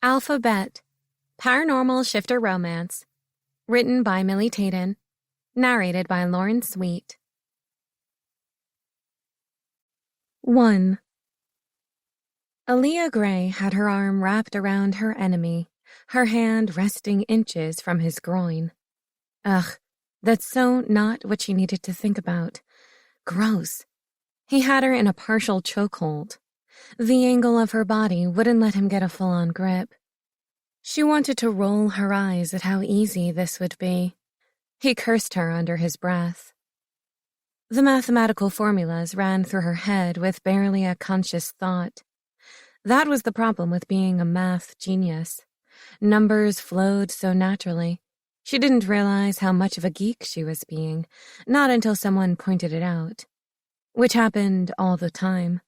Alphabet, Paranormal Shifter Romance, written by Millie Taiden, narrated by Lauren Sweet. 1. Aaliyah Gray had her arm wrapped around her enemy, her hand resting inches from his groin. Ugh, that's so not what she needed to think about. Gross. He had her in a partial chokehold. The angle of her body wouldn't let him get a full-on grip. She wanted to roll her eyes at how easy this would be. He cursed her under his breath. The mathematical formulas ran through her head with barely a conscious thought. That was the problem with being a math genius. Numbers flowed so naturally. She didn't realize how much of a geek she was being, not until someone pointed it out, which happened all the time.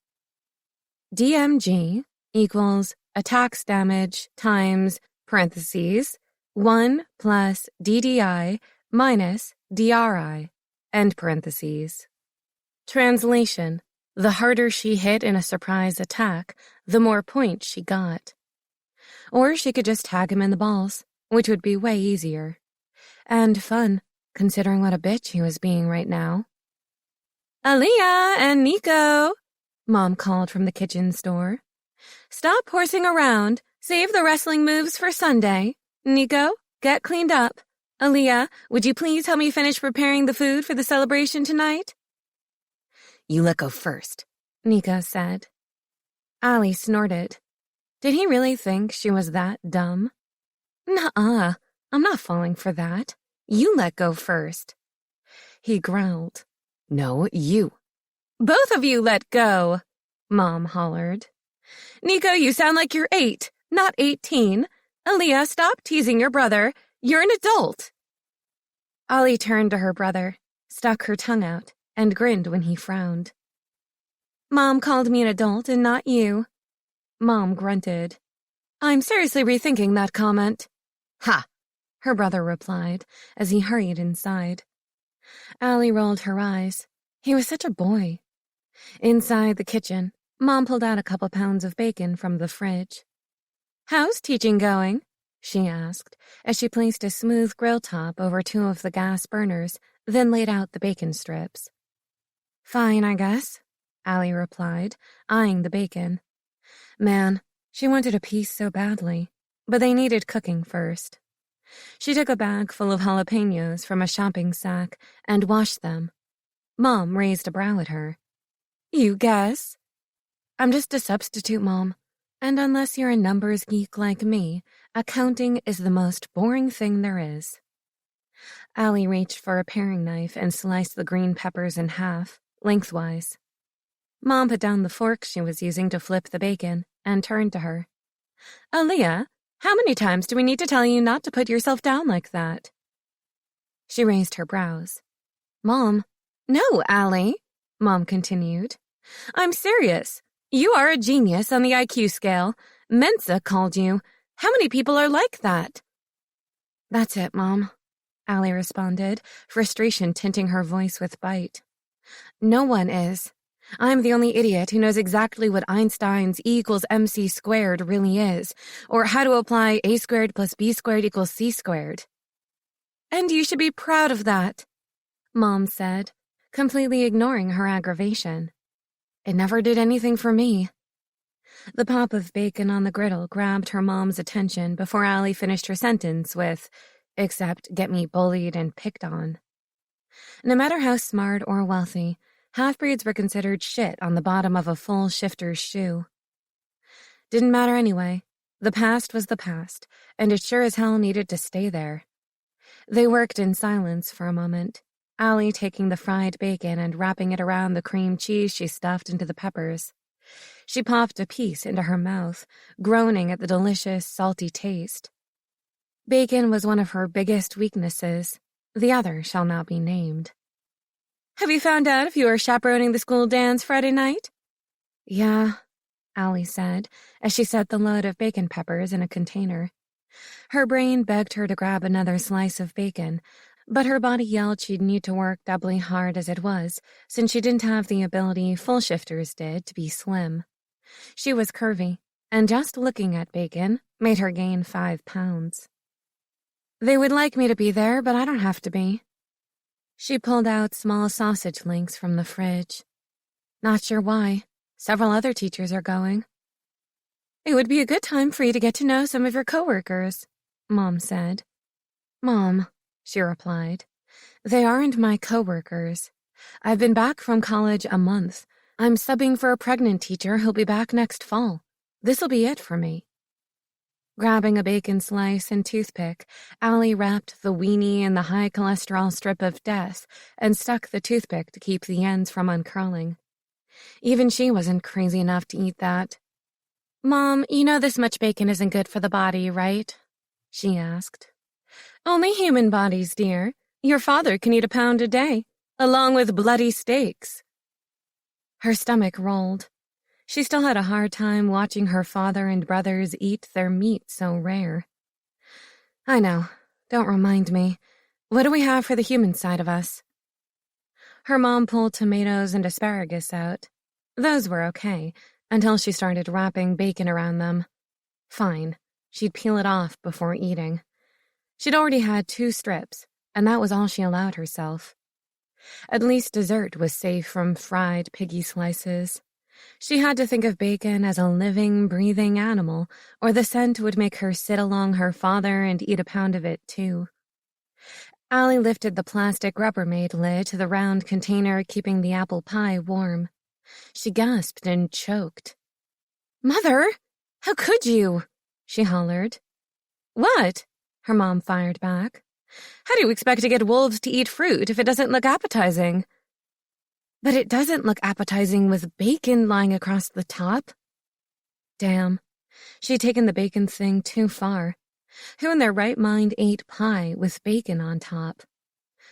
DMG equals attacks damage times, parentheses, 1 plus DDI minus DRI, end parentheses. Translation: the harder she hit in a surprise attack, the more points she got. Or she could just tag him in the balls, which would be way easier. And fun, considering what a bitch he was being right now. Aaliyah and Nico, Mom called from the kitchen store. Stop horsing around. Save the wrestling moves for Sunday. Nico, get cleaned up. Aaliyah, would you please help me finish preparing the food for the celebration tonight? You let go first, Nico said. Allie snorted. Did he really think she was that dumb? Nuh-uh, I'm not falling for that. You let go first. He growled. No, you. Both of you let go, Mom hollered. Nico, you sound like you're 8, not 18. Aaliyah, stop teasing your brother. You're an adult. Ollie turned to her brother, stuck her tongue out, and grinned when he frowned. Mom called me an adult and not you. Mom grunted. I'm seriously rethinking that comment. Ha! Her brother replied as he hurried inside. Allie rolled her eyes. He was such a boy. Inside the kitchen, Mom pulled out a couple pounds of bacon from the fridge. How's teaching going? She asked, as she placed a smooth grill top over 2 of the gas burners, then laid out the bacon strips. Fine, I guess, Allie replied, eyeing the bacon. Man, she wanted a piece so badly, but they needed cooking first. She took a bag full of jalapenos from a shopping sack and washed them. Mom raised a brow at her. You guess? I'm just a substitute, Mom. And unless you're a numbers geek like me, accounting is the most boring thing there is. Allie reached for a paring knife and sliced the green peppers in half, lengthwise. Mom put down the fork she was using to flip the bacon and turned to her. Aaliyah, how many times do we need to tell you not to put yourself down like that? She raised her brows. Mom. No, Allie, Mom continued. I'm serious. You are a genius on the IQ scale. Mensa called you. How many people are like that? That's it, Mom, Allie responded, frustration tinting her voice with bite. No one is. I'm the only idiot who knows exactly what Einstein's E equals MC squared really is, or how to apply A squared plus B squared equals C squared. And you should be proud of that, Mom said, completely ignoring her aggravation. It never did anything for me. The pop of bacon on the griddle grabbed her mom's attention before Allie finished her sentence with, except get me bullied and picked on. No matter how smart or wealthy, half-breeds were considered shit on the bottom of a full shifter's shoe. Didn't matter anyway. The past was the past, and it sure as hell needed to stay there. They worked in silence for a moment, Allie taking the fried bacon and wrapping it around the cream cheese she stuffed into the peppers. She popped a piece into her mouth, groaning at the delicious, salty taste. Bacon was one of her biggest weaknesses. The other shall not be named. Have you found out if you are chaperoning the school dance Friday night? Yeah, Allie said, as she set the load of bacon peppers in a container. Her brain begged her to grab another slice of bacon, but her body yelled she'd need to work doubly hard as it was, since she didn't have the ability full shifters did to be slim. She was curvy, and just looking at Bacon made her gain 5 pounds. They would like me to be there, but I don't have to be. She pulled out small sausage links from the fridge. Not sure why. Several other teachers are going. It would be a good time for you to get to know some of your coworkers, Mom said. Mom, she replied, they aren't my coworkers. I've been back from college a month. I'm subbing for a pregnant teacher who'll be back next fall. This'll be it for me. Grabbing a bacon slice and toothpick, Allie wrapped the weenie in the high cholesterol strip of death and stuck the toothpick to keep the ends from uncurling. Even she wasn't crazy enough to eat that. Mom, you know this much bacon isn't good for the body, right? She asked. Only human bodies, dear. Your father can eat a pound a day, along with bloody steaks. Her stomach rolled. She still had a hard time watching her father and brothers eat their meat so rare. I know. Don't remind me. What do we have for the human side of us? Her mom pulled tomatoes and asparagus out. Those were okay, until she started wrapping bacon around them. Fine. She'd peel it off before eating. She'd already had 2 strips, and that was all she allowed herself. At least dessert was safe from fried piggy slices. She had to think of bacon as a living, breathing animal, or the scent would make her sit along her father and eat a pound of it, too. Allie lifted the plastic Rubbermaid lid to the round container keeping the apple pie warm. She gasped and choked. Mother, how could you? She hollered. What? Her mom fired back. How do you expect to get wolves to eat fruit if it doesn't look appetizing? But it doesn't look appetizing with bacon lying across the top. Damn, she'd taken the bacon thing too far. Who in their right mind ate pie with bacon on top?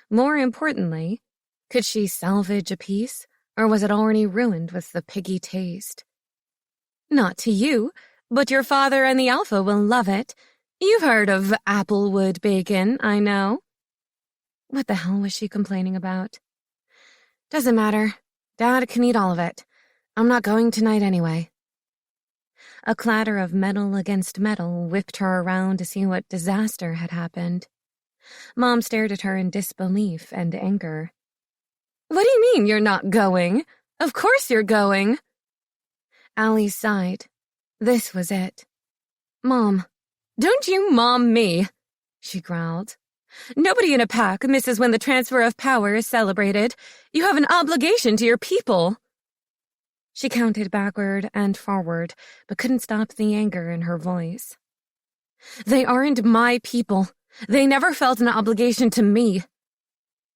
More importantly, could she salvage a piece, or was it already ruined with the piggy taste? Not to you, but your father and the Alpha will love it. You've heard of applewood bacon, I know. What the hell was she complaining about? Doesn't matter. Dad can eat all of it. I'm not going tonight anyway. A clatter of metal against metal whipped her around to see what disaster had happened. Mom stared at her in disbelief and anger. What do you mean you're not going? Of course you're going. Allie sighed. This was it. Mom, don't you mom me, she growled. Nobody in a pack misses when the transfer of power is celebrated. You have an obligation to your people. She counted backward and forward, but couldn't stop the anger in her voice. They aren't my people. They never felt an obligation to me.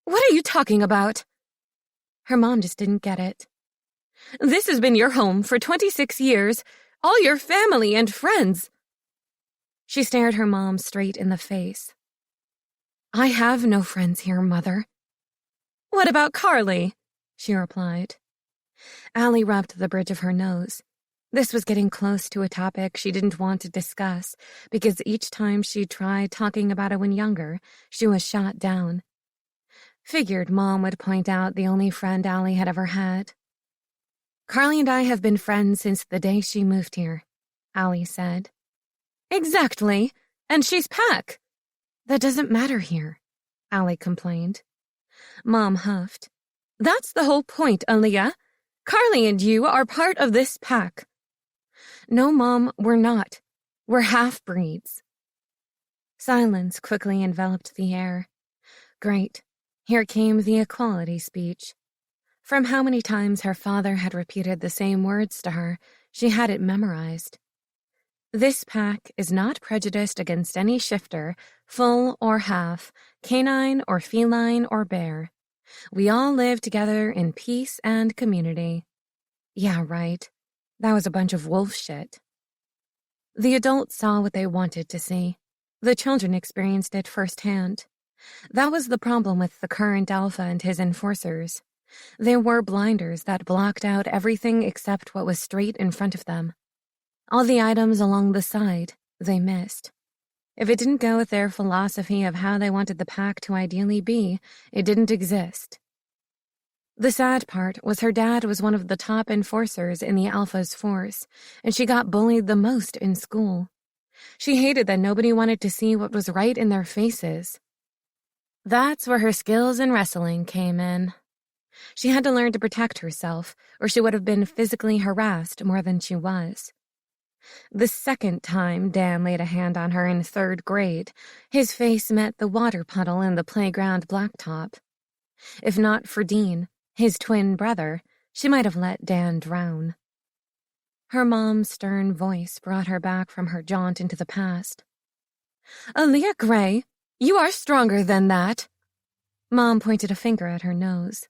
What are you talking about? Her mom just didn't get it. This has been your home for 26 years, all your family and friends. She stared her mom straight in the face. I have no friends here, Mother. What about Carly? She replied. Allie rubbed the bridge of her nose. This was getting close to a topic she didn't want to discuss, because each time she tried talking about it when younger, she was shot down. Figured Mom would point out the only friend Allie had ever had. Carly and I have been friends since the day she moved here, Allie said. Exactly, and she's Pack. That doesn't matter here, Allie complained. Mom huffed. That's the whole point, Aaliyah. Carly and you are part of this pack. No, Mom, we're not. We're half-breeds. Silence quickly enveloped the air. Great. Here came the equality speech. From how many times her father had repeated the same words to her, she had it memorized. This pack is not prejudiced against any shifter, full or half, canine or feline or bear. We all live together in peace and community. Yeah, right. That was a bunch of wolf shit. The adults saw what they wanted to see. The children experienced it firsthand. That was the problem with the current Alpha and his enforcers. They wore blinders that blocked out everything except what was straight in front of them. All the items along the side, they missed. If it didn't go with their philosophy of how they wanted the pack to ideally be, it didn't exist. The sad part was her dad was one of the top enforcers in the Alpha's force, and she got bullied the most in school. She hated that nobody wanted to see what was right in their faces. That's where her skills in wrestling came in. She had to learn to protect herself, or she would have been physically harassed more than she was. The second time Dan laid a hand on her in 3rd grade, his face met the water puddle in the playground blacktop. If not for Dean, his twin brother, she might have let Dan drown. Her mom's stern voice brought her back from her jaunt into the past. "Aaliyah Gray, you are stronger than that." Mom pointed a finger at her nose.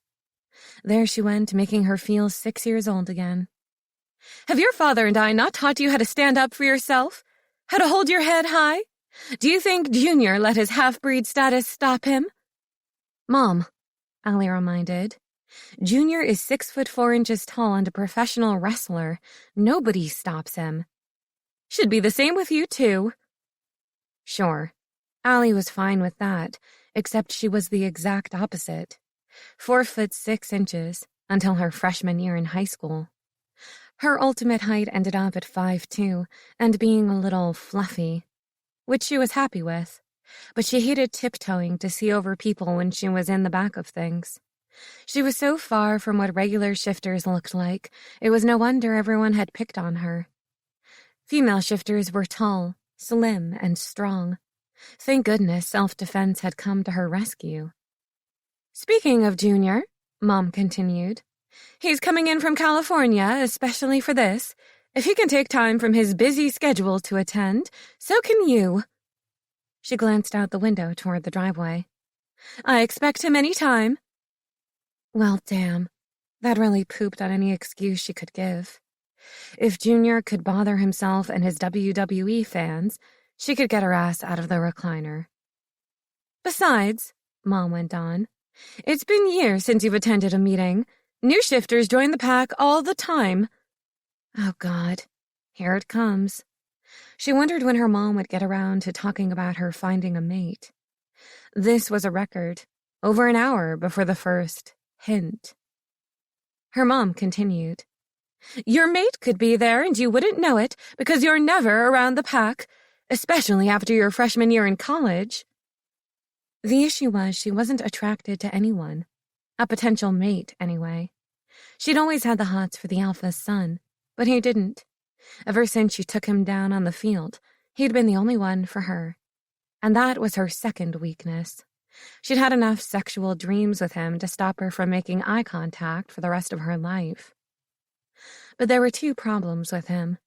There she went, making her feel 6 years old again. "Have your father and I not taught you how to stand up for yourself? How to hold your head high? Do you think Junior let his half-breed status stop him?" "Mom," Allie reminded, "Junior is 6'4" tall and a professional wrestler. Nobody stops him." "Should be the same with you, too." Sure, Allie was fine with that, except she was the exact opposite. 4'6" until her freshman year in high school. Her ultimate height ended up at 5'2", and being a little fluffy, which she was happy with, but she hated tiptoeing to see over people when she was in the back of things. She was so far from what regular shifters looked like, it was no wonder everyone had picked on her. Female shifters were tall, slim, and strong. Thank goodness self-defense had come to her rescue. "Speaking of Junior," Mom continued, "he's coming in from California, especially for this. If he can take time from his busy schedule to attend, so can you." She glanced out the window toward the driveway. "I expect him any time." Well, damn. That really pooped on any excuse she could give. If Junior could bother himself and his WWE fans, she could get her ass out of the recliner. "Besides," Mom went on, "it's been years since you've attended a meeting. New shifters join the pack all the time." Oh, God. Here it comes. She wondered when her mom would get around to talking about her finding a mate. This was a record, over an hour before the first hint. Her mom continued, "Your mate could be there and you wouldn't know it because you're never around the pack, especially after your freshman year in college." The issue was she wasn't attracted to anyone. A potential mate, anyway. She'd always had the hots for the Alpha's son, but he didn't. Ever since she took him down on the field, he'd been the only one for her. And that was her second weakness. She'd had enough sexual dreams with him to stop her from making eye contact for the rest of her life. But there were 2 problems with him.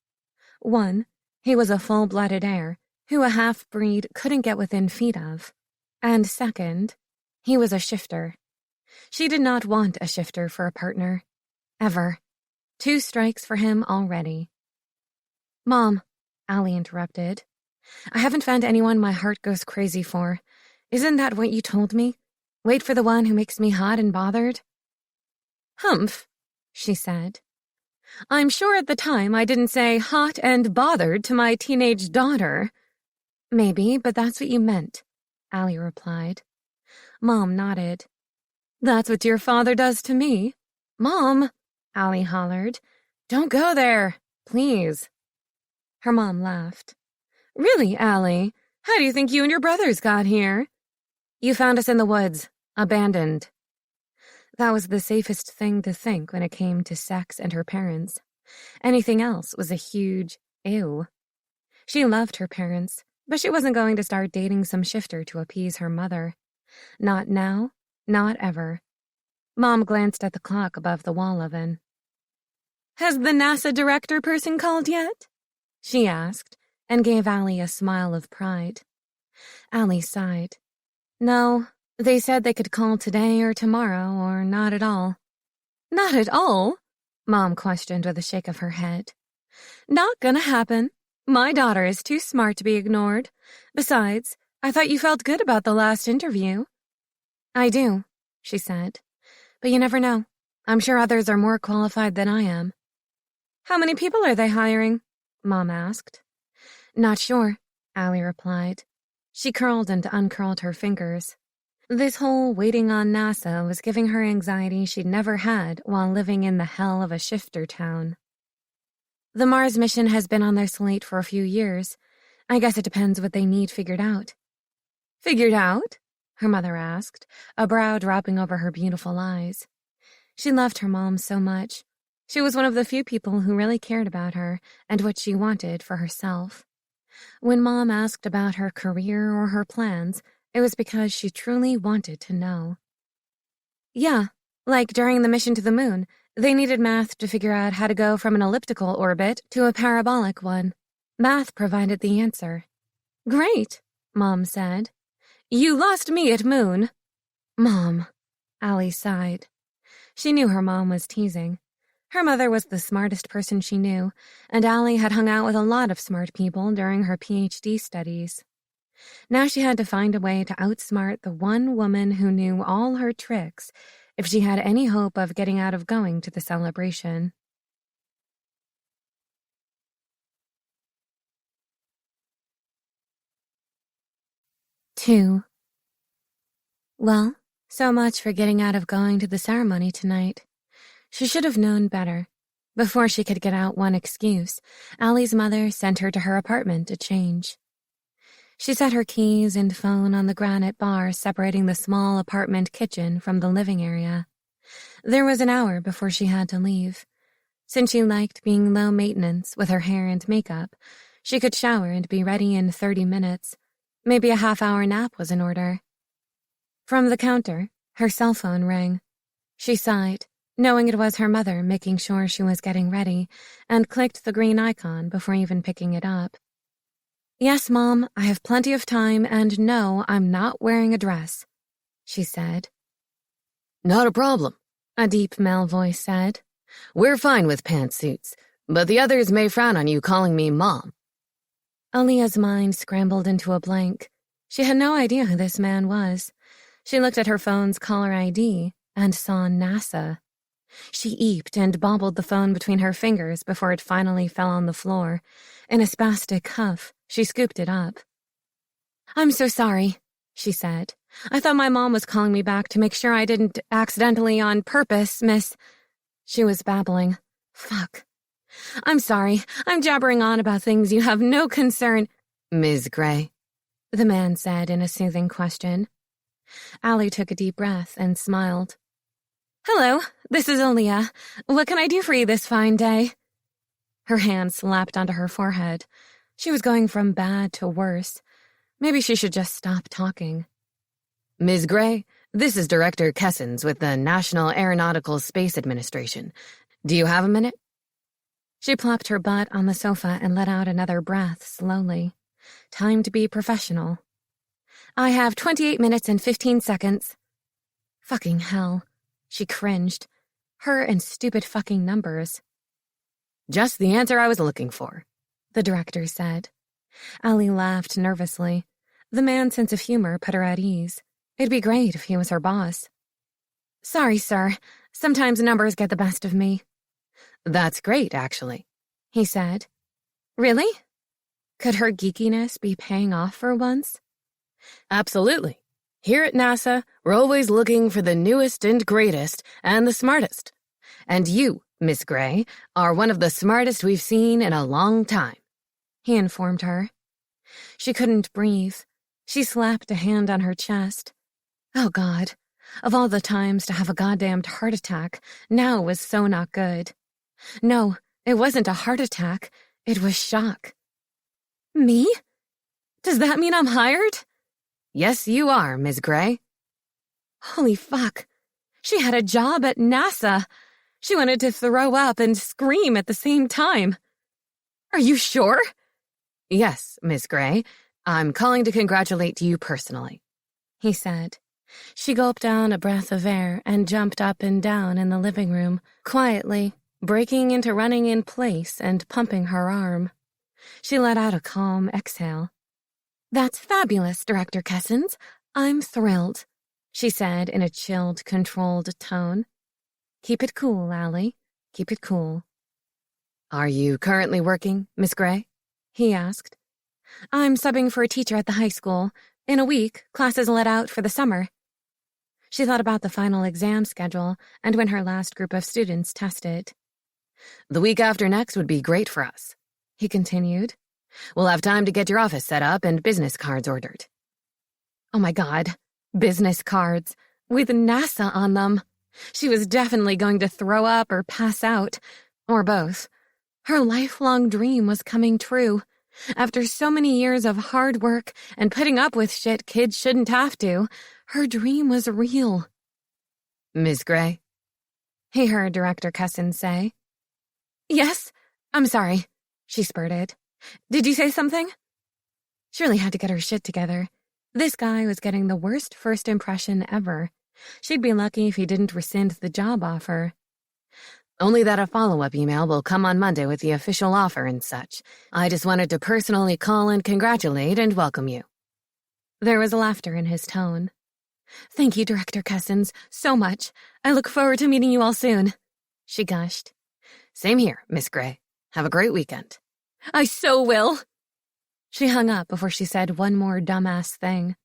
One, he was a full-blooded heir who a half-breed couldn't get within feet of. And second, he was a shifter. She did not want a shifter for a partner. Ever. 2 strikes for him already. "Mom," Allie interrupted, "I haven't found anyone my heart goes crazy for. Isn't that what you told me? Wait for the one who makes me hot and bothered?" "Humph," she said. "I'm sure at the time I didn't say hot and bothered to my teenage daughter." "Maybe, but that's what you meant," Allie replied. Mom nodded. "That's what your father does to me." "Mom," Allie hollered, "don't go there, please." Her mom laughed. "Really, Allie? How do you think you and your brothers got here?" "You found us in the woods, abandoned." That was the safest thing to think when it came to sex and her parents. Anything else was a huge ew. She loved her parents, but she wasn't going to start dating some shifter to appease her mother. Not now, not ever. Mom glanced at the clock above the wall oven. "Has the NASA director person called yet?" she asked, and gave Allie a smile of pride. Allie sighed. "No, they said they could call today or tomorrow, or not at all." "Not at all?" Mom questioned with a shake of her head. "Not gonna happen. My daughter is too smart to be ignored. Besides, I thought you felt good about the last interview." "I do," she said. "But you never know. I'm sure others are more qualified than I am." "How many people are they hiring?" Mom asked. "Not sure," Allie replied. She curled and uncurled her fingers. This whole waiting on NASA was giving her anxiety she'd never had while living in the hell of a shifter town. The Mars mission has been on their slate for a few years. I guess it depends what they need figured out. Figured out? Her mother asked, a brow dropping over her beautiful eyes. She loved her mom so much. She was one of the few people who really cared about her and what she wanted for herself. When Mom asked about her career or her plans, it was because she truly wanted to know. Yeah, like during the mission to the moon, they needed math to figure out how to go from an elliptical orbit to a parabolic one. Math provided the answer. Great, Mom said. You lost me at moon. Mom, Allie sighed. She knew her mom was teasing. Her mother was the smartest person she knew, and Allie had hung out with a lot of smart people during her PhD studies. Now she had to find a way to outsmart the one woman who knew all her tricks if she had any hope of getting out of going to the celebration. Two. Well, so much for getting out of going to the ceremony tonight. She should have known better. Before she could get out one excuse, Allie's mother sent her to her apartment to change. She set her keys and phone on the granite bar separating the small apartment kitchen from the living area. There was an hour before she had to leave. Since she liked being low maintenance with her hair and makeup, she could shower and be ready in 30 minutes. Maybe a half-hour nap was in order. From the counter, her cell phone rang. She sighed, knowing it was her mother making sure she was getting ready, and clicked the green icon before even picking it up. Yes, Mom, I have plenty of time, and no, I'm not wearing a dress, she said. Not a problem, a deep male voice said. We're fine with pantsuits, but the others may frown on you calling me Mom. Aaliyah's mind scrambled into a blank. She had no idea who this man was. She looked at her phone's caller ID and saw NASA. She eeped and bobbled the phone between her fingers before it finally fell on the floor. In a spastic huff, she scooped it up. I'm so sorry, she said. I thought my mom was calling me back to make sure I didn't accidentally on purpose, miss. She was babbling. Fuck. I'm sorry. I'm jabbering on about things you have no concern. Ms. Gray, the man said in a soothing question. Allie took a deep breath and smiled. Hello, this is Aaliyah. What can I do for you this fine day? Her hand slapped onto her forehead. She was going from bad to worse. Maybe she should just stop talking. Ms. Gray, this is Director Kessens with the National Aeronautical Space Administration. Do you have a minute? She plopped her butt on the sofa and let out another breath slowly. Time to be professional. I have 28 minutes and 15 seconds. Fucking hell. She cringed. Her and stupid fucking numbers. Just the answer I was looking for, the director said. Allie laughed nervously. The man's sense of humor put her at ease. It'd be great if he was her boss. Sorry, sir. Sometimes numbers get the best of me. That's great, actually, he said. Really? Could her geekiness be paying off for once? Absolutely. Here at NASA, we're always looking for the newest and greatest and the smartest. And you, Miss Gray, are one of the smartest we've seen in a long time, he informed her. She couldn't breathe. She slapped a hand on her chest. Oh, God. Of all the times to have a goddamned heart attack, now was so not good. No, it wasn't a heart attack. It was shock. Me? Does that mean I'm hired? Yes, you are, Ms. Gray. Holy fuck. She had a job at NASA. She wanted to throw up and scream at the same time. Are you sure? Yes, Ms. Gray. I'm calling to congratulate you personally, he said. She gulped down a breath of air and jumped up and down in the living room, quietly, breaking into running in place and pumping her arm. She let out a calm exhale. That's fabulous, Director Kessens. I'm thrilled, she said in a chilled, controlled tone. Keep it cool, Allie. Keep it cool. Are you currently working, Miss Gray? He asked. I'm subbing for a teacher at the high school. In a week, classes let out for the summer. She thought about the final exam schedule and when her last group of students tested. "The week after next would be great for us," he continued. "We'll have time to get your office set up and business cards ordered." Oh my God, business cards, with NASA on them. She was definitely going to throw up or pass out, or both. Her lifelong dream was coming true. After so many years of hard work and putting up with shit kids shouldn't have to, her dream was real. "Miss Gray?" he heard Director Cusson say. "Yes? I'm sorry," she spurted. "Did you say something?" She really had to get her shit together. This guy was getting the worst first impression ever. She'd be lucky if he didn't rescind the job offer. "Only that a follow-up email will come on Monday with the official offer and such. I just wanted to personally call and congratulate and welcome you." There was laughter in his tone. "Thank you, Director Cussons, so much. I look forward to meeting you all soon," she gushed. "Same here, Miss Gray. Have a great weekend." "I so will." She hung up before she said one more dumbass thing.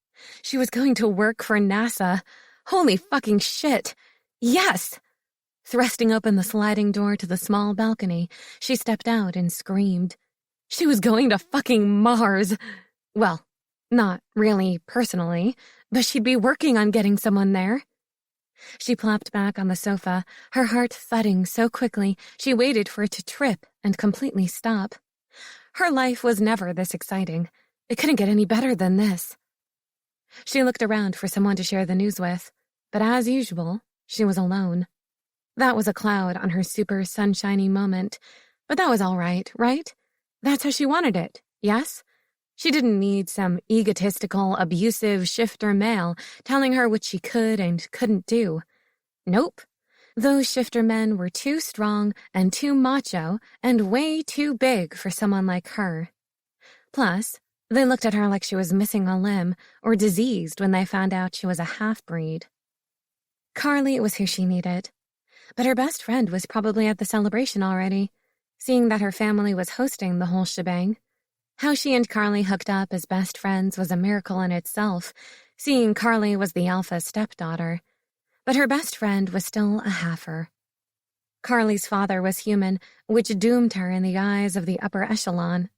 She was going to work for NASA. Holy fucking shit. Yes! Thrusting open the sliding door to the small balcony, she stepped out and screamed. She was going to fucking Mars. Well, not really personally, but she'd be working on getting someone there. She plopped back on the sofa, her heart thudding so quickly she waited for it to trip and completely stop. Her life was never this exciting. It couldn't get any better than this. She looked around for someone to share the news with, but as usual, she was alone. That was a cloud on her super sunshiny moment, but that was all right, right? That's how she wanted it, yes? She didn't need some egotistical, abusive shifter male telling her what she could and couldn't do. Nope. Those shifter men were too strong and too macho and way too big for someone like her. Plus, they looked at her like she was missing a limb or diseased when they found out she was a half-breed. Carly was who she needed. But her best friend was probably at the celebration already, seeing that her family was hosting the whole shebang. How she and Carly hooked up as best friends was a miracle in itself, seeing Carly was the alpha stepdaughter. But her best friend was still a halfer. Carly's father was human, which doomed her in the eyes of the upper echelon.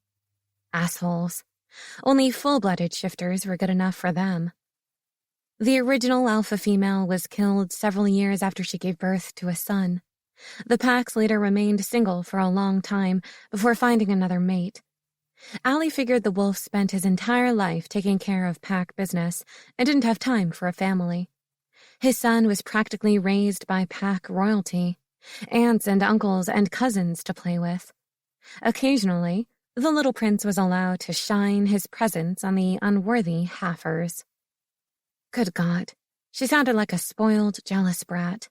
Assholes. Only full-blooded shifters were good enough for them. The original alpha female was killed several years after she gave birth to a son. The pack's leader remained single for a long time before finding another mate. Allie figured the wolf spent his entire life taking care of pack business and didn't have time for a family. His son was practically raised by pack royalty, aunts and uncles and cousins to play with. Occasionally, the little prince was allowed to shine his presence on the unworthy halfers. Good God, she sounded like a spoiled, jealous brat.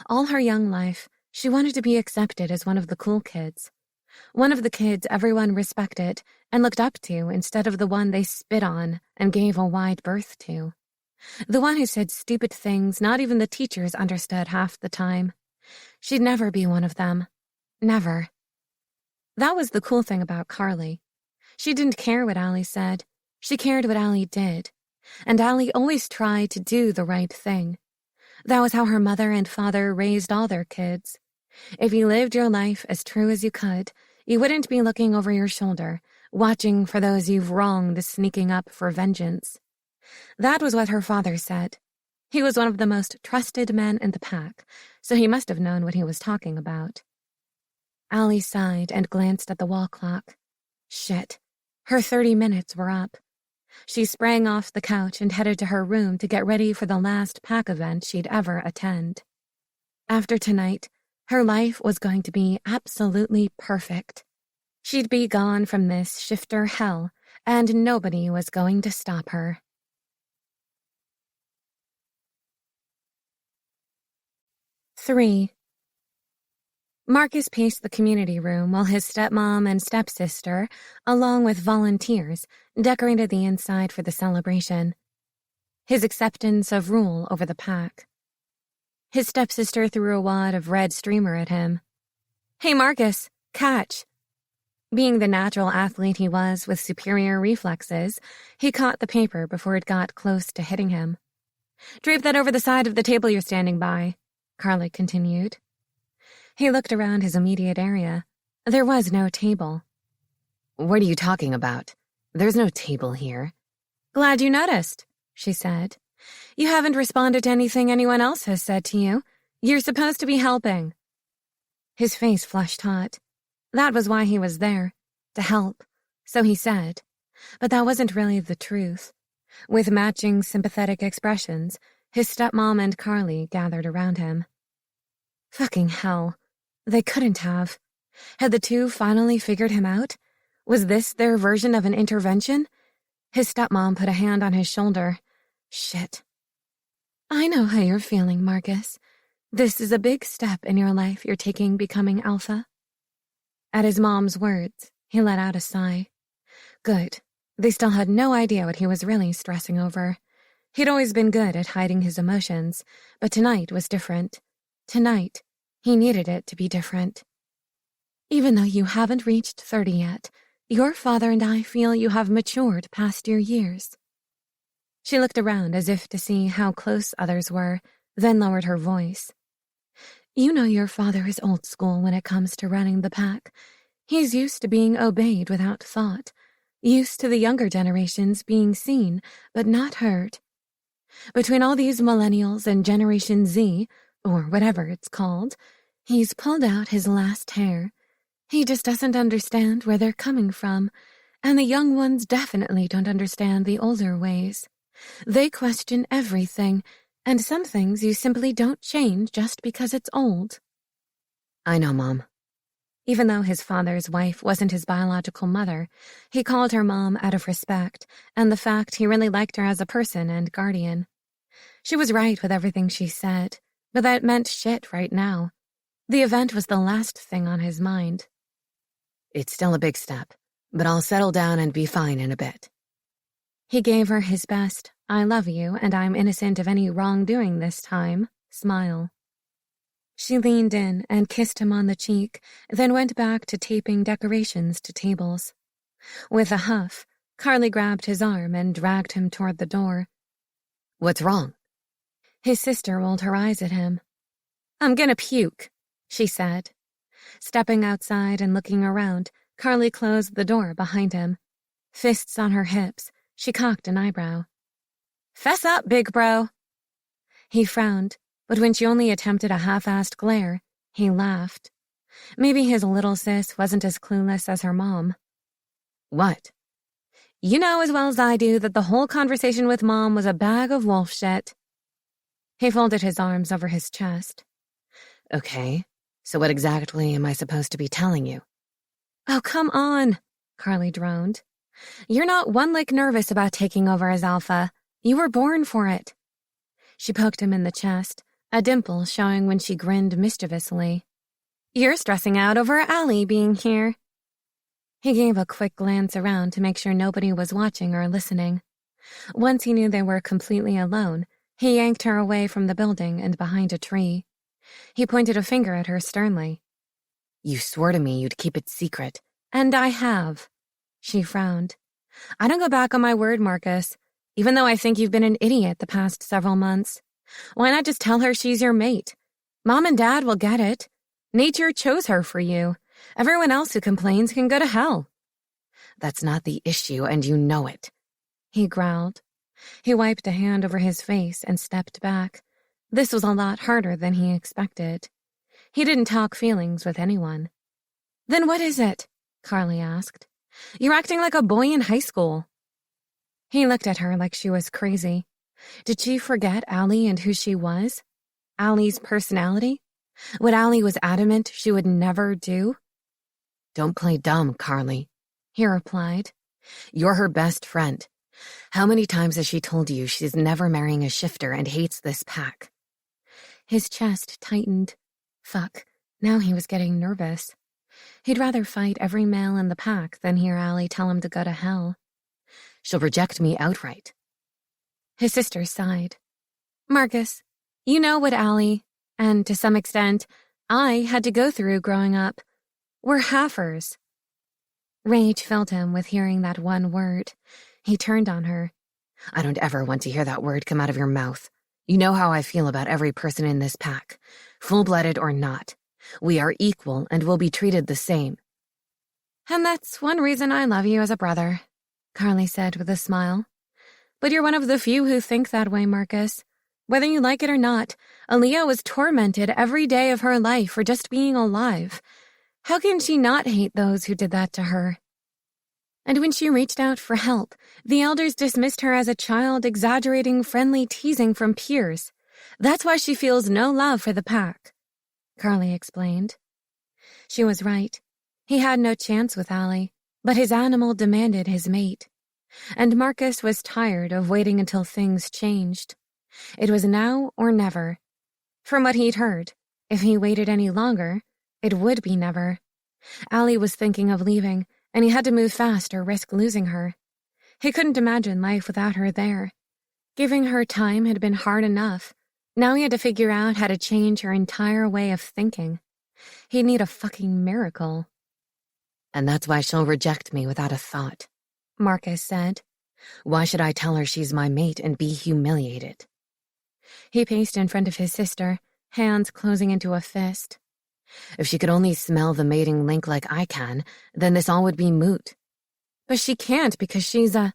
All her young life, she wanted to be accepted as one of the cool kids. One of the kids everyone respected and looked up to instead of the one they spit on and gave a wide berth to. The one who said stupid things not even the teachers understood half the time. She'd never be one of them. Never. That was the cool thing about Carly. She didn't care what Allie said. She cared what Allie did. And Allie always tried to do the right thing. That was how her mother and father raised all their kids. If you lived your life as true as you could, you wouldn't be looking over your shoulder, watching for those you've wronged sneaking up for vengeance. That was what her father said. He was one of the most trusted men in the pack, so he must have known what he was talking about. Allie sighed and glanced at the wall clock. Shit. Her 30 minutes were up. She sprang off the couch and headed to her room to get ready for the last pack event she'd ever attend. After tonight, her life was going to be absolutely perfect. She'd be gone from this shifter hell, and nobody was going to stop her. Three. Marcus paced the community room while his stepmom and stepsister, along with volunteers, decorated the inside for the celebration. His acceptance of rule over the pack. His stepsister threw a wad of red streamer at him. "Hey, Marcus, catch." Being the natural athlete he was with superior reflexes, he caught the paper before it got close to hitting him. Drape that over the side of the table you're standing by, Carly continued. He looked around his immediate area. There was no table. What are you talking about? There's no table here. Glad you noticed, she said. You haven't responded to anything anyone else has said to you. You're supposed to be helping. His face flushed hot. That was why he was there, to help, so he said. But that wasn't really the truth. With matching sympathetic expressions, his stepmom and Carly gathered around him. Fucking hell. They couldn't have. Had the two finally figured him out? Was this their version of an intervention? His stepmom put a hand on his shoulder. Shit. I know how you're feeling, Marcus. This is a big step in your life you're taking becoming alpha. At his mom's words, he let out a sigh. Good. They still had no idea what he was really stressing over. He'd always been good at hiding his emotions, but tonight was different. Tonight, he needed it to be different. Even though you haven't reached 30 yet, your father and I feel you have matured past your years. She looked around as if to see how close others were, then lowered her voice. You know your father is old school when it comes to running the pack. He's used to being obeyed without thought, used to the younger generations being seen but not heard. Between all these millennials and Generation Z, or whatever it's called, he's pulled out his last hair. He just doesn't understand where they're coming from, and the young ones definitely don't understand the older ways. They question everything, and some things you simply don't change just because it's old. I know, Mom. Even though his father's wife wasn't his biological mother, he called her Mom out of respect and the fact he really liked her as a person and guardian. She was right with everything she said, but that meant shit right now. The event was the last thing on his mind. It's still a big step, but I'll settle down and be fine in a bit. He gave her his best, I love you and I'm innocent of any wrongdoing this time, smile. She leaned in and kissed him on the cheek, then went back to taping decorations to tables. With a huff, Carly grabbed his arm and dragged him toward the door. What's wrong? His sister rolled her eyes at him. I'm gonna puke, she said. Stepping outside and looking around, Carly closed the door behind him. Fists on her hips, she cocked an eyebrow. Fess up, big bro. He frowned, but when she only attempted a half-assed glare, he laughed. Maybe his little sis wasn't as clueless as her mom. What? You know as well as I do that the whole conversation with Mom was a bag of wolf shit. He folded his arms over his chest. Okay, so what exactly am I supposed to be telling you? Oh, come on, Carly droned. You're not one lick nervous about taking over as alpha. You were born for it. She poked him in the chest, a dimple showing when she grinned mischievously. You're stressing out over Allie being here. He gave a quick glance around to make sure nobody was watching or listening. Once he knew they were completely alone, he yanked her away from the building and behind a tree. He pointed a finger at her sternly. You swore to me you'd keep it secret. And I have. She frowned. I don't go back on my word, Marcus, even though I think you've been an idiot the past several months. Why not just tell her she's your mate? Mom and Dad will get it. Nature chose her for you. Everyone else who complains can go to hell. That's not the issue, and you know it. He growled. He wiped a hand over his face and stepped back. This was a lot harder than he expected. He didn't talk feelings with anyone. Then what is it? Carly asked. You're acting like a boy in high school. He looked at her like she was crazy. Did she forget Allie and who she was? Allie's personality? What Allie was adamant she would never do? Don't play dumb, Carly, he replied. You're her best friend. How many times has she told you she's never marrying a shifter and hates this pack? His chest tightened. Fuck, now he was getting nervous. He'd rather fight every male in the pack than hear Allie tell him to go to hell. She'll reject me outright. His sister sighed. Marcus, you know what Allie, and to some extent, I had to go through growing up. We're halfers. Rage filled him with hearing that one word. He turned on her. I don't ever want to hear that word come out of your mouth. You know how I feel about every person in this pack, full-blooded or not. We are equal and will be treated the same. And that's one reason I love you as a brother, Carly said with a smile. But you're one of the few who think that way, Marcus. Whether you like it or not, Aaliyah was tormented every day of her life for just being alive. How can she not hate those who did that to her? And when she reached out for help, the elders dismissed her as a child, exaggerating friendly teasing from peers. That's why she feels no love for the pack, Carly explained. She was right. He had no chance with Allie, but his animal demanded his mate. And Marcus was tired of waiting until things changed. It was now or never. From what he'd heard, if he waited any longer, it would be never. Allie was thinking of leaving, and he had to move fast or risk losing her. He couldn't imagine life without her there. Giving her time had been hard enough. Now he had to figure out how to change her entire way of thinking. He'd need a fucking miracle. And that's why she'll reject me without a thought, Marcus said. Why should I tell her she's my mate and be humiliated? He paced in front of his sister, hands closing into a fist. If she could only smell the mating link like I can, then this all would be moot. But she can't because she's a...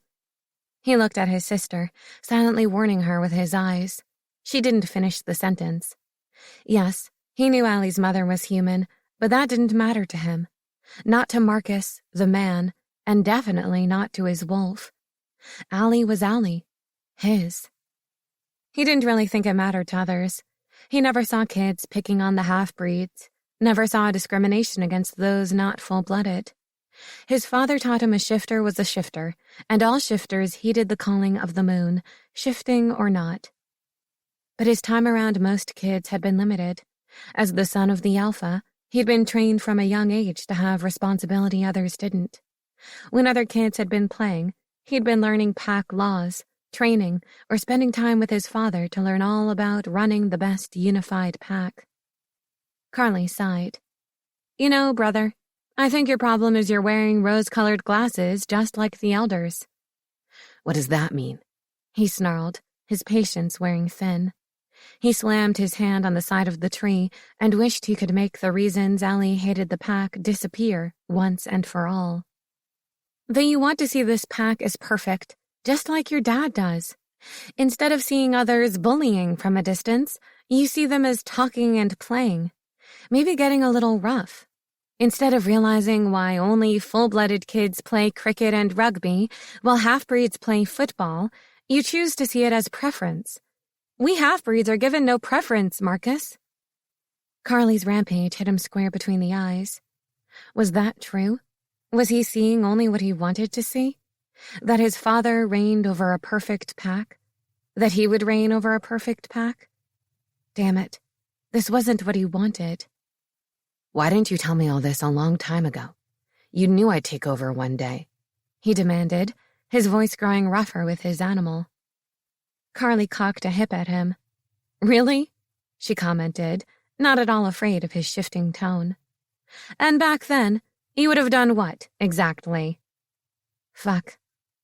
He looked at his sister, silently warning her with his eyes. She didn't finish the sentence. Yes, he knew Allie's mother was human, but that didn't matter to him. Not to Marcus, the man, and definitely not to his wolf. Allie was Allie. His. He didn't really think it mattered to others. He never saw kids picking on the half-breeds, never saw discrimination against those not full-blooded. His father taught him a shifter was a shifter, and all shifters heeded the calling of the moon, shifting or not. But his time around most kids had been limited. As the son of the alpha, he'd been trained from a young age to have responsibility others didn't. When other kids had been playing, he'd been learning pack laws, training, or spending time with his father to learn all about running the best unified pack. Carly sighed. You know, brother, I think your problem is you're wearing rose-colored glasses just like the elders. What does that mean? He snarled, his patience wearing thin. He slammed his hand on the side of the tree and wished he could make the reasons Allie hated the pack disappear once and for all. That you want to see this pack as perfect, just like your dad does. Instead of seeing others bullying from a distance, you see them as talking and playing, maybe getting a little rough. Instead of realizing why only full-blooded kids play cricket and rugby while half-breeds play football, you choose to see it as preference. We half-breeds are given no preference, Marcus. Carly's rampage hit him square between the eyes. Was that true? Was he seeing only what he wanted to see? That his father reigned over a perfect pack? That he would reign over a perfect pack? Damn it, this wasn't what he wanted. Why didn't you tell me all this a long time ago? You knew I'd take over one day, he demanded, his voice growing rougher with his animal. Carly cocked a hip at him. Really? She commented, not at all afraid of his shifting tone. And back then, you would have done what, exactly? Fuck.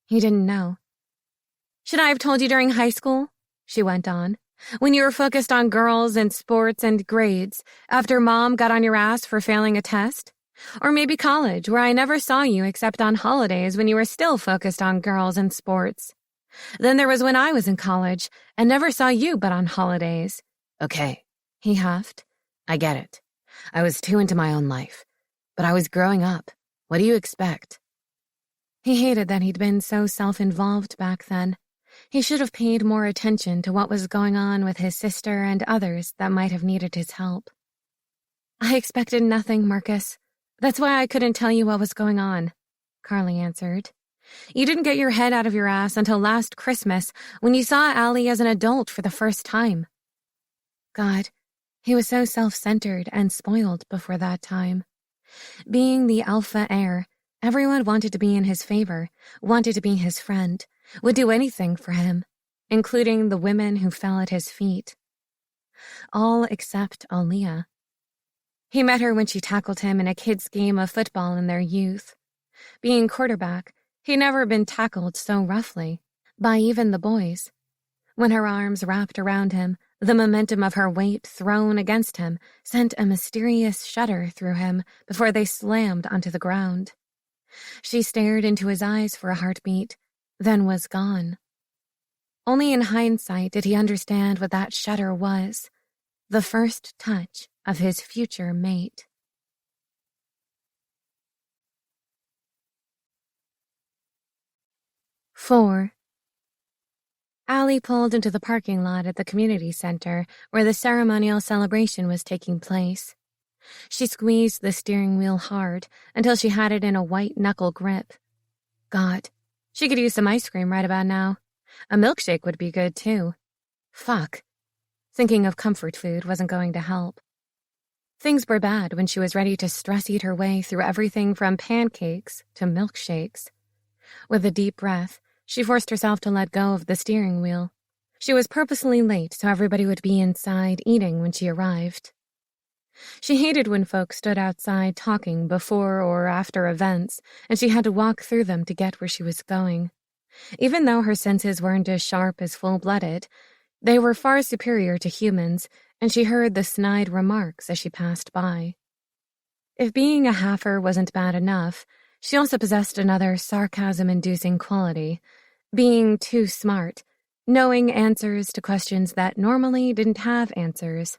He didn't know. Should I have told you during high school? She went on. When you were focused on girls and sports and grades, after Mom got on your ass for failing a test? Or maybe college, where I never saw you except on holidays when you were still focused on girls and sports. Then there was when I was in college and never saw you but on holidays. Okay, he huffed. I get it. I was too into my own life. But I was growing up. What do you expect? He hated that he'd been so self-involved back then. He should have paid more attention to what was going on with his sister and others that might have needed his help. I expected nothing, Marcus. That's why I couldn't tell you what was going on, Carly answered. You didn't get your head out of your ass until last Christmas when you saw Allie as an adult for the first time. God, he was so self-centered and spoiled before that time. Being the alpha heir, everyone wanted to be in his favor, wanted to be his friend, would do anything for him, including the women who fell at his feet. All except Aaliyah. He met her when she tackled him in a kid's game of football in their youth. Being quarterback, he'd never been tackled so roughly, by even the boys. When her arms wrapped around him, the momentum of her weight thrown against him sent a mysterious shudder through him before they slammed onto the ground. She stared into his eyes for a heartbeat, then was gone. Only in hindsight did he understand what that shudder was, the first touch of his future mate. Four. Allie pulled into the parking lot at the community center where the ceremonial celebration was taking place. She squeezed the steering wheel hard until she had it in a white-knuckle grip. God, she could use some ice cream right about now. A milkshake would be good, too. Fuck. Thinking of comfort food wasn't going to help. Things were bad when she was ready to stress-eat her way through everything from pancakes to milkshakes. With a deep breath, she forced herself to let go of the steering wheel. She was purposely late so everybody would be inside eating when she arrived. She hated when folks stood outside talking before or after events, and she had to walk through them to get where she was going. Even though her senses weren't as sharp as full-blooded, they were far superior to humans, and she heard the snide remarks as she passed by. If being a halfer wasn't bad enough, she also possessed another sarcasm-inducing quality, being too smart, knowing answers to questions that normally didn't have answers.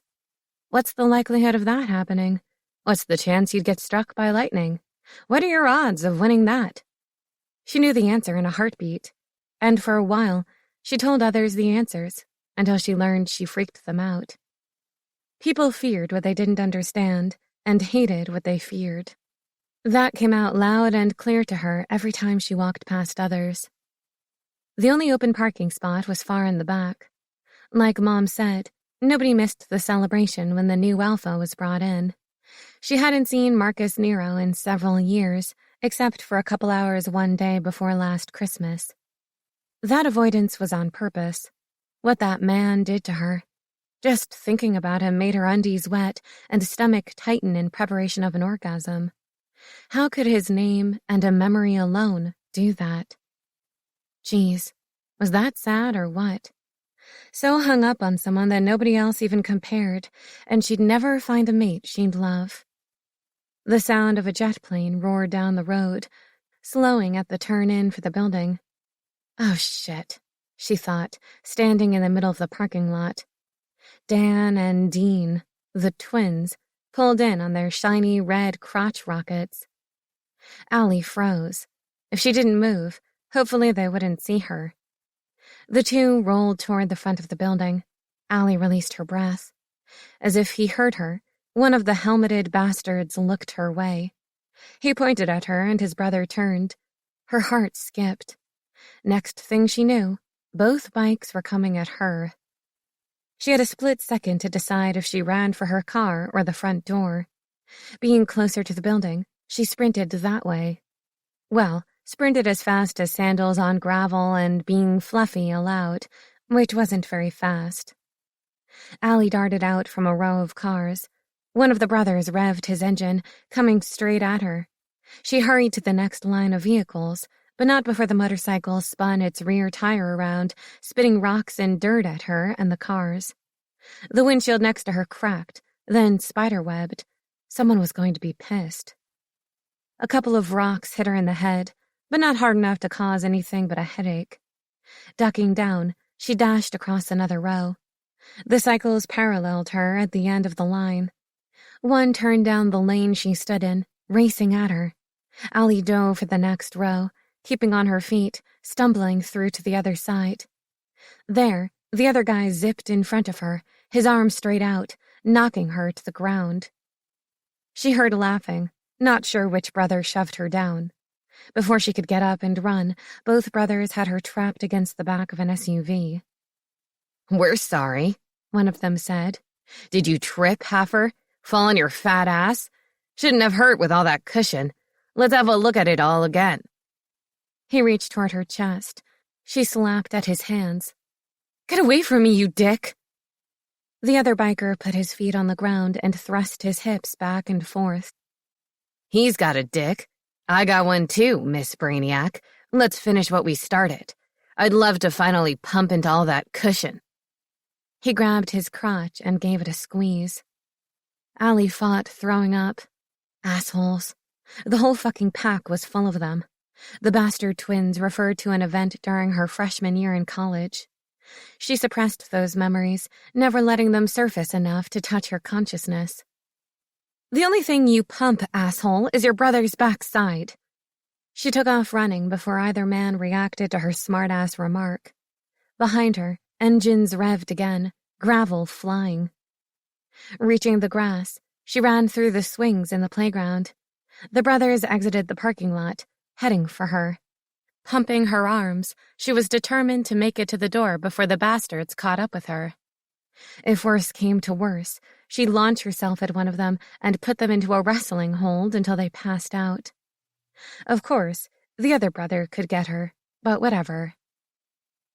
What's the likelihood of that happening? What's the chance you'd get struck by lightning? What are your odds of winning that? She knew the answer in a heartbeat, and for a while, she told others the answers, until she learned she freaked them out. People feared what they didn't understand, and hated what they feared. That came out loud and clear to her every time she walked past others. The only open parking spot was far in the back. Like Mom said, nobody missed the celebration when the new Alpha was brought in. She hadn't seen Marcus Nero in several years, except for a couple hours one day before last Christmas. That avoidance was on purpose. What that man did to her. Just thinking about him made her undies wet and stomach tighten in preparation of an orgasm. How could his name and a memory alone do that? Geez, was that sad or what? So hung up on someone that nobody else even compared, and she'd never find a mate she'd love. The sound of a jet plane roared down the road, slowing at the turn-in for the building. Oh, shit, she thought, standing in the middle of the parking lot. Dan and Dean, the twins, pulled in on their shiny red crotch rockets. Allie froze. If she didn't move, hopefully they wouldn't see her. The two rolled toward the front of the building. Allie released her breath. As if he heard her, one of the helmeted bastards looked her way. He pointed at her and his brother turned. Her heart skipped. Next thing she knew, both bikes were coming at her. She had a split second to decide if she ran for her car or the front door. Being closer to the building, she sprinted that way. Well, sprinted as fast as sandals on gravel and being fluffy allowed, which wasn't very fast. Allie darted out from a row of cars. One of the brothers revved his engine, coming straight at her. She hurried to the next line of vehicles, but not before the motorcycle spun its rear tire around, spitting rocks and dirt at her and the cars. The windshield next to her cracked, then spiderwebbed. Someone was going to be pissed. A couple of rocks hit her in the head, but not hard enough to cause anything but a headache. Ducking down, she dashed across another row. The cycles paralleled her at the end of the line. One turned down the lane she stood in, racing at her. Allie dove for the next row, keeping on her feet, stumbling through to the other side. There, the other guy zipped in front of her, his arm straight out, knocking her to the ground. She heard laughing, not sure which brother shoved her down. Before she could get up and run, both brothers had her trapped against the back of an SUV. "We're sorry," one of them said. "Did you trip, heifer? Fall on your fat ass? Shouldn't have hurt with all that cushion. Let's have a look at it all again." He reached toward her chest. She slapped at his hands. "Get away from me, you dick!" The other biker put his feet on the ground and thrust his hips back and forth. "He's got a dick. I got one too, Miss Brainiac. Let's finish what we started. I'd love to finally pump into all that cushion. He grabbed his crotch and gave it a squeeze. Allie fought throwing up. Assholes. The whole fucking pack was full of them. The bastard twins referred to an event during her freshman year in college. She suppressed those memories, never letting them surface enough to touch her consciousness. The only thing you pump, asshole, is your brother's backside. She took off running before either man reacted to her smart-ass remark. Behind her, engines revved again, gravel flying. Reaching the grass, she ran through the swings in the playground. The brothers exited the parking lot, heading for her. Pumping her arms, she was determined to make it to the door before the bastards caught up with her. If worse came to worse, she'd launch herself at one of them and put them into a wrestling hold until they passed out. Of course, the other brother could get her, but whatever.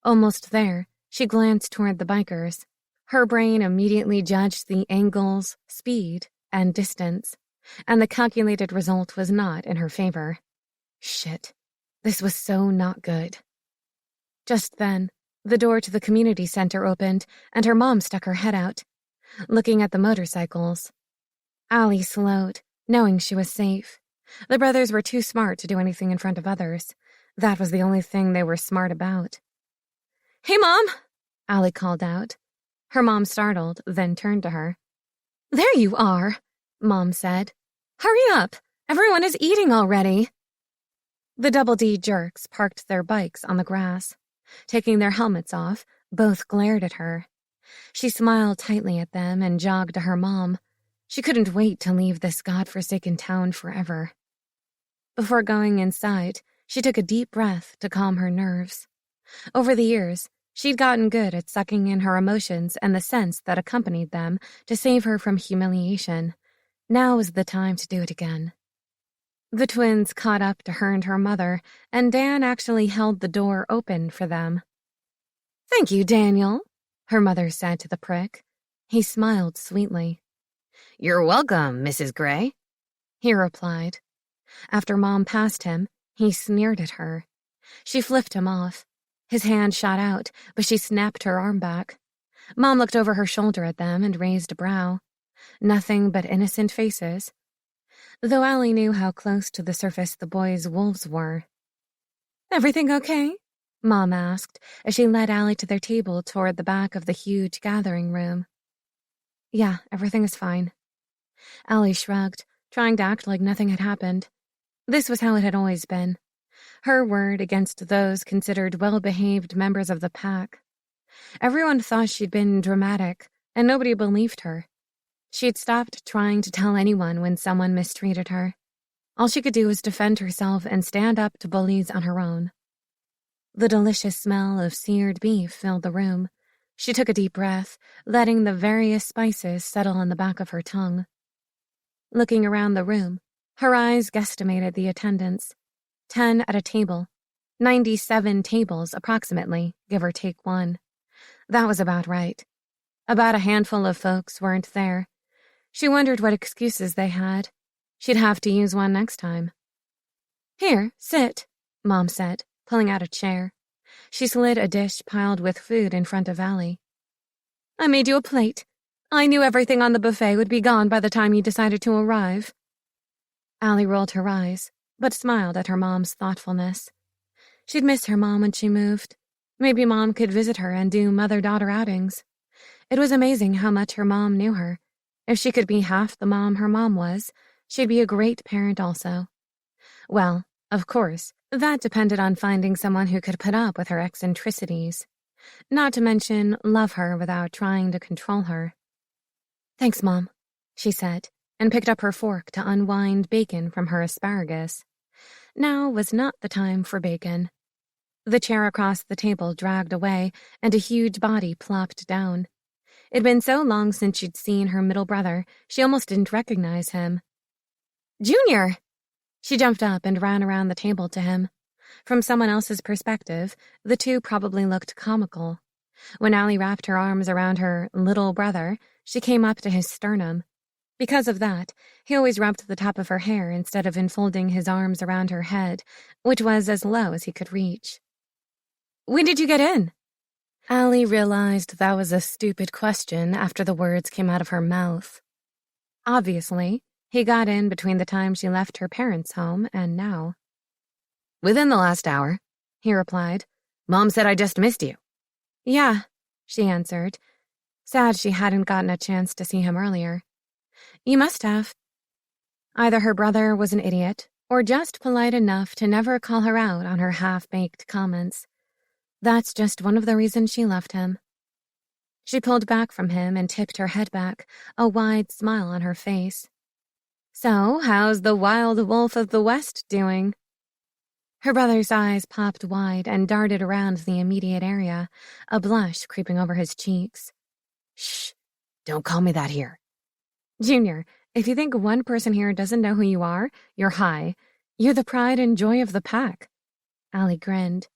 Almost there, she glanced toward the bikers. Her brain immediately judged the angles, speed, and distance, and the calculated result was not in her favor. Shit. This was so not good. Just then, the door to the community center opened, and her mom stuck her head out, looking at the motorcycles. Allie slowed, knowing she was safe. The brothers were too smart to do anything in front of others. That was the only thing they were smart about. "Hey, Mom!" Allie called out. Her mom startled, then turned to her. "There you are," Mom said. "Hurry up! Everyone is eating already." The Double D jerks parked their bikes on the grass. Taking their helmets off, both glared at her. She smiled tightly at them and jogged to her mom. She couldn't wait to leave this godforsaken town forever. Before going inside, she took a deep breath to calm her nerves. Over the years, she'd gotten good at sucking in her emotions and the sense that accompanied them to save her from humiliation. Now was the time to do it again. The twins caught up to her and her mother, and Dan actually held the door open for them. "Thank you, Daniel," her mother said to the prick. He smiled sweetly. "You're welcome, Mrs. Gray," he replied. After Mom passed him, he sneered at her. She flipped him off. His hand shot out, but she snapped her arm back. Mom looked over her shoulder at them and raised a brow. Nothing but innocent faces. Though Allie knew how close to the surface the boys' wolves were. "Everything okay?" Mom asked as she led Allie to their table toward the back of the huge gathering room. "Yeah, everything is fine." Allie shrugged, trying to act like nothing had happened. This was how it had always been. Her word against those considered well-behaved members of the pack. Everyone thought she'd been dramatic, and nobody believed her. She'd stopped trying to tell anyone when someone mistreated her. All she could do was defend herself and stand up to bullies on her own. The delicious smell of seared beef filled the room. She took a deep breath, letting the various spices settle on the back of her tongue. Looking around the room, her eyes guesstimated the attendance. 10 at a table. 97 tables, approximately, give or take one. That was about right. About a handful of folks weren't there. She wondered what excuses they had. She'd have to use one next time. "Here, sit," Mom said, pulling out a chair. She slid a dish piled with food in front of Allie. "I made you a plate. I knew everything on the buffet would be gone by the time you decided to arrive." Allie rolled her eyes, but smiled at her mom's thoughtfulness. She'd miss her mom when she moved. Maybe Mom could visit her and do mother-daughter outings. It was amazing how much her mom knew her. If she could be half the mom her mom was, she'd be a great parent also. Well, of course, that depended on finding someone who could put up with her eccentricities. Not to mention love her without trying to control her. "Thanks, Mom," she said, and picked up her fork to unwind bacon from her asparagus. Now was not the time for bacon. The chair across the table dragged away, and a huge body plopped down. It'd been so long since she'd seen her middle brother, she almost didn't recognize him. "Junior!" She jumped up and ran around the table to him. From someone else's perspective, the two probably looked comical. When Allie wrapped her arms around her little brother, she came up to his sternum. Because of that, he always rubbed the top of her hair instead of enfolding his arms around her head, which was as low as he could reach. When did you get in? Allie realized that was a stupid question after the words came out of her mouth. Obviously, he got in between the time she left her parents' home and now. Within the last hour, he replied. Mom said I just missed you. Yeah, she answered, sad she hadn't gotten a chance to see him earlier. You must have. Either her brother was an idiot, or just polite enough to never call her out on her half-baked comments. That's just one of the reasons she loved him. She pulled back from him and tipped her head back, a wide smile on her face. So, how's the wild wolf of the West doing? Her brother's eyes popped wide and darted around the immediate area, a blush creeping over his cheeks. Shh, don't call me that here. Junior, if you think one person here doesn't know who you are, you're high. You're the pride and joy of the pack. Allie grinned.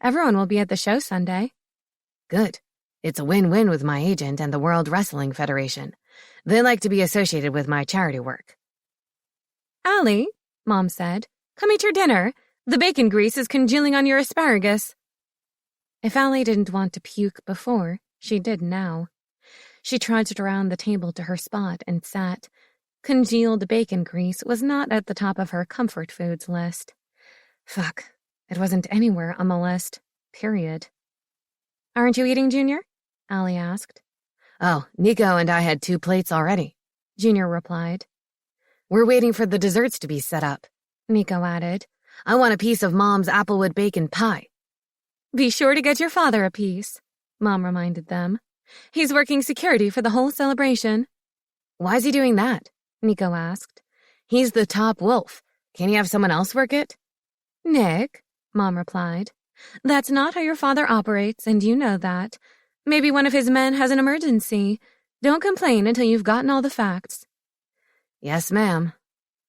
Everyone will be at the show Sunday. Good. It's a win-win with my agent and the World Wrestling Federation. They like to be associated with my charity work. Allie, Mom said, come eat your dinner. The bacon grease is congealing on your asparagus. If Allie didn't want to puke before, she did now. She trudged around the table to her spot and sat. Congealed bacon grease was not at the top of her comfort foods list. Fuck, it wasn't anywhere on the list, period. Aren't you eating, Junior? Allie asked. Oh, Nico and I had 2 plates already, Junior replied. We're waiting for the desserts to be set up, Nico added. I want a piece of Mom's applewood bacon pie. Be sure to get your father a piece, Mom reminded them. He's working security for the whole celebration. Why's he doing that? Nico asked. He's the top wolf. Can he have someone else work it? Nick, Mom replied. That's not how your father operates, and you know that. Maybe one of his men has an emergency. Don't complain until you've gotten all the facts. Yes, ma'am,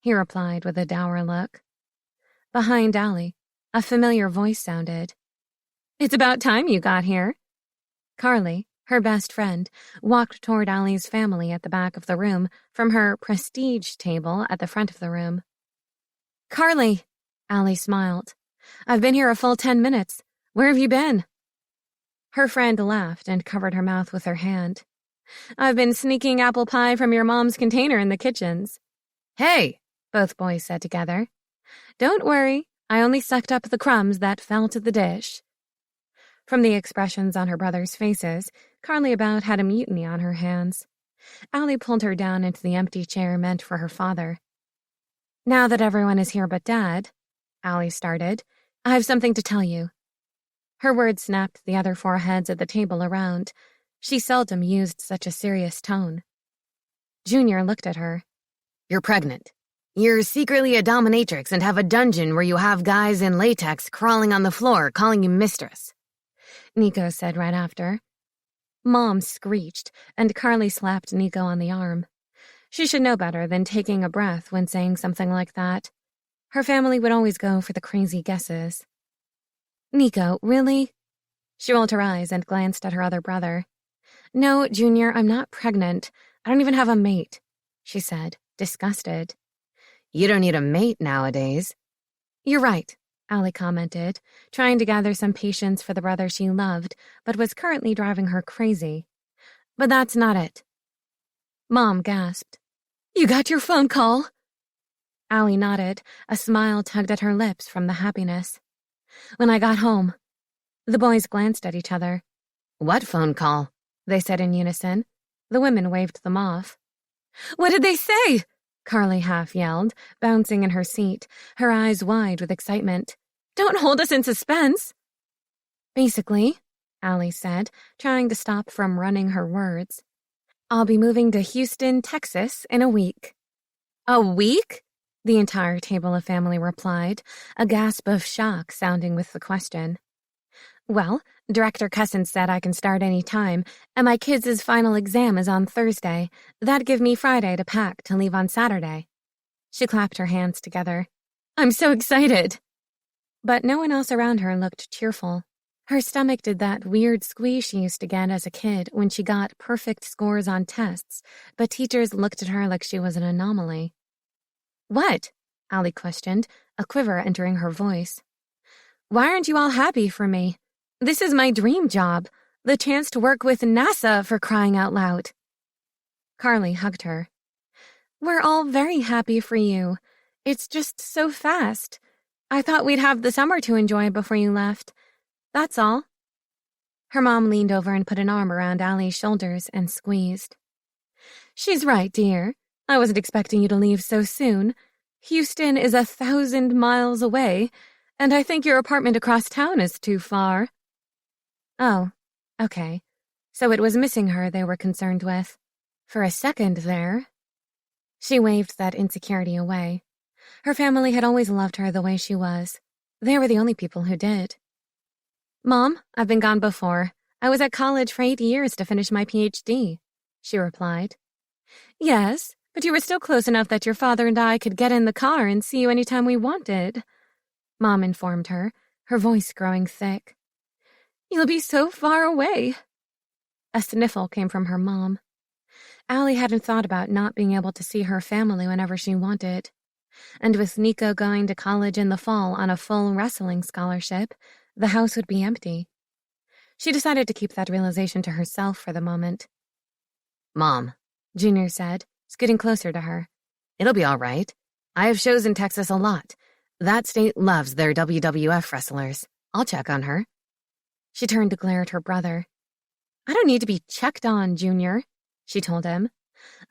he replied with a dour look. Behind Allie, a familiar voice sounded. It's about time you got here. Carly, her best friend, walked toward Allie's family at the back of the room from her prestige table at the front of the room. Carly, Allie smiled. I've been here a full 10 minutes. Where have you been? Her friend laughed and covered her mouth with her hand. I've been sneaking apple pie from your mom's container in the kitchens. Hey, both boys said together. Don't worry, I only sucked up the crumbs that fell to the dish. From the expressions on her brothers' faces, Carly about had a mutiny on her hands. Allie pulled her down into the empty chair meant for her father. Now that everyone is here but Dad, Allie started, I have something to tell you. Her words snapped the other 4 heads at the table around. She seldom used such a serious tone. Junior looked at her. You're pregnant. You're secretly a dominatrix and have a dungeon where you have guys in latex crawling on the floor calling you mistress. Nico said right after. Mom screeched, and Carly slapped Nico on the arm. She should know better than taking a breath when saying something like that. Her family would always go for the crazy guesses. Nico, really? She rolled her eyes and glanced at her other brother. No, Junior, I'm not pregnant. I don't even have a mate, she said, disgusted. You don't need a mate nowadays. You're right, Allie commented, trying to gather some patience for the brother she loved, but was currently driving her crazy. But that's not it. Mom gasped. You got your phone call? Allie nodded, a smile tugged at her lips from the happiness. When I got home. The boys glanced at each other. What phone call? They said in unison. The women waved them off. What did they say? Carly half yelled, bouncing in her seat, her eyes wide with excitement. Don't hold us in suspense. Basically, Allie said, trying to stop from running her words. I'll be moving to Houston, Texas in a week. A week? The entire table of family replied, a gasp of shock sounding with the question. Well, Director Cussin said I can start any time, and my kids' final exam is on Thursday. That'd give me Friday to pack to leave on Saturday. She clapped her hands together. I'm so excited. But no one else around her looked cheerful. Her stomach did that weird squeeze she used to get as a kid when she got perfect scores on tests, but teachers looked at her like she was an anomaly. What? Allie questioned, a quiver entering her voice. Why aren't you all happy for me? This is my dream job, the chance to work with NASA for crying out loud. Carly hugged her. We're all very happy for you. It's just so fast. I thought we'd have the summer to enjoy before you left. That's all. Her mom leaned over and put an arm around Allie's shoulders and squeezed. She's right, dear. I wasn't expecting you to leave so soon. Houston is 1,000 miles away, and I think your apartment across town is too far. Oh, okay. So it was missing her they were concerned with. For a second there. She waved that insecurity away. Her family had always loved her the way she was. They were the only people who did. Mom, I've been gone before. I was at college for 8 years to finish my PhD, she replied. Yes, but you were still close enough that your father and I could get in the car and see you anytime we wanted, Mom informed her, her voice growing thick. You'll be so far away. A sniffle came from her mom. Allie hadn't thought about not being able to see her family whenever she wanted. And with Nico going to college in the fall on a full wrestling scholarship, the house would be empty. She decided to keep that realization to herself for the moment. Mom, Junior said, scooting closer to her. It'll be all right. I have shows in Texas a lot. That state loves their WWF wrestlers. I'll check on her. She turned to glare at her brother. I don't need to be checked on, Junior, she told him.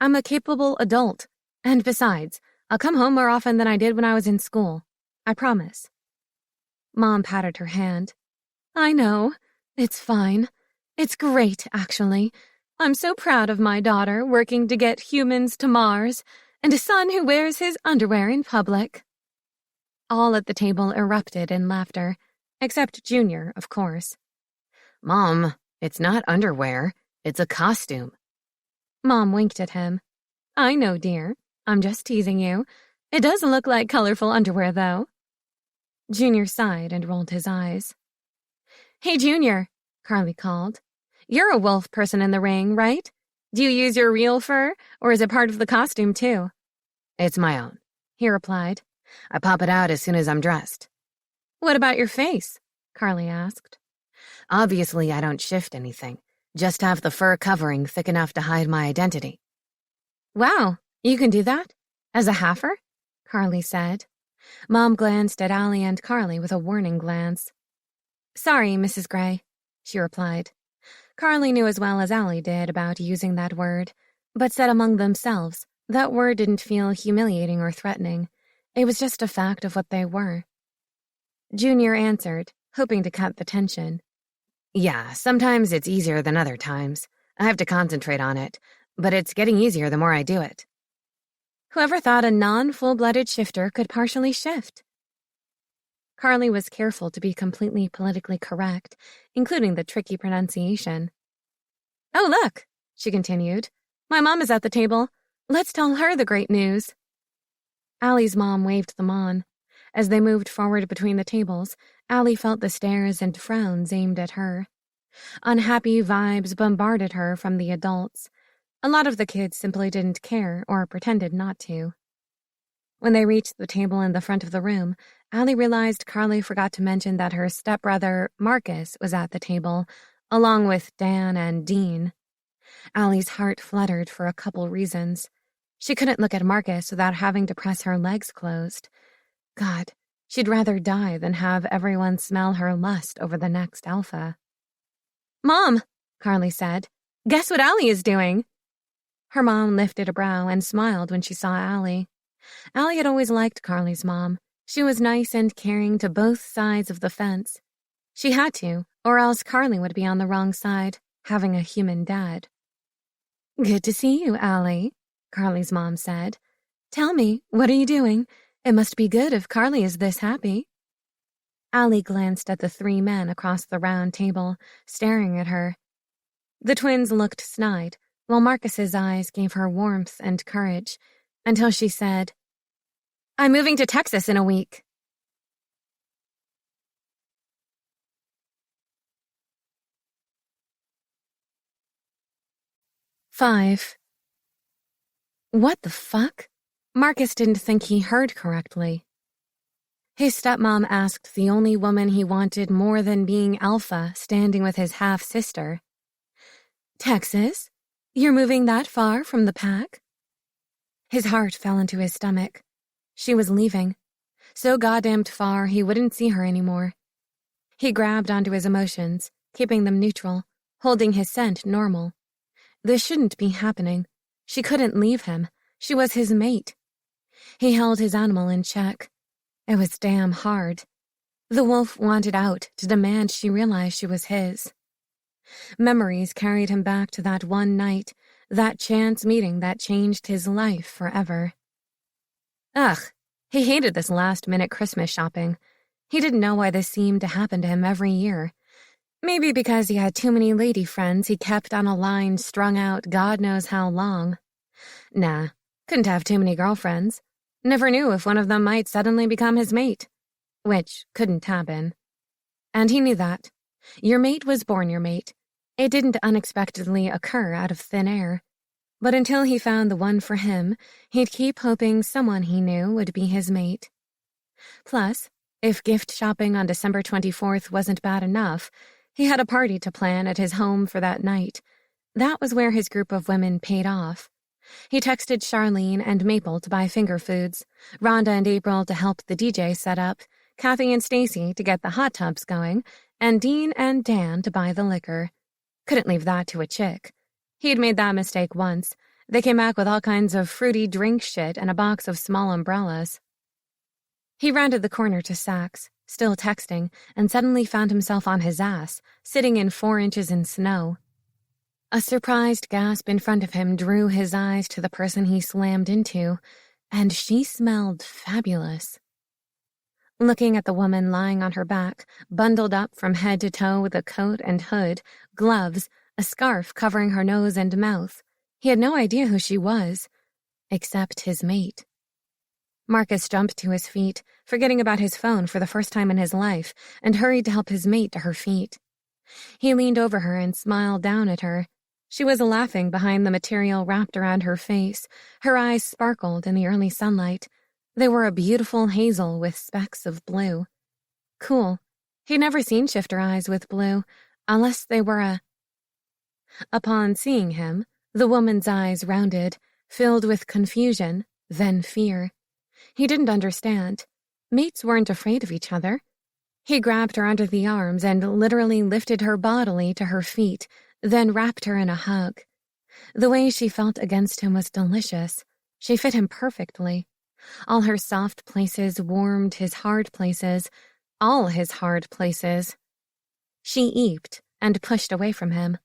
I'm a capable adult. And besides, I'll come home more often than I did when I was in school. I promise. Mom patted her hand. I know. It's fine. It's great, actually. I'm so proud of my daughter working to get humans to Mars and a son who wears his underwear in public. All at the table erupted in laughter, except Junior, of course. Mom, it's not underwear. It's a costume. Mom winked at him. I know, dear. I'm just teasing you. It does look like colorful underwear, though. Junior sighed and rolled his eyes. Hey, Junior, Carly called. You're a wolf person in the ring, right? Do you use your real fur, or is it part of the costume, too? It's my own, he replied. I pop it out as soon as I'm dressed. What about your face? Carly asked. Obviously, I don't shift anything. Just have the fur covering thick enough to hide my identity. Wow, you can do that? As a halfer? Carly said. Mom glanced at Allie and Carly with a warning glance. Sorry, Mrs. Gray, she replied. Carly knew as well as Allie did about using that word, but said among themselves, that word didn't feel humiliating or threatening. It was just a fact of what they were. Junior answered, hoping to cut the tension. Yeah, sometimes it's easier than other times. I have to concentrate on it, but it's getting easier the more I do it. Whoever thought a non-full-blooded shifter could partially shift? Carly was careful to be completely politically correct, including the tricky pronunciation. Oh, look, she continued. My mom is at the table. Let's tell her the great news. Allie's mom waved them on. As they moved forward between the tables, Allie felt the stares and frowns aimed at her. Unhappy vibes bombarded her from the adults. A lot of the kids simply didn't care or pretended not to. When they reached the table in the front of the room, Allie realized Carly forgot to mention that her stepbrother, Marcus, was at the table, along with Dan and Dean. Allie's heart fluttered for a couple reasons. She couldn't look at Marcus without having to press her legs closed. God, she'd rather die than have everyone smell her lust over the next alpha. Mom, Carly said, guess what Allie is doing? Her mom lifted a brow and smiled when she saw Allie. Allie had always liked Carly's mom. She was nice and caring to both sides of the fence. She had to, or else Carly would be on the wrong side, having a human dad. Good to see you, Allie, Carly's mom said. Tell me, what are you doing? It must be good if Carly is this happy. Allie glanced at the three men across the round table, staring at her. The twins looked snide, while Marcus's eyes gave her warmth and courage, until she said, I'm moving to Texas in a week. Five. What the fuck? Marcus didn't think he heard correctly. His stepmom asked the only woman he wanted more than being alpha standing with his half-sister. "Texas? You're moving that far from the pack?" His heart fell into his stomach. She was leaving. So goddamned far he wouldn't see her anymore. He grabbed onto his emotions, keeping them neutral, holding his scent normal. This shouldn't be happening. She couldn't leave him. She was his mate. He held his animal in check. It was damn hard. The wolf wanted out to demand she realize she was his. Memories carried him back to that one night, that chance meeting that changed his life forever. Ugh, he hated this last-minute Christmas shopping. He didn't know why this seemed to happen to him every year. Maybe because he had too many lady friends he kept on a line strung out God knows how long. Nah, couldn't have too many girlfriends. Never knew if one of them might suddenly become his mate. Which couldn't happen. And he knew that. Your mate was born your mate. It didn't unexpectedly occur out of thin air. But until he found the one for him, he'd keep hoping someone he knew would be his mate. Plus, if gift shopping on December 24th wasn't bad enough, he had a party to plan at his home for that night. That was where his group of women paid off. He texted Charlene and Maple to buy finger foods, Rhonda and April to help the DJ set up, Kathy and Stacy to get the hot tubs going, and Dean and Dan to buy the liquor. Couldn't leave that to a chick. He'd made that mistake once. They came back with all kinds of fruity drink shit and a box of small umbrellas. He rounded the corner to Saks, still texting, and suddenly found himself on his ass, sitting in 4 inches in snow. A surprised gasp in front of him drew his eyes to the person he slammed into, and she smelled fabulous. Looking at the woman lying on her back, bundled up from head to toe with a coat and hood, gloves, a scarf covering her nose and mouth, he had no idea who she was, except his mate. Marcus jumped to his feet, forgetting about his phone for the first time in his life, and hurried to help his mate to her feet. He leaned over her and smiled down at her. She was laughing behind the material wrapped around her face. Her eyes sparkled in the early sunlight. They were a beautiful hazel with specks of blue. Cool. He'd never seen shifter eyes with blue, unless they were a... Upon seeing him, the woman's eyes rounded, filled with confusion, then fear. He didn't understand. Mates weren't afraid of each other. He grabbed her under the arms and literally lifted her bodily to her feet, then wrapped her in a hug. The way she felt against him was delicious. She fit him perfectly. All her soft places warmed his hard places, all his hard places. She eeped and pushed away from him.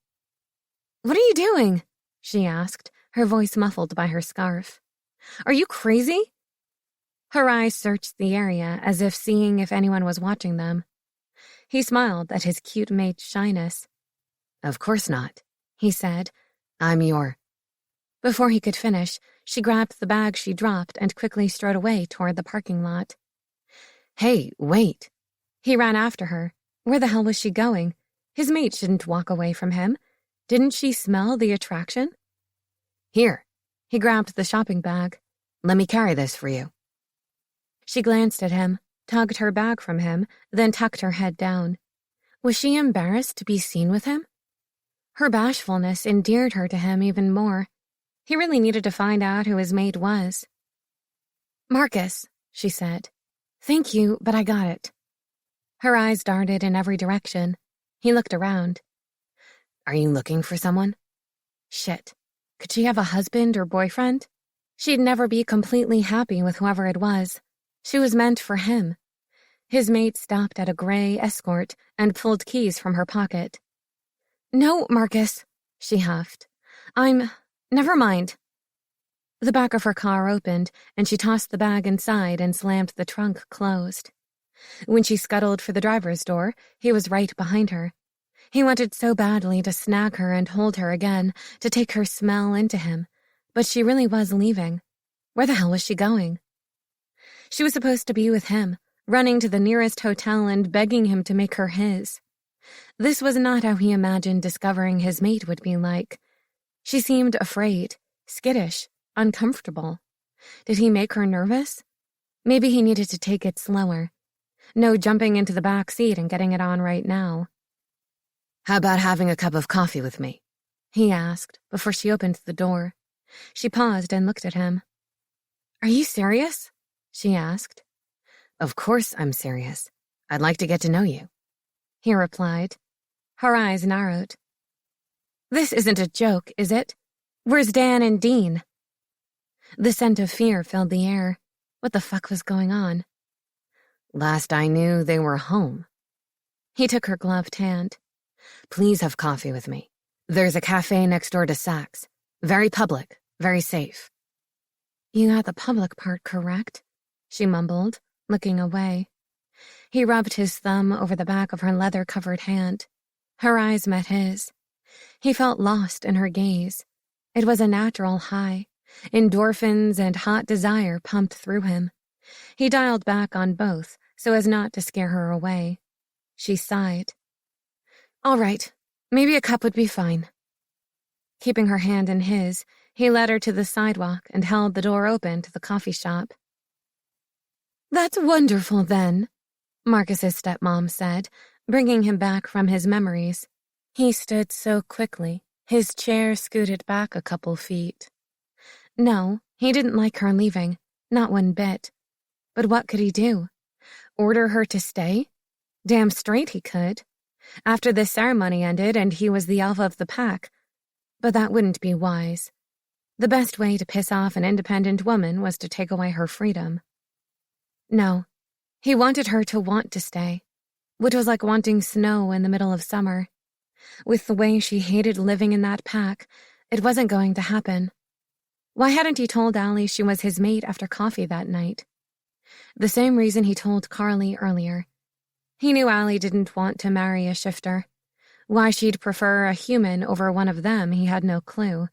"What are you doing?" she asked, her voice muffled by her scarf. "Are you crazy?" Her eyes searched the area as if seeing if anyone was watching them. He smiled at his cute mate's shyness. "Of course not," he said. "I'm your..." Before he could finish, she grabbed the bag she dropped and quickly strode away toward the parking lot. "Hey, wait." He ran after her. Where the hell was she going? His mate shouldn't walk away from him. Didn't she smell the attraction? "Here." He grabbed the shopping bag. "Let me carry this for you." She glanced at him, tugged her bag from him, then tucked her head down. Was she embarrassed to be seen with him? Her bashfulness endeared her to him even more. He really needed to find out who his mate was. "Marcus," she said. "Thank you, but I got it." Her eyes darted in every direction. He looked around. "Are you looking for someone?" Shit. Could she have a husband or boyfriend? She'd never be completely happy with whoever it was. She was meant for him. His mate stopped at a gray Escort and pulled keys from her pocket. "No, Marcus," she huffed. Never mind." The back of her car opened, and she tossed the bag inside and slammed the trunk closed. When she scuttled for the driver's door, he was right behind her. He wanted so badly to snag her and hold her again, to take her smell into him, but she really was leaving. Where the hell was she going? She was supposed to be with him, running to the nearest hotel and begging him to make her his. This was not how he imagined discovering his mate would be like. She seemed afraid, skittish, uncomfortable. Did he make her nervous? Maybe he needed to take it slower, No jumping into the back seat and getting it on right now. "How about having a cup of coffee with me?" he asked before she opened the door. She paused and looked at him. "Are you serious?" she asked. "Of course I'm serious. I'd like to get to know you," he replied. Her eyes narrowed. "This isn't a joke, is it? Where's Dan and Dean?" The scent of fear filled the air. What the fuck was going on? "Last I knew, they were home." He took her gloved hand. "Please have coffee with me. There's a cafe next door to Saks. Very public, very safe." "You got the public part correct," she mumbled, looking away. He rubbed his thumb over the back of her leather-covered hand. Her eyes met his. He felt lost in her gaze. It was a natural high. Endorphins and hot desire pumped through him. He dialed back on both so as not to scare her away. She sighed. "All right, maybe a cup would be fine." Keeping her hand in his, he led her to the sidewalk and held the door open to the coffee shop. "That's wonderful, then," Marcus's stepmom said, bringing him back from his memories. He stood so quickly, his chair scooted back a couple feet. No, he didn't like her leaving, not one bit. But what could he do? Order her to stay? Damn straight he could. After the ceremony ended and he was the alpha of the pack. But that wouldn't be wise. The best way to piss off an independent woman was to take away her freedom. No, he wanted her to want to stay, which was like wanting snow in the middle of summer. With the way she hated living in that pack, it wasn't going to happen. Why hadn't he told Allie she was his mate after coffee that night? The same reason he told Carly earlier. He knew Allie didn't want to marry a shifter. Why she'd prefer a human over one of them, he had no clue.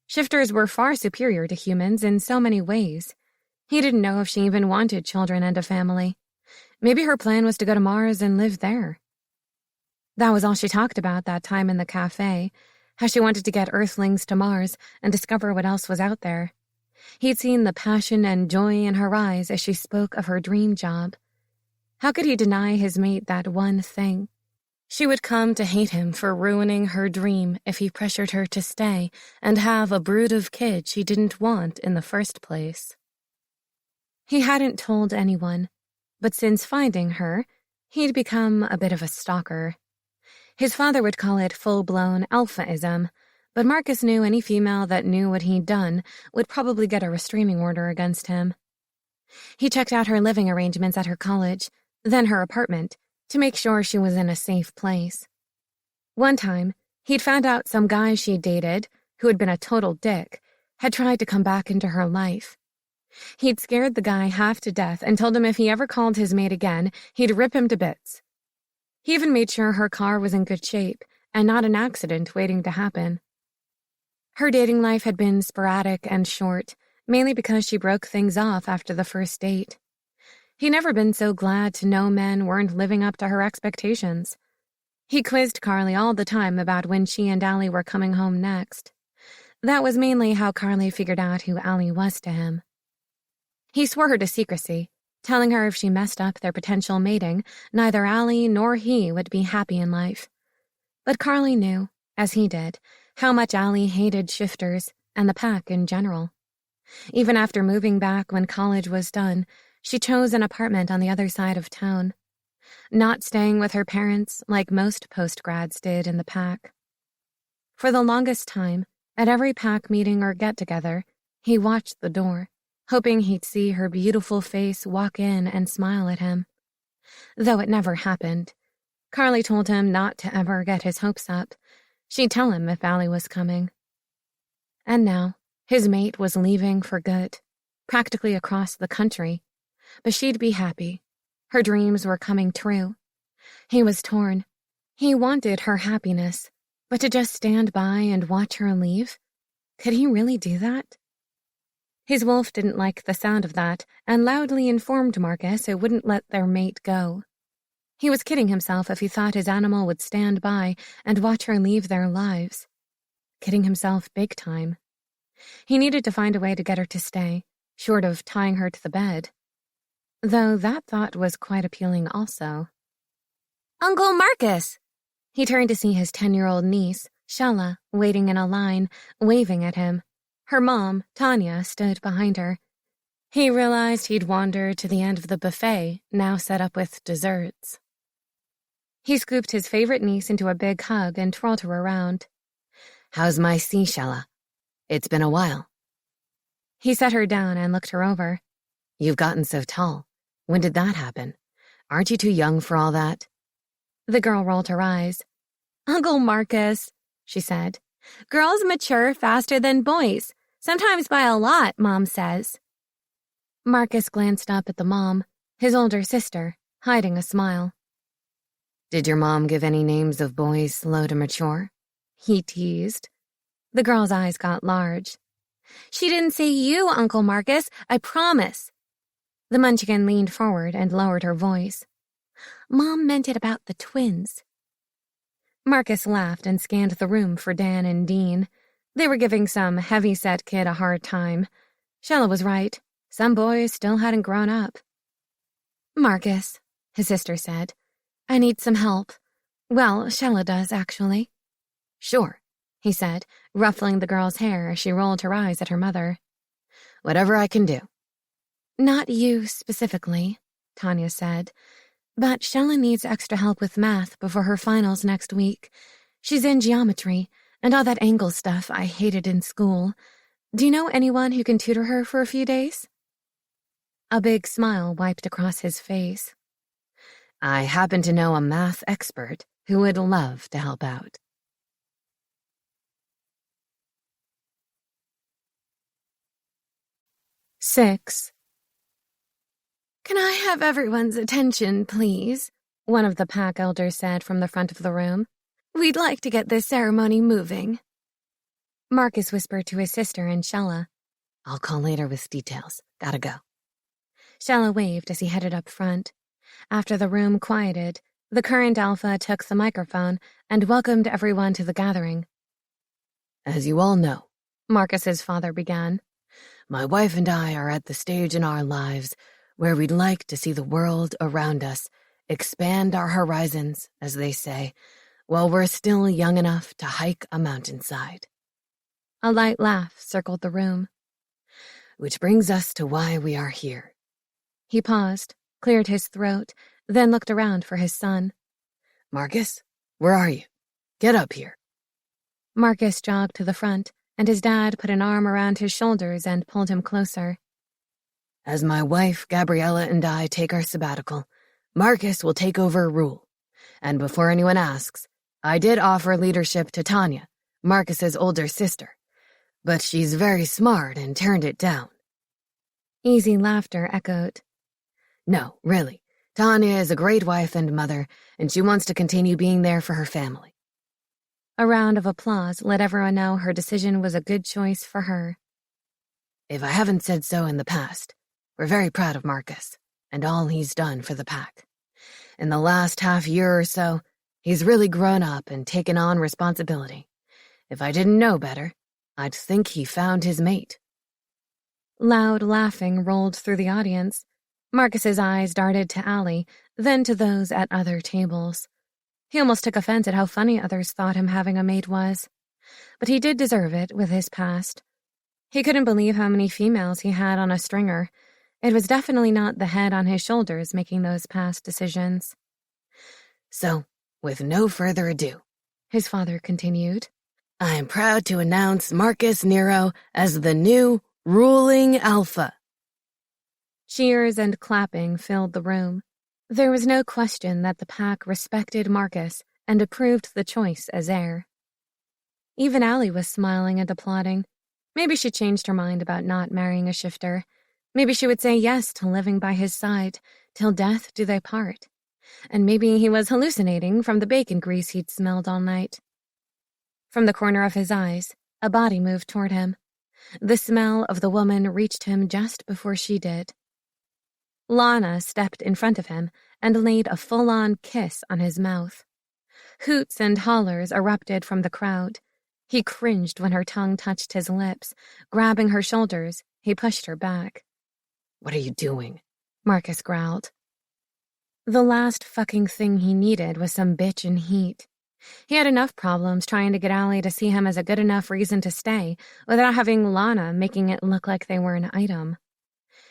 Shifters were far superior to humans in so many ways. He didn't know if she even wanted children and a family. Maybe her plan was to go to Mars and live there. That was all she talked about that time in the cafe, how she wanted to get Earthlings to Mars and discover what else was out there. He'd seen the passion and joy in her eyes as she spoke of her dream job. How could he deny his mate that one thing? She would come to hate him for ruining her dream if he pressured her to stay and have a brood of kids she didn't want in the first place. He hadn't told anyone, but since finding her, he'd become a bit of a stalker. His father would call it full-blown alphaism, but Marcus knew any female that knew what he'd done would probably get a restraining order against him. He checked out her living arrangements at her college, then her apartment, to make sure she was in a safe place. One time, he'd found out some guy she'd dated, who had been a total dick, had tried to come back into her life. He'd scared the guy half to death and told him if he ever called his mate again, he'd rip him to bits. He even made sure her car was in good shape and not an accident waiting to happen. Her dating life had been sporadic and short, mainly because she broke things off after the first date. He'd never been so glad to know men weren't living up to her expectations. He quizzed Carly all the time about when she and Allie were coming home next. That was mainly how Carly figured out who Allie was to him. He swore her to secrecy, telling her if she messed up their potential mating, neither Allie nor he would be happy in life. But Carly knew, as he did, how much Allie hated shifters and the pack in general. Even after moving back when college was done, she chose an apartment on the other side of town, not staying with her parents like most postgrads did in the pack. For the longest time, at every pack meeting or get-together, he watched the door, hoping he'd see her beautiful face walk in and smile at him. Though it never happened. Carly told him not to ever get his hopes up. She'd tell him if Allie was coming. And now, his mate was leaving for good, practically across the country. But she'd be happy. Her dreams were coming true. He was torn. He wanted her happiness, but to just stand by and watch her leave? Could he really do that? His wolf didn't like the sound of that and loudly informed Marcus it wouldn't let their mate go. He was kidding himself if he thought his animal would stand by and watch her leave their lives. Kidding himself big time. He needed to find a way to get her to stay, short of tying her to the bed. though that thought was quite appealing also. Uncle Marcus! He turned to see his 10-year-old niece, Shella, waiting in a line, waving at him. Her mom, Tanya, stood behind her. He realized he'd wandered to the end of the buffet, now set up with desserts. He scooped his favorite niece into a big hug and twirled her around. How's my sea, Shella? It's been a while. He set her down and looked her over. You've gotten so tall. When did that happen? Aren't you too young for all that? The girl rolled her eyes. Uncle Marcus, she said. Girls mature faster than boys, sometimes by a lot, Mom says. Marcus glanced up at the mom, his older sister, hiding a smile. Did your mom give any names of boys slow to mature? He teased. The girl's eyes got large. She didn't say you, Uncle Marcus, I promise. The munchkin leaned forward and lowered her voice. Mom meant it about the twins. Marcus laughed and scanned the room for Dan and Dean. They were giving some heavy-set kid a hard time. Shella was right. Some boys still hadn't grown up. Marcus, his sister said, I need some help. Well, Shella does, actually. Sure, he said, ruffling the girl's hair as she rolled her eyes at her mother. Whatever I can do. Not you specifically, Tanya said, but Shella needs extra help with math before her finals next week. She's in geometry and all that angle stuff I hated in school. Do you know anyone who can tutor her for a few days? A big smile wiped across his face. I happen to know a math expert who would love to help out. Six. Can I have everyone's attention, please? One of the pack elders said from the front of the room. We'd like to get this ceremony moving. Marcus whispered to his sister and Shella. I'll call later with details. Gotta go. Shella waved as he headed up front. After the room quieted, the current alpha took the microphone and welcomed everyone to the gathering. As you all know, Marcus's father began, my wife and I are at the stage in our lives where we'd like to see the world around us expand our horizons, as they say, while we're still young enough to hike a mountainside. A light laugh circled the room. Which brings us to why we are here. He paused, cleared his throat, then looked around for his son. Marcus, where are you? Get up here. Marcus jogged to the front, and his dad put an arm around his shoulders and pulled him closer. As my wife, Gabriella, and I take our sabbatical, Marcus will take over rule. And before anyone asks, I did offer leadership to Tanya, Marcus's older sister, but she's very smart and turned it down. Easy laughter echoed. No, really. Tanya is a great wife and mother, and she wants to continue being there for her family. A round of applause let everyone know her decision was a good choice for her. If I haven't said so in the past, we're very proud of Marcus and all he's done for the pack. In the last half year or so, he's really grown up and taken on responsibility. If I didn't know better, I'd think he found his mate. Loud laughing rolled through the audience. Marcus's eyes darted to Allie, then to those at other tables. He almost took offense at how funny others thought him having a mate was. But he did deserve it with his past. He couldn't believe how many females he had on a stringer. It was definitely not the head on his shoulders making those past decisions. So, with no further ado, his father continued, I am proud to announce Marcus Nero as the new ruling alpha. Cheers and clapping filled the room. There was no question that the pack respected Marcus and approved the choice as heir. Even Allie was smiling and applauding. Maybe she changed her mind about not marrying a shifter. Maybe she would say yes to living by his side, till death do they part. And maybe he was hallucinating from the bacon grease he'd smelled all night. From the corner of his eyes, a body moved toward him. The smell of the woman reached him just before she did. Lana stepped in front of him and laid a full-on kiss on his mouth. Hoots and hollers erupted from the crowd. He cringed when her tongue touched his lips. Grabbing her shoulders, he pushed her back. What are you doing? Marcus growled. The last fucking thing he needed was some bitch in heat. He had enough problems trying to get Allie to see him as a good enough reason to stay without having Lana making it look like they were an item.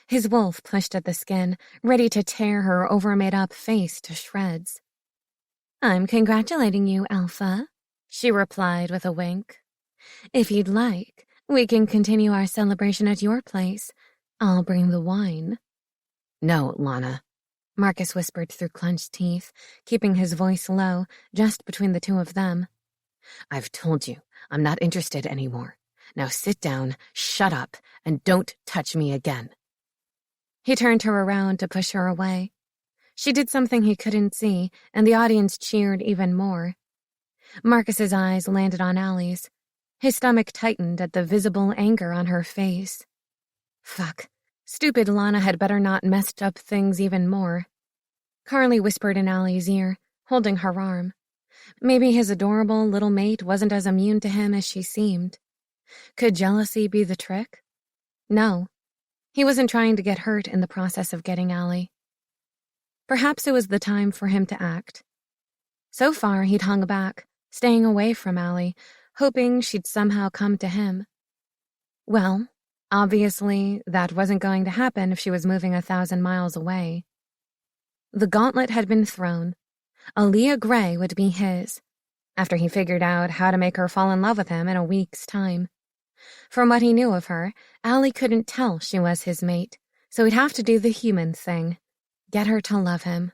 His wolf pushed at the skin, ready to tear her over-made-up face to shreds. "I'm congratulating you, Alpha," she replied with a wink. "If you'd like, we can continue our celebration at your place. I'll bring the wine." "No, Lana," Marcus whispered through clenched teeth, keeping his voice low, just between the two of them. "I've told you, I'm not interested anymore. Now sit down, shut up, and don't touch me again." He turned her around to push her away. She did something he couldn't see, and the audience cheered even more. Marcus's eyes landed on Allie's. His stomach tightened at the visible anger on her face. Fuck. Stupid Lana had better not messed up things even more. Carly whispered in Allie's ear, holding her arm. Maybe his adorable little mate wasn't as immune to him as she seemed. Could jealousy be the trick? No. He wasn't trying to get hurt in the process of getting Allie. Perhaps it was the time for him to act. So far, he'd hung back, staying away from Allie, hoping she'd somehow come to him. Well, obviously, that wasn't going to happen if she was moving 1,000 miles away. The gauntlet had been thrown. Aaliyah Gray would be his, after he figured out how to make her fall in love with him in a week's time. From what he knew of her, Allie couldn't tell she was his mate, so he'd have to do the human thing, get her to love him.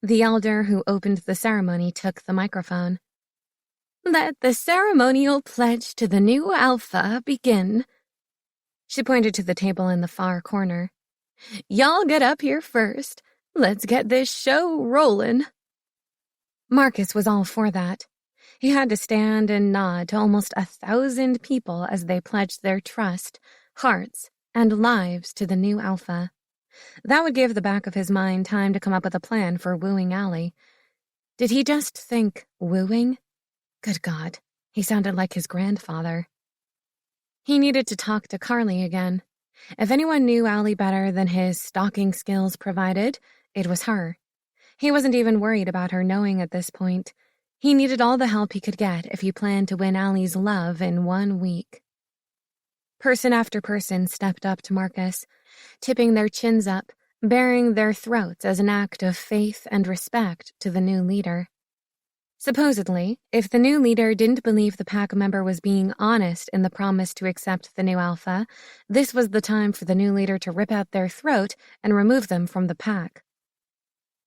The elder who opened the ceremony took the microphone. "Let the ceremonial pledge to the new Alpha begin." She pointed to the table in the far corner. "Y'all get up here first. Let's get this show rolling." Marcus was all for that. He had to stand and nod to almost 1,000 people as they pledged their trust, hearts, and lives to the new Alpha. That would give the back of his mind time to come up with a plan for wooing Allie. Did he just think wooing? Good God, he sounded like his grandfather. He needed to talk to Carly again. If anyone knew Allie better than his stalking skills provided, it was her. He wasn't even worried about her knowing at this point. He needed all the help he could get if he planned to win Allie's love in 1 week. Person after person stepped up to Marcus, tipping their chins up, baring their throats as an act of faith and respect to the new leader. Supposedly, if the new leader didn't believe the pack member was being honest in the promise to accept the new Alpha, this was the time for the new leader to rip out their throat and remove them from the pack.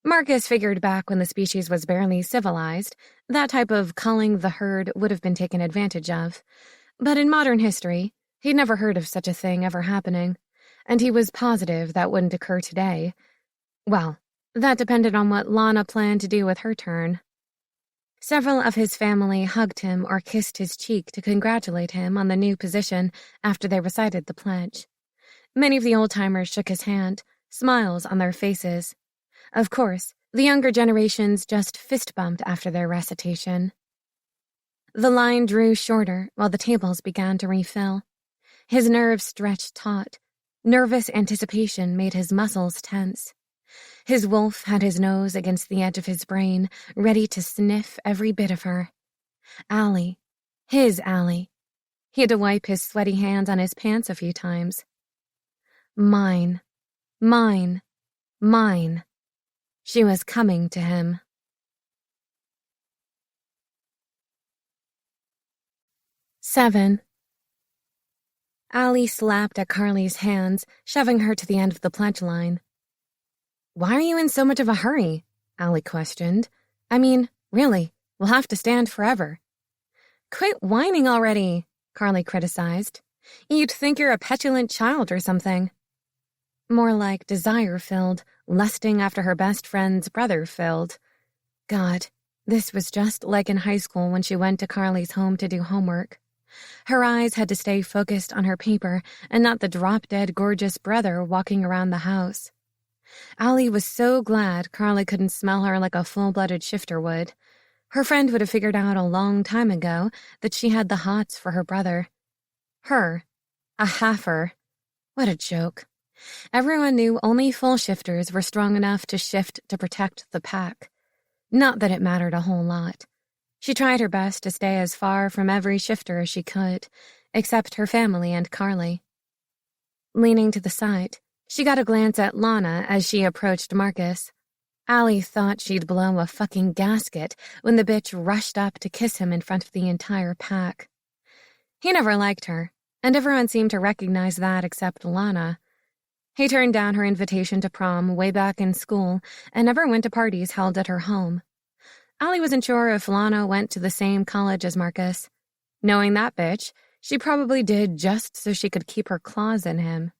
Marcus figured back when the species was barely civilized, that type of culling the herd would have been taken advantage of. But in modern history, he'd never heard of such a thing ever happening, and he was positive that wouldn't occur today. Well, that depended on what Lana planned to do with her turn. Several of his family hugged him or kissed his cheek to congratulate him on the new position after they recited the pledge. Many of the old-timers shook his hand, smiles on their faces. Of course, the younger generations just fist-bumped after their recitation. The line drew shorter while the tables began to refill. His nerves stretched taut. Nervous anticipation made his muscles tense. His wolf had his nose against the edge of his brain, ready to sniff every bit of her. Allie. His Allie. He had to wipe his sweaty hands on his pants a few times. Mine. Mine. Mine. She was coming to him. 7. Allie slapped at Carly's hands, shoving her to the end of the pledge line. "Why are you in so much of a hurry?" Allie questioned. "I mean, really, we'll have to stand forever." "Quit whining already," Carly criticized. "You'd think you're a petulant child or something." More like desire-filled, lusting after her best friend's brother-filled. God, this was just like in high school when she went to Carly's home to do homework. Her eyes had to stay focused on her paper and not the drop-dead gorgeous brother walking around the house. Allie was so glad Carly couldn't smell her like a full-blooded shifter would. Her friend would have figured out a long time ago that she had the hots for her brother. Her. A halfer. What a joke. Everyone knew only full shifters were strong enough to shift to protect the pack. Not that it mattered a whole lot. She tried her best to stay as far from every shifter as she could, except her family and Carly. Leaning to the side, she got a glance at Lana as she approached Marcus. Allie thought she'd blow a fucking gasket when the bitch rushed up to kiss him in front of the entire pack. He never liked her, and everyone seemed to recognize that except Lana. He turned down her invitation to prom way back in school and never went to parties held at her home. Allie wasn't sure if Lana went to the same college as Marcus. Knowing that bitch, she probably did just so she could keep her claws in him.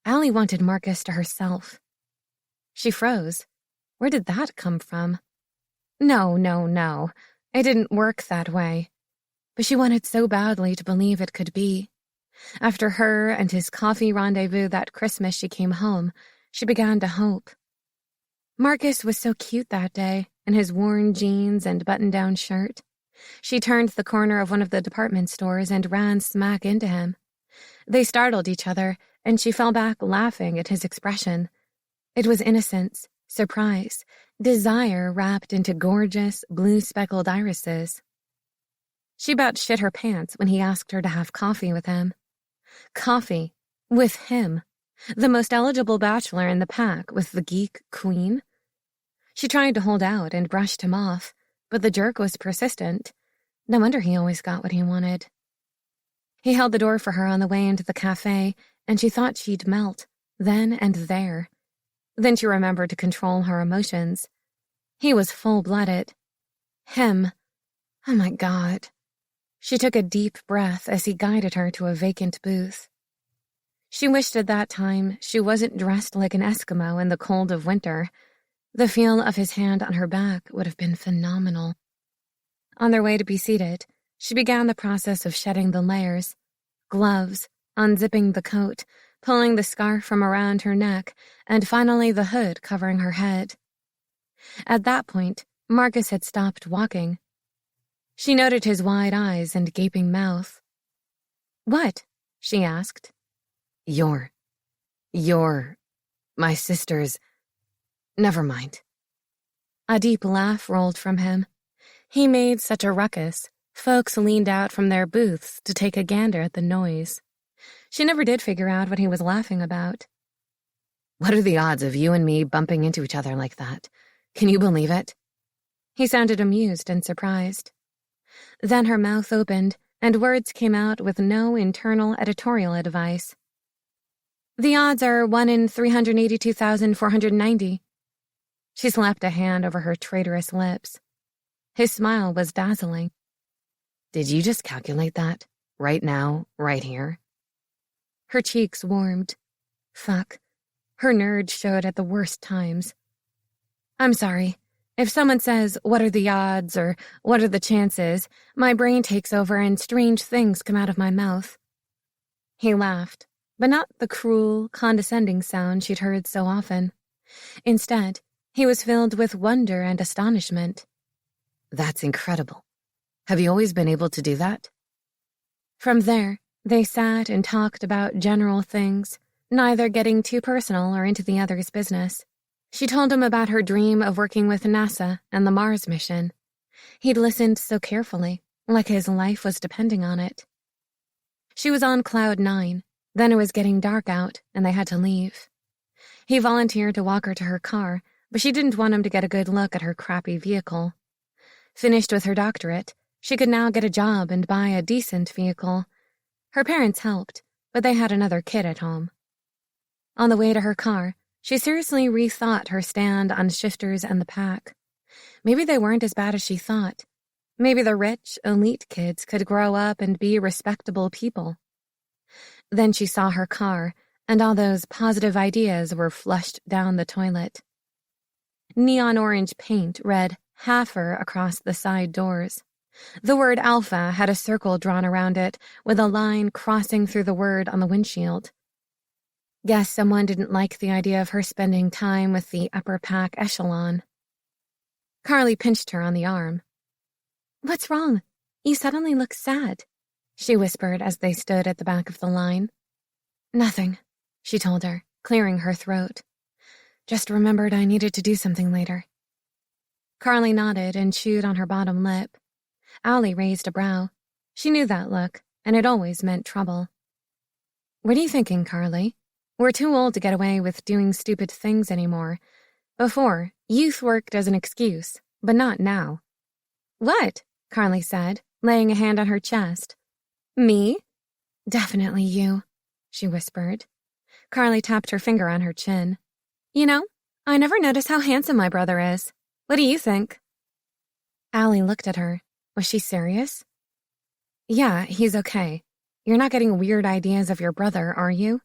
Allie wanted Marcus to herself. She froze. Where did that come from? No. It didn't work that way. But she wanted so badly to believe it could be. After her and his coffee rendezvous that Christmas she came home, she began to hope. Marcus was so cute that day, in his worn jeans and button-down shirt. She turned the corner of one of the department stores and ran smack into him. They startled each other, and she fell back laughing at his expression. It was innocence, surprise, desire wrapped into gorgeous, blue-speckled irises. She about shit her pants when he asked her to have coffee with him. Coffee. With him. The most eligible bachelor in the pack with the geek queen. She tried to hold out and brushed him off, but the jerk was persistent. No wonder he always got what he wanted. He held the door for her on the way into the cafe, and she thought she'd melt, then and there. Then she remembered to control her emotions. He was full-blooded. Him. Oh my God. She took a deep breath as he guided her to a vacant booth. She wished at that time she wasn't dressed like an Eskimo in the cold of winter. The feel of his hand on her back would have been phenomenal. On their way to be seated, she began the process of shedding the layers. Gloves, unzipping the coat, pulling the scarf from around her neck, and finally the hood covering her head. At that point, Marcus had stopped walking. She noted his wide eyes and gaping mouth. "What?" she asked. You're my sister's... Never mind." A deep laugh rolled from him. He made such a ruckus, folks leaned out from their booths to take a gander at the noise. She never did figure out what he was laughing about. "What are the odds of you and me bumping into each other like that? Can you believe it?" He sounded amused and surprised. Then her mouth opened, and words came out with no internal editorial advice. "The odds are 1 in 382,490. She slapped a hand over her traitorous lips. His smile was dazzling. "Did you just calculate that? Right now, right here?" Her cheeks warmed. Fuck. Her nerves showed at the worst times. "I'm sorry. If someone says, 'What are the odds?' or 'What are the chances?' my brain takes over and strange things come out of my mouth." He laughed, but not the cruel, condescending sound she'd heard so often. Instead, he was filled with wonder and astonishment. "That's incredible. Have you always been able to do that?" From there, they sat and talked about general things, neither getting too personal or into the other's business. She told him about her dream of working with NASA and the Mars mission. He'd listened so carefully, like his life was depending on it. She was on cloud 9. Then it was getting dark out, and they had to leave. He volunteered to walk her to her car, but she didn't want him to get a good look at her crappy vehicle. Finished with her doctorate, she could now get a job and buy a decent vehicle. Her parents helped, but they had another kid at home. On the way to her car, she seriously rethought her stand on shifters and the pack. Maybe they weren't as bad as she thought. Maybe the rich, elite kids could grow up and be respectable people. Then she saw her car, and all those positive ideas were flushed down the toilet. Neon orange paint read "Haffer" across the side doors. The word Alpha had a circle drawn around it, with a line crossing through the word on the windshield. Guess someone didn't like the idea of her spending time with the upper pack echelon. Carly pinched her on the arm. "What's wrong? You suddenly look sad," she whispered as they stood at the back of the line. "Nothing," she told her, clearing her throat. Just remembered I needed to do something later. Carly nodded and chewed on her bottom lip. Allie raised a brow. She knew that look, and it always meant trouble. What are you thinking, Carly? We're too old to get away with doing stupid things anymore. Before, youth worked as an excuse, but not now. What? Carly said, laying a hand on her chest. Me? Definitely you, she whispered. Carly tapped her finger on her chin. You know, I never notice how handsome my brother is. What do you think? Allie looked at her. Was she serious? Yeah, he's okay. You're not getting weird ideas of your brother, are you?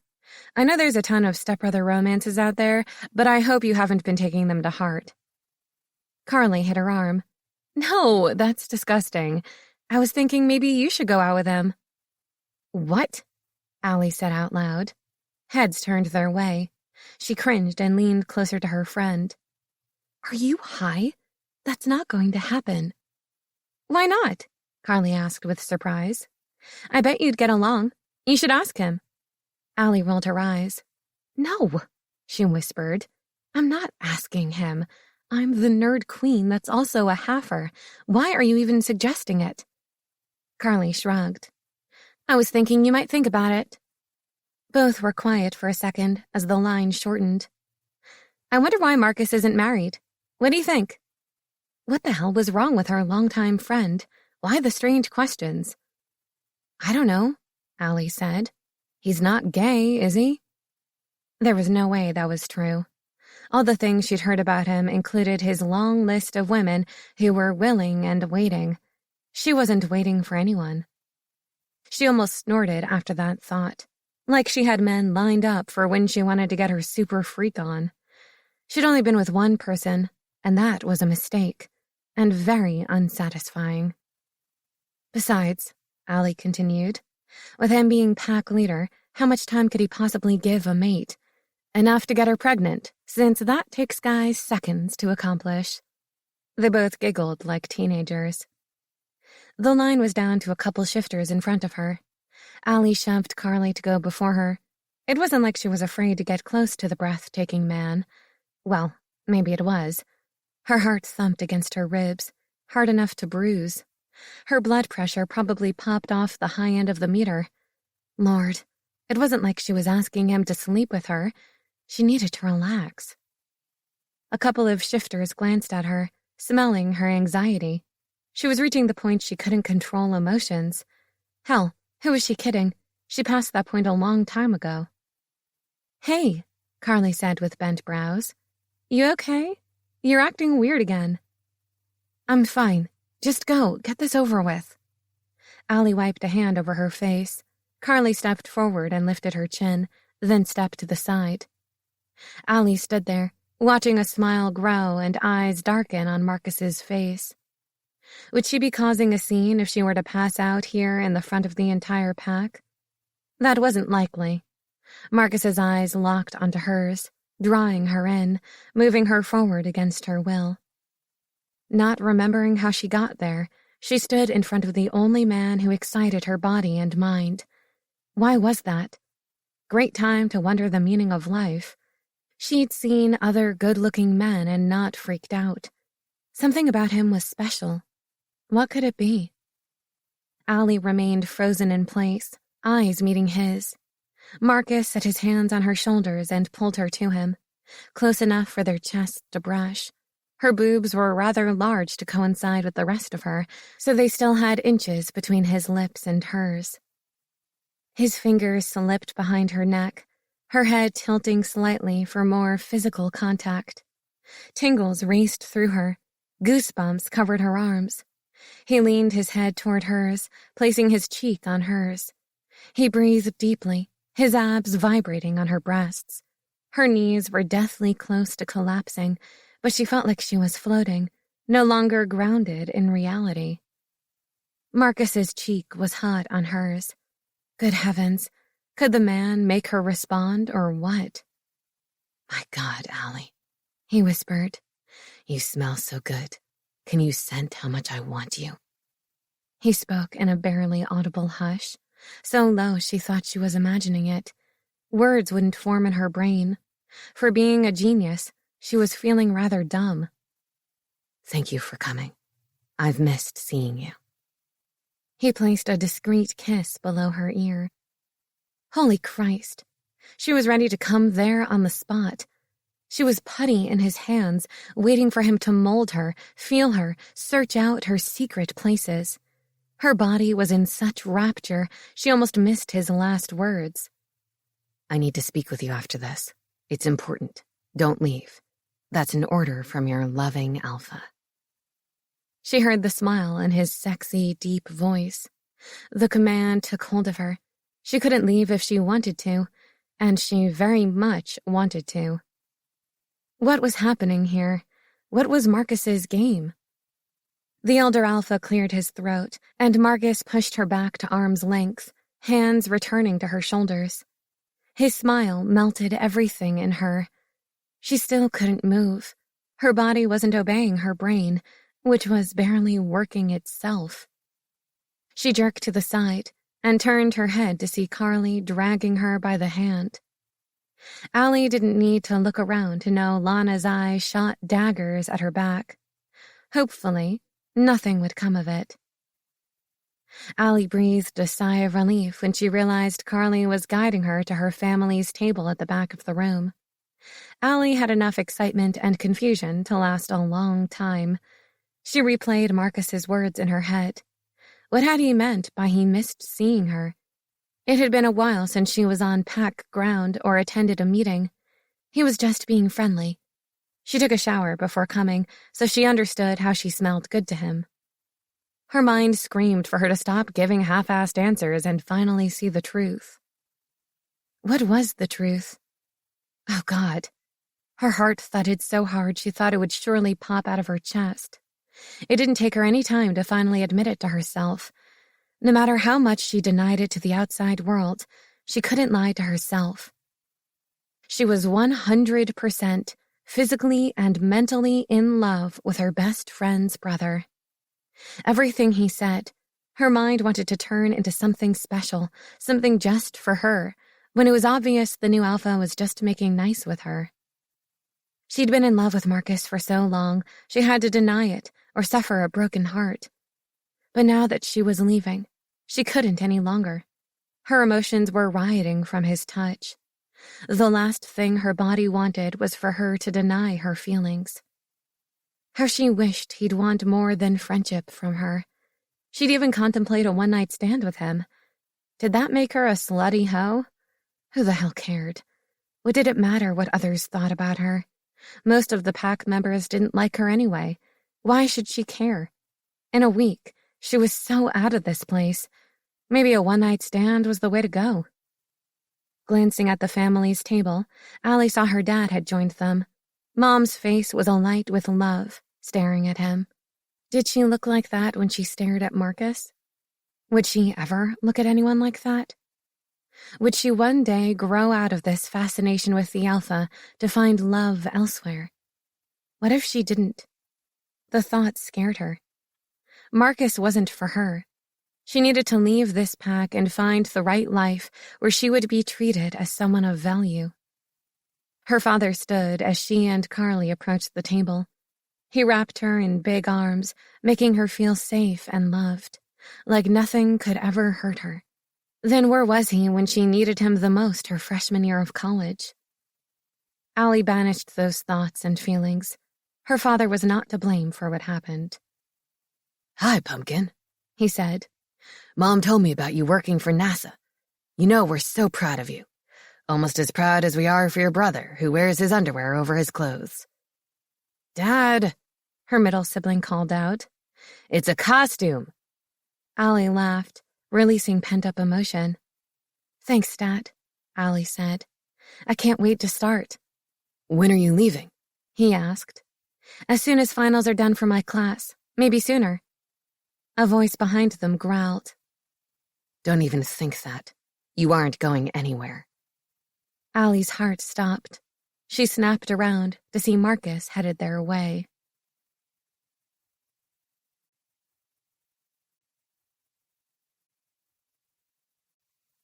I know there's a ton of stepbrother romances out there, but I hope you haven't been taking them to heart. Carly hit her arm. No, that's disgusting. I was thinking maybe you should go out with him. What? Allie said out loud. Heads turned their way. She cringed and leaned closer to her friend. Are you high? That's not going to happen. Why not? Carly asked with surprise. I bet you'd get along. You should ask him. Allie rolled her eyes. No, she whispered. I'm not asking him. I'm the nerd queen that's also a halfer. Why are you even suggesting it? Carly shrugged. I was thinking you might think about it. Both were quiet for a second as the line shortened. I wonder why Marcus isn't married. What do you think? What the hell was wrong with her longtime friend? Why the strange questions? I don't know, Allie said. He's not gay, is he? There was no way that was true. All the things she'd heard about him included his long list of women who were willing and waiting. She wasn't waiting for anyone. She almost snorted after that thought, like she had men lined up for when she wanted to get her super freak on. She'd only been with one person, and that was a mistake, and very unsatisfying. Besides, Allie continued, with him being pack leader, how much time could he possibly give a mate? Enough to get her pregnant, since that takes guys seconds to accomplish. They both giggled like teenagers. The line was down to a couple shifters in front of her. Allie shoved Carly to go before her. It wasn't like she was afraid to get close to the breathtaking man. Well, maybe it was. Her heart thumped against her ribs, hard enough to bruise. Her blood pressure probably popped off the high end of the meter. Lord, it wasn't like she was asking him to sleep with her. She needed to relax. A couple of shifters glanced at her, smelling her anxiety. She was reaching the point she couldn't control emotions. Hell, who was she kidding? She passed that point a long time ago. Hey, Carly said with bent brows. You okay? You're acting weird again. I'm fine. Just go. Get this over with. Allie wiped a hand over her face. Carly stepped forward and lifted her chin, then stepped to the side. Allie stood there, watching a smile grow and eyes darken on Marcus's face. Would she be causing a scene if she were to pass out here in the front of the entire pack? That wasn't likely. Marcus's eyes locked onto hers, drawing her in, moving her forward against her will. Not remembering how she got there, she stood in front of the only man who excited her body and mind. Why was that? Great time to wonder the meaning of life. She'd seen other good-looking men and not freaked out. Something about him was special. What could it be? Allie remained frozen in place, eyes meeting his. Marcus set his hands on her shoulders and pulled her to him, close enough for their chests to brush. Her boobs were rather large to coincide with the rest of her, so they still had inches between his lips and hers. His fingers slipped behind her neck, her head tilting slightly for more physical contact. Tingles raced through her. Goosebumps covered her arms. He leaned his head toward hers, placing his cheek on hers. He breathed deeply, his abs vibrating on her breasts. Her knees were deathly close to collapsing, but she felt like she was floating, no longer grounded in reality. Marcus's cheek was hot on hers. Good heavens, could the man make her respond or what? My God, Allie, he whispered. You smell so good. Can you scent how much I want you? He spoke in a barely audible hush, so low she thought she was imagining it. Words wouldn't form in her brain. For being a genius, she was feeling rather dumb. Thank you for coming. I've missed seeing you. He placed a discreet kiss below her ear. Holy Christ. She was ready to come there on the spot. She was putty in his hands, waiting for him to mold her, feel her, search out her secret places. Her body was in such rapture, she almost missed his last words. I need to speak with you after this. It's important. Don't leave. That's an order from your loving alpha. She heard the smile in his sexy, deep voice. The command took hold of her. She couldn't leave if she wanted to, and she very much wanted to. What was happening here? What was Marcus's game? The elder alpha cleared his throat, and Marcus pushed her back to arm's length, hands returning to her shoulders. His smile melted everything in her. She still couldn't move. Her body wasn't obeying her brain, which was barely working itself. She jerked to the side and turned her head to see Carly dragging her by the hand. Allie didn't need to look around to know Lana's eyes shot daggers at her back. Hopefully, nothing would come of it. Allie breathed a sigh of relief when she realized Carly was guiding her to her family's table at the back of the room. Allie had enough excitement and confusion to last a long time. She replayed Marcus's words in her head. What had he meant by he missed seeing her? It had been a while since she was on pack ground or attended a meeting. He was just being friendly. She took a shower before coming, so she understood how she smelled good to him. Her mind screamed for her to stop giving half-assed answers and finally see the truth. What was the truth? Oh, God. Her heart thudded so hard she thought it would surely pop out of her chest. It didn't take her any time to finally admit it to herself. No matter how much she denied it to the outside world, she couldn't lie to herself. She was 100% physically and mentally in love with her best friend's brother. Everything he said, her mind wanted to turn into something special, something just for her, when it was obvious the new alpha was just making nice with her. She'd been in love with Marcus for so long, she had to deny it or suffer a broken heart. But now that she was leaving, she couldn't any longer. Her emotions were rioting from his touch. The last thing her body wanted was for her to deny her feelings. How she wished he'd want more than friendship from her. She'd even contemplate a one-night stand with him. Did that make her a slutty hoe? Who the hell cared? What did it matter what others thought about her? Most of the pack members didn't like her anyway. Why should she care? In a week, she was so out of this place. Maybe a one-night stand was the way to go. Glancing at the family's table, Allie saw her dad had joined them. Mom's face was alight with love, staring at him. Did she look like that when she stared at Marcus? Would she ever look at anyone like that? Would she one day grow out of this fascination with the alpha to find love elsewhere? What if she didn't? The thought scared her. Marcus wasn't for her. She needed to leave this pack and find the right life where she would be treated as someone of value. Her father stood as she and Carly approached the table. He wrapped her in big arms, making her feel safe and loved, like nothing could ever hurt her. Then where was he when she needed him the most her freshman year of college? Allie banished those thoughts and feelings. Her father was not to blame for what happened. Hi, Pumpkin, he said. Mom told me about you working for NASA. You know we're so proud of you. Almost as proud as we are for your brother, who wears his underwear over his clothes. Dad, her middle sibling called out. It's a costume. Allie laughed, releasing pent-up emotion. Thanks, Dad, Allie said. I can't wait to start. When are you leaving? He asked. As soon as finals are done for my class, maybe sooner. A voice behind them growled. Don't even think that. You aren't going anywhere. Allie's heart stopped. She snapped around to see Marcus headed their way.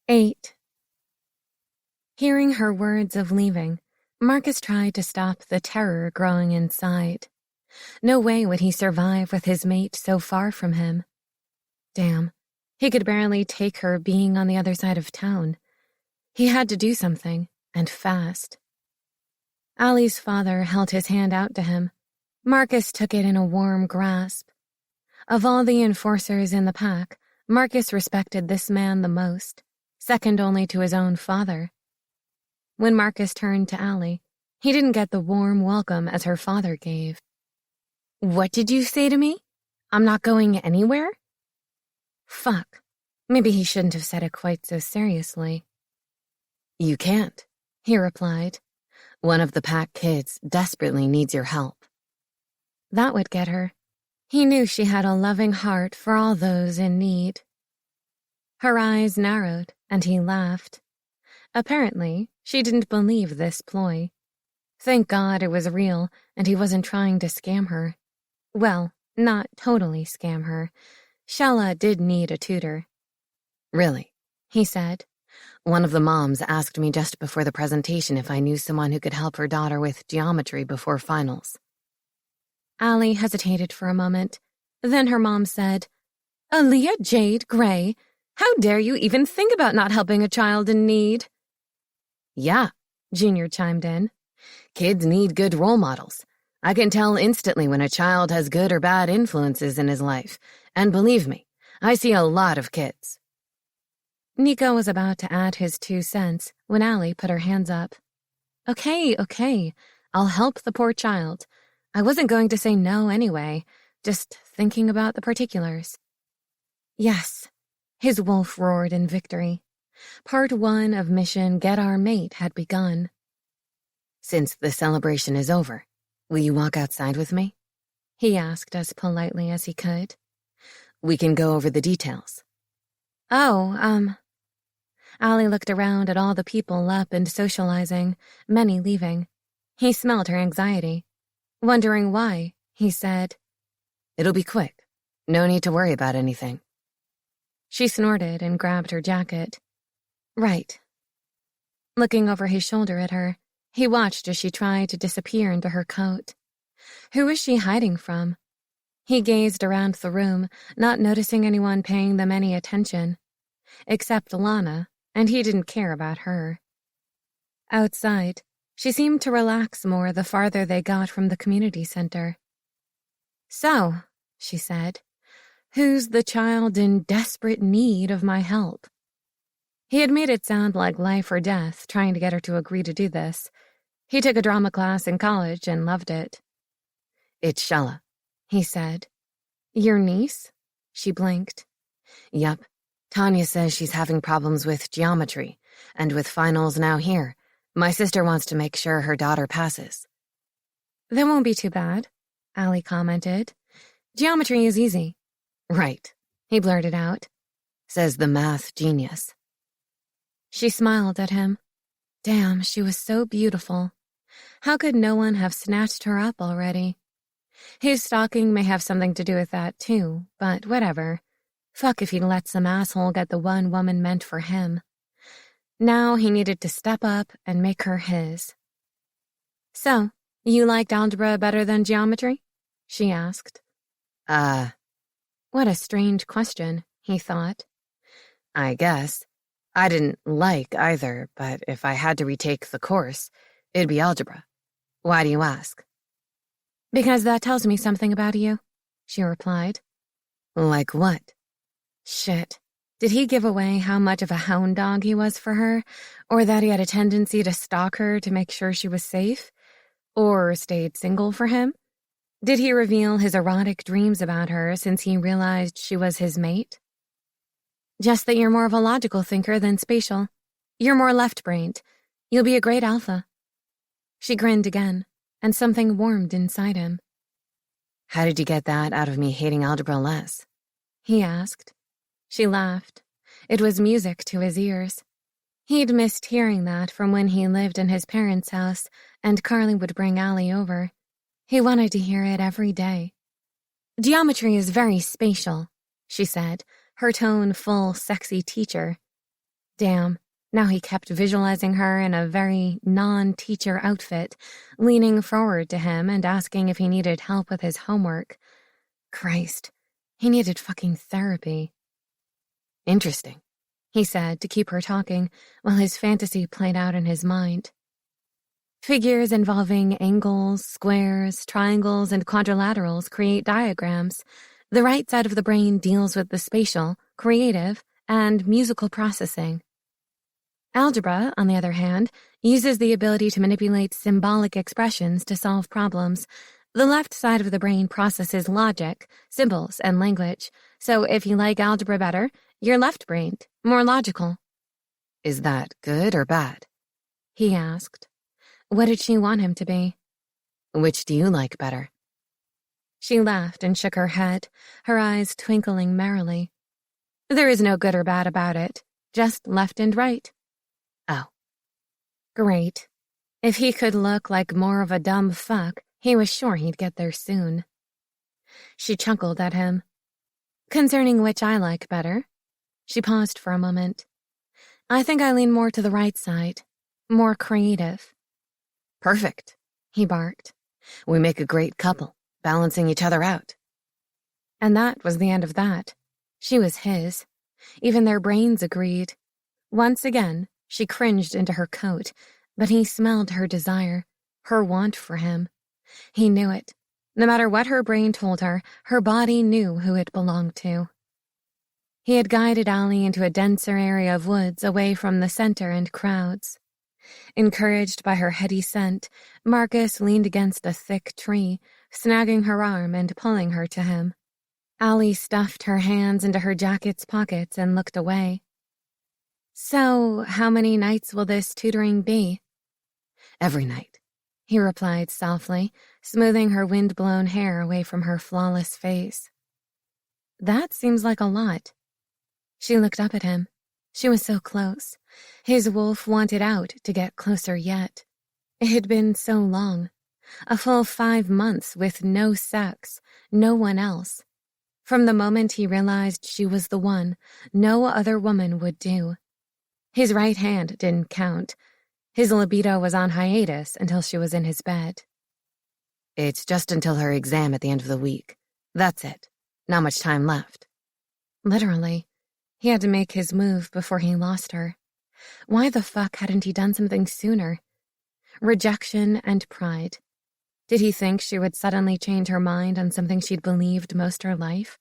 Eight. Hearing her words of leaving, Marcus tried to stop the terror growing inside. No way would he survive with his mate so far from him. Damn, he could barely take her being on the other side of town. He had to do something, and fast. Allie's father held his hand out to him. Marcus took it in a warm grasp. Of all the enforcers in the pack, Marcus respected this man the most, second only to his own father. When Marcus turned to Allie, he didn't get the warm welcome as her father gave. "What did you say to me? I'm not going anywhere?" Fuck. Maybe he shouldn't have said it quite so seriously. "You can't," he replied. "One of the pack kids desperately needs your help." That would get her. He knew she had a loving heart for all those in need. Her eyes narrowed, and he laughed. Apparently, she didn't believe this ploy. Thank God it was real, and he wasn't trying to scam her. Well, not totally scam her. Shella did need a tutor. "Really?" he said. "One of the moms asked me just before the presentation if I knew someone who could help her daughter with geometry before finals." Allie hesitated for a moment. Then her mom said, "Aaliyah Jade Gray, how dare you even think about not helping a child in need?" "Yeah," Junior chimed in. "Kids need good role models. I can tell instantly when a child has good or bad influences in his life. And believe me, I see a lot of kids." Nico was about to add his 2 cents when Allie put her hands up. Okay, I'll help the poor child. I wasn't going to say no anyway, just thinking about the particulars. Yes, his wolf roared in victory. Part 1 of mission Get Our Mate had begun. "Since the celebration is over, will you walk outside with me?" he asked as politely as he could. "We can go over the details." Oh, Allie looked around at all the people up and socializing, many leaving. He smelled her anxiety. Wondering why, he said, "It'll be quick. No need to worry about anything." She snorted and grabbed her jacket. Right. Looking over his shoulder at her, he watched as she tried to disappear into her coat. Who was she hiding from? He gazed around the room, not noticing anyone paying them any attention. Except Lana, and he didn't care about her. Outside, she seemed to relax more the farther they got from the community center. "So," she said, "who's the child in desperate need of my help?" He had made it sound like life or death, trying to get her to agree to do this. He took a drama class in college and loved it. "It's Shella," he said. "Your niece?" She blinked. "Yup. Tanya says she's having problems with geometry, and with finals now here, my sister wants to make sure her daughter passes." "That won't be too bad," Allie commented. "Geometry is easy." "Right," he blurted out. "Says the math genius." She smiled at him. Damn, she was so beautiful. How could no one have snatched her up already? His stalking may have something to do with that, too, but whatever. Fuck if he let some asshole get the one woman meant for him. Now he needed to step up and make her his. "So, you liked algebra better than geometry?" she asked. What a strange question, he thought. "I guess. I didn't like either, but if I had to retake the course, it'd be algebra. Why do you ask?" "Because that tells me something about you," she replied. "Like what?" Shit. Did he give away how much of a hound dog he was for her? Or that he had a tendency to stalk her to make sure she was safe? Or stayed single for him? Did he reveal his erotic dreams about her since he realized she was his mate? "Just that you're more of a logical thinker than spatial. You're more left-brained. You'll be a great alpha." She grinned again, and something warmed inside him. "How did you get that out of me hating algebra less?" he asked. She laughed. It was music to his ears. He'd missed hearing that from when he lived in his parents' house and Carly would bring Allie over. He wanted to hear it every day. "Geometry is very spatial," she said, her tone full, sexy teacher. Damn, Now he kept visualizing her in a very non-teacher outfit, leaning forward to him and asking if he needed help with his homework. Christ, he needed fucking therapy. Interesting, he said to keep her talking while his fantasy played out in his mind. Figures involving angles, squares, triangles, and quadrilaterals create diagrams. The right side of the brain deals with the spatial, creative, and musical processing. Algebra, on the other hand, uses the ability to manipulate symbolic expressions to solve problems. The left side of the brain processes logic, symbols, and language. So if you like algebra better, you're left-brained, more logical. Is that good or bad? He asked. What did she want him to be? Which do you like better? She laughed and shook her head, her eyes twinkling merrily. There is no good or bad about it, just left and right. Oh. Great. If he could look like more of a dumb fuck, he was sure he'd get there soon. She chuckled at him. Concerning which I like better. She paused for a moment. I think I lean more to the right side, more creative. Perfect, he barked. We make a great couple, balancing each other out. And that was the end of that. She was his. Even their brains agreed. Once again, she cringed into her coat, but he smelled her desire, her want for him. He knew it. No matter what her brain told her, her body knew who it belonged to. He had guided Allie into a denser area of woods away from the center and crowds. Encouraged by her heady scent, Marcus leaned against a thick tree, snagging her arm and pulling her to him. Allie stuffed her hands into her jacket's pockets and looked away. So, how many nights will this tutoring be? Every night, he replied softly, smoothing her wind-blown hair away from her flawless face. That seems like a lot. She looked up at him. She was so close. His wolf wanted out to get closer yet. It had been so long. A full 5 months with no sex, no one else. From the moment he realized she was the one, no other woman would do. His right hand didn't count. His libido was on hiatus until she was in his bed. It's just until her exam at the end of the week. That's it. Not much time left. Literally. He had to make his move before he lost her. Why the fuck hadn't he done something sooner? Rejection and pride. Did he think she would suddenly change her mind on something she'd believed most her life?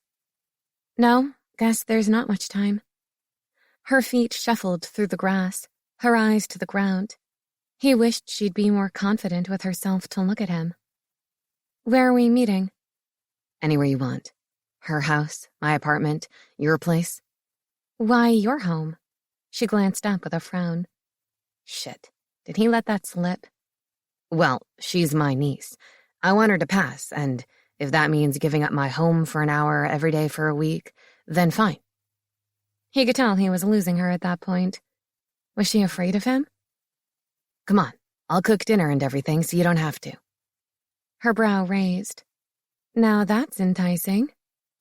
No, guess there's not much time. Her feet shuffled through the grass, her eyes to the ground. He wished she'd be more confident with herself to look at him. Where are we meeting? Anywhere you want. Her house, my apartment, your place. Why your home? She glanced up with a frown. Shit. Did he let that slip? Well, she's my niece. I want her to pass, and if that means giving up my home for an hour every day for a week, then fine. He could tell he was losing her at that point. Was she afraid of him? Come on, I'll cook dinner and everything so you don't have to. Her brow raised. Now that's enticing,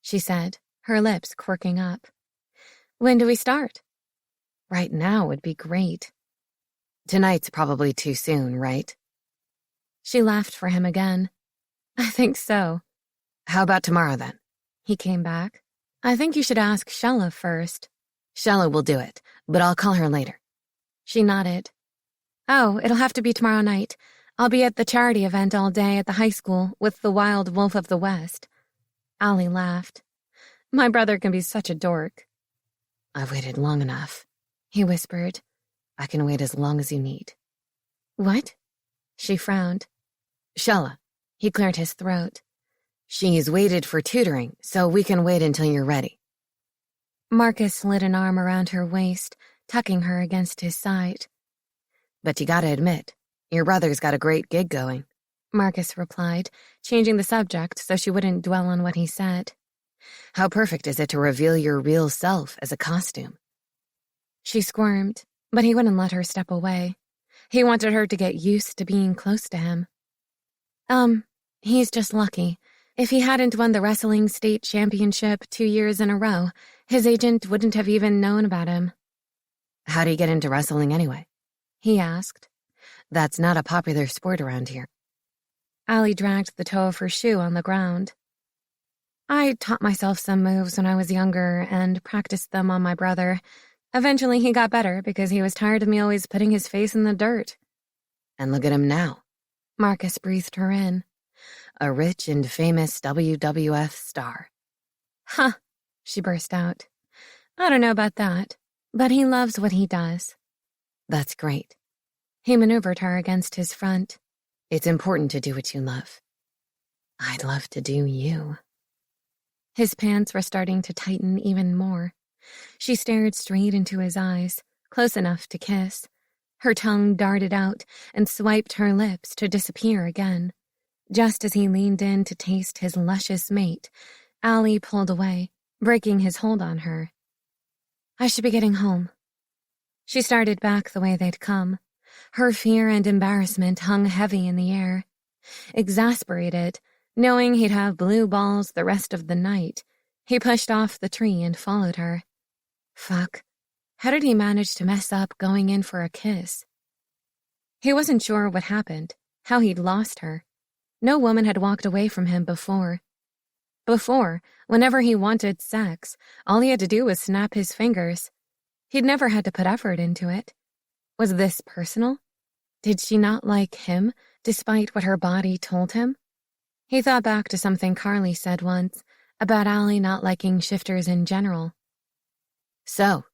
she said, her lips quirking up. When do we start? Right now would be great. Tonight's probably too soon, right? She laughed for him again. I think so. How about tomorrow then? He came back. I think you should ask Shella first. Shella will do it, but I'll call her later. She nodded. Oh, it'll have to be tomorrow night. I'll be at the charity event all day at the high school with the Wild Wolf of the West. Allie laughed. My brother can be such a dork. I've waited long enough, he whispered. I can wait as long as you need. What? She frowned. Shella. He cleared his throat. She's waited for tutoring, so we can wait until you're ready. Marcus slid an arm around her waist, tucking her against his side. But you gotta admit, your brother's got a great gig going. Marcus replied, changing the subject so she wouldn't dwell on what he said. How perfect is it to reveal your real self as a costume? She squirmed, but he wouldn't let her step away. He wanted her to get used to being close to him. He's just lucky. If he hadn't won the wrestling state championship 2 years in a row, his agent wouldn't have even known about him. How'd he get into wrestling anyway? He asked. That's not a popular sport around here. Allie dragged the toe of her shoe on the ground. I taught myself some moves when I was younger and practiced them on my brother. Eventually he got better because he was tired of me always putting his face in the dirt. And look at him now. Marcus breathed her in. A rich and famous WWF star. Huh, she burst out. I don't know about that, but he loves what he does. That's great. He maneuvered her against his front. It's important to do what you love. I'd love to do you. His pants were starting to tighten even more. She stared straight into his eyes, close enough to kiss. Her tongue darted out and swiped her lips to disappear again. Just as he leaned in to taste his luscious mate, Allie pulled away, breaking his hold on her. I should be getting home. She started back the way they'd come. Her fear and embarrassment hung heavy in the air. Exasperated, knowing he'd have blue balls the rest of the night, he pushed off the tree and followed her. Fuck. How did he manage to mess up going in for a kiss? He wasn't sure what happened, how he'd lost her. No woman had walked away from him before. Before, whenever he wanted sex, all he had to do was snap his fingers. He'd never had to put effort into it. Was this personal? Did she not like him, despite what her body told him? He thought back to something Carly said once, about Allie not liking shifters in general. So,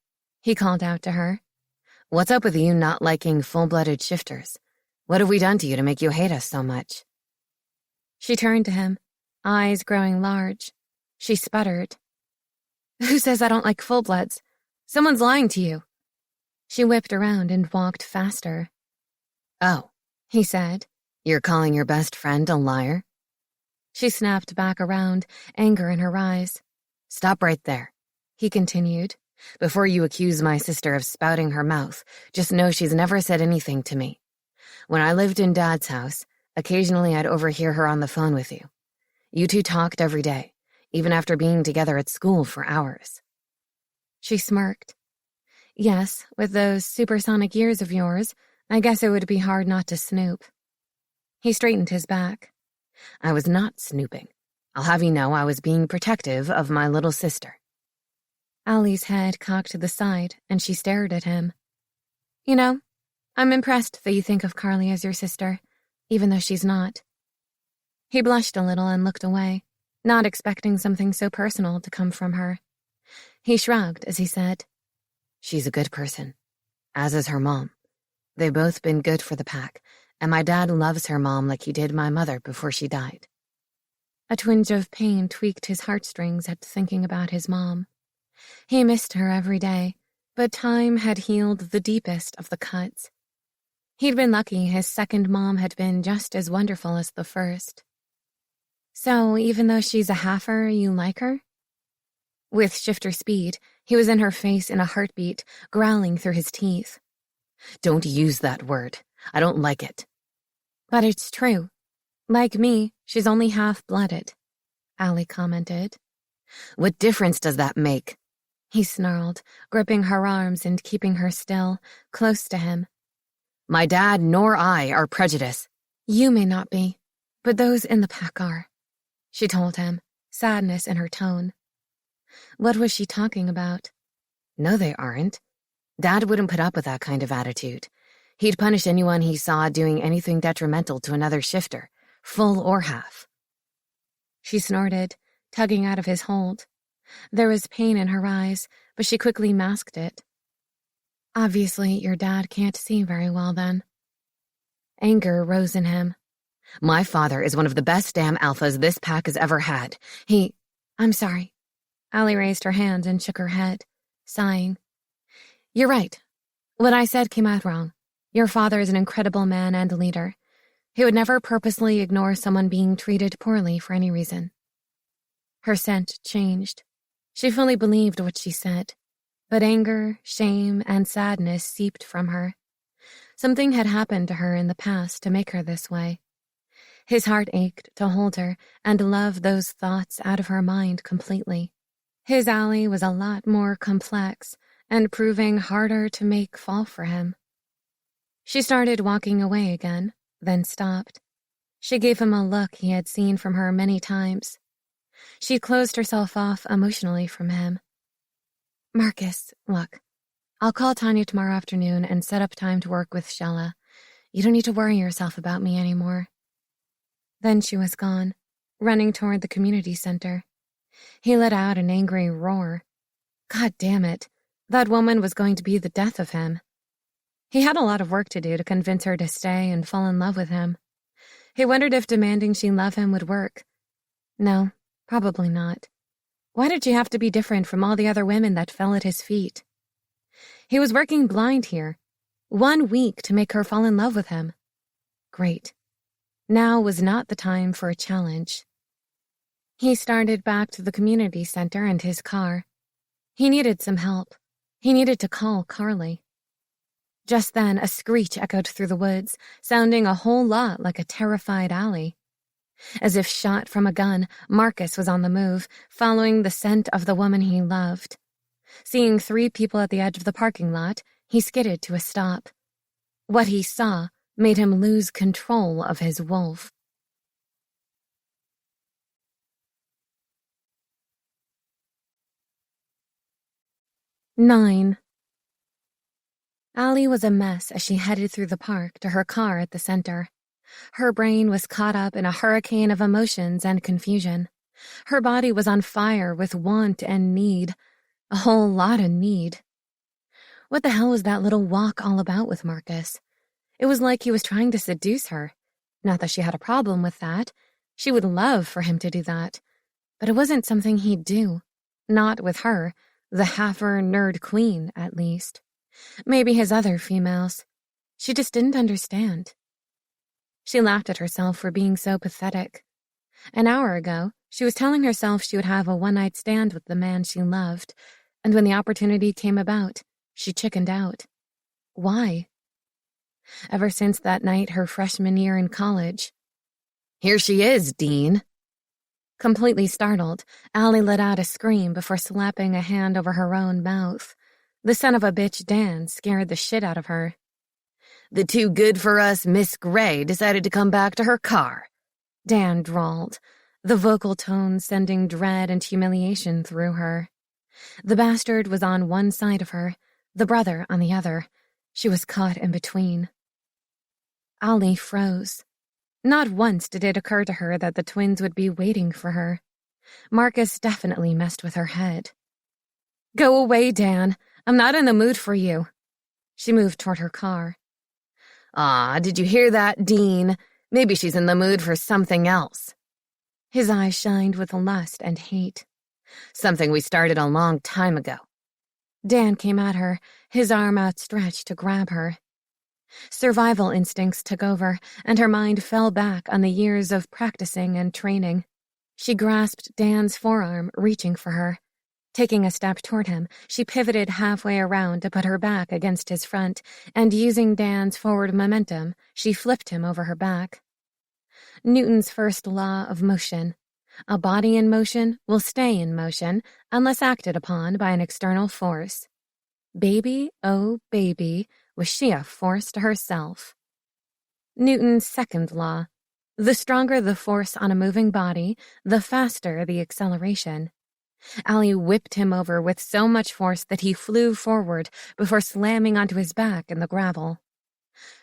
he called out to her. What's up with you not liking full-blooded shifters? What have we done to you to make you hate us so much? She turned to him, eyes growing large. She sputtered. Who says I don't like full-bloods? Someone's lying to you. She whipped around and walked faster. Oh, he said. You're calling your best friend a liar? She snapped back around, anger in her eyes. Stop right there, he continued. Before you accuse my sister of spouting her mouth, just know she's never said anything to me. When I lived in Dad's house, occasionally I'd overhear her on the phone with you. You two talked every day, even after being together at school for hours. She smirked. Yes, with those supersonic ears of yours, I guess it would be hard not to snoop. He straightened his back. I was not snooping. I'll have you know I was being protective of my little sister. Allie's head cocked to the side, and she stared at him. You know, I'm impressed that you think of Carly as your sister, even though she's not. He blushed a little and looked away, not expecting something so personal to come from her. He shrugged as he said, She's a good person, as is her mom. They've both been good for the pack, and my dad loves her mom like he did my mother before she died. A twinge of pain tweaked his heartstrings at thinking about his mom. He missed her every day, but time had healed the deepest of the cuts. He'd been lucky his second mom had been just as wonderful as the first. So even though she's a halfer, you like her? With shifter speed, he was in her face in a heartbeat, growling through his teeth. Don't use that word. I don't like it. But it's true. Like me, she's only half-blooded, Allie commented. What difference does that make? He snarled, gripping her arms and keeping her still, close to him. My dad nor I are prejudiced. You may not be, but those in the pack are, she told him, sadness in her tone. What was she talking about? No, they aren't. Dad wouldn't put up with that kind of attitude. He'd punish anyone he saw doing anything detrimental to another shifter, full or half. She snorted, tugging out of his hold. There was pain in her eyes, but she quickly masked it. Obviously, your dad can't see very well then. Anger rose in him. My father is one of the best damn alphas this pack has ever had. I'm sorry. Allie raised her hand and shook her head, sighing. You're right. What I said came out wrong. Your father is an incredible man and leader. He would never purposely ignore someone being treated poorly for any reason. Her scent changed. She fully believed what she said, but anger, shame, and sadness seeped from her. Something had happened to her in the past to make her this way. His heart ached to hold her and love those thoughts out of her mind completely. His Allie was a lot more complex, and proving harder to make fall for him. She started walking away again, then stopped. She gave him a look he had seen from her many times. She closed herself off emotionally from him. Marcus, look, I'll call Tanya tomorrow afternoon and set up time to work with Shella. You don't need to worry yourself about me anymore. Then she was gone, running toward the community center. He let out an angry roar. God damn it, that woman was going to be the death of him. He had a lot of work to do to convince her to stay and fall in love with him. He wondered if demanding she love him would work. No, probably not. Why did she have to be different from all the other women that fell at his feet? He was working blind here. 1 week to make her fall in love with him. Great. Now was not the time for a challenge. He started back to the community center and his car. He needed some help. He needed to call Carly. Just then, a screech echoed through the woods, sounding a whole lot like a terrified Allie. As if shot from a gun, Marcus was on the move, following the scent of the woman he loved. Seeing 3 people at the edge of the parking lot, he skidded to a stop. What he saw made him lose control of his wolf. Nine. Allie was a mess as she headed through the park to her car at the center. Her brain was caught up in a hurricane of emotions and confusion. Her body was on fire with want and need. A whole lot of need. What the hell was that little walk all about with Marcus? It was like he was trying to seduce her. Not that she had a problem with that. She would love for him to do that. But it wasn't something he'd do. Not with her, the half-er nerd queen, at least. Maybe his other females. She just didn't understand. She laughed at herself for being so pathetic. An hour ago, she was telling herself she would have a one-night stand with the man she loved, and when the opportunity came about, she chickened out. Why? Ever since that night her freshman year in college. Here she is, Dean. Completely startled, Allie let out a scream before slapping a hand over her own mouth. The son of a bitch Dan scared the shit out of her. The too good for us Miss Gray decided to come back to her car, Dan drawled, the vocal tone sending dread and humiliation through her. The bastard was on one side of her, the brother on the other. She was caught in between. Allie froze. Not once did it occur to her that the twins would be waiting for her. Marcus definitely messed with her head. Go away, Dan. I'm not in the mood for you. She moved toward her car. Did you hear that, Dean? Maybe she's in the mood for something else. His eyes shined with lust and hate. Something we started a long time ago. Dan came at her, his arm outstretched to grab her. Survival instincts took over, and her mind fell back on the years of practicing and training. She grasped Dan's forearm, reaching for her. Taking a step toward him, she pivoted halfway around to put her back against his front, and using Dan's forward momentum, she flipped him over her back. Newton's first law of motion. A body in motion will stay in motion unless acted upon by an external force. Baby, oh baby, was she a force to herself. Newton's second law. The stronger the force on a moving body, the faster the acceleration. Allie whipped him over with so much force that he flew forward before slamming onto his back in the gravel.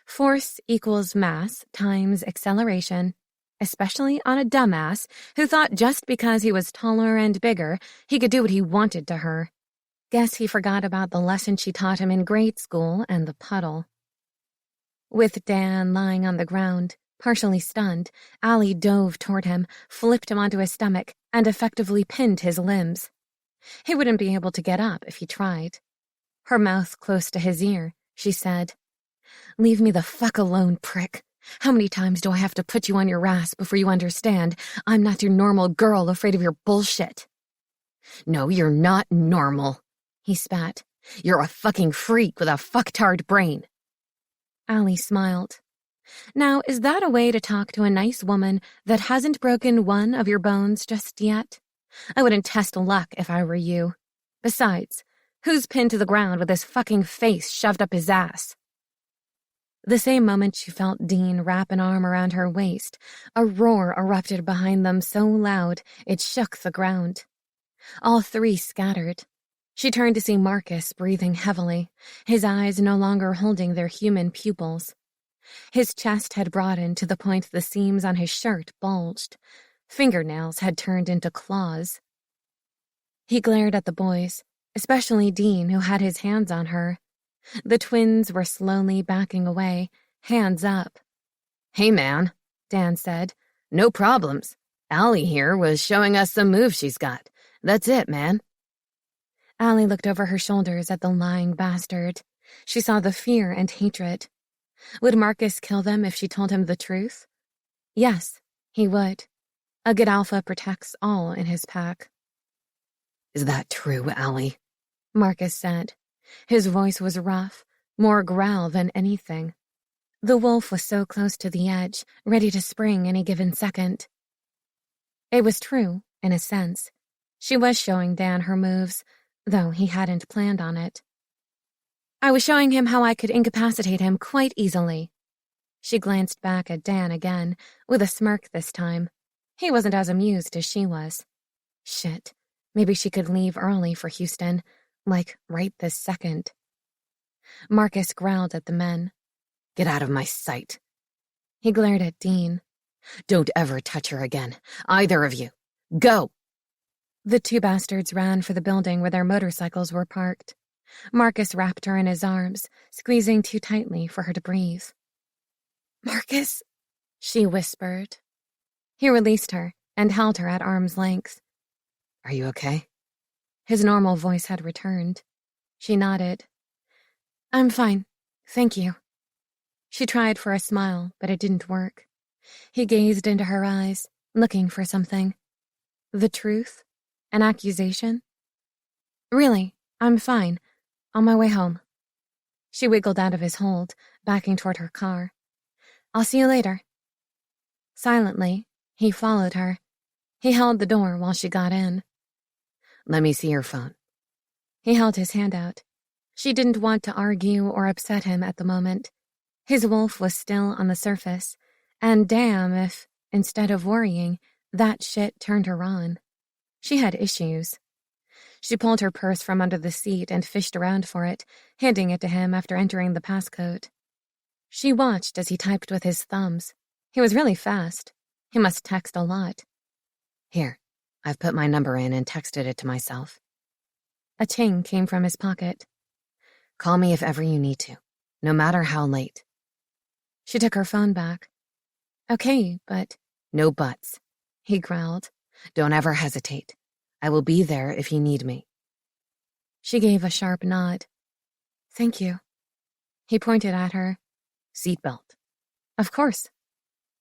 Force equals mass times acceleration, especially on a dumbass who thought just because he was taller and bigger, he could do what he wanted to her. Guess he forgot about the lesson she taught him in grade school and the puddle. With Dan lying on the ground, partially stunned, Allie dove toward him, flipped him onto his stomach, and effectively pinned his limbs. He wouldn't be able to get up if he tried. Her mouth close to his ear, she said, "Leave me the fuck alone, prick. How many times do I have to put you on your ass before you understand I'm not your normal girl afraid of your bullshit?" No, you're not normal, he spat. You're a fucking freak with a fucktard brain. Allie smiled. Now, is that a way to talk to a nice woman that hasn't broken one of your bones just yet? I wouldn't test luck if I were you. Besides, Who's pinned to the ground with his fucking face shoved up his ass? The same moment she felt Dean wrap an arm around her waist, a roar erupted behind them so loud it shook the ground. All three scattered. She turned to see Marcus breathing heavily, his eyes no longer holding their human pupils. His chest had broadened to the point the seams on his shirt bulged. Fingernails had turned into claws. He glared at the boys, especially Dean, who had his hands on her. The twins were slowly backing away, hands up. "Hey, man," Dan said. "No problems. Allie here was showing us some moves she's got. That's it, man." Allie looked over her shoulders at the lying bastard. She saw the fear and hatred. Would Marcus kill them if she told him the truth? Yes, he would. A good alpha protects all in his pack. "Is that true, Allie?" Marcus said. His voice was rough, more growl than anything. The wolf was so close to the edge, ready to spring any given second. It was true, in a sense. She was showing Dan her moves, though he hadn't planned on it. I was showing him how I could incapacitate him quite easily. She glanced back at Dan again, with a smirk this time. He wasn't as amused as she was. Shit, maybe she could leave early for Houston, like right this second. Marcus growled at the men. "Get out of my sight." He glared at Dean. "Don't ever touch her again. Either of you. Go!" The two bastards ran for the building where their motorcycles were parked. Marcus wrapped her in his arms, squeezing too tightly for her to breathe. "Marcus," she whispered. He released her and held her at arm's length. "Are you okay?" His normal voice had returned. She nodded. "I'm fine, thank you." She tried for a smile, but it didn't work. He gazed into her eyes, looking for something. The truth? An accusation? "Really, I'm fine. On my way home." She wiggled out of his hold, backing toward her car. "I'll see you later." Silently, he followed her. He held the door while she got in. "Let me see your phone." He held his hand out. She didn't want to argue or upset him at the moment. His wolf was still on the surface, and damn if, instead of worrying, that shit turned her on. She had issues. She pulled her purse from under the seat and fished around for it, handing it to him after entering the passcode. She watched as he typed with his thumbs. He was really fast. He must text a lot. "Here, I've put my number in and texted it to myself." A ting came from his pocket. "Call me if ever you need to, no matter how late." She took her phone back. "Okay, but—" "No buts," he growled. "Don't ever hesitate. I will be there if you need me." She gave a sharp nod. "Thank you." He pointed at her. "Seatbelt." "Of course."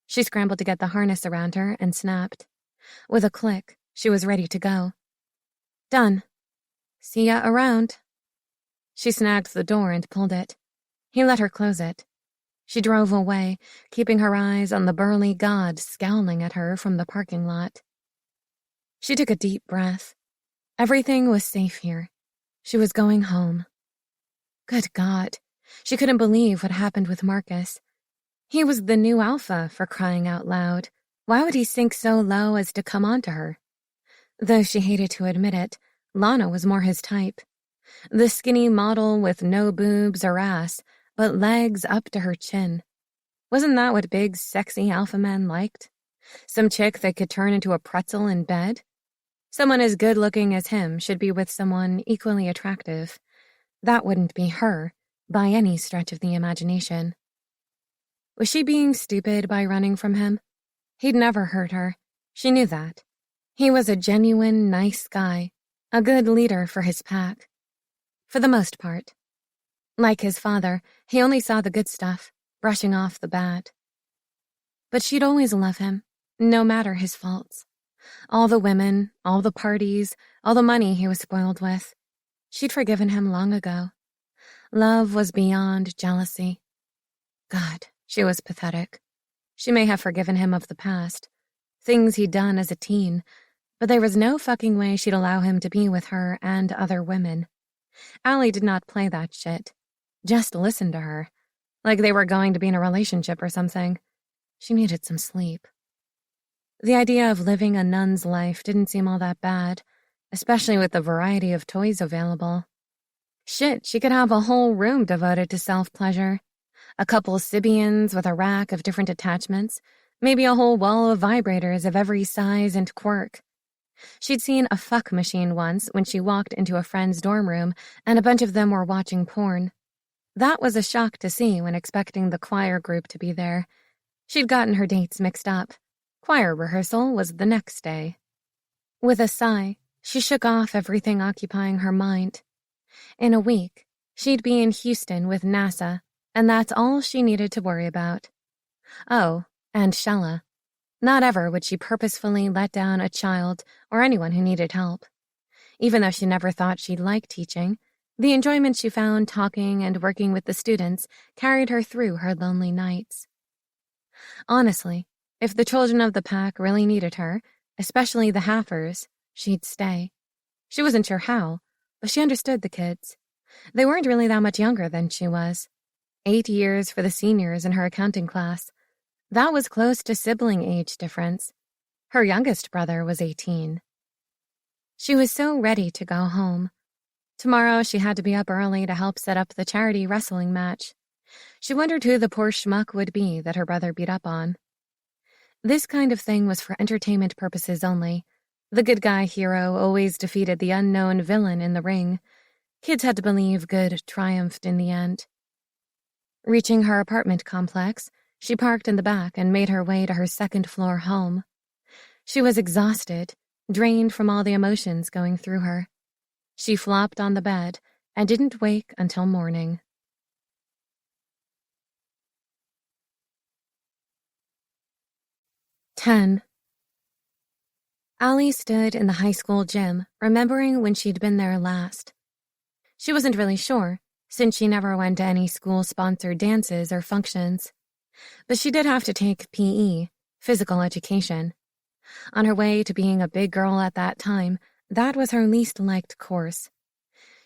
She scrambled to get the harness around her and snapped. With a click, she was ready to go. "Done. See ya around." She snagged the door and pulled it. He let her close it. She drove away, keeping her eyes on the burly god scowling at her from the parking lot. She took a deep breath. Everything was safe here. She was going home. Good God, she couldn't believe what happened with Marcus. He was the new alpha, for crying out loud. Why would he sink so low as to come onto her? Though she hated to admit it, Lana was more his type. The skinny model with no boobs or ass, but legs up to her chin. Wasn't that what big, sexy alpha men liked? Some chick that could turn into a pretzel in bed? Someone as good-looking as him should be with someone equally attractive. That wouldn't be her, by any stretch of the imagination. Was she being stupid by running from him? He'd never hurt her. She knew that. He was a genuine, nice guy, a good leader for his pack. For the most part. Like his father, he only saw the good stuff, brushing off the bad. But she'd always love him, no matter his faults. All the women, all the parties, all the money he was spoiled with. She'd forgiven him long ago. Love was beyond jealousy. God, she was pathetic. She may have forgiven him of the past, things he'd done as a teen, but there was no fucking way she'd allow him to be with her and other women. Allie did not play that shit. Just listen to her, like they were going to be in a relationship or something. She needed some sleep. The idea of living a nun's life didn't seem all that bad, especially with the variety of toys available. Shit, she could have a whole room devoted to self-pleasure. A couple Sibians with a rack of different attachments, maybe a whole wall of vibrators of every size and quirk. She'd seen a fuck machine once when she walked into a friend's dorm room and a bunch of them were watching porn. That was a shock to see when expecting the choir group to be there. She'd gotten her dates mixed up. Choir rehearsal was the next day. With a sigh, she shook off everything occupying her mind. In a week, she'd be in Houston with NASA, and that's all she needed to worry about. Oh, and Shella. Not ever would she purposefully let down a child or anyone who needed help. Even though she never thought she'd like teaching, the enjoyment she found talking and working with the students carried her through her lonely nights. Honestly, if the children of the pack really needed her, especially the Haffers, she'd stay. She wasn't sure how, but she understood the kids. They weren't really that much younger than she was. 8 years for the seniors in her accounting class. That was close to sibling age difference. Her youngest brother was 18. She was so ready to go home. Tomorrow she had to be up early to help set up the charity wrestling match. She wondered who the poor schmuck would be that her brother beat up on. This kind of thing was for entertainment purposes only. The good guy hero always defeated the unknown villain in the ring. Kids had to believe good triumphed in the end. Reaching her apartment complex, she parked in the back and made her way to her second-floor home. She was exhausted, drained from all the emotions going through her. She flopped on the bed and didn't wake until morning. 10. Allie stood in the high school gym, remembering when she'd been there last. She wasn't really sure, since she never went to any school-sponsored dances or functions. But she did have to take PE, physical education. On her way to being a big girl at that time, that was her least liked course.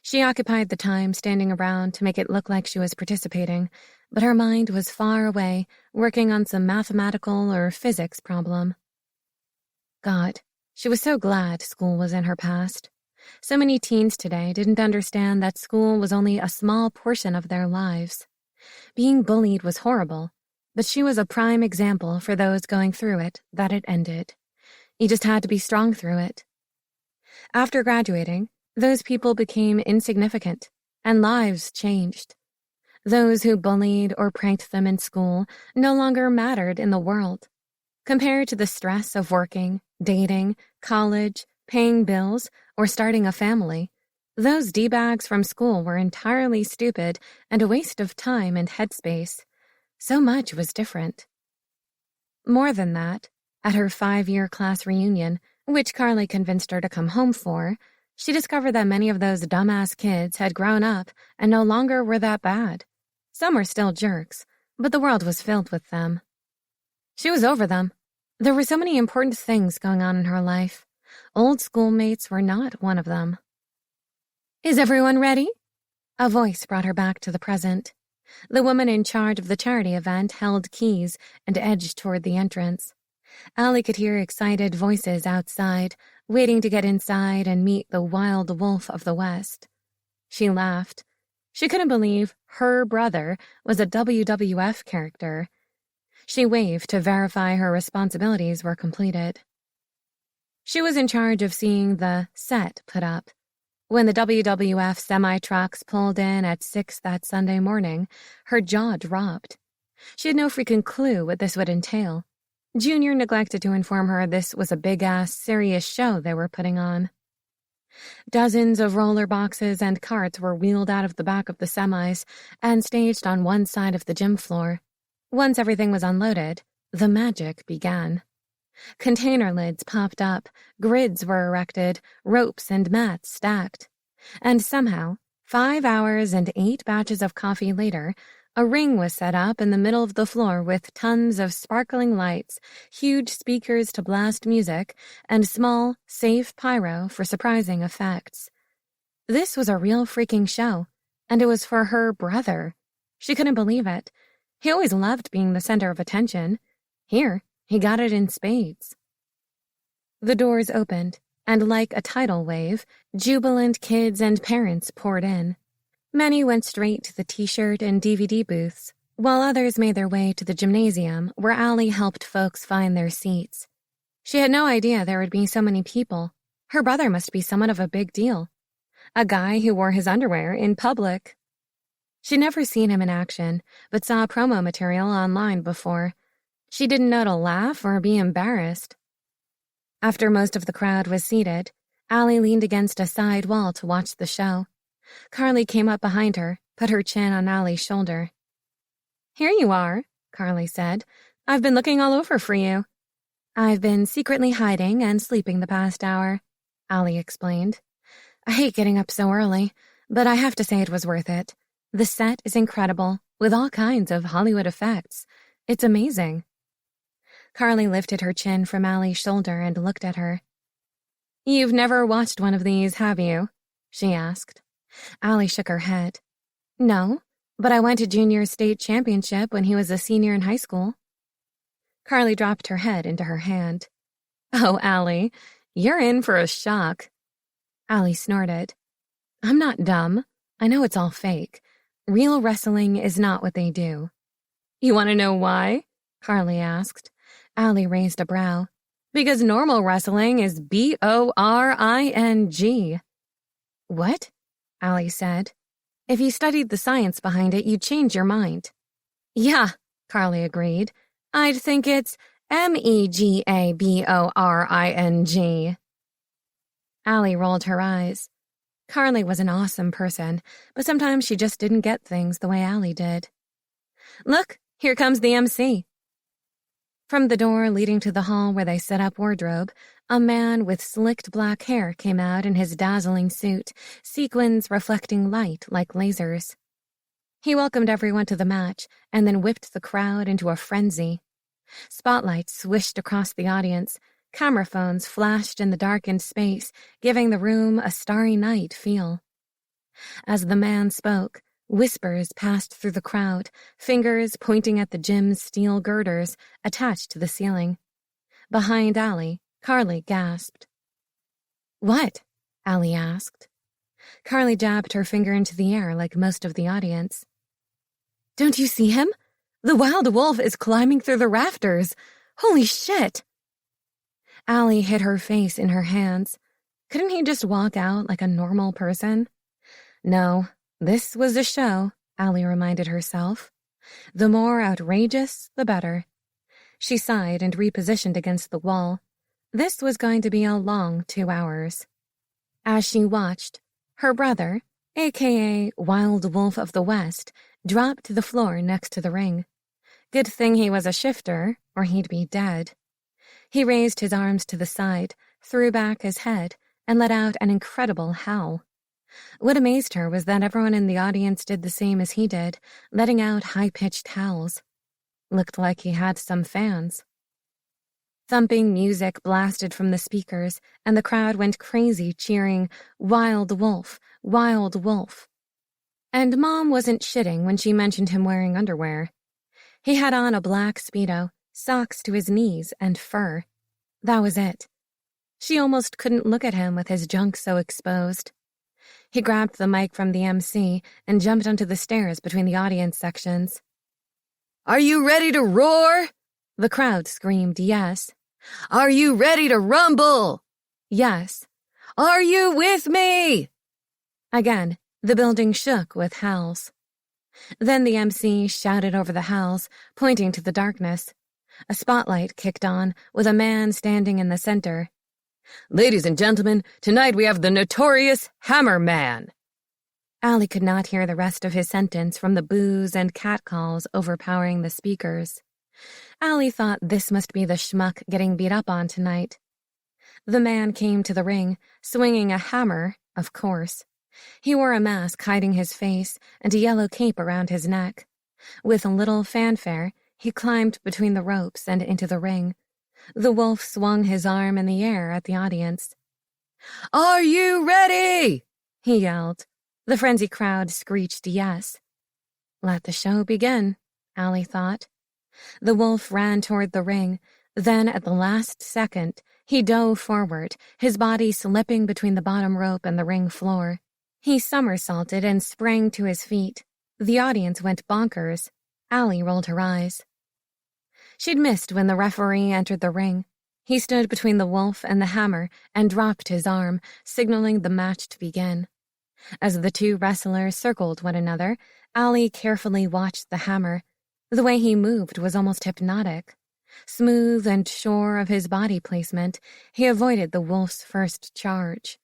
She occupied the time standing around to make it look like she was participating, but her mind was far away, working on some mathematical or physics problem. God, she was so glad school was in her past. So many teens today didn't understand that school was only a small portion of their lives. Being bullied was horrible, but she was a prime example for those going through it that it ended. You just had to be strong through it. After graduating, those people became insignificant, and lives changed. Those who bullied or pranked them in school no longer mattered in the world. Compared to the stress of working, dating, college, paying bills, or starting a family, those D-bags from school were entirely stupid and a waste of time and headspace. So much was different. More than that, at her 5-year class reunion, which Carly convinced her to come home for, she discovered that many of those dumbass kids had grown up and no longer were that bad. Some were still jerks, but the world was filled with them. She was over them. There were so many important things going on in her life. Old schoolmates were not one of them. "Is everyone ready?" A voice brought her back to the present. The woman in charge of the charity event held keys and edged toward the entrance. Allie could hear excited voices outside, waiting to get inside and meet the wild wolf of the West. She laughed. She couldn't believe her brother was a WWF character. She waved to verify her responsibilities were completed. She was in charge of seeing the set put up. When the WWF semi-trucks pulled in at 6 that Sunday morning, her jaw dropped. She had no freaking clue what this would entail. Junior neglected to inform her this was a big-ass, serious show they were putting on. Dozens of roller boxes and carts were wheeled out of the back of the semis and staged on one side of the gym floor. Once everything was unloaded, the magic began. Container lids popped up, grids were erected, ropes and mats stacked. And somehow, 5 hours and 8 batches of coffee later, a ring was set up in the middle of the floor with tons of sparkling lights, huge speakers to blast music, and small, safe pyro for surprising effects. This was a real freaking show, and it was for her brother. She couldn't believe it. He always loved being the center of attention. Here, he got it in spades. The doors opened, and like a tidal wave, jubilant kids and parents poured in. Many went straight to the t-shirt and DVD booths, while others made their way to the gymnasium where Allie helped folks find their seats. She had no idea there would be so many people. Her brother must be somewhat of a big deal. A guy who wore his underwear in public. She'd never seen him in action, but saw promo material online before. She didn't know to laugh or be embarrassed. After most of the crowd was seated, Allie leaned against a side wall to watch the show. Carly came up behind her, put her chin on Allie's shoulder. "Here you are," Carly said. "I've been looking all over for you." "I've been secretly hiding and sleeping the past hour," Allie explained. "I hate getting up so early, but I have to say it was worth it. The set is incredible, with all kinds of Hollywood effects. It's amazing." Carly lifted her chin from Allie's shoulder and looked at her. "You've never watched one of these, have you?" she asked. Allie shook her head. "No, but I went to junior state championship when he was a senior in high school." Carly dropped her head into her hand. "Oh, Allie, you're in for a shock." Allie snorted. "I'm not dumb. I know it's all fake. Real wrestling is not what they do." "You want to know why?" Carly asked. Allie raised a brow. "Because normal wrestling is boring. "What?" Allie said. "If you studied the science behind it, you'd change your mind." "Yeah," Carly agreed. "I'd think it's megaboring." Allie rolled her eyes. Carly was an awesome person, but sometimes she just didn't get things the way Allie did. "Look, here comes the MC." From the door leading to the hall where they set up wardrobe, a man with slicked black hair came out in his dazzling suit, sequins reflecting light like lasers. He welcomed everyone to the match and then whipped the crowd into a frenzy. Spotlights swished across the audience. Camera phones flashed in the darkened space, giving the room a starry night feel. As the man spoke, whispers passed through the crowd, fingers pointing at the gym's steel girders attached to the ceiling. Behind Allie, Carly gasped. "What?" Allie asked. Carly jabbed her finger into the air like most of the audience. "Don't you see him? The wild wolf is climbing through the rafters. Holy shit!" Allie hid her face in her hands. Couldn't he just walk out like a normal person? No, this was a show, Allie reminded herself. The more outrageous, the better. She sighed and repositioned against the wall. This was going to be a long 2 hours. As she watched, her brother, a.k.a. Wild Wolf of the West, dropped to the floor next to the ring. Good thing he was a shifter, or he'd be dead. He raised his arms to the side, threw back his head, and let out an incredible howl. What amazed her was that everyone in the audience did the same as he did, letting out high-pitched howls. Looked like he had some fans. Thumping music blasted from the speakers, and the crowd went crazy cheering, "Wild Wolf, Wild Wolf." And Mom wasn't shitting when she mentioned him wearing underwear. He had on a black Speedo, socks to his knees, and fur. That was it. She almost couldn't look at him with his junk so exposed. He grabbed the mic from the MC and jumped onto the stairs between the audience sections. "Are you ready to roar?" The crowd screamed yes. "Are you ready to rumble?" Yes. "Are you with me?" Again, the building shook with howls. Then the MC shouted over the howls, pointing to the darkness. A spotlight kicked on, with a man standing in the center. "Ladies and gentlemen, tonight we have the notorious Hammer Man." Allie could not hear the rest of his sentence from the boos and catcalls overpowering the speakers. Allie thought this must be the schmuck getting beat up on tonight. The man came to the ring, swinging a hammer, of course. He wore a mask hiding his face and a yellow cape around his neck. With a little fanfare, he climbed between the ropes and into the ring. The wolf swung his arm in the air at the audience. "Are you ready?" he yelled. The frenzied crowd screeched yes. Let the show begin, Allie thought. The wolf ran toward the ring. Then, at the last second, he dove forward, his body slipping between the bottom rope and the ring floor. He somersaulted and sprang to his feet. The audience went bonkers. Allie rolled her eyes. She'd missed when the referee entered the ring. He stood between the wolf and the hammer and dropped his arm, signaling the match to begin. As the two wrestlers circled one another, Allie carefully watched the hammer. The way he moved was almost hypnotic. Smooth and sure of his body placement, he avoided the wolf's first charge.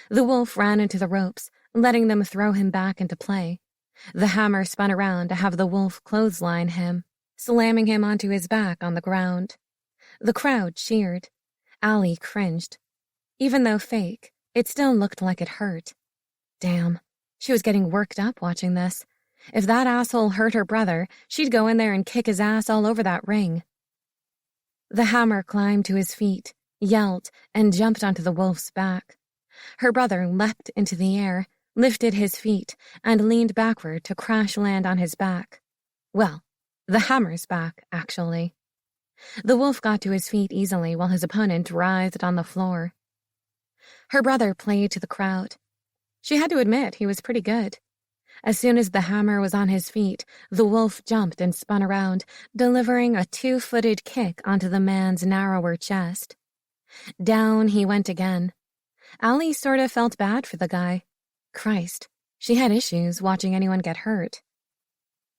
The wolf ran into the ropes, letting them throw him back into play. The hammer spun around to have the wolf clothesline him, slamming him onto his back on the ground. The crowd cheered. Allie cringed. Even though fake, it still looked like it hurt. Damn, she was getting worked up watching this. If that asshole hurt her brother, she'd go in there and kick his ass all over that ring. The hammer climbed to his feet, yelled, and jumped onto the wolf's back. Her brother leapt into the air, lifted his feet, and leaned backward to crash land on his back. Well, the hammer's back, actually. The wolf got to his feet easily while his opponent writhed on the floor. Her brother played to the crowd. She had to admit he was pretty good. As soon as the hammer was on his feet, the wolf jumped and spun around, delivering a 2-footed kick onto the man's narrower chest. Down he went again. Allie sort of felt bad for the guy. Christ, she had issues watching anyone get hurt.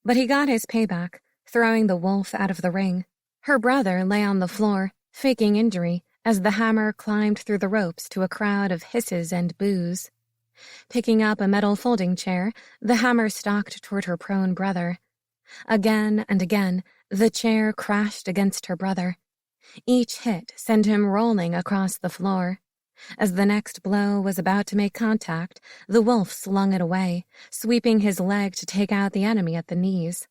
But he got his payback, throwing the wolf out of the ring. Her brother lay on the floor, faking injury, as the hammer climbed through the ropes to a crowd of hisses and boos. Picking up a metal folding chair, the hammer stalked toward her prone brother. Again and again, the chair crashed against her brother. Each hit sent him rolling across the floor. As the next blow was about to make contact, the wolf slung it away, sweeping his leg to take out the enemy at the knees.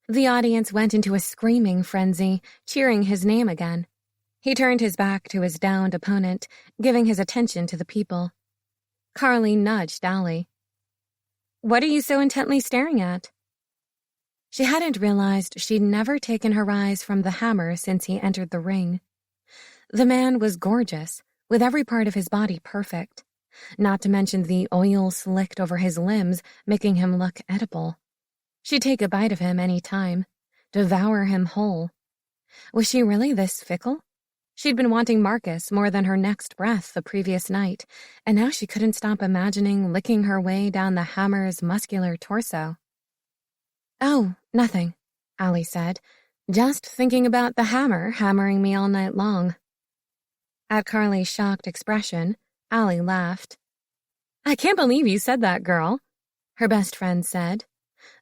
The audience went into a screaming frenzy, cheering his name again. He turned his back to his downed opponent, giving his attention to the people. Carly nudged Allie. "What are you so intently staring at?" She hadn't realized she'd never taken her eyes from the hammer since he entered the ring. The man was gorgeous, with every part of his body perfect, not to mention the oil slicked over his limbs, making him look edible. She'd take a bite of him any time, devour him whole. Was she really this fickle? She'd been wanting Marcus more than her next breath the previous night, and now she couldn't stop imagining licking her way down the hammer's muscular torso. "Oh, nothing," Allie said. "Just thinking about the hammer hammering me all night long." At Carly's shocked expression, Allie laughed. "I can't believe you said that, girl," her best friend said.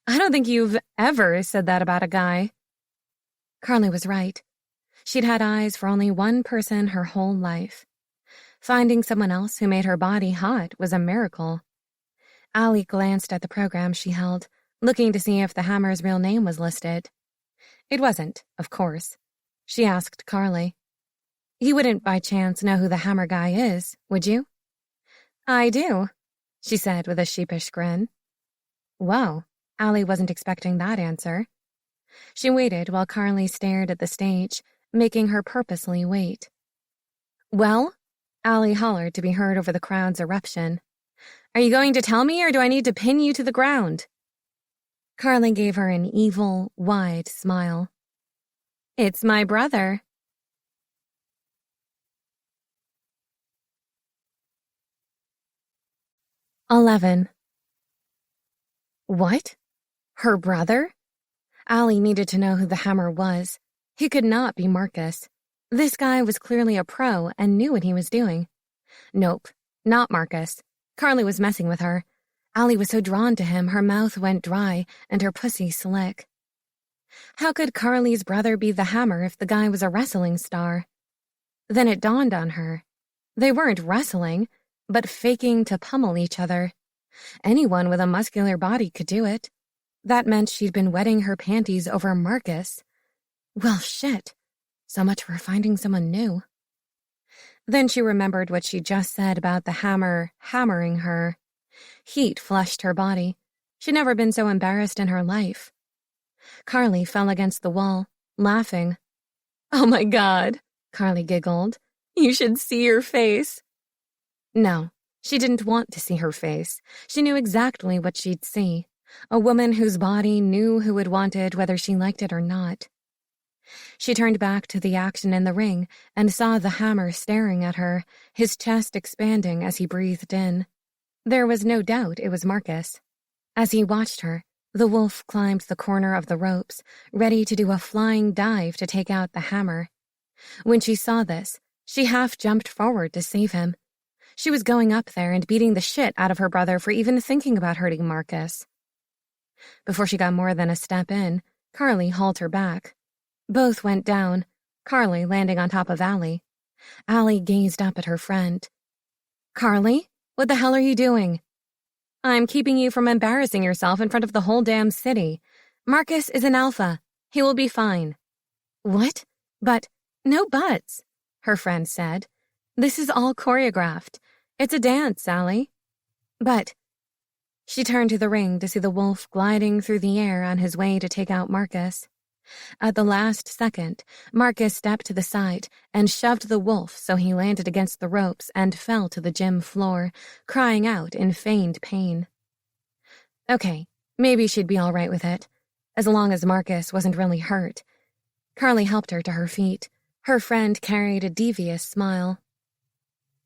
"I don't think you've ever said that about a guy." Carly was right. She'd had eyes for only one person her whole life. Finding someone else who made her body hot was a miracle. Allie glanced at the program she held, looking to see if the hammer's real name was listed. It wasn't, of course. She asked Carly. "You wouldn't by chance know who the hammer guy is, would you?" "I do," she said with a sheepish grin. Whoa, Allie wasn't expecting that answer. She waited while Carly stared at the stage, making her purposely wait. "Well?" Allie hollered to be heard over the crowd's eruption. "Are you going to tell me, or do I need to pin you to the ground?" Carly gave her an evil, wide smile. "It's my brother." "11. What? Her brother?" Allie needed to know who the hammer was. He could not be Marcus. This guy was clearly a pro and knew what he was doing. Nope, not Marcus. Carly was messing with her. Allie was so drawn to him, her mouth went dry and her pussy slick. How could Carly's brother be the hammer if the guy was a wrestling star? Then it dawned on her. They weren't wrestling, but faking to pummel each other. Anyone with a muscular body could do it. That meant she'd been wetting her panties over Marcus. Well, shit. So much for finding someone new. Then she remembered what she just said about the hammer hammering her. Heat flushed her body. She'd never been so embarrassed in her life. Carly fell against the wall, laughing. "Oh my God," Carly giggled. "You should see your face." No, she didn't want to see her face. She knew exactly what she'd see. A woman whose body knew who it wanted whether she liked it or not. She turned back to the action in the ring and saw the hammer staring at her, his chest expanding as he breathed in. There was no doubt it was Marcus. As he watched her, the wolf climbed the corner of the ropes, ready to do a flying dive to take out the hammer. When she saw this, she half jumped forward to save him. She was going up there and beating the shit out of her brother for even thinking about hurting Marcus. Before she got more than a step in, Carly hauled her back. Both went down, Carly landing on top of Allie. Allie gazed up at her friend. "Carly, what the hell are you doing?" "I'm keeping you from embarrassing yourself in front of the whole damn city. Marcus is an alpha. He will be fine." "What? But, no buts," her friend said. "This is all choreographed. It's a dance, Allie." "But..." She turned to the ring to see the wolf gliding through the air on his way to take out Marcus. At the last second, Marcus stepped to the side and shoved the wolf so he landed against the ropes and fell to the gym floor, crying out in feigned pain. Okay, maybe she'd be all right with it, as long as Marcus wasn't really hurt. Carly helped her to her feet. Her friend carried a devious smile.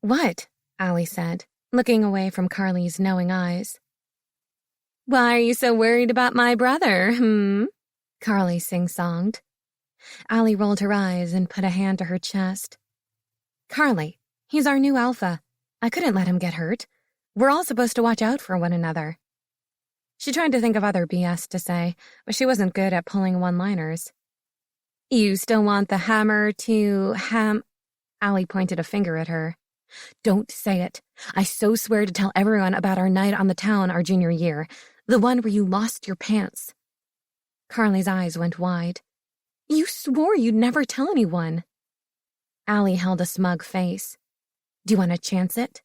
"What?" Allie said, looking away from Carly's knowing eyes. "Why are you so worried about my brother, Carly sing-songed. Allie rolled her eyes and put a hand to her chest. "Carly, he's our new alpha. I couldn't let him get hurt. We're all supposed to watch out for one another." She tried to think of other BS to say, but she wasn't good at pulling one-liners. "You still want the hammer to Allie pointed a finger at her. "Don't say it. I so swear to tell everyone about our night on the town our junior year, the one where you lost your pants." Carly's eyes went wide. "You swore you'd never tell anyone." Allie held a smug face. "Do you want to chance it?"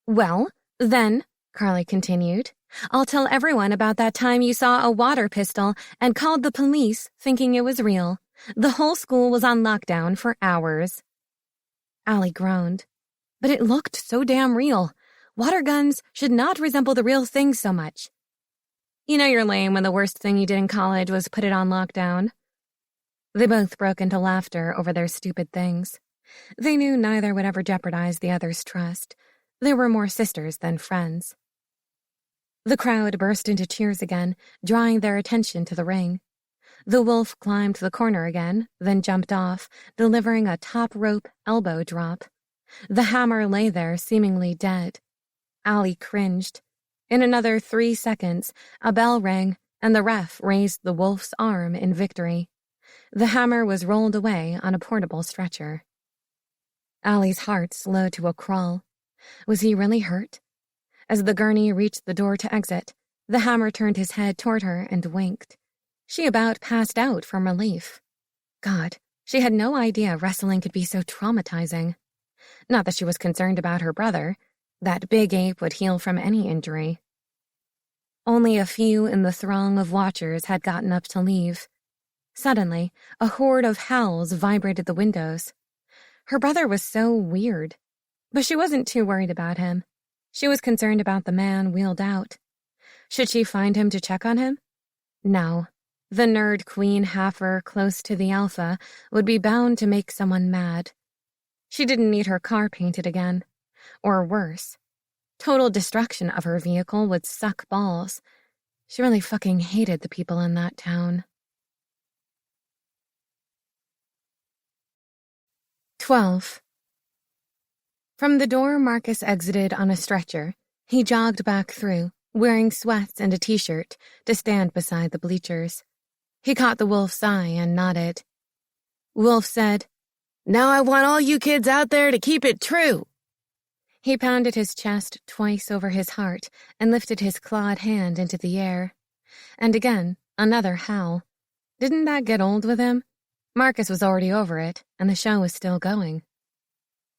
"Well, then," Carly continued, "I'll tell everyone about that time you saw a water pistol and called the police thinking it was real. The whole school was on lockdown for hours." Allie groaned. "But it looked so damn real. Water guns should not resemble the real thing so much." "You know you're lame when the worst thing you did in college was put it on lockdown." They both broke into laughter over their stupid things. They knew neither would ever jeopardize the other's trust. They were more sisters than friends. The crowd burst into cheers again, drawing their attention to the ring. The wolf climbed the corner again, then jumped off, delivering a top-rope elbow drop. The hammer lay there, seemingly dead. Allie cringed. In another 3 seconds, a bell rang, and the ref raised the wolf's arm in victory. The hammer was rolled away on a portable stretcher. Allie's heart slowed to a crawl. Was he really hurt? As the gurney reached the door to exit, the hammer turned his head toward her and winked. She about passed out from relief. God, she had no idea wrestling could be so traumatizing. Not that she was concerned about her brother. That big ape would heal from any injury. Only a few in the throng of watchers had gotten up to leave. Suddenly, a horde of howls vibrated the windows. Her brother was so weird. But she wasn't too worried about him. She was concerned about the man wheeled out. Should she find him to check on him? No. The nerd queen heifer close to the alpha would be bound to make someone mad. She didn't need her car painted again. Or worse. Total destruction of her vehicle would suck balls. She really fucking hated the people in that town. 12. From the door Marcus exited on a stretcher, he jogged back through, wearing sweats and a t-shirt, to stand beside the bleachers. He caught the wolf's eye and nodded. Wolf said, "Now I want all you kids out there to keep it true." He pounded his chest twice over his heart and lifted his clawed hand into the air. And again, another howl. Didn't that get old with him? Marcus was already over it, and the show was still going.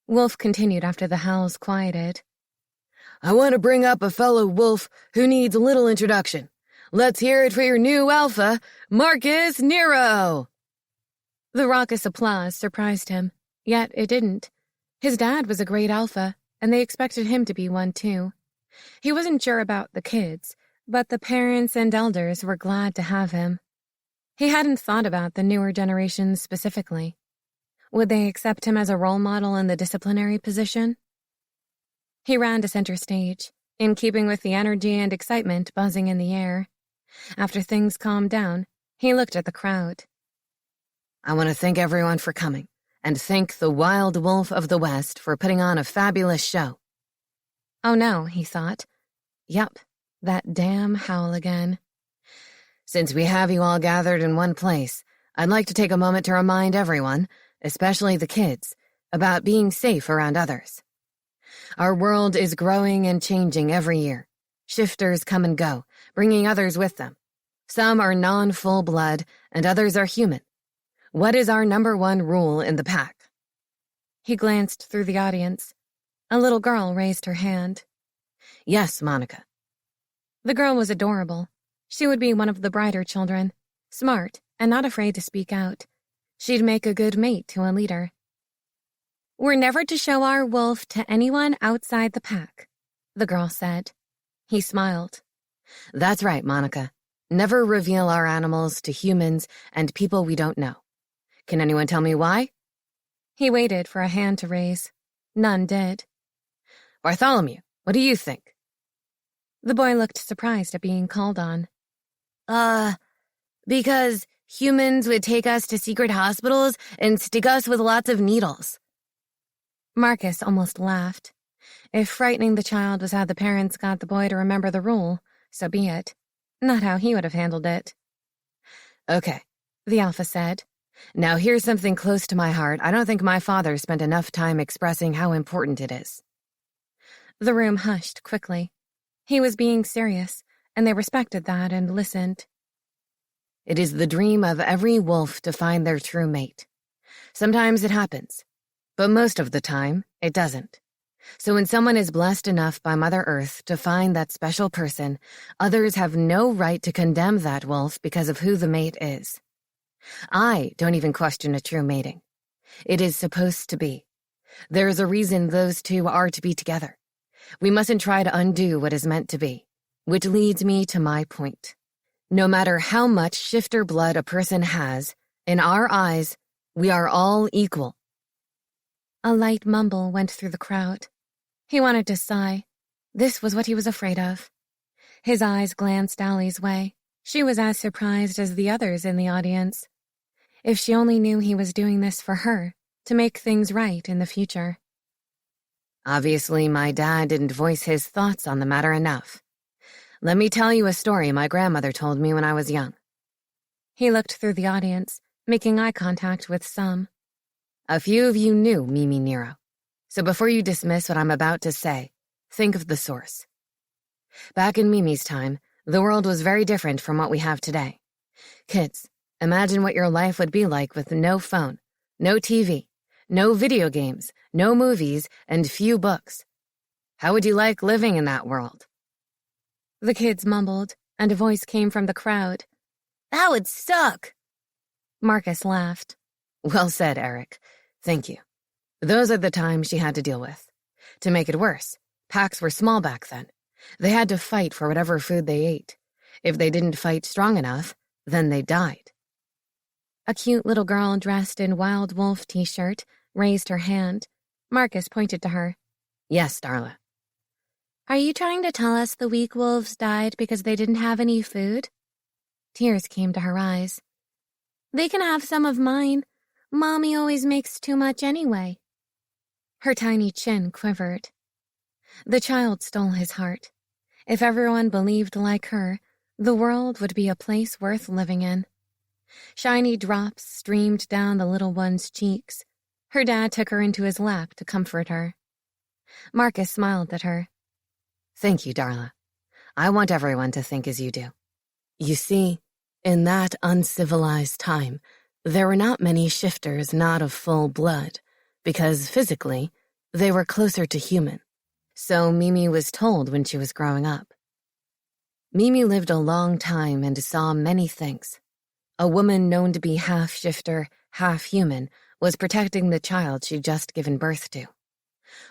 Wolf continued after the howls quieted. I want to bring up a fellow wolf who needs a little introduction. Let's hear it for your new alpha, Marcus Nero! The raucous applause surprised him, yet it didn't. His dad was a great alpha, and they expected him to be one too. He wasn't sure about the kids, but the parents and elders were glad to have him. He hadn't thought about the newer generations specifically. Would they accept him as a role model in the disciplinary position? He ran to center stage, in keeping with the energy and excitement buzzing in the air. After things calmed down, he looked at the crowd. I want to thank everyone for coming, and thank the Wild Wolf of the West for putting on a fabulous show. Oh no, he thought. Yup, that damn howl again. Since we have you all gathered in one place, I'd like to take a moment to remind everyone, especially the kids, about being safe around others. Our world is growing and changing every year. Shifters come and go, bringing others with them. Some are non-full blood, and others are human. What is our number one rule in the pack? He glanced through the audience. A little girl raised her hand. Yes, Monica. The girl was adorable. She would be one of the brighter children, smart and not afraid to speak out. She'd make a good mate to a leader. We're never to show our wolf to anyone outside the pack, the girl said. He smiled. That's right, Monica. Never reveal our animals to humans and people we don't know. Can anyone tell me why? He waited for a hand to raise. None did. Bartholomew, what do you think? The boy looked surprised at being called on. Because humans would take us to secret hospitals and stick us with lots of needles. Marcus almost laughed. If frightening the child was how the parents got the boy to remember the rule, so be it. Not how he would have handled it. Okay, the alpha said. Now here's something close to my heart. I don't think my father spent enough time expressing how important it is. The room hushed quickly. He was being serious, and they respected that and listened. It is the dream of every wolf to find their true mate. Sometimes it happens, but most of the time, it doesn't. So when someone is blessed enough by Mother Earth to find that special person, others have no right to condemn that wolf because of who the mate is. I don't even question a true mating. It is supposed to be. There is a reason those two are to be together. We mustn't try to undo what is meant to be, which leads me to my point. No matter how much shifter blood a person has, in our eyes, we are all equal. A light mumble went through the crowd. He wanted to sigh. This was what he was afraid of. His eyes glanced Allie's way. She was as surprised as the others in the audience. If she only knew he was doing this for her, to make things right in the future. Obviously, my dad didn't voice his thoughts on the matter enough. Let me tell you a story my grandmother told me when I was young. He looked through the audience, making eye contact with some. A few of you knew Mimi Nero. So before you dismiss what I'm about to say, think of the source. Back in Mimi's time, the world was very different from what we have today. Kids, imagine what your life would be like with no phone, no TV, no video games, no movies, and few books. How would you like living in that world? The kids mumbled, and a voice came from the crowd. That would suck. Marcus laughed. Well said, Eric. Thank you. Those are the times she had to deal with. To make it worse, packs were small back then. They had to fight for whatever food they ate. If they didn't fight strong enough, then they died. A cute little girl dressed in Wild Wolf t-shirt raised her hand. Marcus pointed to her. Yes, Darla. Are you trying to tell us the weak wolves died because they didn't have any food? Tears came to her eyes. They can have some of mine. Mommy always makes too much anyway. Her tiny chin quivered. The child stole his heart. If everyone believed like her, the world would be a place worth living in. Shiny drops streamed down the little one's cheeks. Her dad took her into his lap to comfort her. Marcus smiled at her. Thank you, Darla. I want everyone to think as you do. You see, in that uncivilized time, there were not many shifters not of full blood, because physically, They were closer to human, so Mimi was told when she was growing up. Mimi lived a long time and saw many things. A woman known to be half shifter, half human, was protecting the child she'd just given birth to.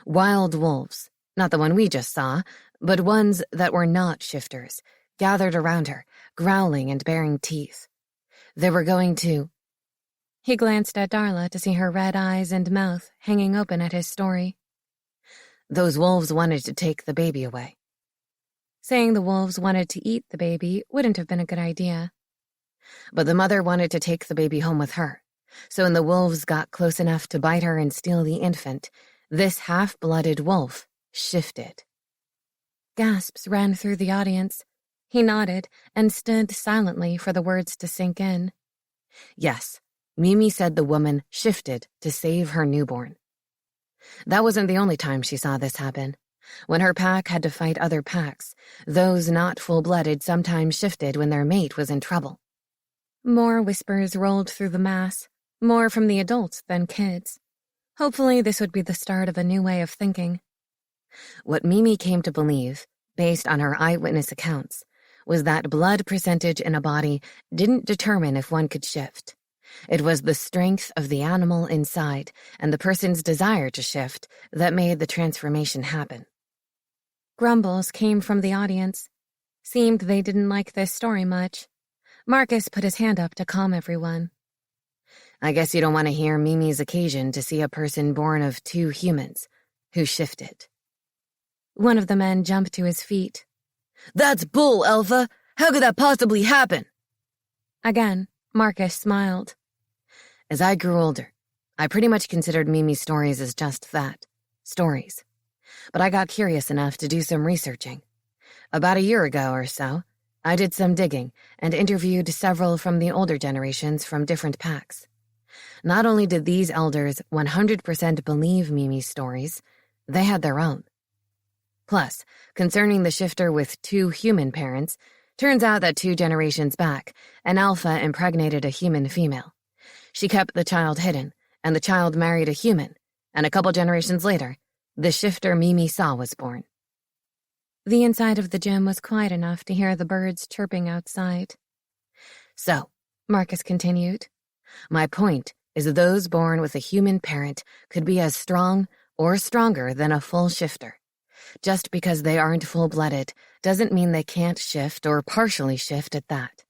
Wild wolves, not the one we just saw, but ones that were not shifters, gathered around her, growling and baring teeth. They were going to... He glanced at Darla to see her red eyes and mouth hanging open at his story. Those wolves wanted to take the baby away. Saying the wolves wanted to eat the baby wouldn't have been a good idea. But the mother wanted to take the baby home with her, so when the wolves got close enough to bite her and steal the infant, this half-blooded wolf shifted. Gasps ran through the audience. He nodded and stood silently for the words to sink in. Yes, Mimi said the woman shifted to save her newborn. That wasn't the only time she saw this happen. When her pack had to fight other packs, those not full-blooded sometimes shifted when their mate was in trouble. More whispers rolled through the mass, more from the adults than kids. Hopefully this would be the start of a new way of thinking. What Mimi came to believe, based on her eyewitness accounts, was that blood percentage in a body didn't determine if one could shift. It was the strength of the animal inside and the person's desire to shift that made the transformation happen. Grumbles came from the audience. Seemed they didn't like this story much. Marcus put his hand up to calm everyone. I guess you don't want to hear Mimi's occasion to see a person born of two humans who shifted. One of the men jumped to his feet. That's bull, Alpha! How could that possibly happen? Again, Marcus smiled. As I grew older, I pretty much considered Mimi's stories as just that, stories. But I got curious enough to do some researching. About a year ago or so, I did some digging and interviewed several from the older generations from different packs. Not only did these elders 100% believe Mimi's stories, they had their own. Plus, concerning the shifter with two human parents, turns out that 2 generations back, an alpha impregnated a human female. She kept the child hidden, and the child married a human, and a couple generations later, the shifter Mimi saw was born. The inside of the gym was quiet enough to hear the birds chirping outside. So, Marcus continued, my point is that those born with a human parent could be as strong or stronger than a full shifter. Just because they aren't full-blooded doesn't mean they can't shift or partially shift at that.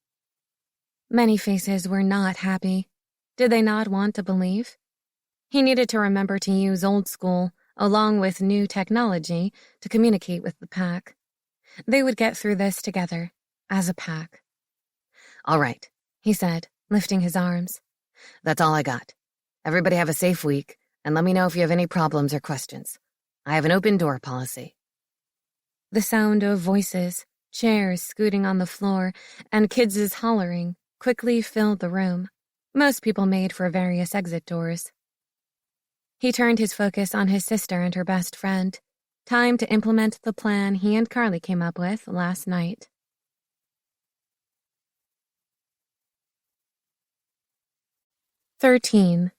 Many faces were not happy. Did they not want to believe? He needed to remember to use old school, along with new technology, to communicate with the pack. They would get through this together, as a pack. All right, he said, lifting his arms. That's all I got. Everybody have a safe week, and let me know if you have any problems or questions. I have an open door policy. The sound of voices, chairs scooting on the floor, and kids' hollering quickly filled the room. Most people made for various exit doors. He turned his focus on his sister and her best friend. Time to implement the plan he and Carly came up with last night. "13.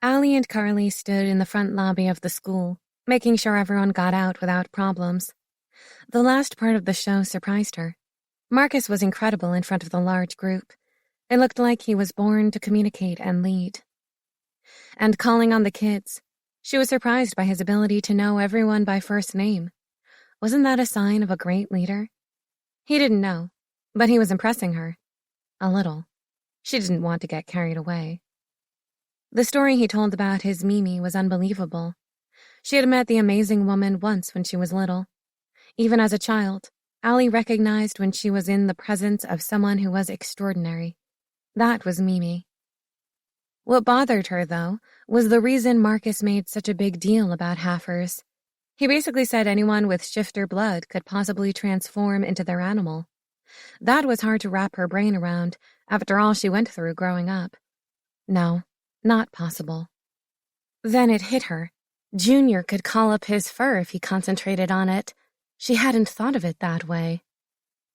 Allie and Carly stood in the front lobby of the school, making sure everyone got out without problems. The last part of the show surprised her. Marcus was incredible in front of the large group. It looked like he was born to communicate and lead. And calling on the kids, she was surprised by his ability to know everyone by first name. Wasn't that a sign of a great leader? He didn't know, but he was impressing her. A little. She didn't want to get carried away. The story he told about his Mimi was unbelievable. She had met the amazing woman once when she was little. Even as a child, Allie recognized when she was in the presence of someone who was extraordinary. That was Mimi. What bothered her, though, was the reason Marcus made such a big deal about halfers. He basically said anyone with shifter blood could possibly transform into their animal. That was hard to wrap her brain around after all she went through growing up. No, not possible. Then it hit her. Junior could call up his fur if he concentrated on it. She hadn't thought of it that way.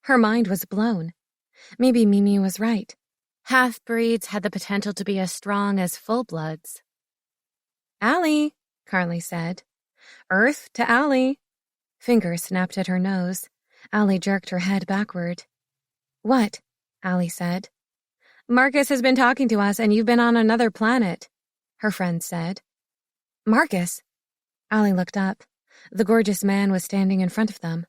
Her mind was blown. Maybe Mimi was right. Half-breeds had the potential to be as strong as full-bloods. "Allie," Carly said. Earth to Allie. Fingers snapped at her nose. Allie jerked her head backward. What? Allie said. Marcus has been talking to us and you've been on another planet, her friend said. Marcus? Allie looked up. The gorgeous man was standing in front of them.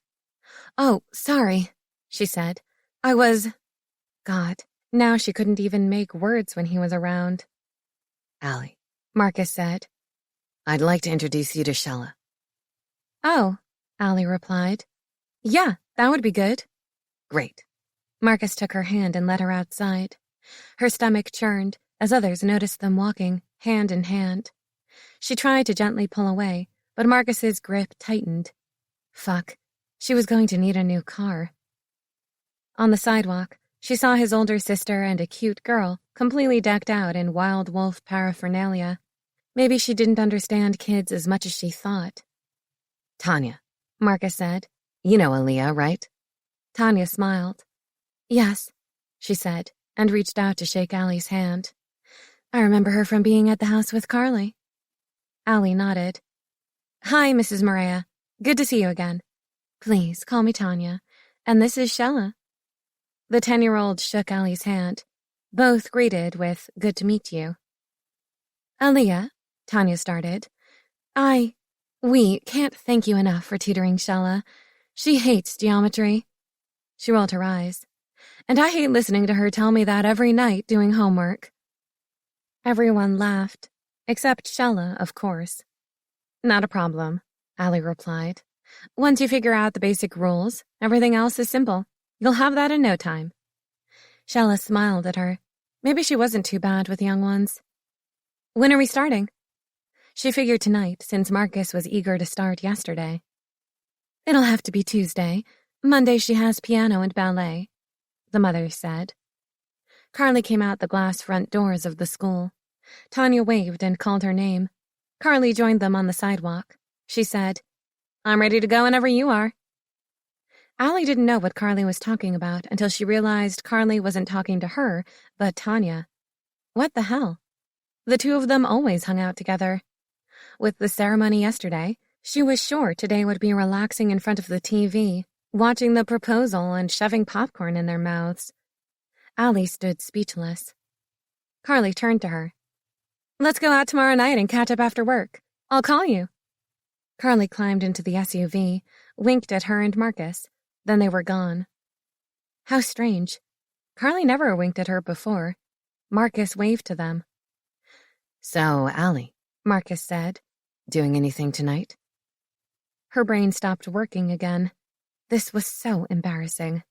Oh, sorry, she said. God, now she couldn't even make words when he was around. Allie, Marcus said. I'd like to introduce you to Shella. Oh, Allie replied. Yeah, that would be good. Great. Marcus took her hand and led her outside. Her stomach churned as others noticed them walking, hand in hand. She tried to gently pull away, but Marcus's grip tightened. Fuck, she was going to need a new car. On the sidewalk, she saw his older sister and a cute girl, completely decked out in wild wolf paraphernalia. Maybe she didn't understand kids as much as she thought. Tanya, Marcus said. You know Aaliyah, right? Tanya smiled. Yes, she said, and reached out to shake Allie's hand. I remember her from being at the house with Carly. Allie nodded. Hi, Mrs. Maria. Good to see you again. Please, call me Tanya. And this is Shella. The 10-year-old shook Allie's hand. Both greeted with, good to meet you. Aaliyah, Tanya started. We can't thank you enough for tutoring Shella. She hates geometry. She rolled her eyes. And I hate listening to her tell me that every night doing homework. Everyone laughed, except Shella, of course. Not a problem, Allie replied. Once you figure out the basic rules, everything else is simple. You'll have that in no time. Shella smiled at her. Maybe she wasn't too bad with young ones. When are we starting? She figured tonight, since Marcus was eager to start yesterday. It'll have to be Tuesday. Monday she has piano and ballet, the mother said. Carly came out the glass front doors of the school. Tanya waved and called her name. Carly joined them on the sidewalk. She said, I'm ready to go whenever you are. Allie didn't know what Carly was talking about until she realized Carly wasn't talking to her, but Tanya. What the hell? The two of them always hung out together. With the ceremony yesterday, she was sure today would be relaxing in front of the TV, watching the proposal and shoving popcorn in their mouths. Allie stood speechless. Carly turned to her. Let's go out tomorrow night and catch up after work. I'll call you. Carly climbed into the SUV, winked at her and Marcus. Then they were gone. How strange. Carly never winked at her before. Marcus waved to them. So, Allie, Marcus said, doing anything tonight? Her brain stopped working again. This was so embarrassing.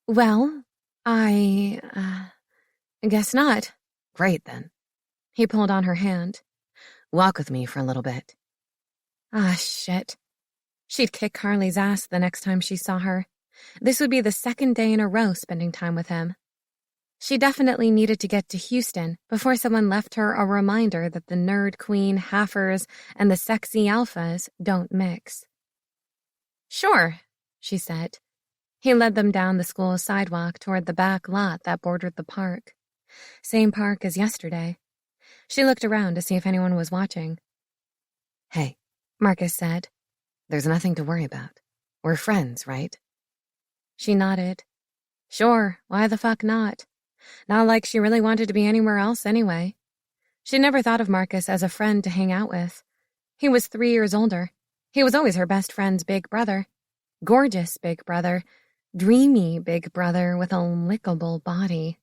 Well, I guess not. Great, then. He pulled on her hand. Walk with me for a little bit. Ah, shit. She'd kick Carly's ass the next time she saw her. This would be the second day in a row spending time with him. She definitely needed to get to Houston before someone left her a reminder that the nerd queen halfers and the sexy alphas don't mix. Sure, she said. He led them down the school sidewalk toward the back lot that bordered the park. Same park as yesterday. She looked around to see if anyone was watching. Hey, Marcus said. There's nothing to worry about. We're friends, right? She nodded. Sure, why the fuck not? Not like she really wanted to be anywhere else anyway. She never thought of Marcus as a friend to hang out with. He was 3 years older. He was always her best friend's big brother. Gorgeous big brother. Dreamy big brother with a lickable body.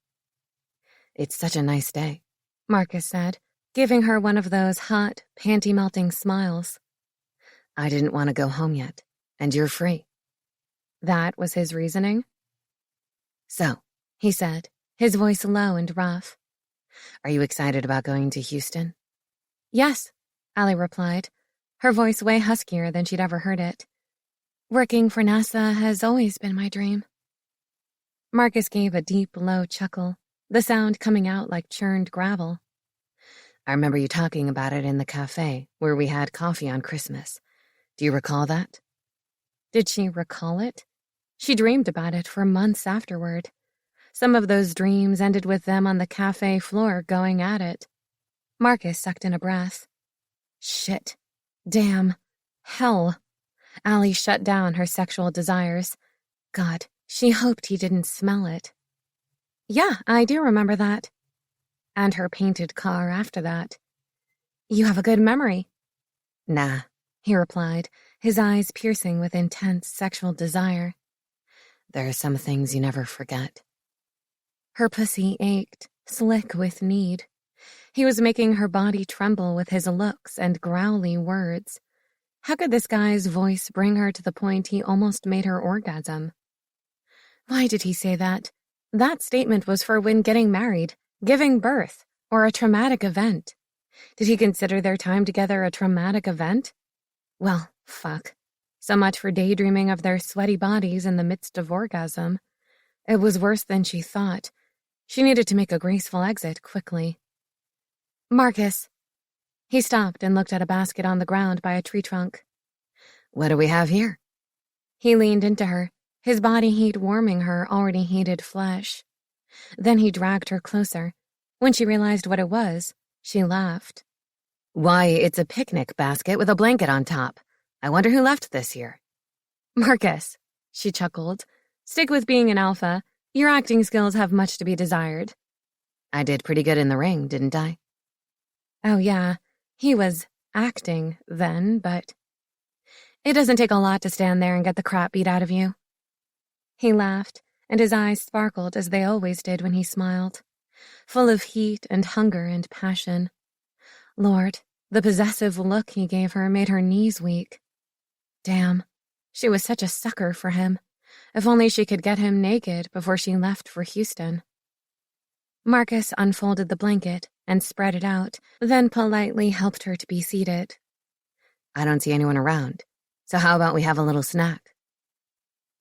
It's such a nice day, Marcus said, giving her one of those hot, panty-melting smiles. I didn't want to go home yet, and you're free. That was his reasoning? So, he said, his voice low and rough. Are you excited about going to Houston? Yes, Allie replied, her voice way huskier than she'd ever heard it. Working for NASA has always been my dream. Marcus gave a deep, low chuckle, the sound coming out like churned gravel. I remember you talking about it in the cafe where we had coffee on Christmas. Do you recall that? Did she recall it? She dreamed about it for months afterward. Some of those dreams ended with them on the cafe floor going at it. Marcus sucked in a breath. Shit. Damn. Hell. Allie shut down her sexual desires. God, she hoped he didn't smell it. Yeah, I do remember that. And her painted car after that. You have a good memory. Nah, he replied, his eyes piercing with intense sexual desire. There are some things you never forget. Her pussy ached, slick with need. He was making her body tremble with his looks and growly words. How could this guy's voice bring her to the point he almost made her orgasm? Why did he say that? That statement was for when getting married, giving birth, or a traumatic event. Did he consider their time together a traumatic event? Well, fuck. So much for daydreaming of their sweaty bodies in the midst of orgasm. It was worse than she thought. She needed to make a graceful exit quickly. Marcus. He stopped and looked at a basket on the ground by a tree trunk. What do we have here? He leaned into her, his body heat warming her already heated flesh. Then he dragged her closer. When she realized what it was, she laughed. Why, it's a picnic basket with a blanket on top. I wonder who left this here. Marcus, she chuckled. Stick with being an alpha. Your acting skills have much to be desired. I did pretty good in the ring, didn't I? Oh, yeah. He was acting then, but it doesn't take a lot to stand there and get the crap beat out of you. He laughed, and his eyes sparkled as they always did when he smiled, full of heat and hunger and passion. Lord, the possessive look he gave her made her knees weak. Damn, she was such a sucker for him. If only she could get him naked before she left for Houston. Marcus unfolded the blanket and spread it out, then politely helped her to be seated. I don't see anyone around, so how about we have a little snack?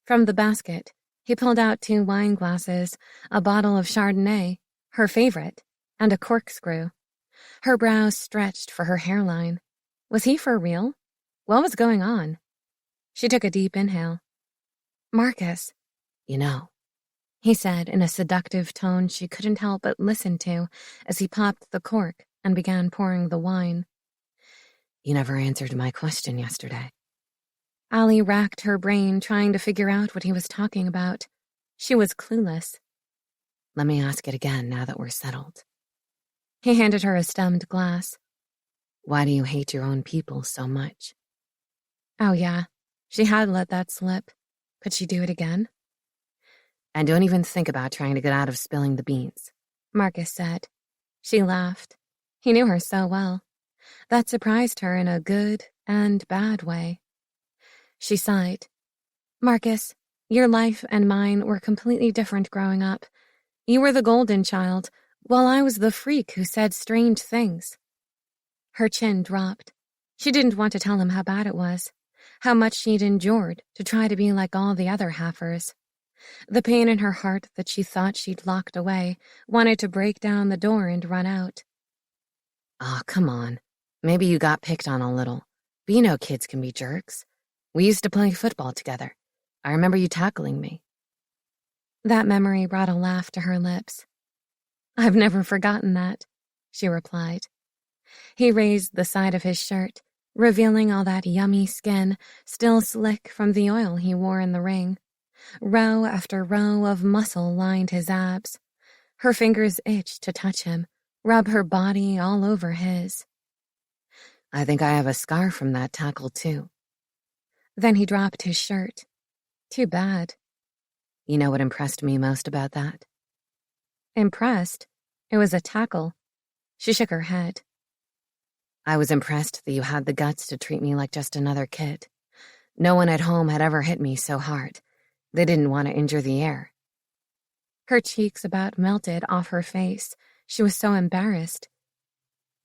From the basket, he pulled out 2 wine glasses, a bottle of Chardonnay, her favorite, and a corkscrew. Her brows stretched for her hairline. Was he for real? What was going on? She took a deep inhale. Marcus, you know, he said in a seductive tone she couldn't help but listen to as he popped the cork and began pouring the wine. You never answered my question yesterday. Allie racked her brain trying to figure out what he was talking about. She was clueless. Let me ask it again now that we're settled. He handed her a stemmed glass. Why do you hate your own people so much? Oh, yeah. She had let that slip. Could she do it again? And don't even think about trying to get out of spilling the beans, Marcus said. She laughed. He knew her so well. That surprised her in a good and bad way. She sighed. Marcus, your life and mine were completely different growing up. You were the golden child, while I was the freak who said strange things. Her chin dropped. She didn't want to tell him how bad it was, how much she'd endured to try to be like all the other halfers. The pain in her heart that she thought she'd locked away wanted to break down the door and run out. Oh, come on. Maybe you got picked on a little. But you know kids can be jerks. We used to play football together. I remember you tackling me. That memory brought a laugh to her lips. I've never forgotten that, she replied. He raised the side of his shirt, revealing all that yummy skin still slick from the oil he wore in the ring. Row after row of muscle lined his abs. Her fingers itched to touch him, rub her body all over his. I think I have a scar from that tackle, too. Then he dropped his shirt. Too bad. You know what impressed me most about that? Impressed? It was a tackle. She shook her head. I was impressed that you had the guts to treat me like just another kid. No one at home had ever hit me so hard. They didn't want to injure the air. Her cheeks about melted off her face. She was so embarrassed.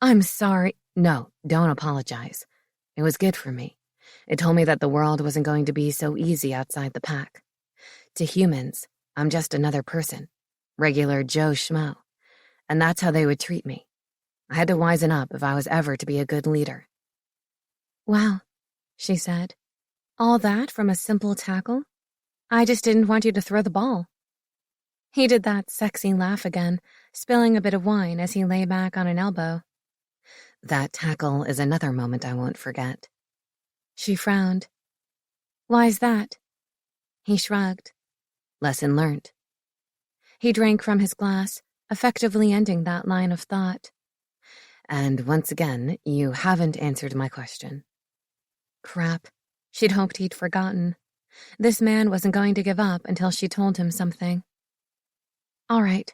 I'm sorry. No, don't apologize. It was good for me. It told me that the world wasn't going to be so easy outside the pack. To humans, I'm just another person. Regular Joe Schmo. And that's how they would treat me. I had to wisen up if I was ever to be a good leader. Wow, she said. All that from a simple tackle? I just didn't want you to throw the ball. He did that sexy laugh again, spilling a bit of wine as he lay back on an elbow. That tackle is another moment I won't forget. She frowned. Why's that? He shrugged. Lesson learned. He drank from his glass, effectively ending that line of thought. And once again, you haven't answered my question. Crap. She'd hoped he'd forgotten. This man wasn't going to give up until she told him something. All right.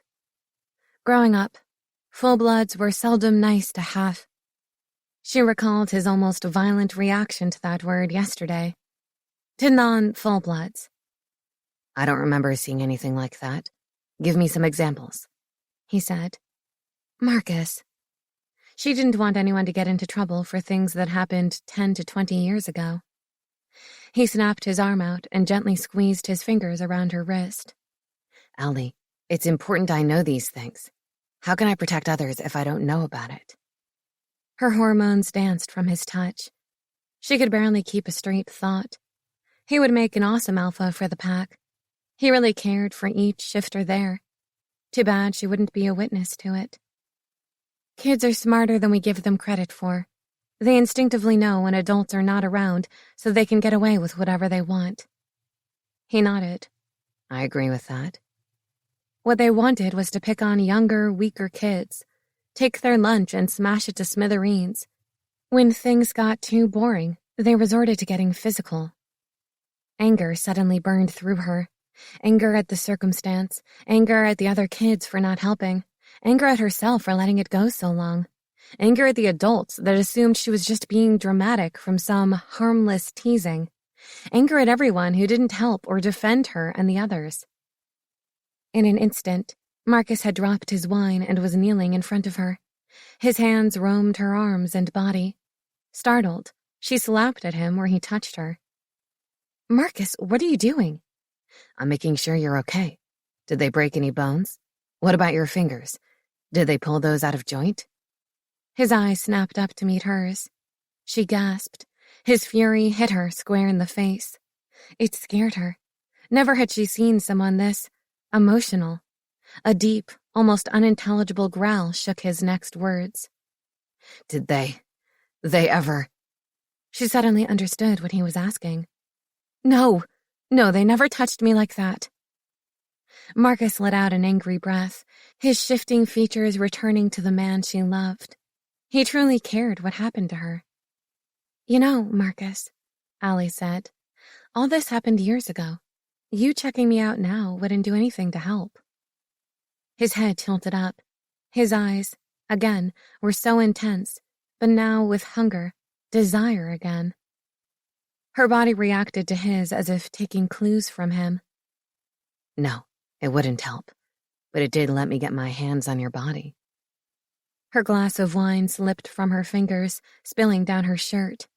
Growing up, full-bloods were seldom nice to have. She recalled his almost violent reaction to that word yesterday. To non-full-bloods. I don't remember seeing anything like that. Give me some examples, he said. Marcus. She didn't want anyone to get into trouble for things that happened 10 to 20 years ago. He snapped his arm out and gently squeezed his fingers around her wrist. Allie, it's important I know these things. How can I protect others if I don't know about it? Her hormones danced from his touch. She could barely keep a straight thought. He would make an awesome alpha for the pack. He really cared for each shifter there. Too bad she wouldn't be a witness to it. Kids are smarter than we give them credit for. They instinctively know when adults are not around so they can get away with whatever they want. He nodded. I agree with that. What they wanted was to pick on younger, weaker kids, take their lunch and smash it to smithereens. When things got too boring, they resorted to getting physical. Anger suddenly burned through her. Anger at the circumstance, anger at the other kids for not helping, anger at herself for letting it go so long, anger at the adults that assumed she was just being dramatic from some harmless teasing, anger at everyone who didn't help or defend her and the others. In an instant, Marcus had dropped his wine and was kneeling in front of her. His hands roamed her arms and body. Startled, she slapped at him where he touched her. Marcus, what are you doing? I'm making sure you're okay. Did they break any bones? What about your fingers? Did they pull those out of joint? His eyes snapped up to meet hers. She gasped. His fury hit her square in the face. It scared her. Never had she seen someone this emotional. A deep, almost unintelligible growl shook his next words. Did they ever? She suddenly understood what he was asking. No, they never touched me like that. Marcus let out an angry breath, his shifting features returning to the man she loved. He truly cared what happened to her. You know, Marcus, Allie said, all this happened years ago. You checking me out now wouldn't do anything to help. His head tilted up. His eyes, again, were so intense, but now with hunger, desire again. Her body reacted to his as if taking clues from him. No, it wouldn't help, but it did let me get my hands on your body. Her glass of wine slipped from her fingers, spilling down her shirt.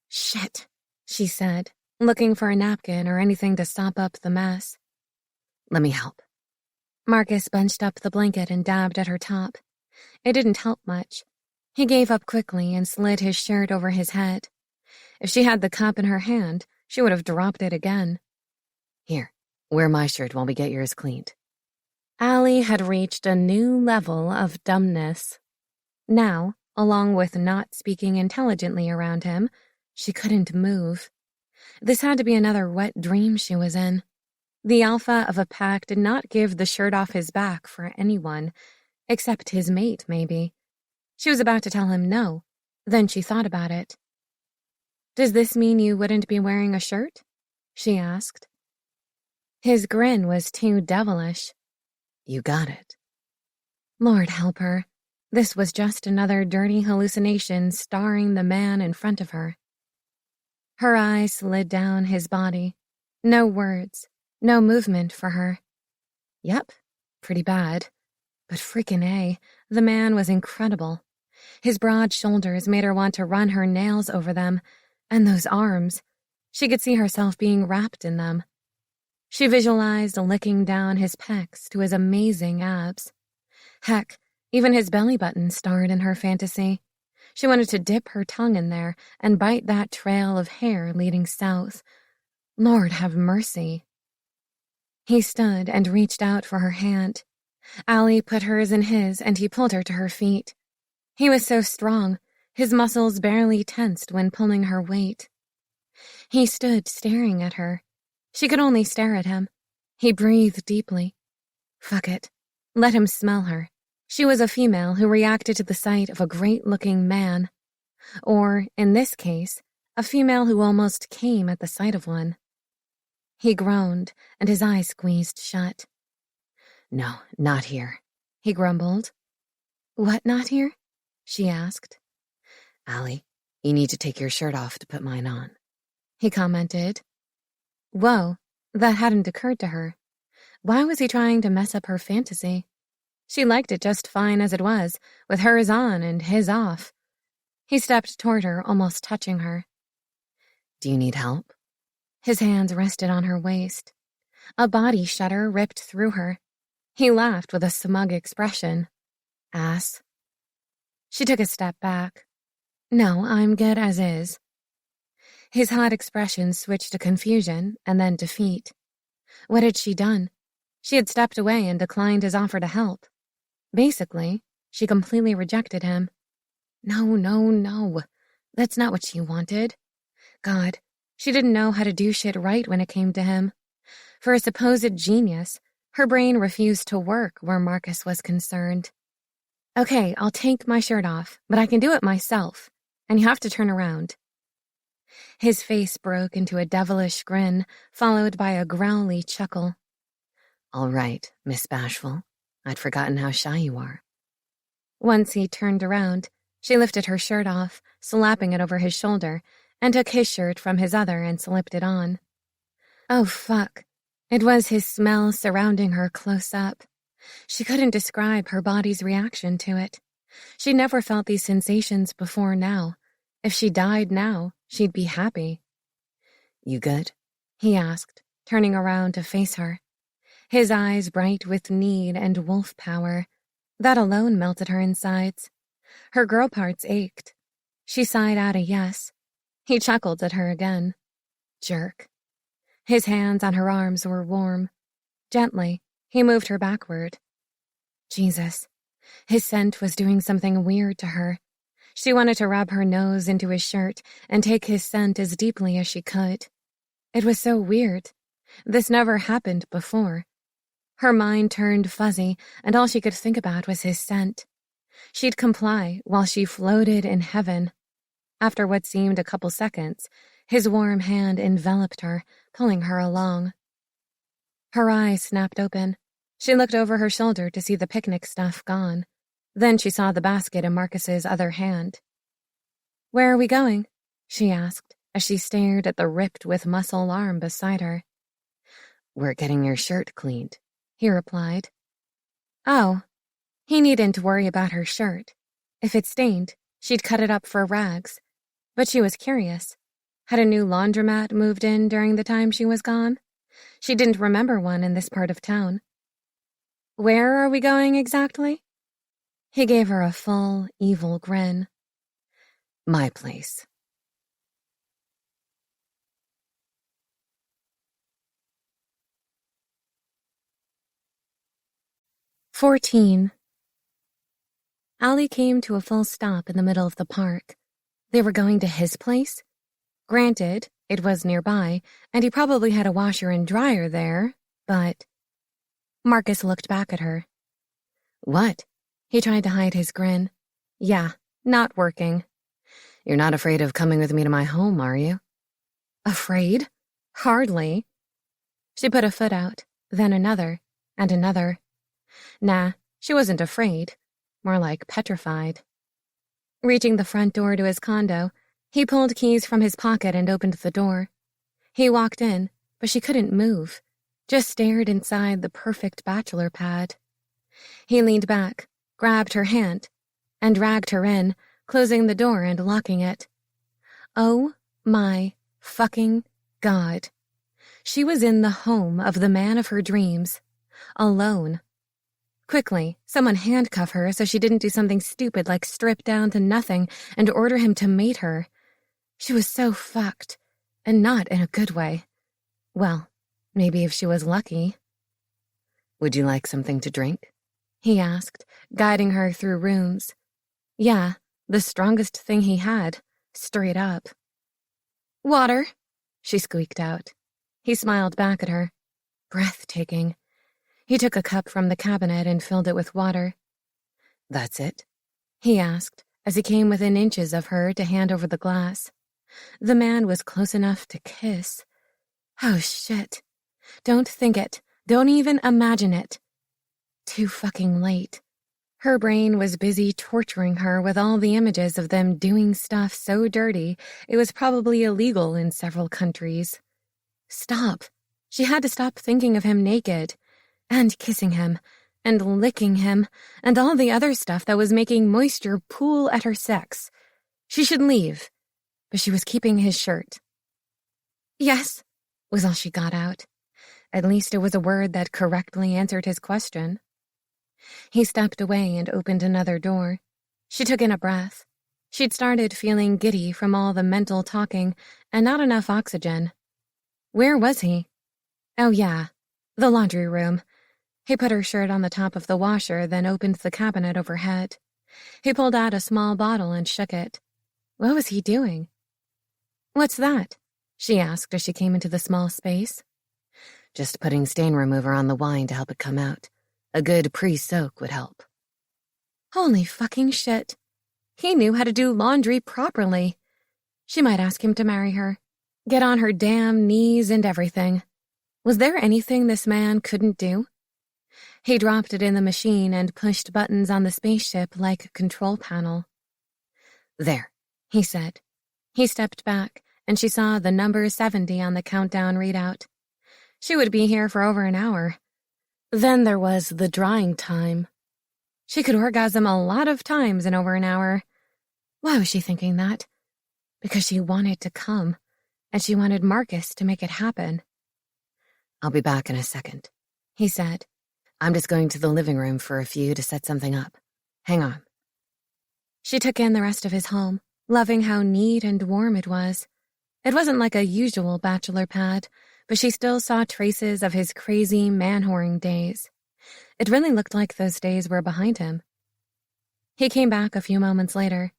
Shit, she said, looking for a napkin or anything to sop up the mess. Let me help. Marcus bunched up the blanket and dabbed at her top. It didn't help much. He gave up quickly and slid his shirt over his head. If she had the cup in her hand, she would have dropped it again. Here, wear my shirt while we get yours cleaned. Allie had reached a new level of dumbness. Now, along with not speaking intelligently around him, she couldn't move. This had to be another wet dream she was in. The alpha of a pack did not give the shirt off his back for anyone, except his mate, maybe. She was about to tell him no, then she thought about it. Does this mean you wouldn't be wearing a shirt? She asked. His grin was too devilish. You got it. Lord help her. This was just another dirty hallucination starring the man in front of her. Her eyes slid down his body. No words, no movement for her. Yep, pretty bad. But freaking A, the man was incredible. His broad shoulders made her want to run her nails over them, and those arms. She could see herself being wrapped in them. She visualized licking down his pecs to his amazing abs. Heck, even his belly button starred in her fantasy. She wanted to dip her tongue in there and bite that trail of hair leading south. Lord have mercy. He stood and reached out for her hand. Allie put hers in his and he pulled her to her feet. He was so strong, His muscles barely tensed when pulling her weight. He stood staring at her. She could only stare at him. He breathed deeply. Fuck it. Let him smell her. She was a female who reacted to the sight of a great-looking man. Or, in this case, a female who almost came at the sight of one. He groaned, and his eyes squeezed shut. No, not here, he grumbled. What not here? She asked. Allie, you need to take your shirt off to put mine on, he commented. Whoa, that hadn't occurred to her. Why was he trying to mess up her fantasy? She liked it just fine as it was, with hers on and his off. He stepped toward her, almost touching her. Do you need help? His hands rested on her waist. A body shudder ripped through her. He laughed with a smug expression. Ass. She took a step back. No, I'm good as is. His hot expression switched to confusion and then defeat. What had she done? She had stepped away and declined his offer to help. Basically, she completely rejected him. No. That's not what she wanted. God, she didn't know how to do shit right when it came to him. For a supposed genius, her brain refused to work where Marcus was concerned. Okay, I'll take my shirt off, but I can do it myself, and you have to turn around. His face broke into a devilish grin, followed by a growly chuckle. All right, Miss Bashful. I'd forgotten how shy you are. Once he turned around, she lifted her shirt off, slapping it over his shoulder, and took his shirt from his other and slipped it on. Oh, fuck. It was his smell surrounding her close up. She couldn't describe her body's reaction to it. She'd never felt these sensations before now. If she died now, she'd be happy. You good? He asked, turning around to face her. His eyes bright with need and wolf power. That alone melted her insides. Her girl parts ached. She sighed out a yes. He chuckled at her again. Jerk. His hands on her arms were warm. Gently, he moved her backward. Jesus. His scent was doing something weird to her. She wanted to rub her nose into his shirt and take his scent as deeply as she could. It was so weird. This never happened before. Her mind turned fuzzy, and all she could think about was his scent. She'd comply while she floated in heaven. After what seemed a couple seconds, his warm hand enveloped her, pulling her along. Her eyes snapped open. She looked over her shoulder to see the picnic stuff gone. Then she saw the basket in Marcus's other hand. Where are we going? She asked, as she stared at the ripped with muscle arm beside her. We're getting your shirt cleaned, he replied. Oh, he needn't worry about her shirt. If it stained, she'd cut it up for rags. But she was curious. Had a new laundromat moved in during the time she was gone? She didn't remember one in this part of town. Where are we going exactly? He gave her a full, evil grin. My place. "14. Allie came to a full stop in the middle of the park. They were going to his place? Granted, it was nearby, and he probably had a washer and dryer there, but... Marcus looked back at her. What? He tried to hide his grin. Yeah, not working. You're not afraid of coming with me to my home, are you? Afraid? Hardly. She put a foot out, then another, and another. Nah, she wasn't afraid. More like petrified. Reaching the front door to his condo, he pulled keys from his pocket and opened the door. He walked in, but she couldn't move, just stared inside the perfect bachelor pad. He leaned back, grabbed her hand, and dragged her in, closing the door and locking it. Oh my fucking God. She was in the home of the man of her dreams, alone. Quickly, someone handcuff her so she didn't do something stupid like strip down to nothing and order him to mate her. She was so fucked, and not in a good way. Well, maybe if she was lucky. Would you like something to drink? He asked, guiding her through rooms. Yeah, The strongest thing he had, straight up. "Water," she squeaked out. He smiled back at her. Breathtaking. He took a cup from the cabinet and filled it with water. "That's it?" he asked, as he came within inches of her to hand over the glass. The man was close enough to kiss. Oh, shit. Don't think it. Don't even imagine it. Too fucking late. Her brain was busy torturing her with all the images of them doing stuff so dirty it was probably illegal in several countries. Stop. She had to stop thinking of him naked, and kissing him, and licking him, and all the other stuff that was making moisture pool at her sex. She should leave, but she was keeping his shirt. "Yes," was all she got out. At least it was a word that correctly answered his question. He stepped away and opened another door. She took in a breath. She'd started feeling giddy from all the mental talking and not enough oxygen. Where was he? Oh, yeah, the laundry room. He put her shirt on the top of the washer, then opened the cabinet overhead. He pulled out a small bottle and shook it. What was he doing? "What's that?" she asked as she came into the small space. "Just putting stain remover on the wine to help it come out. A good pre-soak would help." Holy fucking shit. He knew how to do laundry properly. She might ask him to marry her. Get on her damn knees and everything. Was there anything this man couldn't do? He dropped it in the machine and pushed buttons on the spaceship like a control panel. "There," he said. He stepped back, and she saw the number 70 on the countdown readout. She would be here for over an hour. Then there was the drying time. She could orgasm a lot of times in over an hour. Why was she thinking that? Because she wanted to come, and she wanted Marcus to make it happen. "I'll be back in a second," he said. "I'm just going to the living room for a few to set something up. Hang on." She took in the rest of his home, loving how neat and warm it was. It wasn't like a usual bachelor pad, but she still saw traces of his crazy man-whoring days. It really looked like those days were behind him. He came back a few moments later.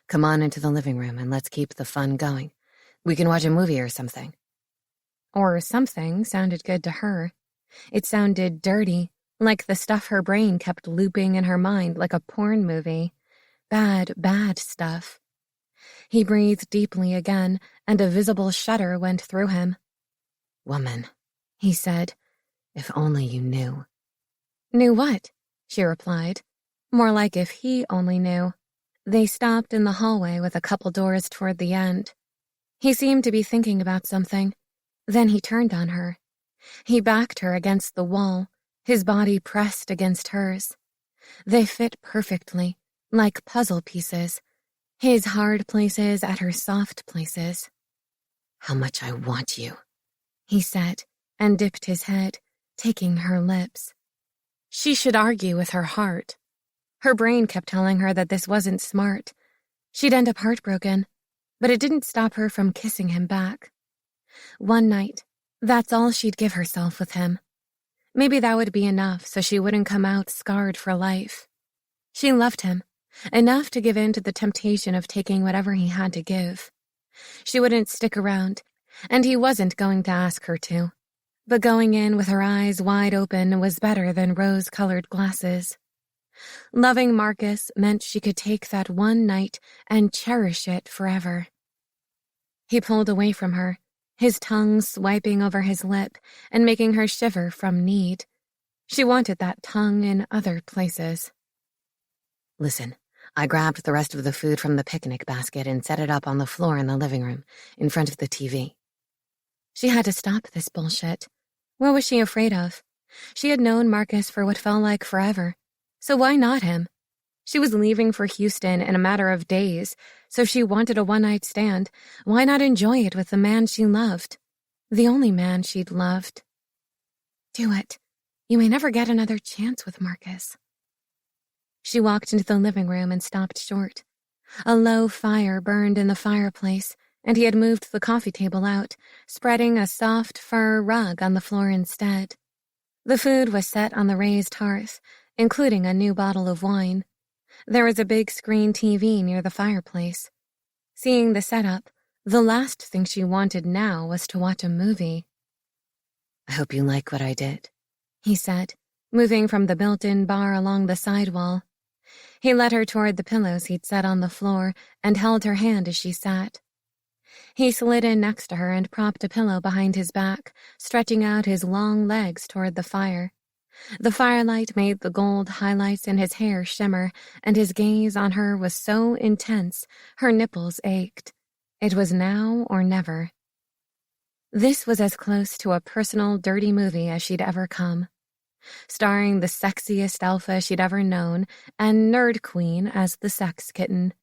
"Come on into the living room and let's keep the fun going. We can watch a movie or something." Or something sounded good to her. It sounded dirty, like the stuff her brain kept looping in her mind like a porn movie. Bad, bad stuff. He breathed deeply again, and a visible shudder went through him. "Woman," he said, "if only you knew." "Knew what?" she replied. More like if he only knew. They stopped in the hallway with a couple doors toward the end. He seemed to be thinking about something. Then he turned on her. He backed her against the wall, his body pressed against hers. They fit perfectly, like puzzle pieces, his hard places at her soft places. "How much I want you," he said, and dipped his head, taking her lips. She should argue with her heart. Her brain kept telling her that this wasn't smart. She'd end up heartbroken, but it didn't stop her from kissing him back. One night, that's all she'd give herself with him. Maybe that would be enough so she wouldn't come out scarred for life. She loved him, enough to give in to the temptation of taking whatever he had to give. She wouldn't stick around, and he wasn't going to ask her to. But going in with her eyes wide open was better than rose-colored glasses. Loving Marcus meant she could take that one night and cherish it forever. He pulled away from her, his tongue swiping over his lip and making her shiver from need. She wanted that tongue in other places. "Listen, I grabbed the rest of the food from the picnic basket and set it up on the floor in the living room, in front of the TV. She had to stop this bullshit. What was she afraid of? She had known Marcus for what felt like forever. So why not him? She was leaving for Houston in a matter of days, so if she wanted a one-night stand, why not enjoy it with the man she loved? The only man she'd loved. Do it. You may never get another chance with Marcus. She walked into the living room and stopped short. A low fire burned in the fireplace, and he had moved the coffee table out, spreading a soft fur rug on the floor instead. The food was set on the raised hearth, including a new bottle of wine. There was a big screen TV near the fireplace. Seeing the setup, the last thing she wanted now was to watch a movie. "I hope you like what I did," he said, moving from the built-in bar along the sidewall. He led her toward the pillows he'd set on the floor and held her hand as she sat. He slid in next to her and propped a pillow behind his back, stretching out his long legs toward the fire. The firelight made the gold highlights in his hair shimmer, and his gaze on her was so intense, her nipples ached. It was now or never. This was as close to a personal dirty movie as she'd ever come. Starring the sexiest alpha she'd ever known, and Nerd Queen as the sex kitten.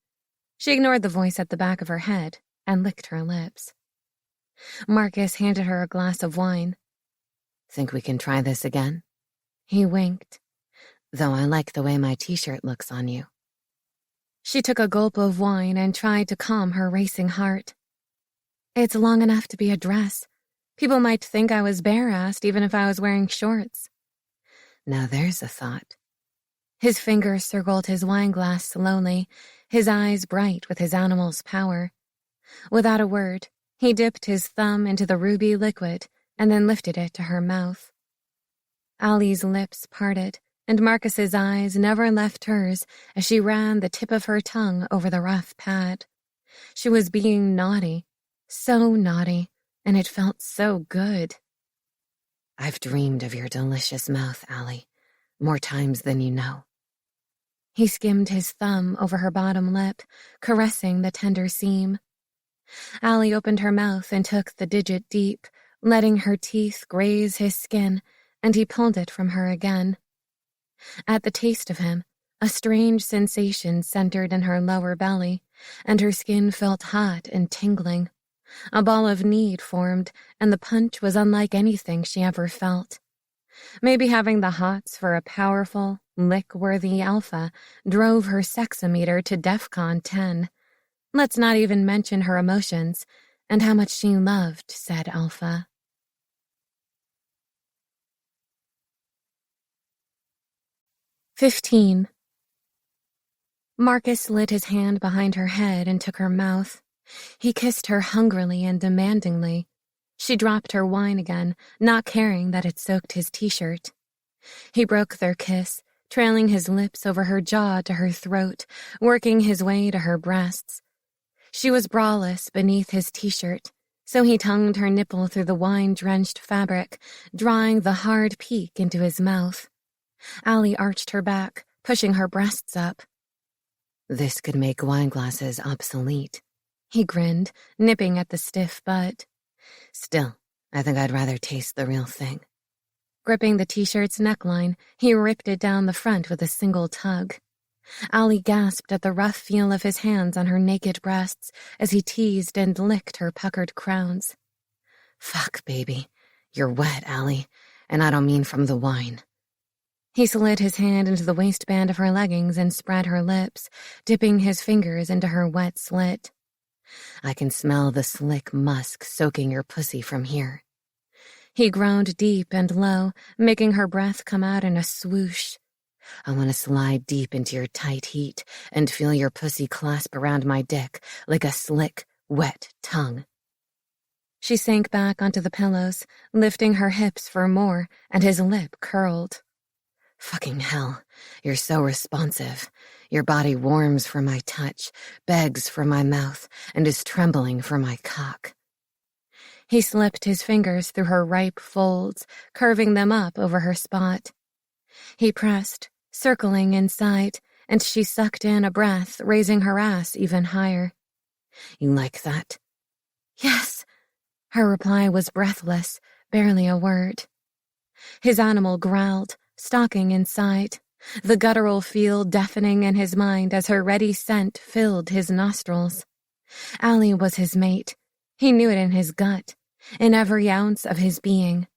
She ignored the voice at the back of her head and licked her lips. Marcus handed her a glass of wine. "Think we can try this again?" He winked. "Though I like the way my t-shirt looks on you." She took a gulp of wine and tried to calm her racing heart. It's long enough to be a dress. People might think I was bare-assed even if I was wearing shorts. Now there's a thought. His fingers circled his wineglass slowly, his eyes bright with his animal's power. Without a word, he dipped his thumb into the ruby liquid and then lifted it to her mouth. Allie's lips parted, and Marcus's eyes never left hers as she ran the tip of her tongue over the rough pad. She was being naughty, so naughty, and it felt so good. "I've dreamed of your delicious mouth, Allie, more times than you know." He skimmed his thumb over her bottom lip, caressing the tender seam. Allie opened her mouth and took the digit deep, letting her teeth graze his skin, and he pulled it from her again. At the taste of him, a strange sensation centered in her lower belly, and her skin felt hot and tingling. A ball of need formed, and the punch was unlike anything she ever felt. Maybe having the hots for a powerful, lick-worthy alpha drove her sexometer to DEFCON 10. Let's not even mention her emotions and how much she loved said alpha. "15. Marcus slid his hand behind her head and took her mouth. He kissed her hungrily and demandingly. She dropped her wine again, not caring that it soaked his t-shirt. He broke their kiss, trailing his lips over her jaw to her throat, working his way to her breasts. She was braless beneath his t-shirt, so he tongued her nipple through the wine-drenched fabric, drawing the hard peak into his mouth. Allie arched her back, pushing her breasts up. "This could make wine glasses obsolete." He grinned, nipping at the stiff butt. "Still, I think I'd rather taste the real thing." Gripping the t-shirt's neckline, he ripped it down the front with a single tug. Allie gasped at the rough feel of his hands on her naked breasts as he teased and licked her puckered crowns. "Fuck, baby. You're wet, Allie, and I don't mean from the wine." He slid his hand into the waistband of her leggings and spread her lips, dipping his fingers into her wet slit. "I can smell the slick musk soaking your pussy from here." He groaned deep and low, making her breath come out in a swoosh. "I want to slide deep into your tight heat and feel your pussy clasp around my dick like a slick, wet tongue." She sank back onto the pillows, lifting her hips for more, and his lip curled. "Fucking hell, you're so responsive. Your body warms for my touch, begs for my mouth, and is trembling for my cock." He slipped his fingers through her ripe folds, curving them up over her spot. He pressed, circling inside, and she sucked in a breath, raising her ass even higher. "You like that?" "Yes." Her reply was breathless, barely a word. His animal growled, stalking inside, the guttural feel deafening in his mind as her ready scent filled his nostrils. Allie was his mate. He knew it in his gut, in every ounce of his being.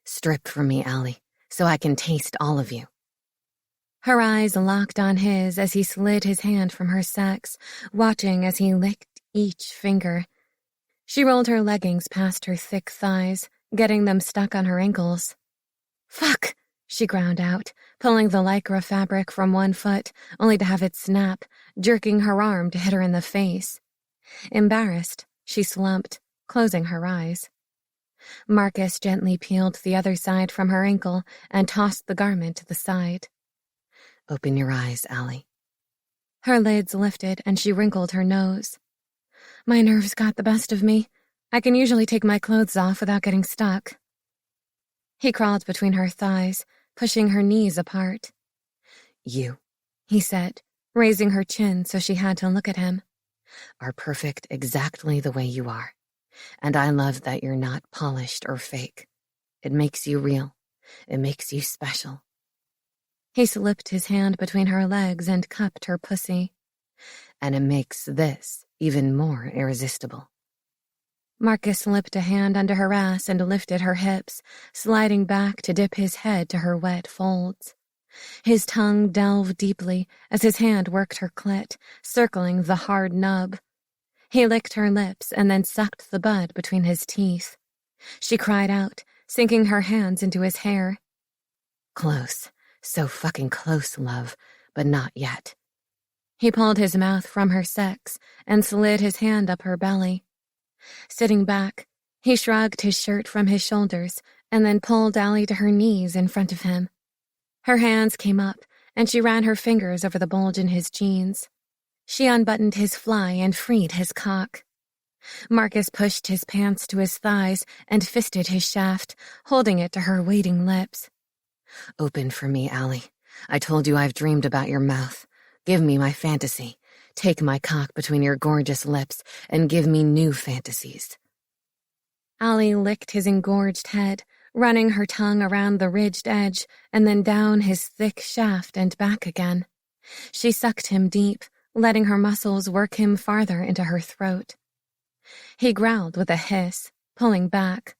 "Strip from me, Allie, so I can taste all of you." Her eyes locked on his as he slid his hand from her sex, watching as he licked each finger. She rolled her leggings past her thick thighs, getting them stuck on her ankles. "Fuck!" she ground out, pulling the lycra fabric from one foot, only to have it snap, jerking her arm to hit her in the face. Embarrassed, she slumped, closing her eyes. Marcus gently peeled the other side from her ankle and tossed the garment to the side. Open your eyes, Allie. Her lids lifted and she wrinkled her nose. My nerves got the best of me. I can usually take my clothes off without getting stuck. He crawled between her thighs, pushing her knees apart. You, he said, raising her chin so she had to look at him, are perfect exactly the way you are. And I love that you're not polished or fake. It makes you real. It makes you special. He slipped his hand between her legs and cupped her pussy. And it makes this even more irresistible. Marcus slipped a hand under her ass and lifted her hips, sliding back to dip his head to her wet folds. His tongue delved deeply as his hand worked her clit, circling the hard nub. He licked her lips and then sucked the bud between his teeth. She cried out, sinking her hands into his hair. Close. So fucking close, love, but not yet. He pulled his mouth from her sex and slid his hand up her belly. Sitting back, he shrugged his shirt from his shoulders and then pulled Allie to her knees in front of him. Her hands came up and she ran her fingers over the bulge in his jeans. She unbuttoned his fly and freed his cock. Marcus pushed his pants to his thighs and fisted his shaft, holding it to her waiting lips. Open for me, Allie. I told you I've dreamed about your mouth. Give me my fantasy. Take my cock between your gorgeous lips and give me new fantasies. Allie licked his engorged head, running her tongue around the ridged edge and then down his thick shaft and back again. She sucked him deep, letting her muscles work him farther into her throat. He growled with a hiss, pulling back.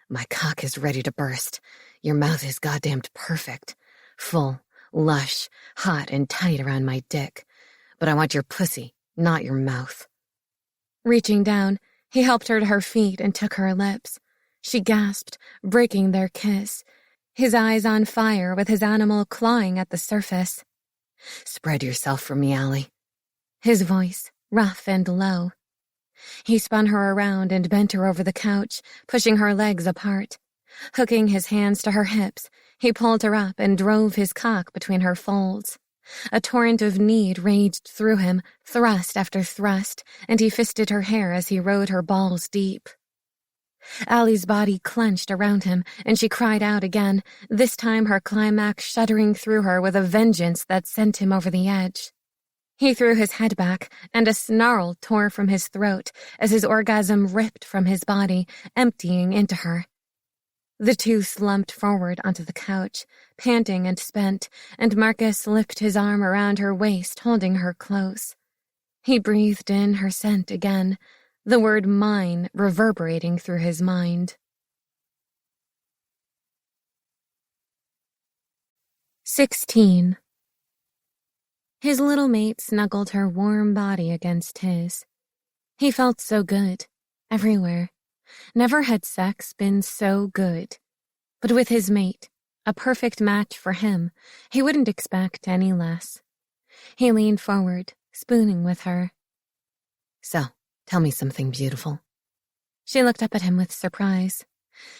My cock is ready to burst. Your mouth is goddamned perfect. Full, lush, hot, and tight around my dick. But I want your pussy, not your mouth. Reaching down, he helped her to her feet and took her lips. She gasped, breaking their kiss, his eyes on fire with his animal clawing at the surface. Spread yourself for me, Allie. His voice, rough and low. He spun her around and bent her over the couch, pushing her legs apart. Hooking his hands to her hips, he pulled her up and drove his cock between her folds. A torrent of need raged through him, thrust after thrust, and he fisted her hair as he rode her balls deep. Allie's body clenched around him, and she cried out again, this time her climax shuddering through her with a vengeance that sent him over the edge. He threw his head back, and a snarl tore from his throat as his orgasm ripped from his body, emptying into her. The two slumped forward onto the couch, panting and spent, and Marcus slipped his arm around her waist, holding her close. He breathed in her scent again, the word mine reverberating through his mind. 16. His little mate snuggled her warm body against his. He felt so good, everywhere. Never had sex been so good. But with his mate, a perfect match for him, he wouldn't expect any less. He leaned forward, spooning with her. So, tell me something beautiful. She looked up at him with surprise.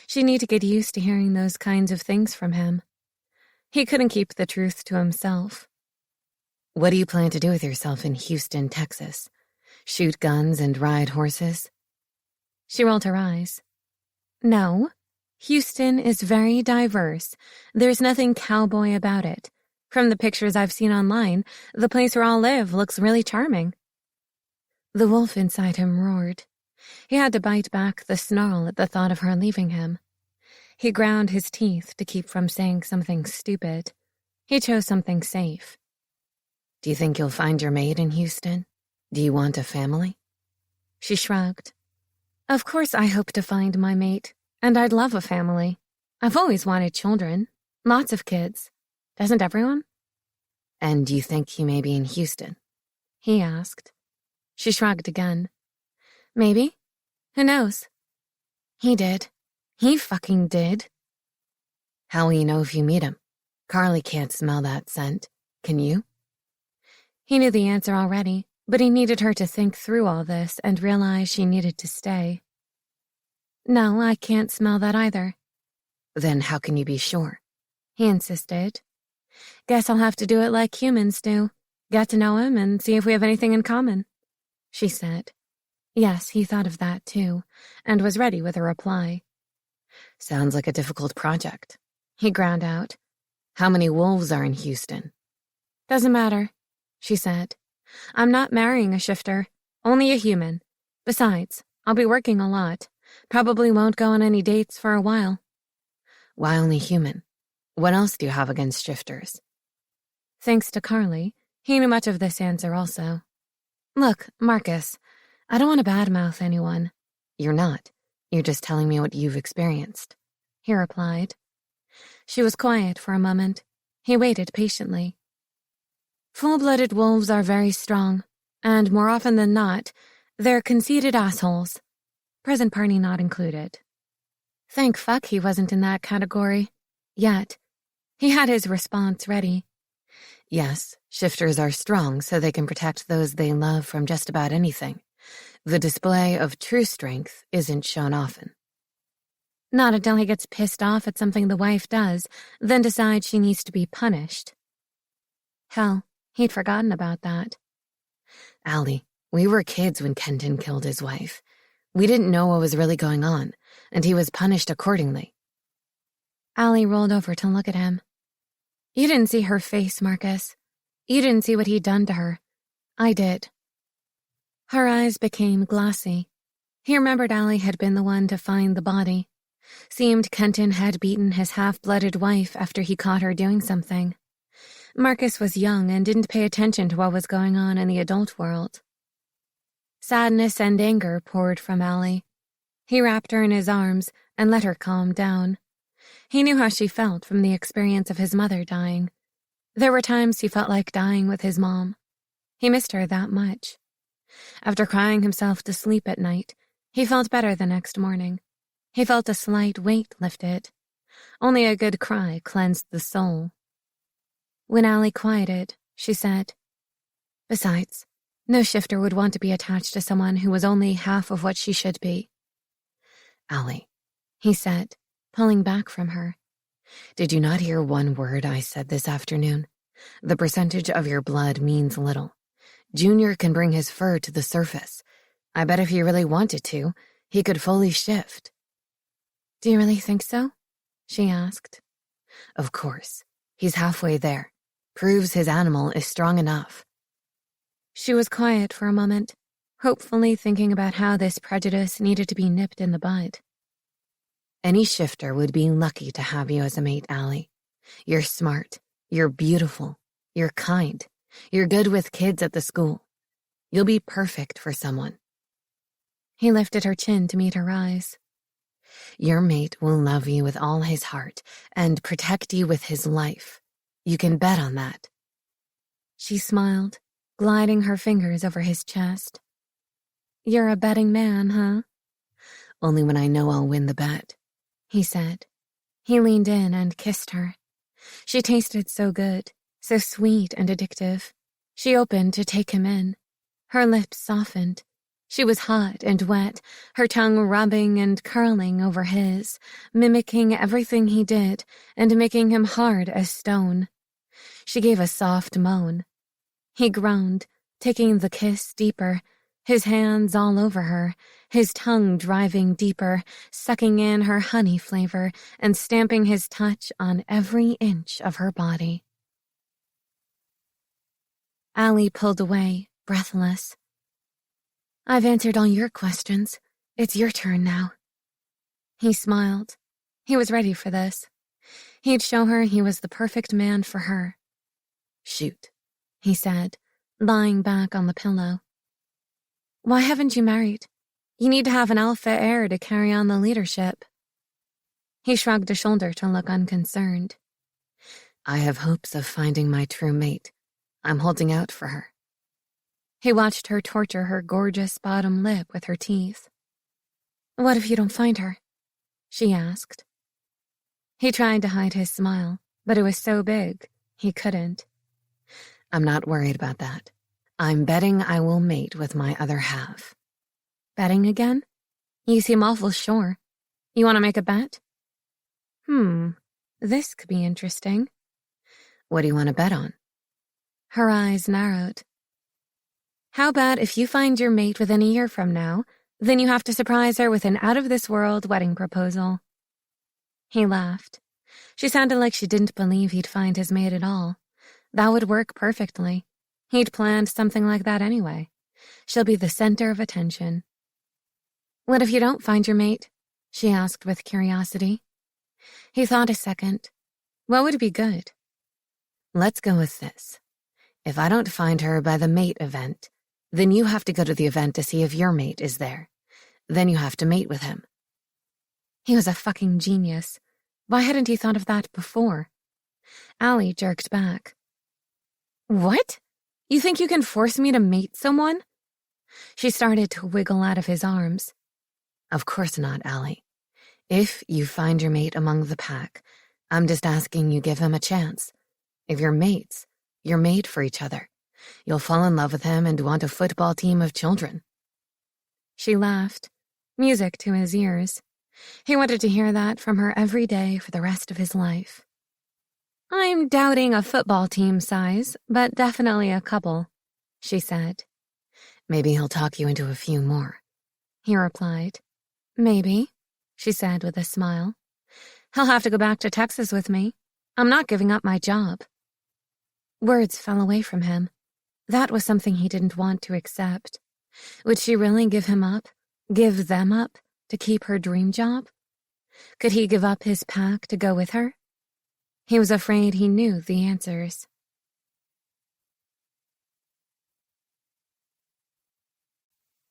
She'd need to get used to hearing those kinds of things from him. He couldn't keep the truth to himself. What do you plan to do with yourself in Houston, Texas? Shoot guns and ride horses? She rolled her eyes. No, Houston is very diverse. There's nothing cowboy about it. From the pictures I've seen online, the place where I'll live looks really charming. The wolf inside him roared. He had to bite back the snarl at the thought of her leaving him. He ground his teeth to keep from saying something stupid. He chose something safe. Do you think you'll find your mate in Houston? Do you want a family? She shrugged. Of course I hope to find my mate, and I'd love a family. I've always wanted children. Lots of kids. Doesn't everyone? And do you think he may be in Houston? He asked. She shrugged again. Maybe. Who knows? He did. He fucking did. How will you know if you meet him? Carly can't smell that scent. Can you? He knew the answer already, but he needed her to think through all this and realize she needed to stay. No, I can't smell that either. Then how can you be sure? He insisted. Guess I'll have to do it like humans do. Get to know him and see if we have anything in common, she said. Yes, he thought of that too, and was ready with a reply. Sounds like a difficult project, he ground out. How many wolves are in Houston? Doesn't matter, she said. I'm not marrying a shifter, only a human. Besides, I'll be working a lot. Probably won't go on any dates for a while. Why only human? What else do you have against shifters? Thanks to Carly, he knew much of this answer also. Look, Marcus, I don't want to badmouth anyone. You're not. You're just telling me what you've experienced, he replied. She was quiet for a moment. He waited patiently. Full-blooded wolves are very strong, and more often than not, they're conceited assholes. Present party not included. Thank fuck he wasn't in that category. Yet. He had his response ready. Yes, shifters are strong so they can protect those they love from just about anything. The display of true strength isn't shown often. Not until he gets pissed off at something the wife does, then decides she needs to be punished. Hell, he'd forgotten about that. Allie, we were kids when Kenton killed his wife. We didn't know what was really going on, and he was punished accordingly. Allie rolled over to look at him. You didn't see her face, Marcus. You didn't see what he'd done to her. I did. Her eyes became glassy. He remembered Allie had been the one to find the body. Seemed Kenton had beaten his half-blooded wife after he caught her doing something. Marcus was young and didn't pay attention to what was going on in the adult world. Sadness and anger poured from Allie. He wrapped her in his arms and let her calm down. He knew how she felt from the experience of his mother dying. There were times he felt like dying with his mom. He missed her that much. After crying himself to sleep at night, he felt better the next morning. He felt a slight weight lifted. Only a good cry cleansed the soul. When Allie quieted, she said, Besides, no shifter would want to be attached to someone who was only half of what she should be. Allie, he said, pulling back from her. Did you not hear one word I said this afternoon? The percentage of your blood means little. Junior can bring his fur to the surface. I bet if he really wanted to, he could fully shift. Do you really think so? She asked. Of course. He's halfway there. Proves his animal is strong enough. She was quiet for a moment, hopefully thinking about how this prejudice needed to be nipped in the bud. Any shifter would be lucky to have you as a mate, Allie. You're smart. You're beautiful. You're kind. You're good with kids at the school. You'll be perfect for someone. He lifted her chin to meet her eyes. Your mate will love you with all his heart and protect you with his life. You can bet on that. She smiled, gliding her fingers over his chest. You're a betting man, huh? Only when I know I'll win the bet, he said. He leaned in and kissed her. She tasted so good, so sweet and addictive. She opened to take him in. Her lips softened. She was hot and wet, her tongue rubbing and curling over his, mimicking everything he did and making him hard as stone. She gave a soft moan. He groaned, taking the kiss deeper, his hands all over her, his tongue driving deeper, sucking in her honey flavor and stamping his touch on every inch of her body. Allie pulled away, breathless. I've answered all your questions. It's your turn now. He smiled. He was ready for this. He'd show her he was the perfect man for her. Shoot, he said, lying back on the pillow. Why haven't you married? You need to have an alpha heir to carry on the leadership. He shrugged a shoulder to look unconcerned. I have hopes of finding my true mate. I'm holding out for her. He watched her torture her gorgeous bottom lip with her teeth. What if you don't find her? She asked. He tried to hide his smile, but it was so big, he couldn't. I'm not worried about that. I'm betting I will mate with my other half. Betting again? You seem awful sure. You want to make a bet? This could be interesting. What do you want to bet on? Her eyes narrowed. How about if you find your mate within a year from now, then you have to surprise her with an out-of-this-world wedding proposal? He laughed. She sounded like she didn't believe he'd find his mate at all. That would work perfectly. He'd planned something like that anyway. She'll be the center of attention. What if you don't find your mate? She asked with curiosity. He thought a second. What would be good? Let's go with this. If I don't find her by the mate event, then you have to go to the event to see if your mate is there. Then you have to mate with him. He was a fucking genius. Why hadn't he thought of that before? Allie jerked back. What? You think you can force me to mate someone? She started to wiggle out of his arms. Of course not, Allie. If you find your mate among the pack, I'm just asking you give him a chance. If you're mates, you're made for each other. You'll fall in love with him and want a football team of children. She laughed, music to his ears. He wanted to hear that from her every day for the rest of his life. I'm doubting a football team size, but definitely a couple, she said. Maybe he'll talk you into a few more, he replied. Maybe, she said with a smile. He'll have to go back to Texas with me. I'm not giving up my job. Words fell away from him. That was something he didn't want to accept. Would she really give him up? Give them up to keep her dream job? Could he give up his pack to go with her? He was afraid he knew the answers.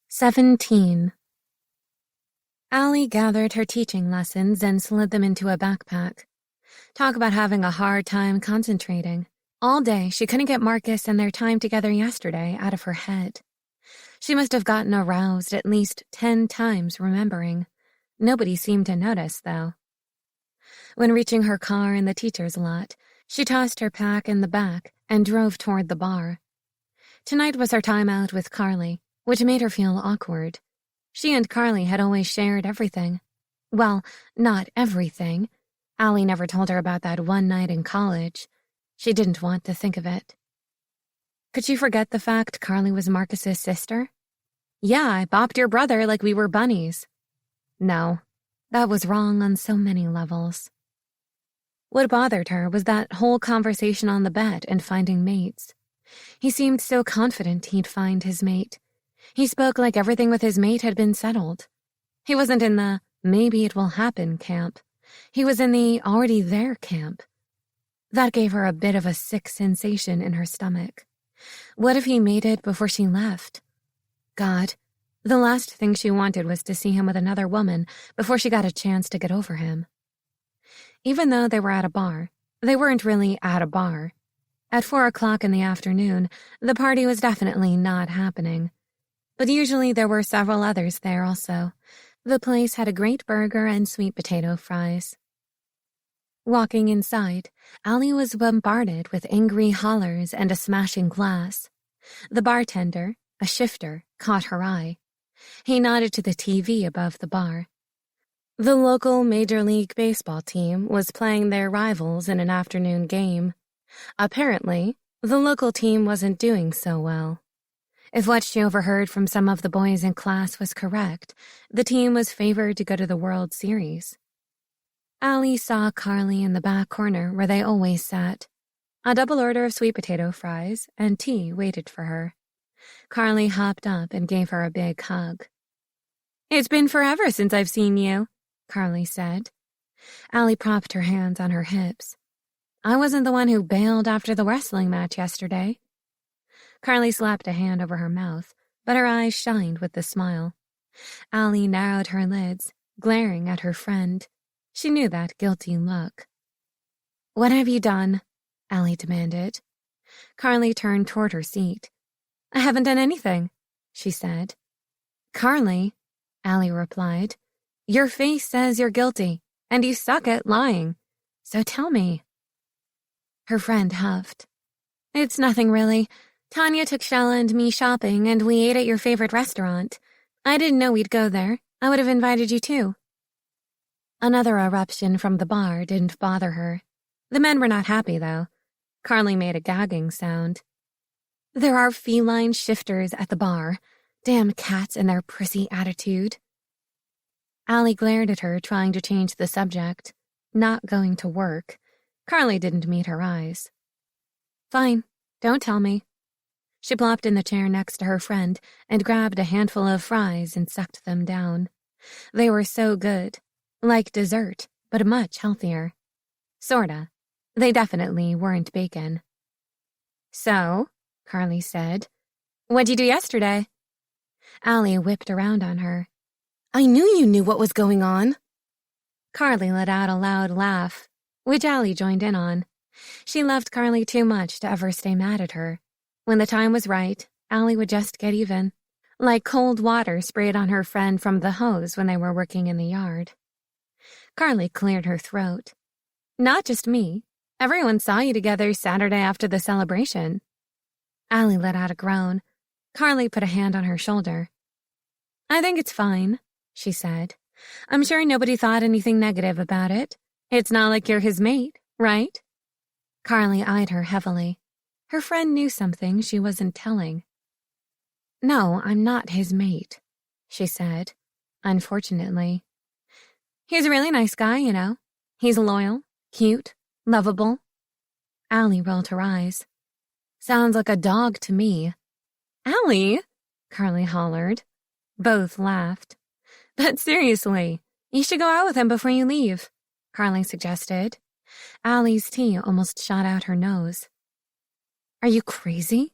17. Allie gathered her teaching lessons and slid them into a backpack. Talk about having a hard time concentrating. All day, she couldn't get Marcus and their time together yesterday out of her head. She must have gotten aroused at least 10 times remembering. Nobody seemed to notice, though. When reaching her car in the teacher's lot, she tossed her pack in the back and drove toward the bar. Tonight was her time out with Carly, which made her feel awkward. She and Carly had always shared everything. Well, not everything. Allie never told her about that one night in college. She didn't want to think of it. Could she forget the fact Carly was Marcus's sister? Yeah, I bopped your brother like we were bunnies. No, that was wrong on so many levels. What bothered her was that whole conversation on the bed and finding mates. He seemed so confident he'd find his mate. He spoke like everything with his mate had been settled. He wasn't in the maybe it will happen camp. He was in the already there camp. That gave her a bit of a sick sensation in her stomach. What if he mated before she left? God, the last thing she wanted was to see him with another woman before she got a chance to get over him. Even though they were at a bar, they weren't really at a bar. At 4 o'clock in the afternoon, the party was definitely not happening. But usually there were several others there also. The place had a great burger and sweet potato fries. Walking inside, Allie was bombarded with angry hollers and a smashing glass. The bartender, a shifter, caught her eye. He nodded to the TV above the bar. The local Major League Baseball team was playing their rivals in an afternoon game. Apparently, the local team wasn't doing so well. If what she overheard from some of the boys in class was correct, the team was favored to go to the World Series. Allie saw Carly in the back corner where they always sat. A double order of sweet potato fries and tea waited for her. Carly hopped up and gave her a big hug. "It's been forever since I've seen you," Carly said. Allie propped her hands on her hips. "I wasn't the one who bailed after the wrestling match yesterday." Carly slapped a hand over her mouth, but her eyes shined with the smile. Allie narrowed her lids, glaring at her friend. She knew that guilty look. "What have you done?" Allie demanded. Carly turned toward her seat. "I haven't done anything," she said. "Carly," Allie replied, "your face says you're guilty, and you suck at lying. So tell me. Her friend huffed. It's nothing really. Tanya took Shella and me shopping and we ate at your favorite restaurant. I didn't know we'd go there. I would have invited you too. Another eruption from the bar didn't bother her. The men were not happy, though. Carly made a gagging sound. There are feline shifters at the bar. Damn cats and their prissy attitude. Allie glared at her, trying to change the subject. Not going to work. Carly didn't meet her eyes. Fine, don't tell me. She plopped in the chair next to her friend and grabbed a handful of fries and sucked them down. They were so good. Like dessert, but much healthier. Sorta. They definitely weren't bacon. So, Carly said, what'd you do yesterday? Allie whipped around on her. I knew you knew what was going on. Carly let out a loud laugh, which Allie joined in on. She loved Carly too much to ever stay mad at her. When the time was right, Allie would just get even, like cold water sprayed on her friend from the hose when they were working in the yard. Carly cleared her throat. Not just me. Everyone saw you together Saturday after the celebration. Allie let out a groan. Carly put a hand on her shoulder. I think it's fine, she said. I'm sure nobody thought anything negative about it. It's not like you're his mate, right? Carly eyed her heavily. Her friend knew something she wasn't telling. No, I'm not his mate, she said, unfortunately. He's a really nice guy, you know. He's loyal, cute, lovable. Allie rolled her eyes. Sounds like a dog to me. Allie, Carly hollered. Both laughed. But seriously, you should go out with him before you leave, Carly suggested. Allie's tea almost shot out her nose. Are you crazy?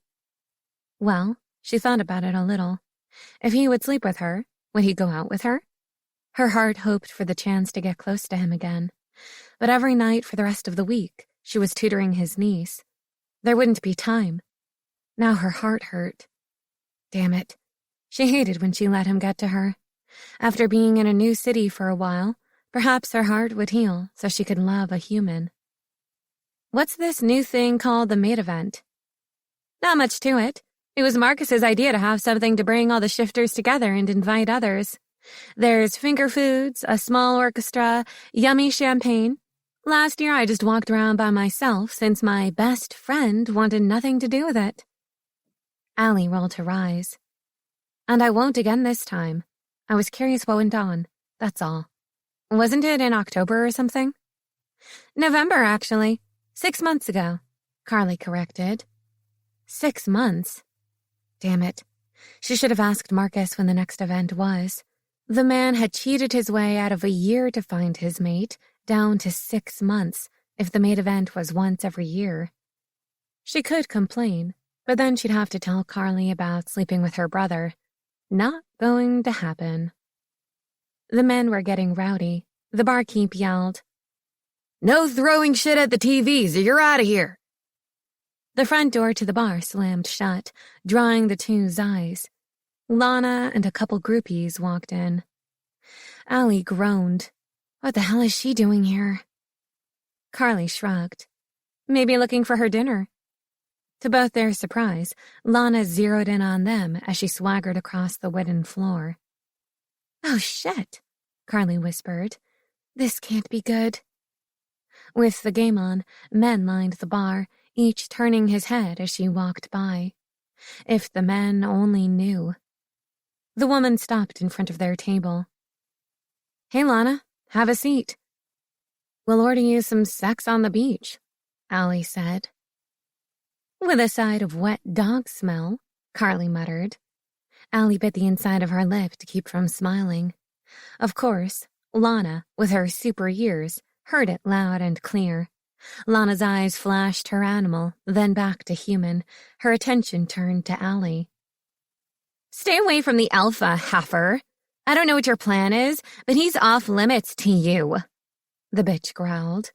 Well, she thought about it a little. If he would sleep with her, would he go out with her? Her heart hoped for the chance to get close to him again. But every night for the rest of the week, she was tutoring his niece. There wouldn't be time. Now her heart hurt. Damn it. She hated when she let him get to her. After being in a new city for a while, perhaps her heart would heal so she could love a human. What's this new thing called the maid event? Not much to it. It was Marcus's idea to have something to bring all the shifters together and invite others. There's finger foods, a small orchestra, yummy champagne. Last year I just walked around by myself since my best friend wanted nothing to do with it. Allie rolled her eyes. And I won't again this time. I was curious what went on, that's all. Wasn't it in October or something? November, actually. 6 months ago, Carly corrected. 6 months? Damn it. She should have asked Marcus when the next event was. The man had cheated his way out of a year to find his mate, down to 6 months, if the maid event was once every year. She could complain, but then she'd have to tell Carly about sleeping with her brother. Not going to happen. The men were getting rowdy. The barkeep yelled, No throwing shit at the TVs or you're out of here. The front door to the bar slammed shut, drawing the two's eyes. Lana and a couple groupies walked in. Allie groaned. What the hell is she doing here? Carly shrugged. Maybe looking for her dinner. To both their surprise, Lana zeroed in on them as she swaggered across the wooden floor. Oh, shit, Carly whispered. This can't be good. With the game on, men lined the bar, each turning his head as she walked by. If the men only knew. The woman stopped in front of their table. Hey, Lana, have a seat. We'll order you some sex on the beach, Allie said. With a side of wet dog smell, Carly muttered. Allie bit the inside of her lip to keep from smiling. Of course, Lana, with her super ears, heard it loud and clear. Lana's eyes flashed her animal, then back to human. Her attention turned to Allie. Stay away from the alpha, heifer. I don't know what your plan is, but he's off limits to you, the bitch growled.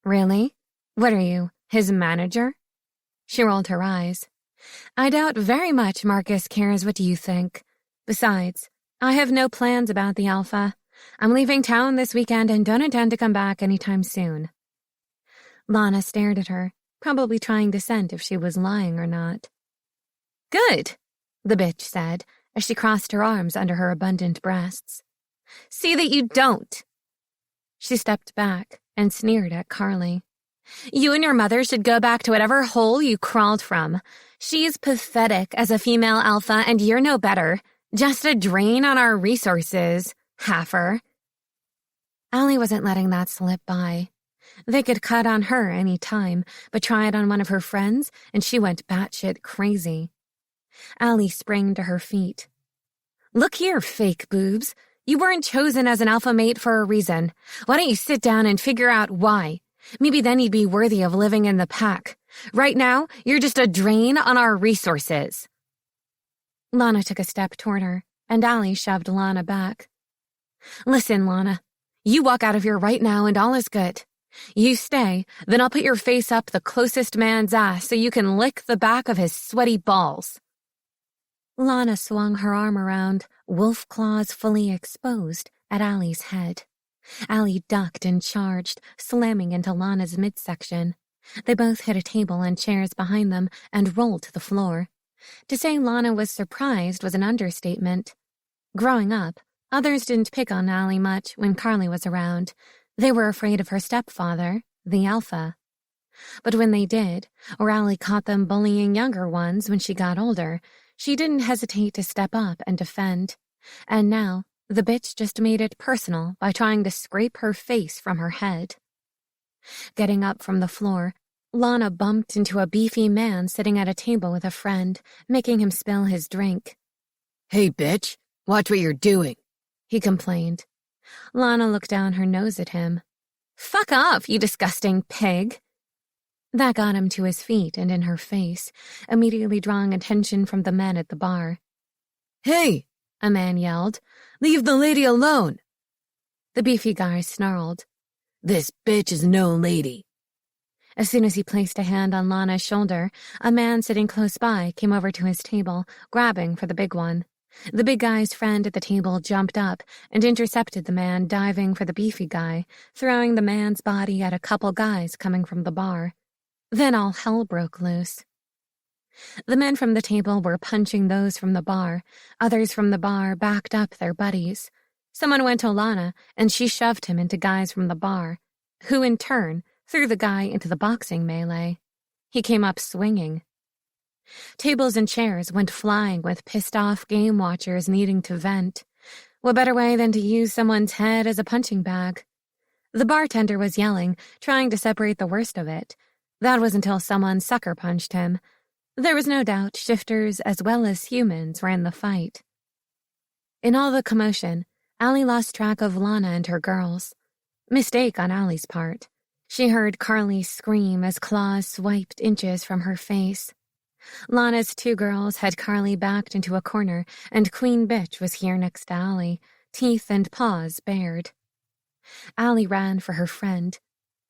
Really? What are you, his manager? She rolled her eyes. I doubt very much Marcus cares what you think. Besides, I have no plans about the alpha. I'm leaving town this weekend and don't intend to come back anytime soon. Lana stared at her, probably trying to scent if she was lying or not. Good, the bitch said as she crossed her arms under her abundant breasts. See that you don't. She stepped back and sneered at Carly. You and your mother should go back to whatever hole you crawled from. She's pathetic as a female alpha, and you're no better. Just a drain on our resources, heifer. Allie wasn't letting that slip by. They could cut on her any time, but try it on one of her friends, and she went batshit crazy. Allie sprang to her feet. Look here, fake boobs. You weren't chosen as an alpha mate for a reason. Why don't you sit down and figure out why? Maybe then you'd be worthy of living in the pack. Right now, you're just a drain on our resources. Lana took a step toward her, and Allie shoved Lana back. Listen, Lana. You walk out of here right now and all is good. You stay, then I'll put your face up the closest man's ass so you can lick the back of his sweaty balls. Lana swung her arm around, wolf claws fully exposed, at Allie's head. Allie ducked and charged, slamming into Lana's midsection. They both hit a table and chairs behind them and rolled to the floor. To say Lana was surprised was an understatement. Growing up, others didn't pick on Allie much when Carly was around. They were afraid of her stepfather, the alpha. But when they did, or Allie caught them bullying younger ones when she got older, she didn't hesitate to step up and defend. And now, the bitch just made it personal by trying to scrape her face from her head. Getting up from the floor, Lana bumped into a beefy man sitting at a table with a friend, making him spill his drink. Hey, bitch, watch what you're doing, he complained. Lana looked down her nose at him. Fuck off, you disgusting pig. That got him to his feet and in her face, immediately drawing attention from the men at the bar. Hey, a man yelled. Leave the lady alone. The beefy guy snarled. This bitch is no lady. As soon as he placed a hand on Lana's shoulder, a man sitting close by came over to his table, grabbing for the big one. The big guy's friend at the table jumped up and intercepted the man diving for the beefy guy, throwing the man's body at a couple guys coming from the bar. Then all hell broke loose. The men from the table were punching those from the bar. Others from the bar backed up their buddies. Someone went to Lana, and she shoved him into guys from the bar, who in turn threw the guy into the boxing melee. He came up swinging. Tables and chairs went flying with pissed-off game watchers needing to vent. What better way than to use someone's head as a punching bag? The bartender was yelling, trying to separate the worst of it. That was until someone sucker punched him. There was no doubt shifters as well as humans were in the fight. In all the commotion, Allie lost track of Lana and her girls. Mistake on Allie's part. She heard Carly scream as claws swiped inches from her face. Lana's two girls had Carly backed into a corner, and Queen Bitch was here next to Allie, teeth and paws bared. Allie ran for her friend.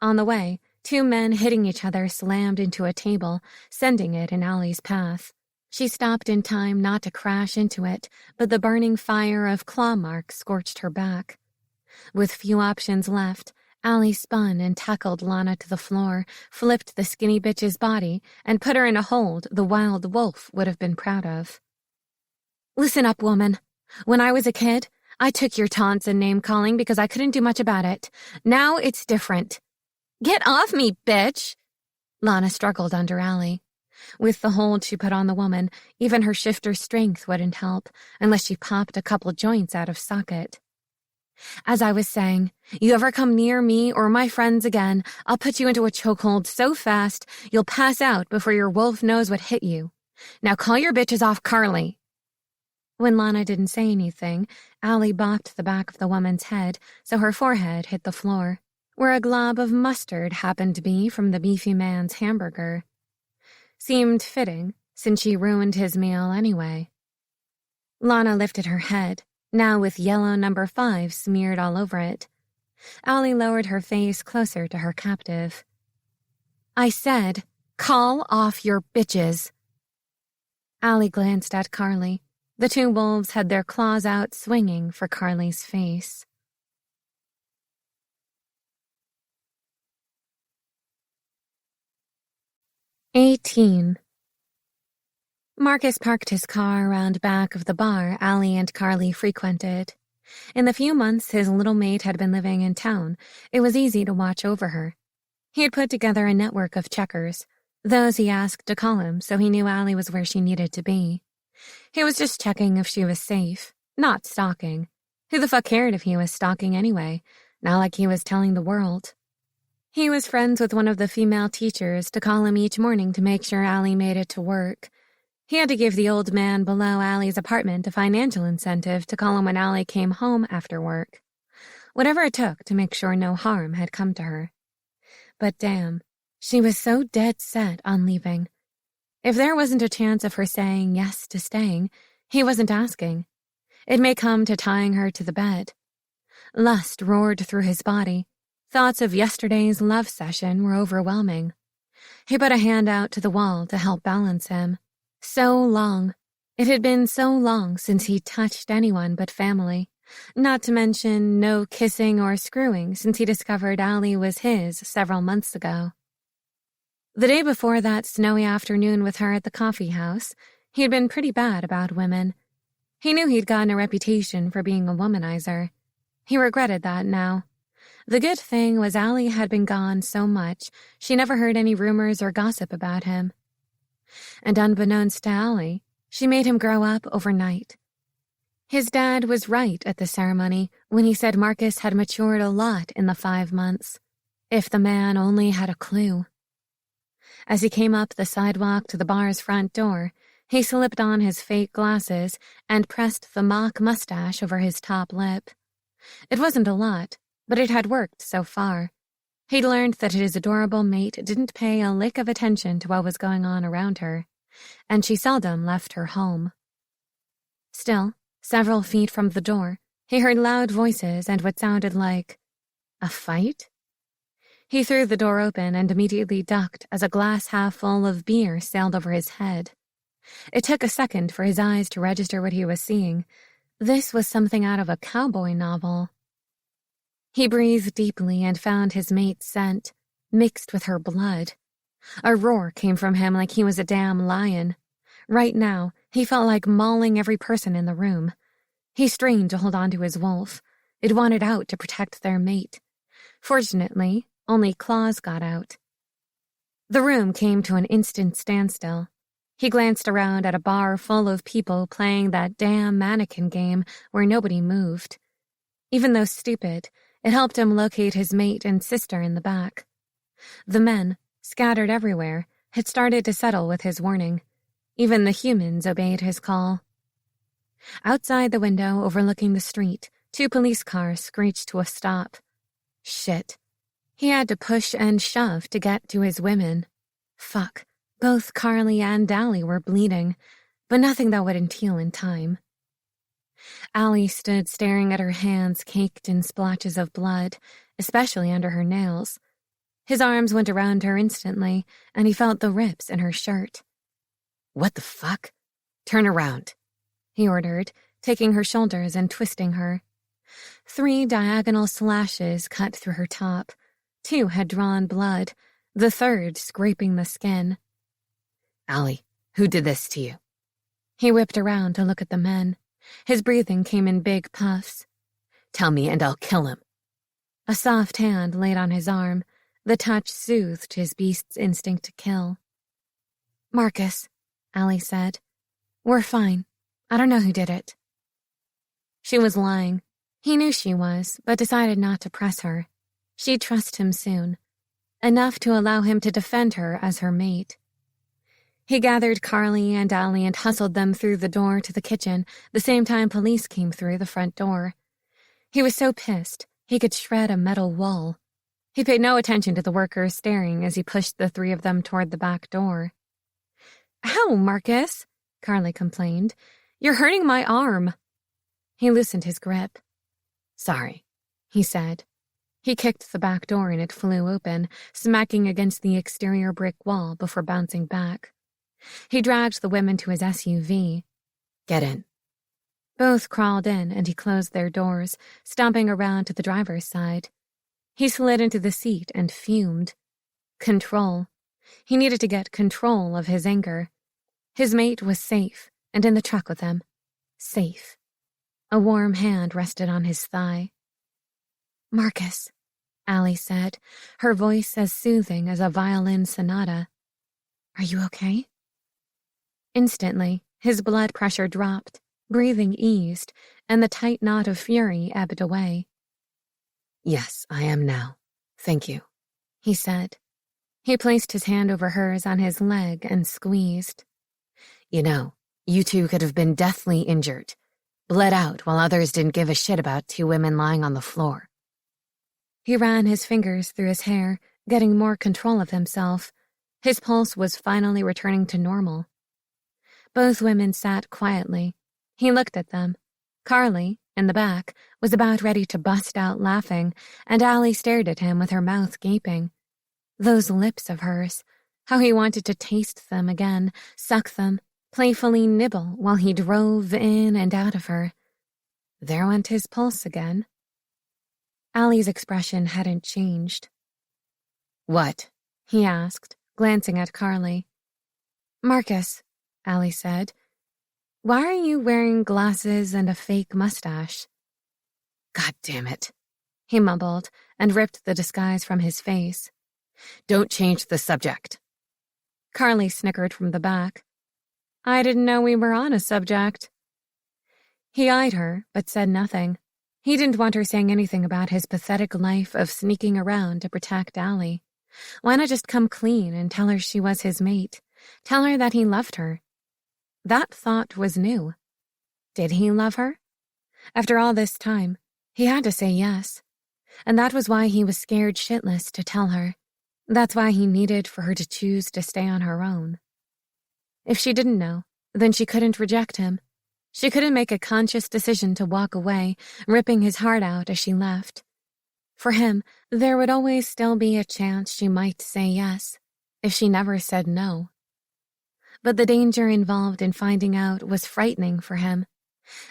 On the way, two men hitting each other slammed into a table, sending it in Allie's path. She stopped in time not to crash into it, but the burning fire of claw marks scorched her back. With few options left, Allie spun and tackled Lana to the floor, flipped the skinny bitch's body, and put her in a hold the wild wolf would have been proud of. Listen up, woman. When I was a kid, I took your taunts and name-calling because I couldn't do much about it. Now it's different. Get off me, bitch! Lana struggled under Allie. With the hold she put on the woman, even her shifter strength wouldn't help, unless she popped a couple joints out of socket. As I was saying, you ever come near me or my friends again, I'll put you into a chokehold so fast you'll pass out before your wolf knows what hit you. Now call your bitches off Carly. When Lana didn't say anything, Allie bopped the back of the woman's head so her forehead hit the floor, where a glob of mustard happened to be from the beefy man's hamburger. Seemed fitting, since she ruined his meal anyway. Lana lifted her head, now with yellow number 5 smeared all over it. Allie lowered her face closer to her captive. I said, call off your bitches. Allie glanced at Carly. The two wolves had their claws out swinging for Carly's face. 18. Marcus parked his car around back of the bar Allie and Carly frequented. In the few months his little mate had been living in town, it was easy to watch over her. He had put together a network of checkers, those he asked to call him so he knew Allie was where she needed to be. He was just checking if she was safe, not stalking. Who the fuck cared if he was stalking anyway? Not like he was telling the world. He was friends with one of the female teachers to call him each morning to make sure Allie made it to work. He had to give the old man below Allie's apartment a financial incentive to call him when Allie came home after work. Whatever it took to make sure no harm had come to her. But damn, she was so dead set on leaving. If there wasn't a chance of her saying yes to staying, he wasn't asking. It may come to tying her to the bed. Lust roared through his body. Thoughts of yesterday's love session were overwhelming. He put a hand out to the wall to help balance him. So long. It had been so long since he touched anyone but family. Not to mention no kissing or screwing since he discovered Allie was his several months ago. The day before that snowy afternoon with her at the coffee house, he had been pretty bad about women. He knew he'd gotten a reputation for being a womanizer. He regretted that now. The good thing was Allie had been gone so much, she never heard any rumors or gossip about him. And unbeknownst to Allie, she made him grow up overnight. His dad was right at the ceremony when he said Marcus had matured a lot in the 5 months. If the man only had a clue. As he came up the sidewalk to the bar's front door, he slipped on his fake glasses and pressed the mock mustache over his top lip. It wasn't a lot, but it had worked so far. He'd learned that his adorable mate didn't pay a lick of attention to what was going on around her, and she seldom left her home. Still, several feet from the door, he heard loud voices and what sounded like a fight. He threw the door open and immediately ducked as a glass half full of beer sailed over his head. It took a second for his eyes to register what he was seeing. This was something out of a cowboy novel. He breathed deeply and found his mate's scent, mixed with her blood. A roar came from him like he was a damn lion. Right now, he felt like mauling every person in the room. He strained to hold on to his wolf. It wanted out to protect their mate. Fortunately, only claws got out. The room came to an instant standstill. He glanced around at a bar full of people playing that damn mannequin game where nobody moved. Even though stupid, it helped him locate his mate and sister in the back. The men, scattered everywhere, had started to settle with his warning. Even the humans obeyed his call. Outside the window overlooking the street, 2 police cars screeched to a stop. Shit. He had to push and shove to get to his women. Fuck. Both Carly and Allie were bleeding, but nothing that wouldn't heal in time. Allie stood staring at her hands caked in splotches of blood, especially under her nails. His arms went around her instantly, and he felt the rips in her shirt. What the fuck? Turn around, he ordered, taking her shoulders and twisting her. 3 diagonal slashes cut through her top. 2 had drawn blood, the third scraping the skin. Allie, who did this to you? He whipped around to look at the men. His breathing came in big puffs. Tell me and I'll kill him. A soft hand laid on his arm. The touch soothed his beast's instinct to kill. Marcus, Allie said. We're fine. I don't know who did it. She was lying. He knew she was, but decided not to press her. She'd trust him soon. Enough to allow him to defend her as her mate. He gathered Carly and Allie and hustled them through the door to the kitchen the same time police came through the front door. He was so pissed, he could shred a metal wall. He paid no attention to the workers staring as he pushed the 3 of them toward the back door. Ow, Marcus, Carly complained. You're hurting my arm. He loosened his grip. Sorry, he said. He kicked the back door and it flew open, smacking against the exterior brick wall before bouncing back. He dragged the women to his SUV. Get in. Both crawled in and he closed their doors, stomping around to the driver's side. He slid into the seat and fumed. Control. He needed to get control of his anger. His mate was safe and in the truck with him. Safe. A warm hand rested on his thigh. "Marcus," Allie said, her voice as soothing as a violin sonata. "Are you okay?" Instantly, his blood pressure dropped, breathing eased, and the tight knot of fury ebbed away. "Yes, I am now. Thank you," he said. He placed his hand over hers on his leg and squeezed. "You know, you two could have been deathly injured, bled out while others didn't give a shit about two women lying on the floor." He ran his fingers through his hair, getting more control of himself. His pulse was finally returning to normal. Both women sat quietly. He looked at them. Carly, in the back, was about ready to bust out laughing, and Allie stared at him with her mouth gaping. Those lips of hers, how he wanted to taste them again, suck them, playfully nibble while he drove in and out of her. There went his pulse again. Allie's expression hadn't changed. "What?" he asked, glancing at Carly. "Marcus," Allie said, "why are you wearing glasses and a fake mustache?" "God damn it," he mumbled and ripped the disguise from his face. "Don't change the subject." Carly snickered from the back. "I didn't know we were on a subject." He eyed her, but said nothing. He didn't want her saying anything about his pathetic life of sneaking around to protect Allie. Why not just come clean and tell her she was his mate? Tell her that he loved her. That thought was new. Did he love her? After all this time, he had to say yes. And that was why he was scared shitless to tell her. That's why he needed for her to choose to stay on her own. If she didn't know, then she couldn't reject him. She couldn't make a conscious decision to walk away, ripping his heart out as she left. For him, there would always still be a chance she might say yes, if she never said no. But the danger involved in finding out was frightening for him.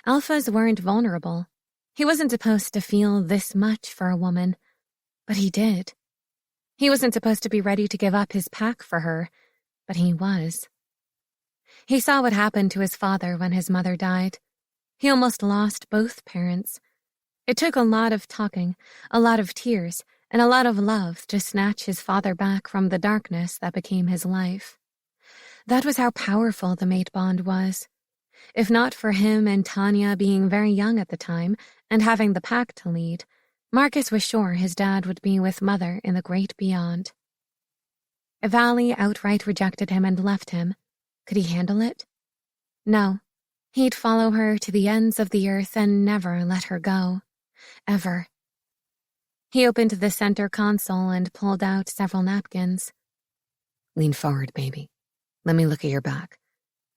Alphas weren't vulnerable. He wasn't supposed to feel this much for a woman, but he did. He wasn't supposed to be ready to give up his pack for her, but he was. He saw what happened to his father when his mother died. He almost lost both parents. It took a lot of talking, a lot of tears, and a lot of love to snatch his father back from the darkness that became his life. That was how powerful the mate bond was. If not for him and Tanya being very young at the time and having the pack to lead, Marcus was sure his dad would be with Mother in the great beyond. If Allie outright rejected him and left him, could he handle it? No. He'd follow her to the ends of the earth and never let her go. Ever. He opened the center console and pulled out several napkins. "Lean forward, baby. Let me look at your back.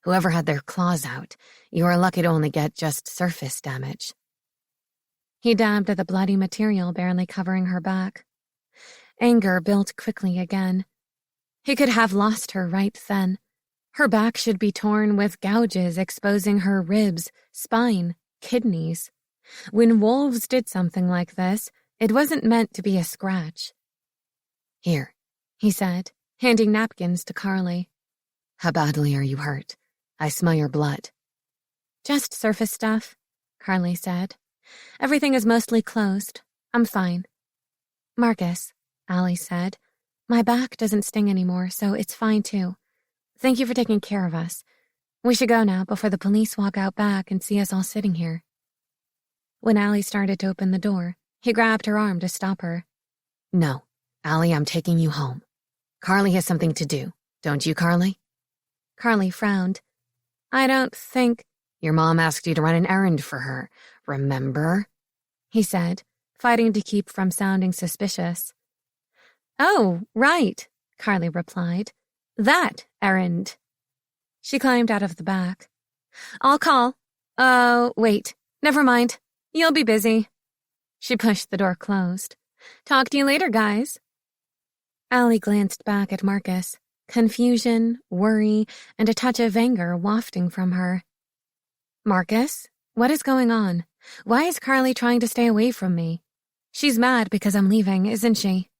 Whoever had their claws out, you are lucky to only get just surface damage." He dabbed at the bloody material barely covering her back. Anger built quickly again. He could have lost her right then. Her back should be torn with gouges exposing her ribs, spine, kidneys. When wolves did something like this, it wasn't meant to be a scratch. "Here," he said, handing napkins to Carly. "How badly are you hurt? I smell your blood." "Just surface stuff," Carly said. "Everything is mostly closed. I'm fine." "Marcus," Allie said, "my back doesn't sting anymore, so it's fine too. Thank you for taking care of us. We should go now before the police walk out back and see us all sitting here." When Allie started to open the door, he grabbed her arm to stop her. "No, Allie, I'm taking you home. Carly has something to do, don't you, Carly?" Carly frowned. "I don't think—" "Your mom asked you to run an errand for her, remember?" he said, fighting to keep from sounding suspicious. "Oh, right," Carly replied. "That errand." She climbed out of the back. "I'll call. Oh, wait. Never mind. You'll be busy." She pushed the door closed. "Talk to you later, guys." Allie glanced back at Marcus, confusion, worry, and a touch of anger wafting from her. "Marcus, what is going on? Why is Carly trying to stay away from me? She's mad because I'm leaving, isn't she?"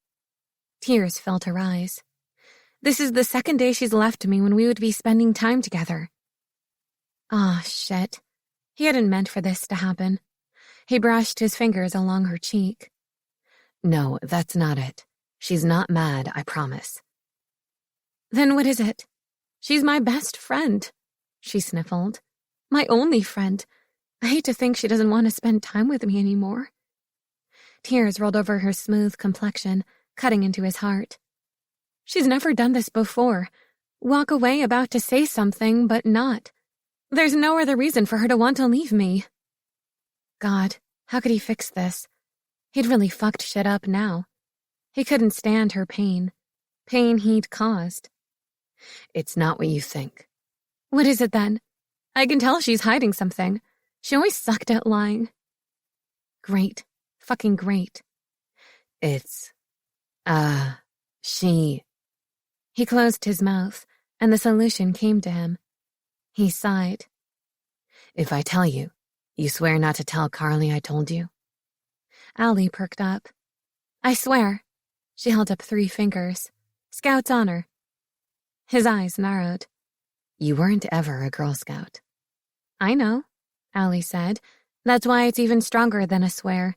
Tears filled her eyes. This is the second day she's left me when we would be spending time together. Ah, shit. He hadn't meant for this to happen. He brushed his fingers along her cheek. No, that's not it. She's not mad, I promise. Then what is it? She's my best friend, she sniffled. My only friend. I hate to think she doesn't want to spend time with me anymore. Tears rolled over her smooth complexion, cutting into his heart. She's never done this before. Walk away about to say something, but not. There's no other reason for her to want to leave me. God, how could he fix this? He'd really fucked shit up now. He couldn't stand her pain. Pain he'd caused. It's not what you think. What is it then? I can tell she's hiding something. She always sucked at lying. Great. Fucking great. It's... she... He closed his mouth, and the solution came to him. He sighed. If I tell you, you swear not to tell Carly I told you? Allie perked up. I swear. She held up 3 fingers. Scout's honor. His eyes narrowed. You weren't ever a Girl Scout. I know, Allie said. That's why it's even stronger than a swear.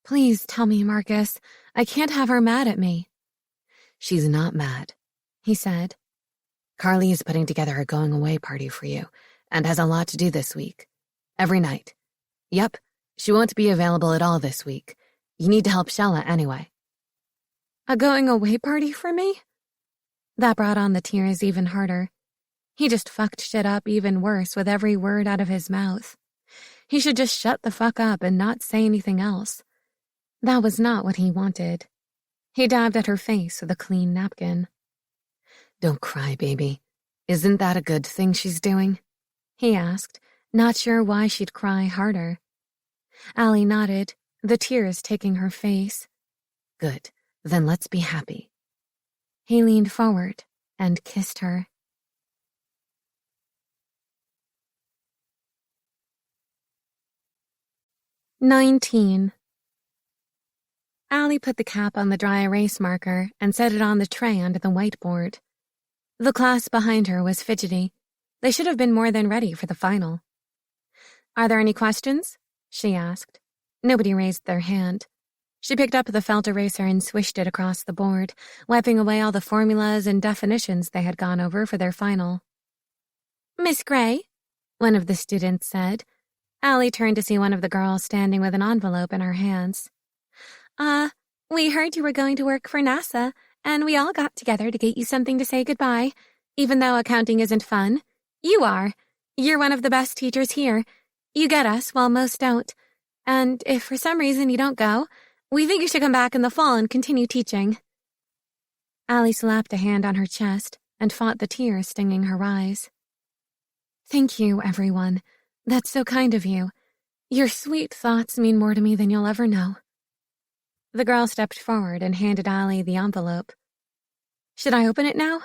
Please tell me, Marcus. I can't have her mad at me. She's not mad, he said. Carly is putting together a going-away party for you and has a lot to do this week. Every night. Yep, she won't be available at all this week. You need to help Shella anyway. A going-away party for me? That brought on the tears even harder. He just fucked shit up even worse with every word out of his mouth. He should just shut the fuck up and not say anything else. That was not what he wanted. He dabbed at her face with a clean napkin. Don't cry, baby. Isn't that a good thing she's doing? He asked, not sure why she'd cry harder. Allie nodded, the tears taking her face. Good. Then let's be happy. He leaned forward and kissed her. "19. Allie put the cap on the dry erase marker and set it on the tray under the whiteboard. The class behind her was fidgety. They should have been more than ready for the final. Are there any questions? She asked. Nobody raised their hand. She picked up the felt eraser and swished it across the board, wiping away all the formulas and definitions they had gone over for their final. Miss Gray, one of the students said. Allie turned to see one of the girls standing with an envelope in her hands. We heard you were going to work for NASA, and we all got together to get you something to say goodbye. Even though accounting isn't fun, you are. You're one of the best teachers here. You get us, while most don't. And if for some reason you don't go, we think you should come back in the fall and continue teaching. Allie slapped a hand on her chest and fought the tears stinging her eyes. Thank you, everyone. That's so kind of you. Your sweet thoughts mean more to me than you'll ever know. The girl stepped forward and handed Allie the envelope. Should I open it now?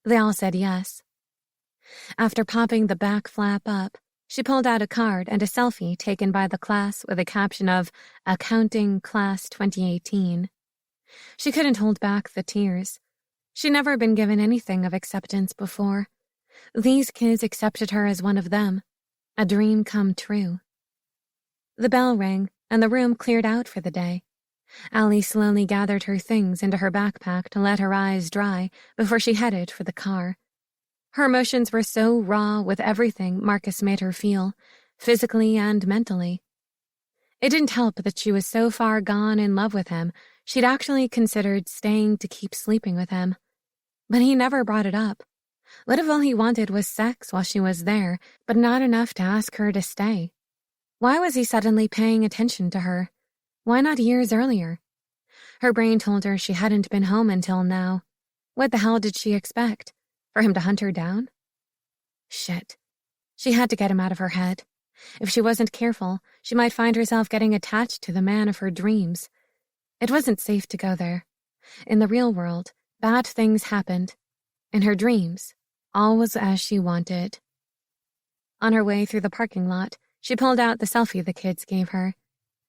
They all said yes. After popping the back flap up, she pulled out a card and a selfie taken by the class with a caption of Accounting Class 2018. She couldn't hold back the tears. She'd never been given anything of acceptance before. These kids accepted her as one of them, a dream come true. The bell rang, and the room cleared out for the day. Allie slowly gathered her things into her backpack to let her eyes dry before she headed for the car. Her emotions were so raw with everything Marcus made her feel, physically and mentally. It didn't help that she was so far gone in love with him, she'd actually considered staying to keep sleeping with him. But he never brought it up. What if all he wanted was sex while she was there, but not enough to ask her to stay? Why was he suddenly paying attention to her? Why not years earlier? Her brain told her she hadn't been home until now. What the hell did she expect? For him to hunt her down? Shit. She had to get him out of her head. If she wasn't careful, she might find herself getting attached to the man of her dreams. It wasn't safe to go there. In the real world, bad things happened. In her dreams, all was as she wanted. On her way through the parking lot, she pulled out the selfie the kids gave her.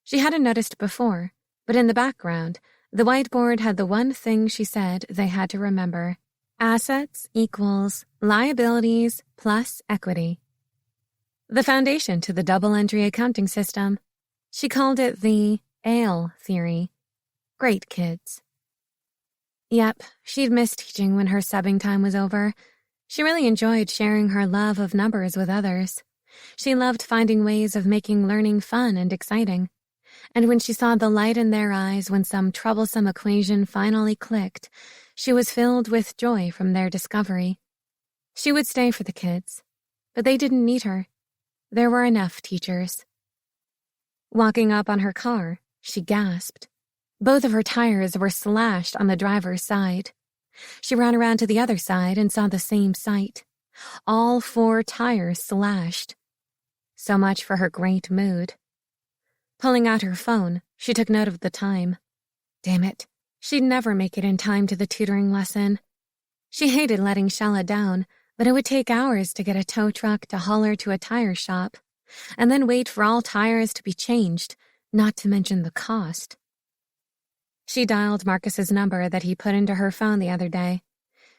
She hadn't noticed before, but in the background, the whiteboard had the one thing she said they had to remember. Assets equals liabilities plus equity. The foundation to the double-entry accounting system. She called it the ALE theory. Great kids. Yep, she'd miss teaching when her subbing time was over. She really enjoyed sharing her love of numbers with others. She loved finding ways of making learning fun and exciting. And when she saw the light in their eyes when some troublesome equation finally clicked, she was filled with joy from their discovery. She would stay for the kids, but they didn't need her. There were enough teachers. Walking up on her car, she gasped. Both of her tires were slashed on the driver's side. She ran around to the other side and saw the same sight. All 4 tires slashed. So much for her great mood. Pulling out her phone, she took note of the time. Damn it, she'd never make it in time to the tutoring lesson. She hated letting Shella down, but it would take hours to get a tow truck to haul her to a tire shop, and then wait for all tires to be changed, not to mention the cost. She dialed Marcus's number that he put into her phone the other day.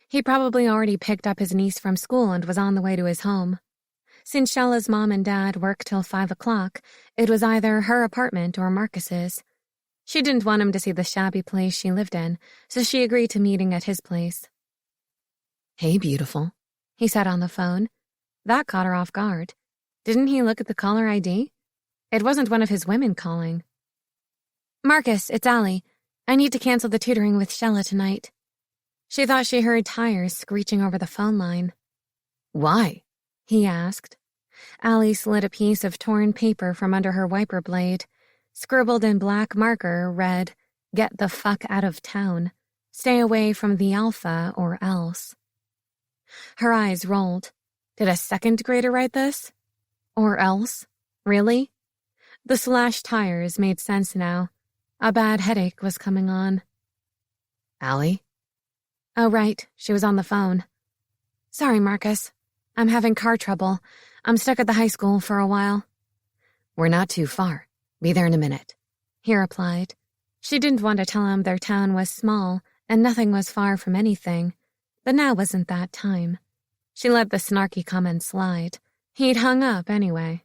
He probably already picked up his niece from school and was on the way to his home. Since Shella's mom and dad worked till 5 o'clock, it was either her apartment or Marcus's. She didn't want him to see the shabby place she lived in, so she agreed to meeting at his place. Hey, beautiful, he said on the phone. That caught her off guard. Didn't he look at the caller ID? It wasn't one of his women calling. Marcus, it's Allie. I need to cancel the tutoring with Shella tonight. She thought she heard tires screeching over the phone line. Why? He asked. Allie slid a piece of torn paper from under her wiper blade. Scribbled in black marker read, "Get the fuck out of town. Stay away from the Alpha or else." Her eyes rolled. Did a second grader write this? Or else? Really? The slashed tires made sense now. A bad headache was coming on. Allie? Oh, right. She was on the phone. Sorry, Marcus. I'm having car trouble. I'm stuck at the high school for a while. We're not too far. Be there in a minute, he replied. She didn't want to tell him their town was small and nothing was far from anything, but now wasn't that time. She let the snarky comment slide. He'd hung up anyway.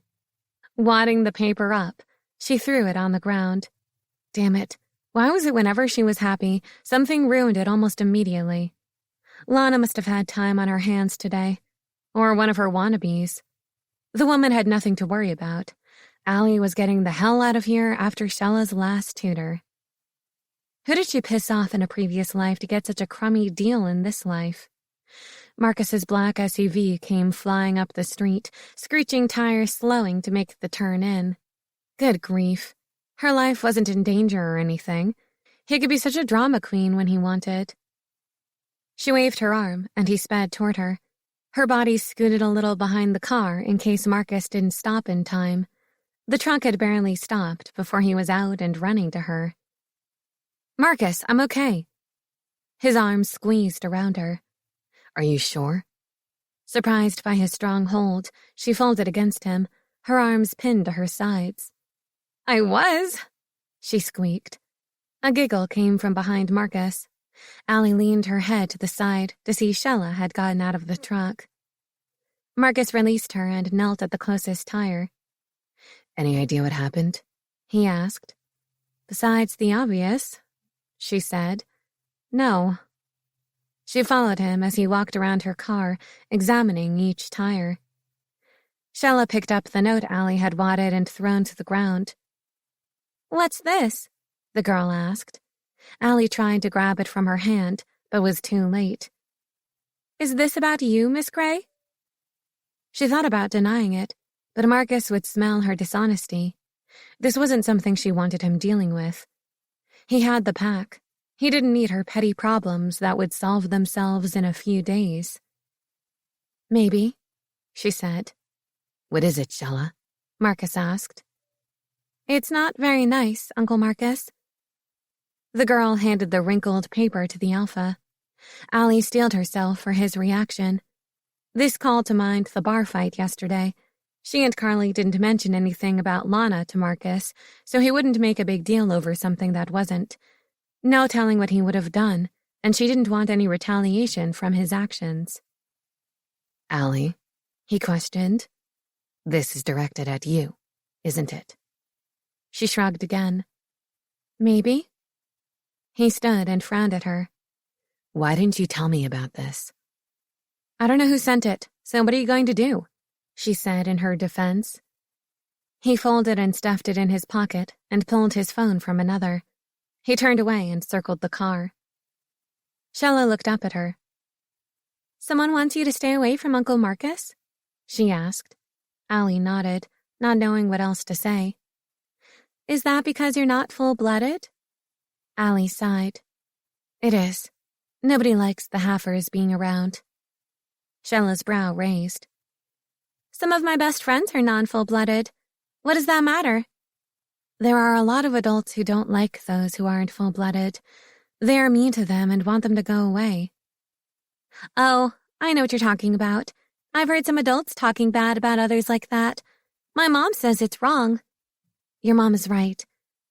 Wadding the paper up, she threw it on the ground. Damn it. Why was it whenever she was happy, something ruined it almost immediately? Lana must have had time on her hands today. Or one of her wannabes. The woman had nothing to worry about. Allie was getting the hell out of here after Shella's last tutor. Who did she piss off in a previous life to get such a crummy deal in this life? Marcus's black SUV came flying up the street, screeching tires slowing to make the turn in. Good grief. Her life wasn't in danger or anything. He could be such a drama queen when he wanted. She waved her arm, and he sped toward her. Her body scooted a little behind the car in case Marcus didn't stop in time. The truck had barely stopped before he was out and running to her. Marcus, I'm okay. His arms squeezed around her. Are you sure? Surprised by his strong hold, she folded against him, her arms pinned to her sides. I was, she squeaked. A giggle came from behind Marcus. Allie leaned her head to the side to see Shella had gotten out of the truck. Marcus released her and knelt at the closest tire. Any idea what happened? He asked. Besides the obvious, she said. No. She followed him as he walked around her car, examining each tire. Shella picked up the note Allie had wadded and thrown to the ground. What's this? The girl asked. Allie tried to grab it from her hand, but was too late. Is this about you, Miss Gray? She thought about denying it, but Marcus would smell her dishonesty. This wasn't something she wanted him dealing with. He had the pack. He didn't need her petty problems that would solve themselves in a few days. Maybe, she said. What is it, Shella? Marcus asked. It's not very nice, Uncle Marcus. The girl handed the wrinkled paper to the Alpha. Allie steeled herself for his reaction. This called to mind the bar fight yesterday. She and Carly didn't mention anything about Lana to Marcus, so he wouldn't make a big deal over something that wasn't. No telling what he would have done, and she didn't want any retaliation from his actions. Allie, he questioned, this is directed at you, isn't it? She shrugged again. Maybe. He stood and frowned at her. Why didn't you tell me about this? I don't know who sent it, so what are you going to do? She said in her defense. He folded and stuffed it in his pocket and pulled his phone from another. He turned away and circled the car. Shella looked up at her. Someone wants you to stay away from Uncle Marcus? She asked. Allie nodded, not knowing what else to say. Is that because you're not full-blooded? Allie sighed. It is. Nobody likes the Haffers being around. Shella's brow raised. Some of my best friends are non-full-blooded. What does that matter? There are a lot of adults who don't like those who aren't full-blooded. They are mean to them and want them to go away. Oh, I know what you're talking about. I've heard some adults talking bad about others like that. My mom says it's wrong. Your mom is right,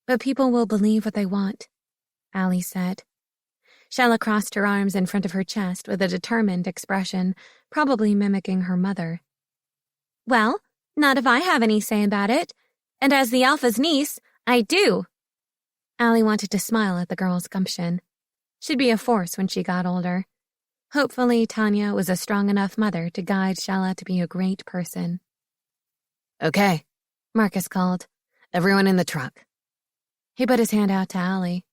but people will believe what they want, Allie said. Shella crossed her arms in front of her chest with a determined expression, probably mimicking her mother. Well, not if I have any say about it. And as the Alpha's niece, I do. Allie wanted to smile at the girl's gumption. She'd be a force when she got older. Hopefully, Tanya was a strong enough mother to guide Shella to be a great person. Okay, Marcus called. Everyone in the truck. He put his hand out to Allie.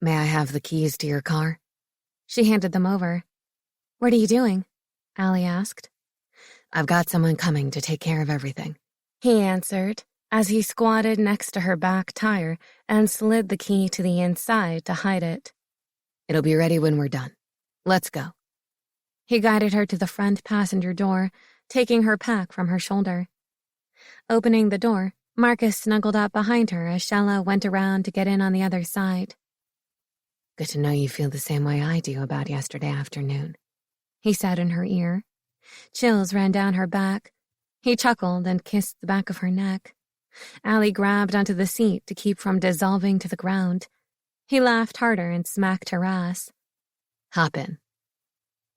May I have the keys to your car? She handed them over. What are you doing? Allie asked. I've got someone coming to take care of everything, he answered, as he squatted next to her back tire and slid the key to the inside to hide it. It'll be ready when we're done. Let's go. He guided her to the front passenger door, taking her pack from her shoulder. Opening the door, Marcus snuggled up behind her as Shella went around to get in on the other side. Good to know you feel the same way I do about yesterday afternoon, he said in her ear. Chills ran down her back. He chuckled and kissed the back of her neck. Allie grabbed onto the seat to keep from dissolving to the ground. He laughed harder and smacked her ass. Hop in.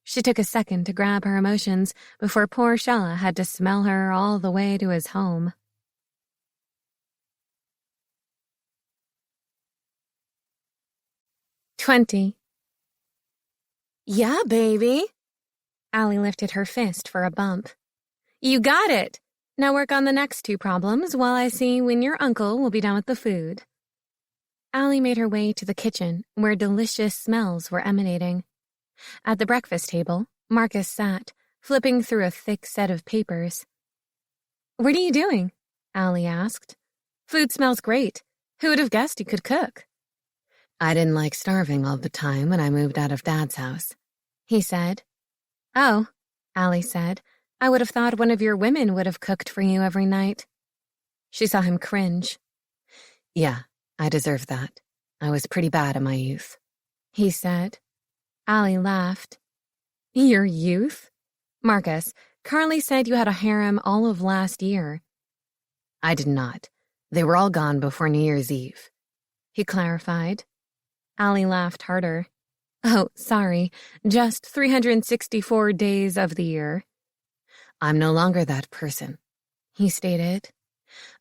She took a second to grab her emotions before poor Shella had to smell her all the way to his home. "20. Yeah, baby. Allie lifted her fist for a bump. You got it. Now work on the next two problems while I see when your uncle will be done with the food. Allie made her way to the kitchen where delicious smells were emanating. At the breakfast table, Marcus sat, flipping through a thick set of papers. What are you doing? Allie asked. Food smells great. Who would have guessed you could cook? I didn't like starving all the time when I moved out of Dad's house, he said. Oh, Allie said, I would have thought one of your women would have cooked for you every night. She saw him cringe. Yeah, I deserve that. I was pretty bad in my youth, he said. Allie laughed. Your youth? Marcus, Carly said you had a harem all of last year. I did not. They were all gone before New Year's Eve, he clarified. Allie laughed harder. Oh, sorry, just 364 days of the year. I'm no longer that person, he stated.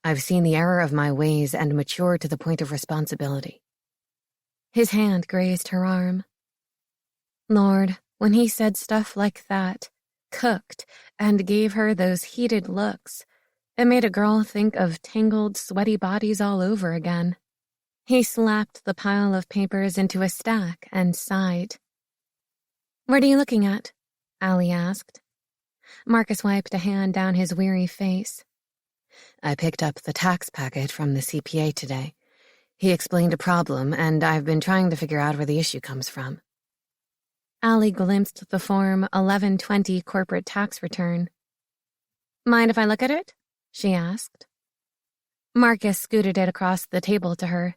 I've seen the error of my ways and matured to the point of responsibility. His hand grazed her arm. Lord, when he said stuff like that, cooked, and gave her those heated looks, it made a girl think of tangled, sweaty bodies all over again. He slapped the pile of papers into a stack and sighed. What are you looking at? Allie asked. Marcus wiped a hand down his weary face. I picked up the tax packet from the CPA today. He explained a problem, and I've been trying to figure out where the issue comes from. Allie glimpsed the Form 1120 corporate tax return. Mind if I look at it? She asked. Marcus scooted it across the table to her.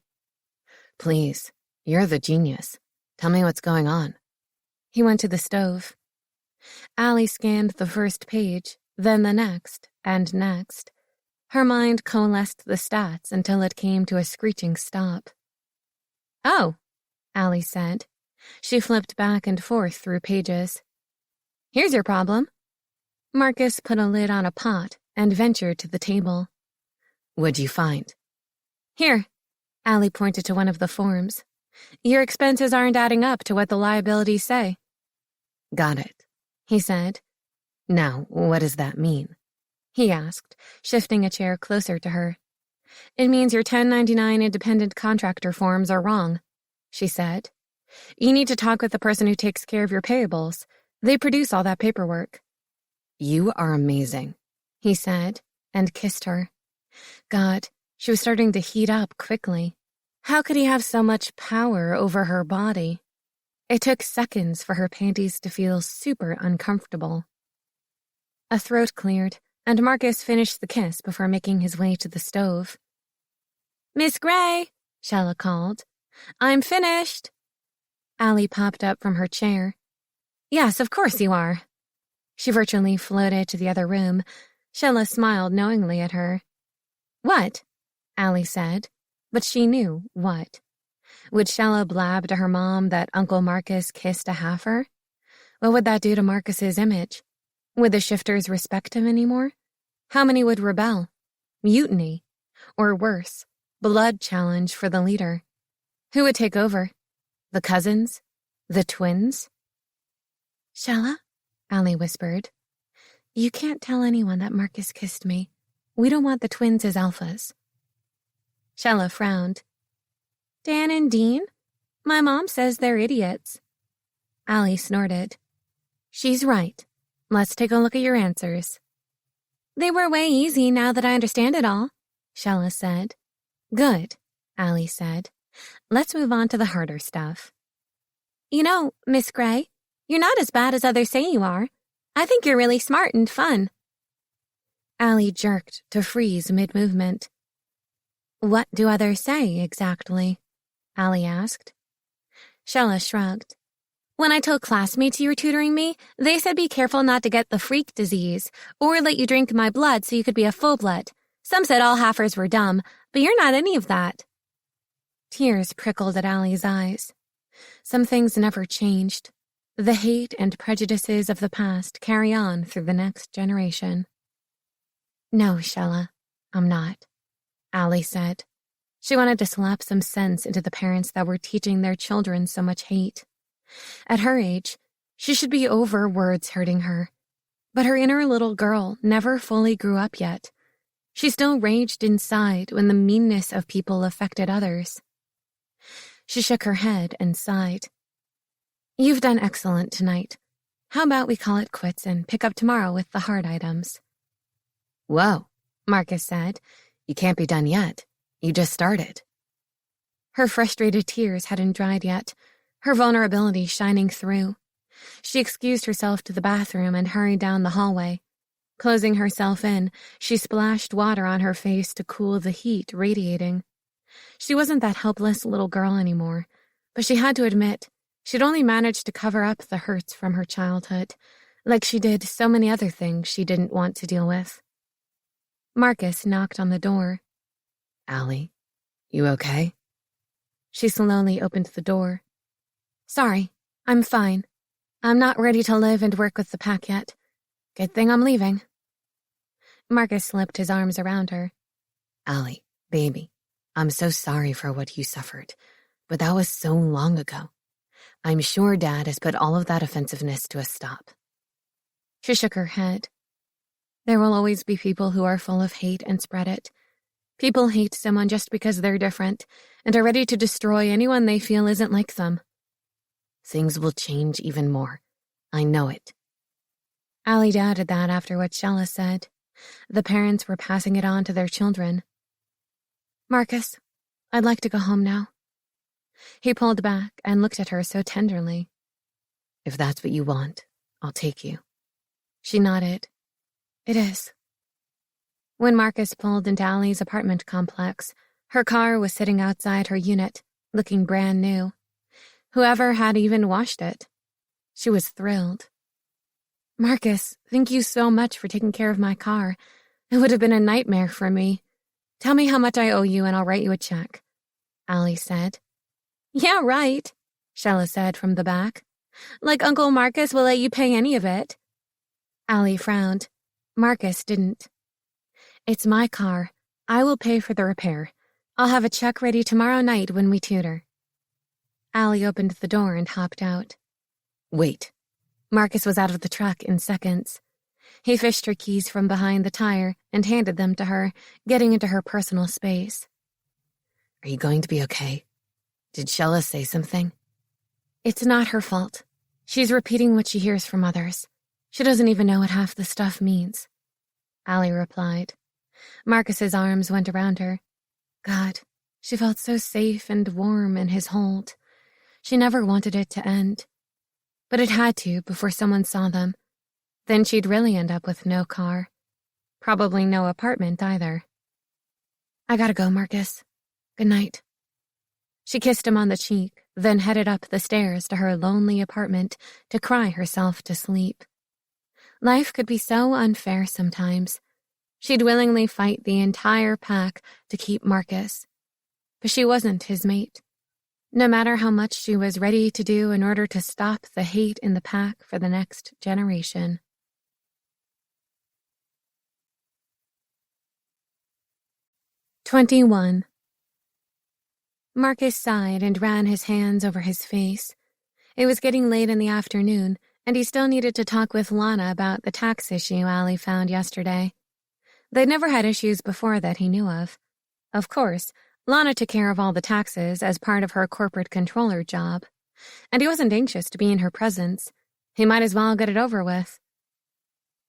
Please, you're the genius. Tell me what's going on. He went to the stove. Allie scanned the first page, then the next, and next. Her mind coalesced the stats until it came to a screeching stop. Oh, Allie said. She flipped back and forth through pages. Here's your problem. Marcus put a lid on a pot and ventured to the table. What'd you find? Here. Allie pointed to one of the forms. Your expenses aren't adding up to what the liabilities say. Got it, he said. Now, what does that mean? He asked, shifting a chair closer to her. It means your 1099 independent contractor forms are wrong, she said. You need to talk with the person who takes care of your payables. They produce all that paperwork. You are amazing, he said, and kissed her. God, she was starting to heat up quickly. How could he have so much power over her body? It took seconds for her panties to feel super uncomfortable. A throat cleared, and Marcus finished the kiss before making his way to the stove. Miss Gray, Shella called. I'm finished. Allie popped up from her chair. Yes, of course you are. She virtually floated to the other room. Shella smiled knowingly at her. What? Allie said, but she knew what. Would Shella blab to her mom that Uncle Marcus kissed a heifer? What would that do to Marcus's image? Would the shifters respect him anymore? How many would rebel? Mutiny? Or worse, blood challenge for the leader? Who would take over? The cousins? The twins? Shella? Allie whispered. You can't tell anyone that Marcus kissed me. We don't want the twins as alphas. Shella frowned. Dan and Dean? My mom says they're idiots. Allie snorted. She's right. Let's take a look at your answers. They were way easy now that I understand it all, Shella said. Good, Allie said. Let's move on to the harder stuff. You know, Miss Gray, you're not as bad as others say you are. I think you're really smart and fun. Allie jerked to freeze mid-movement. What do others say, exactly? Allie asked. Shella shrugged. When I told classmates you were tutoring me, they said be careful not to get the freak disease, or let you drink my blood so you could be a full-blood. Some said all heifers were dumb, but you're not any of that. Tears prickled at Allie's eyes. Some things never changed. The hate and prejudices of the past carry on through the next generation. No, Shella, I'm not, Allie said. She wanted to slap some sense into the parents that were teaching their children so much hate. At her age, she should be over words hurting her. But her inner little girl never fully grew up yet. She still raged inside when the meanness of people affected others. She shook her head and sighed. You've done excellent tonight. How about we call it quits and pick up tomorrow with the hard items? Whoa, Marcus said. You can't be done yet. You just started. Her frustrated tears hadn't dried yet, her vulnerability shining through. She excused herself to the bathroom and hurried down the hallway. Closing herself in, she splashed water on her face to cool the heat radiating. She wasn't that helpless little girl anymore, but she had to admit she'd only managed to cover up the hurts from her childhood, like she did so many other things she didn't want to deal with. Marcus knocked on the door. Allie, you okay? She slowly opened the door. Sorry, I'm fine. I'm not ready to live and work with the pack yet. Good thing I'm leaving. Marcus slipped his arms around her. Allie, baby, I'm so sorry for what you suffered, but that was so long ago. I'm sure Dad has put all of that offensiveness to a stop. She shook her head. There will always be people who are full of hate and spread it. People hate someone just because they're different and are ready to destroy anyone they feel isn't like them. Things will change even more. I know it. Allie doubted that after what Shella said. The parents were passing it on to their children. Marcus, I'd like to go home now. He pulled back and looked at her so tenderly. If that's what you want, I'll take you. She nodded. It is. When Marcus pulled into Allie's apartment complex, her car was sitting outside her unit, looking brand new. Whoever had even washed it. She was thrilled. Marcus, thank you so much for taking care of my car. It would have been a nightmare for me. Tell me how much I owe you and I'll write you a check, Allie said. Yeah, right, Shella said from the back. Like Uncle Marcus will let you pay any of it. Allie frowned. Marcus didn't. It's my car. I will pay for the repair. I'll have a check ready tomorrow night when we tutor. Allie opened the door and hopped out. Wait. Marcus was out of the truck in seconds. He fished her keys from behind the tire and handed them to her, getting into her personal space. Are you going to be okay? Did Shella say something? It's not her fault. She's repeating what she hears from others. She doesn't even know what half the stuff means. Allie replied. Marcus's arms went around her. God, she felt so safe and warm in his hold. She never wanted it to end. But it had to before someone saw them. Then she'd really end up with no car. Probably no apartment either. I gotta go, Marcus. Good night. She kissed him on the cheek, then headed up the stairs to her lonely apartment to cry herself to sleep. Life could be so unfair sometimes. She'd willingly fight the entire pack to keep Marcus. But she wasn't his mate. No matter how much she was ready to do in order to stop the hate in the pack for the next generation. "21. Marcus sighed and ran his hands over his face. It was getting late in the afternoon, and he still needed to talk with Lana about the tax issue Allie found yesterday. They'd never had issues before that he knew of. Of course, Lana took care of all the taxes as part of her corporate controller job, and he wasn't anxious to be in her presence. He might as well get it over with.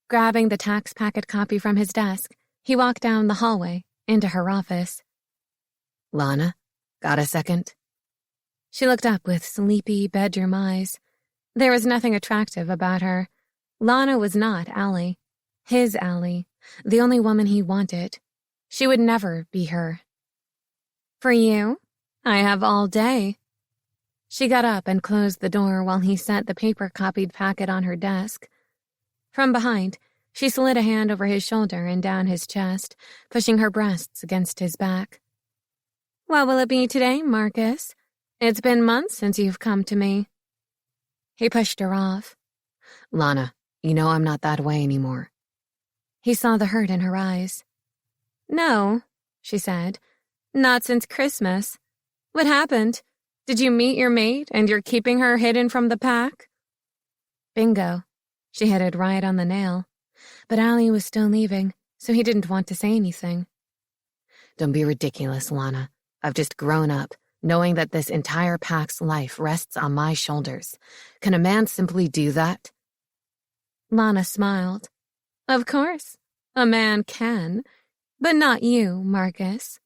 Grabbing the tax packet copy from his desk, he walked down the hallway into her office. Lana, got a second? She looked up with sleepy bedroom eyes. There was nothing attractive about her. Lana was not Allie. His Allie, the only woman he wanted. She would never be her. For you? I have all day. She got up and closed the door while he set the paper-copied packet on her desk. From behind, she slid a hand over his shoulder and down his chest, pushing her breasts against his back. What will it be today, Marcus? It's been months since you've come to me. He pushed her off. Lana, you know I'm not that way anymore. He saw the hurt in her eyes. No, she said. Not since Christmas. What happened? Did you meet your mate and you're keeping her hidden from the pack? Bingo. She hit it right on the nail. But Allie was still leaving, so he didn't want to say anything. Don't be ridiculous, Lana. I've just grown up, knowing that this entire pack's life rests on my shoulders. Can a man simply do that? Lana smiled. Of course, a man can, but not you, Marcus.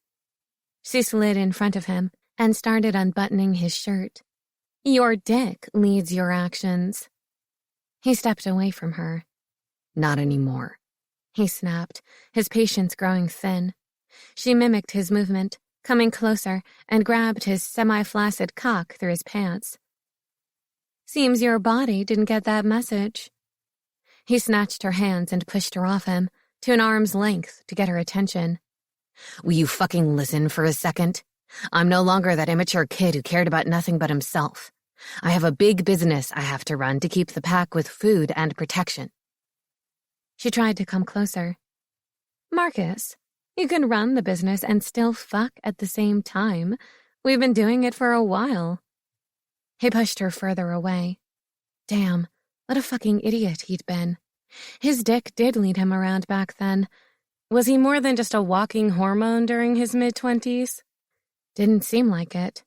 She slid in front of him and started unbuttoning his shirt. Your dick leads your actions. He stepped away from her. Not anymore, he snapped, his patience growing thin. She mimicked his movement, coming closer, and grabbed his semi-flaccid cock through his pants. Seems your body didn't get that message. He snatched her hands and pushed her off him, to an arm's length to get her attention. Will you fucking listen for a second? I'm no longer that immature kid who cared about nothing but himself. I have a big business I have to run to keep the pack with food and protection. She tried to come closer. Marcus, you can run the business and still fuck at the same time. We've been doing it for a while. He pushed her further away. Damn, what a fucking idiot he'd been. His dick did lead him around back then. Was he more than just a walking hormone during his mid-20s? Didn't seem like it.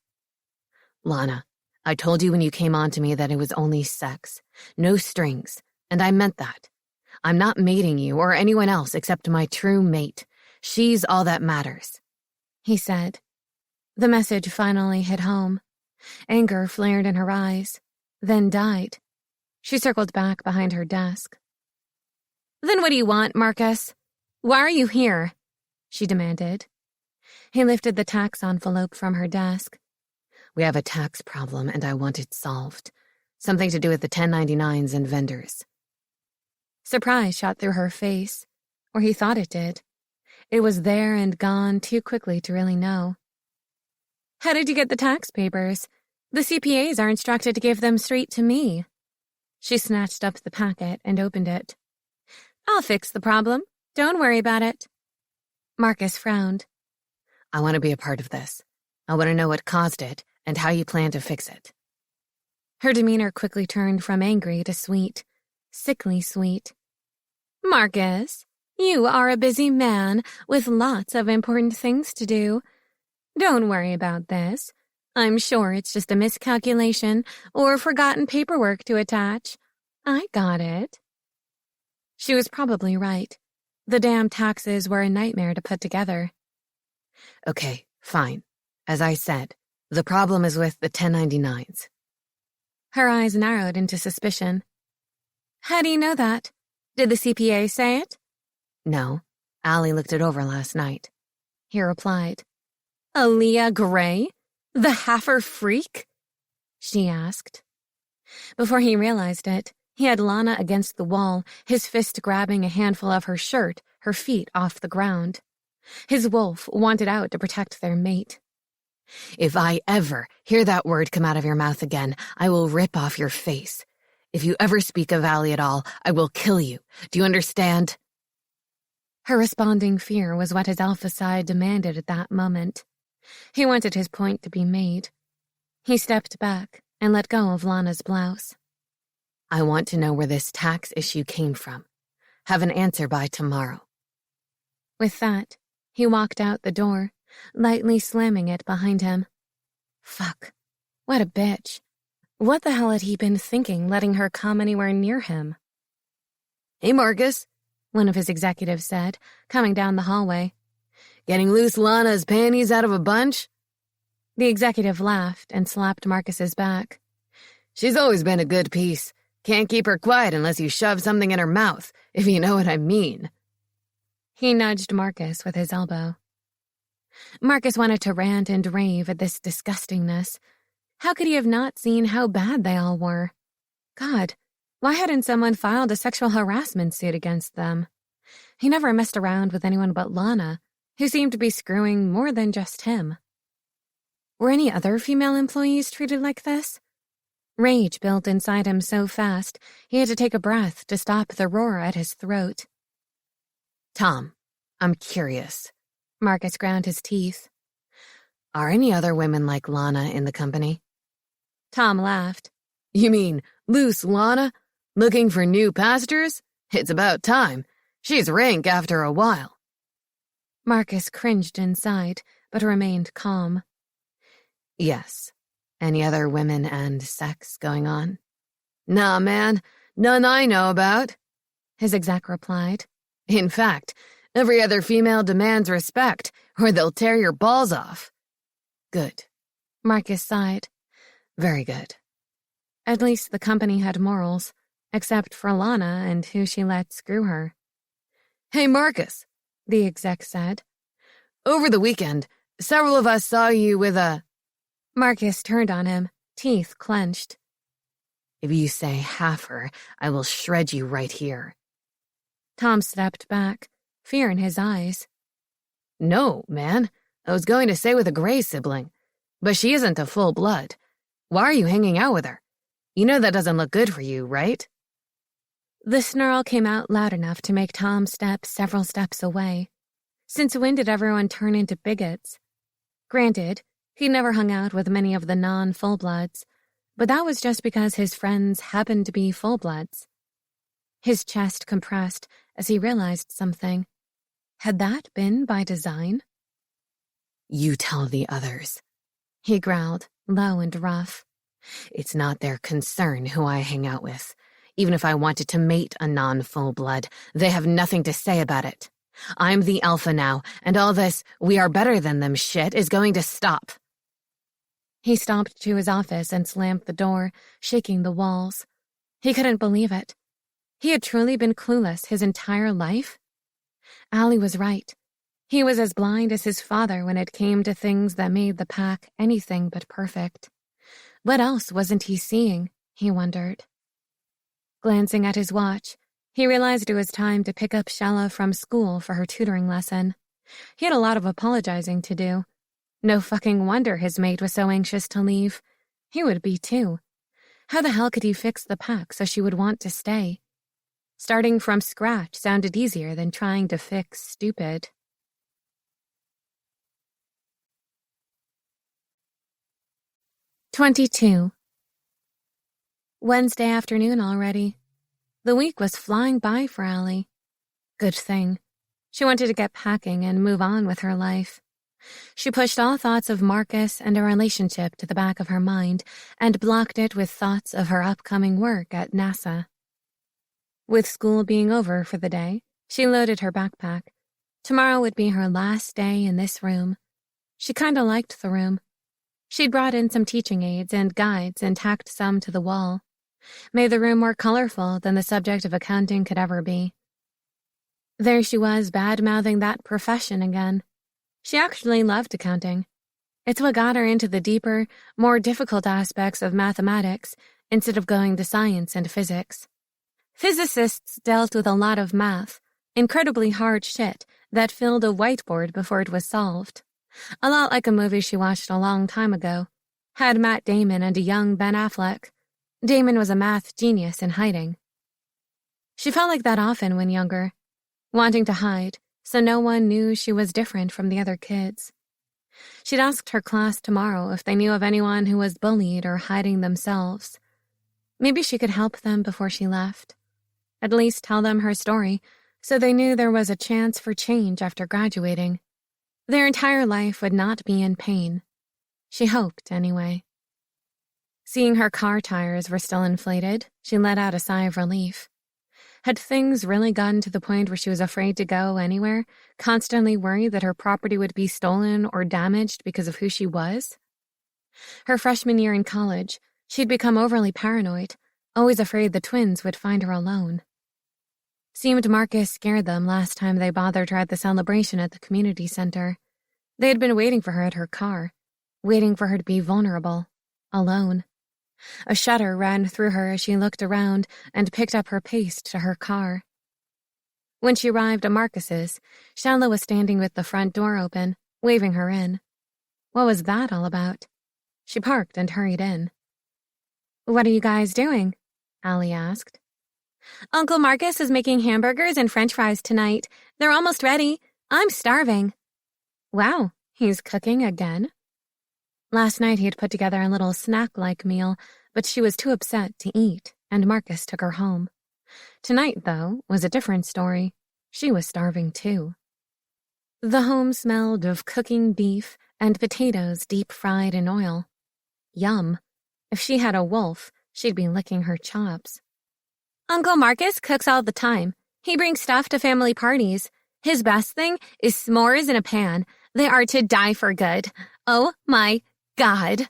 Lana, I told you when you came on to me that it was only sex. No strings. And I meant that. I'm not mating you or anyone else except my true mate. She's all that matters, he said. The message finally hit home. Anger flared in her eyes, then died. She circled back behind her desk. Then what do you want, Marcus? Why are you here? She demanded. He lifted the tax envelope from her desk. We have a tax problem and I want it solved. Something to do with the 1099s and vendors. Surprise shot through her face, or he thought it did. It was there and gone too quickly to really know. How did you get the tax papers? The CPAs are instructed to give them straight to me. She snatched up the packet and opened it. I'll fix the problem. Don't worry about it. Marcus frowned. I want to be a part of this. I want to know what caused it and how you plan to fix it. Her demeanor quickly turned from angry to sweet, sickly sweet. Marcus, you are a busy man with lots of important things to do. Don't worry about this. I'm sure it's just a miscalculation or forgotten paperwork to attach. I got it. She was probably right. The damn taxes were a nightmare to put together. Okay, fine. As I said, the problem is with the 1099s. Her eyes narrowed into suspicion. How do you know that? Did the CPA say it? No, Allie looked it over last night. He replied. Aaliyah Gray? The Haffer freak? She asked. Before he realized it, he had Lana against the wall, his fist grabbing a handful of her shirt, her feet off the ground. His wolf wanted out to protect their mate. If I ever hear that word come out of your mouth again, I will rip off your face. If you ever speak of Allie at all, I will kill you. Do you understand? Her responding fear was what his alpha side demanded at that moment. He wanted his point to be made. He stepped back and let go of Lana's blouse. I want to know where this tax issue came from. Have an answer by tomorrow. With that, he walked out the door, lightly slamming it behind him. Fuck. What a bitch. What the hell had he been thinking letting her come anywhere near him? Hey, Marcus, one of his executives said, coming down the hallway. Getting loose Lana's panties out of a bunch? The executive laughed and slapped Marcus's back. She's always been a good piece. Can't keep her quiet unless you shove something in her mouth, if you know what I mean. He nudged Marcus with his elbow. Marcus wanted to rant and rave at this disgustingness. How could he have not seen how bad they all were? God, why hadn't someone filed a sexual harassment suit against them? He never messed around with anyone but Lana, who seemed to be screwing more than just him. Were any other female employees treated like this? Rage built inside him so fast, he had to take a breath to stop the roar at his throat. Tom, I'm curious. Marcus ground his teeth. Are any other women like Lana in the company? Tom laughed. You mean loose Lana? Looking for new pastures? It's about time. She's rank after a while. Marcus cringed inside, but remained calm. Yes. Any other women and sex going on? Nah, man. None I know about, his exec replied. In fact, every other female demands respect, or they'll tear your balls off. Good. Marcus sighed. Very good. At least the company had morals, except for Lana and who she let screw her. Hey, Marcus, the exec said. Over the weekend, several of us saw you with a... Marcus turned on him, teeth clenched. If you say Haffer, I will shred you right here. Tom stepped back, fear in his eyes. No, man. I was going to say with a Gray sibling. But she isn't a full blood. Why are you hanging out with her? You know that doesn't look good for you, right? The snarl came out loud enough to make Tom step several steps away. Since when did everyone turn into bigots? Granted, he never hung out with many of the non-full-bloods, but that was just because his friends happened to be full-bloods. His chest compressed as he realized something. Had that been by design? You tell the others, he growled, low and rough. It's not their concern who I hang out with. Even if I wanted to mate a non-full-blood, they have nothing to say about it. I'm the alpha now, and all this "we are better than them" shit is going to stop. He stomped to his office and slammed the door, shaking the walls. He couldn't believe it. He had truly been clueless his entire life. Allie was right. He was as blind as his father when it came to things that made the pack anything but perfect. What else wasn't he seeing, he wondered. Glancing at his watch, he realized it was time to pick up Shella from school for her tutoring lesson. He had a lot of apologizing to do. No fucking wonder his mate was so anxious to leave. He would be too. How the hell could he fix the pack so she would want to stay? Starting from scratch sounded easier than trying to fix stupid. "22. Wednesday afternoon already. The week was flying by for Allie. Good thing. She wanted to get packing and move on with her life. She pushed all thoughts of Marcus and a relationship to the back of her mind and blocked it with thoughts of her upcoming work at NASA. With school being over for the day, she loaded her backpack. Tomorrow would be her last day in this room. She kinda liked the room. She'd brought in some teaching aids and guides and tacked some to the wall. Made the room more colorful than the subject of accounting could ever be. There she was, bad-mouthing that profession again. She actually loved accounting. It's what got her into the deeper, more difficult aspects of mathematics instead of going to science and physics. Physicists dealt with a lot of math, incredibly hard shit that filled a whiteboard before it was solved. A lot like a movie she watched a long time ago. Had Matt Damon and a young Ben Affleck. Damon was a math genius in hiding. She felt like that often when younger, wanting to hide so no one knew she was different from the other kids. She'd asked her class tomorrow if they knew of anyone who was bullied or hiding themselves. Maybe she could help them before she left. At least tell them her story so they knew there was a chance for change after graduating. Their entire life would not be in pain. She hoped, anyway. Seeing her car tires were still inflated, she let out a sigh of relief. Had things really gotten to the point where she was afraid to go anywhere, constantly worried that her property would be stolen or damaged because of who she was? Her freshman year in college, she'd become overly paranoid, always afraid the twins would find her alone. Seemed Marcus scared them last time they bothered her at the celebration at the community center. They had been waiting for her at her car, waiting for her to be vulnerable, alone. A shudder ran through her as she looked around and picked up her pace to her car. When she arrived at Marcus's, Shella was standing with the front door open, waving her in. What was that all about? She parked and hurried in. "What are you guys doing?" Allie asked. "Uncle Marcus is making hamburgers and french fries tonight. They're almost ready. I'm starving." "Wow, he's cooking again?" Last night he had put together a little snack-like meal, but she was too upset to eat, and Marcus took her home. Tonight, though, was a different story. She was starving, too. The home smelled of cooking beef and potatoes deep-fried in oil. Yum. If she had a wolf, she'd be licking her chops. "Uncle Marcus cooks all the time. He brings stuff to family parties. His best thing is s'mores in a pan. They are to die for good. Oh my God,"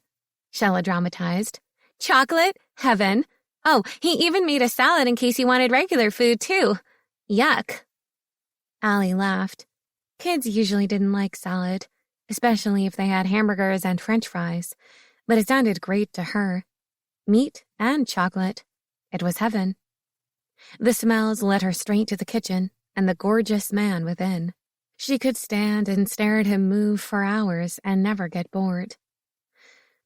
Shella dramatized. "Chocolate heaven. Oh, he even made a salad in case you wanted regular food, too. Yuck." Allie laughed. Kids usually didn't like salad, especially if they had hamburgers and french fries, but it sounded great to her. Meat and chocolate. It was heaven. The smells led her straight to the kitchen and the gorgeous man within. She could stand and stare at him move for hours and never get bored.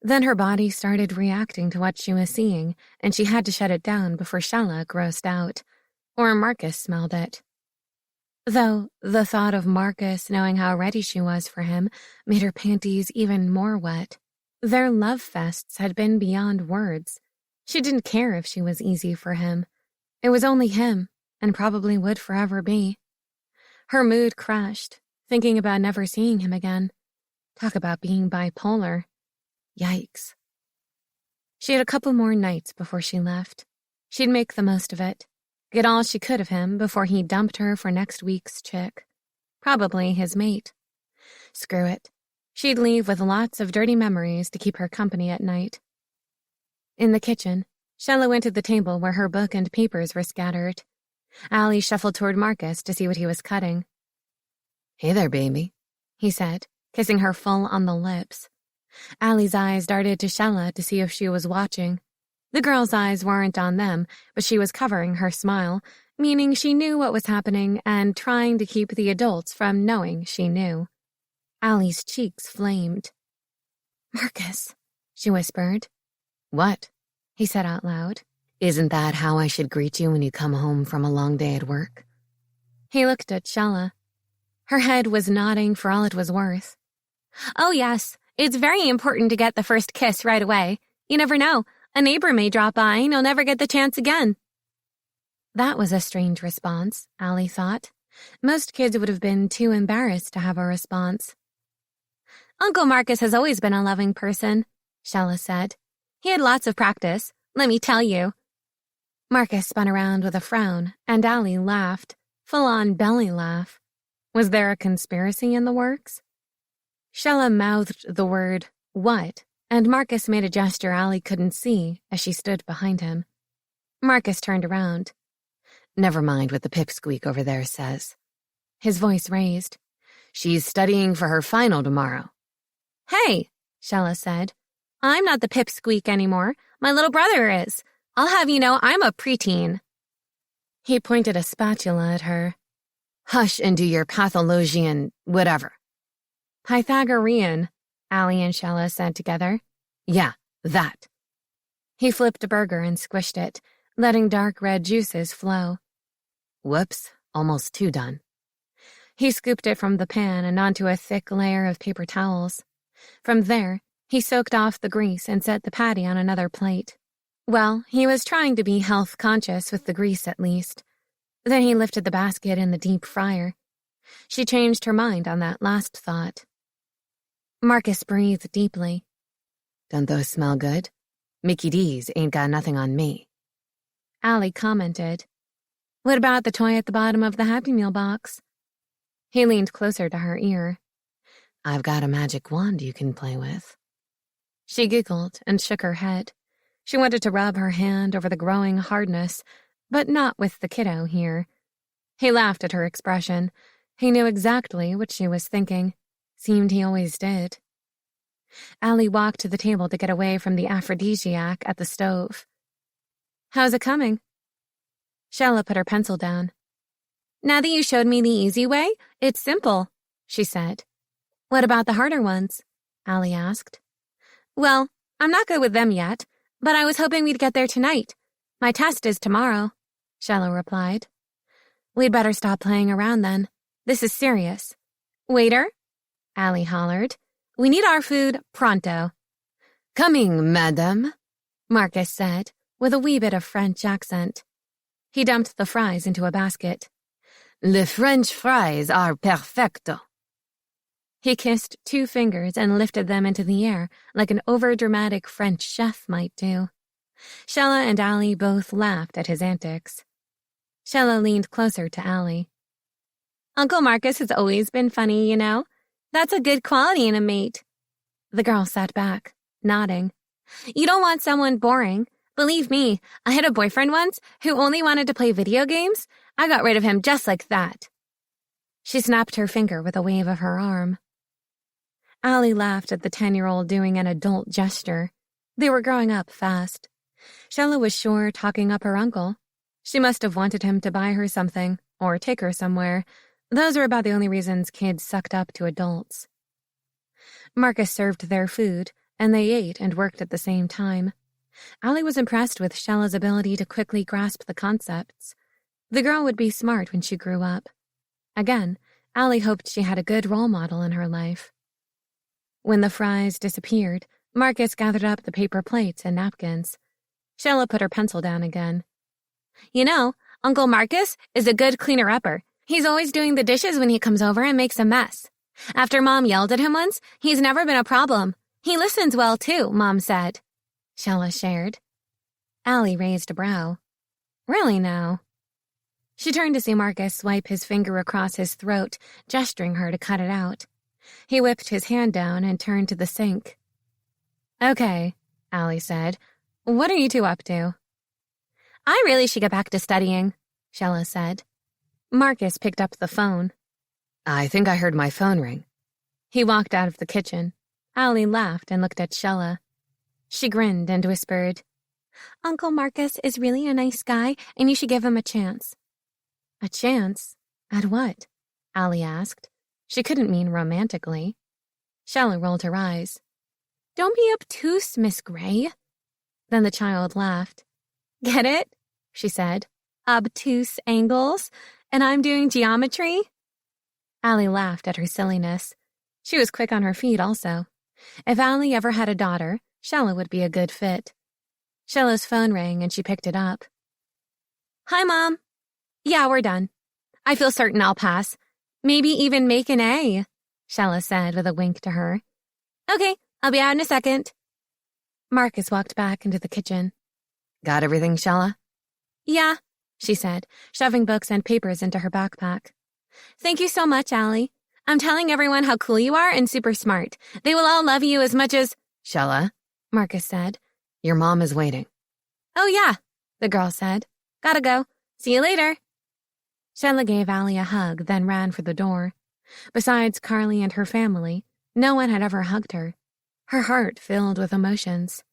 Then her body started reacting to what she was seeing, and she had to shut it down before Shella grossed out, or Marcus smelled it. Though the thought of Marcus knowing how ready she was for him made her panties even more wet. Their love fests had been beyond words. She didn't care if she was easy for him. It was only him, and probably would forever be. Her mood crashed, thinking about never seeing him again. Talk about being bipolar. Yikes. She had a couple more nights before she left. She'd make the most of it. Get all she could of him before he dumped her for next week's chick. Probably his mate. Screw it. She'd leave with lots of dirty memories to keep her company at night. In the kitchen, Shella went to the table where her book and papers were scattered. Allie shuffled toward Marcus to see what he was cutting. "Hey there, baby," he said, kissing her full on the lips. Allie's eyes darted to Shella to see if she was watching. The girl's eyes weren't on them, but she was covering her smile, meaning she knew what was happening and trying to keep the adults from knowing she knew. Allie's cheeks flamed. "Marcus," she whispered. What? He said out loud. Isn't that how I should greet you when you come home from a long day at work? He looked at Shella. Her head was nodding for all it was worth. Oh, yes. It's very important to get the first kiss right away. You never know. A neighbor may drop by and you'll never get the chance again. That was a strange response, Allie thought. Most kids would have been too embarrassed to have a response. Uncle Marcus has always been a loving person, Shella said. He had lots of practice, let me tell you. Marcus spun around with a frown, and Allie laughed, full-on belly laugh. Was there a conspiracy in the works? Shella mouthed the word, what, and Marcus made a gesture Allie couldn't see as she stood behind him. Marcus turned around. Never mind what the pipsqueak over there says. His voice raised. She's studying for her final tomorrow. Hey, Shella said. I'm not the pipsqueak anymore. My little brother is. I'll have you know I'm a preteen. He pointed a spatula at her. Hush and do your pathologian whatever. Pythagorean, Allie and Shella said together. Yeah, that. He flipped a burger and squished it, letting dark red juices flow. Whoops, almost too done. He scooped it from the pan and onto a thick layer of paper towels. From there, he soaked off the grease and set the patty on another plate. Well, he was trying to be health-conscious with the grease at least. Then he lifted the basket in the deep fryer. She changed her mind on that last thought. Marcus breathed deeply. Don't those smell good? Mickey D's ain't got nothing on me. Allie commented. What about the toy at the bottom of the Happy Meal box? He leaned closer to her ear. I've got a magic wand you can play with. She giggled and shook her head. She wanted to rub her hand over the growing hardness, but not with the kiddo here. He laughed at her expression. He knew exactly what she was thinking. Seemed he always did. Allie walked to the table to get away from the aphrodisiac at the stove. How's it coming? Shella put her pencil down. Now that you showed me the easy way, it's simple, she said. What about the harder ones? Allie asked. Well, I'm not good with them yet, but I was hoping we'd get there tonight. My test is tomorrow, Shella replied. We'd better stop playing around then. This is serious. Waiter, Allie hollered. We need our food pronto. Coming, madame, Marcus said, with a wee bit of French accent. He dumped the fries into a basket. Les French fries are perfecto. He kissed 2 fingers and lifted them into the air like an overdramatic French chef might do. Shella and Allie both laughed at his antics. Shella leaned closer to Allie. Uncle Marcus has always been funny, you know. That's a good quality in a mate. The girl sat back, nodding. You don't want someone boring. Believe me, I had a boyfriend once who only wanted to play video games. I got rid of him just like that. She snapped her finger with a wave of her arm. Allie laughed at the 10-year-old doing an adult gesture. They were growing up fast. Shella was sure talking up her uncle. She must have wanted him to buy her something or take her somewhere. Those were about the only reasons kids sucked up to adults. Marcus served their food, and they ate and worked at the same time. Allie was impressed with Shella's ability to quickly grasp the concepts. The girl would be smart when she grew up. Again, Allie hoped she had a good role model in her life. When the fries disappeared, Marcus gathered up the paper plates and napkins. Shella put her pencil down again. You know, Uncle Marcus is a good cleaner-upper. He's always doing the dishes when he comes over and makes a mess. After Mom yelled at him once, he's never been a problem. He listens well, too, Mom said. Shella shared. Allie raised a brow. Really now? She turned to see Marcus swipe his finger across his throat, gesturing her to cut it out. He whipped his hand down and turned to the sink. Okay, Allie said. What are you two up to? I really should get back to studying, Shella said. Marcus picked up the phone. I think I heard my phone ring. He walked out of the kitchen. Allie laughed and looked at Shella. She grinned and whispered, Uncle Marcus is really a nice guy, and you should give him a chance. A chance? At what? Allie asked. She couldn't mean romantically. Shella rolled her eyes. Don't be obtuse, Miss Gray. Then the child laughed. Get it? She said. Obtuse angles? And I'm doing geometry? Allie laughed at her silliness. She was quick on her feet also. If Allie ever had a daughter, Shella would be a good fit. Shella's phone rang and she picked it up. Hi, Mom. Yeah, we're done. I feel certain I'll pass. Maybe even make an A, Shella said with a wink to her. Okay, I'll be out in a second. Marcus walked back into the kitchen. Got everything, Shella? Yeah, she said, shoving books and papers into her backpack. Thank you so much, Allie. I'm telling everyone how cool you are and super smart. They will all love you as much as— Shella, Marcus said. Your mom is waiting. Oh, yeah, the girl said. Gotta go. See you later. Shella gave Allie a hug, then ran for the door. Besides Carly and her family, no one had ever hugged her. Her heart filled with emotions.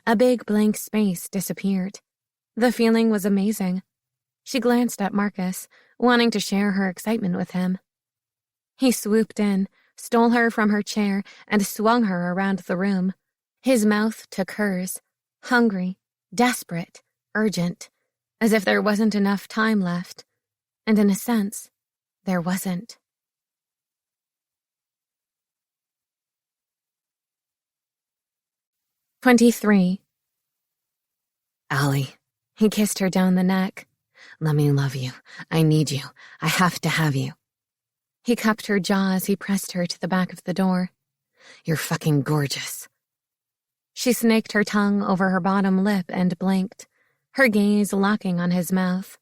A big blank space disappeared. The feeling was amazing. She glanced at Marcus, wanting to share her excitement with him. He swooped in, stole her from her chair, and swung her around the room. His mouth took hers, hungry, desperate, urgent, as if there wasn't enough time left. And in a sense, there wasn't. "23. Allie, He kissed her down the neck. let me love you. I need you. I have to have you. He cupped her jaw as he pressed her to the back of the door. You're fucking gorgeous. She snaked her tongue over her bottom lip and blinked, her gaze locking on his mouth.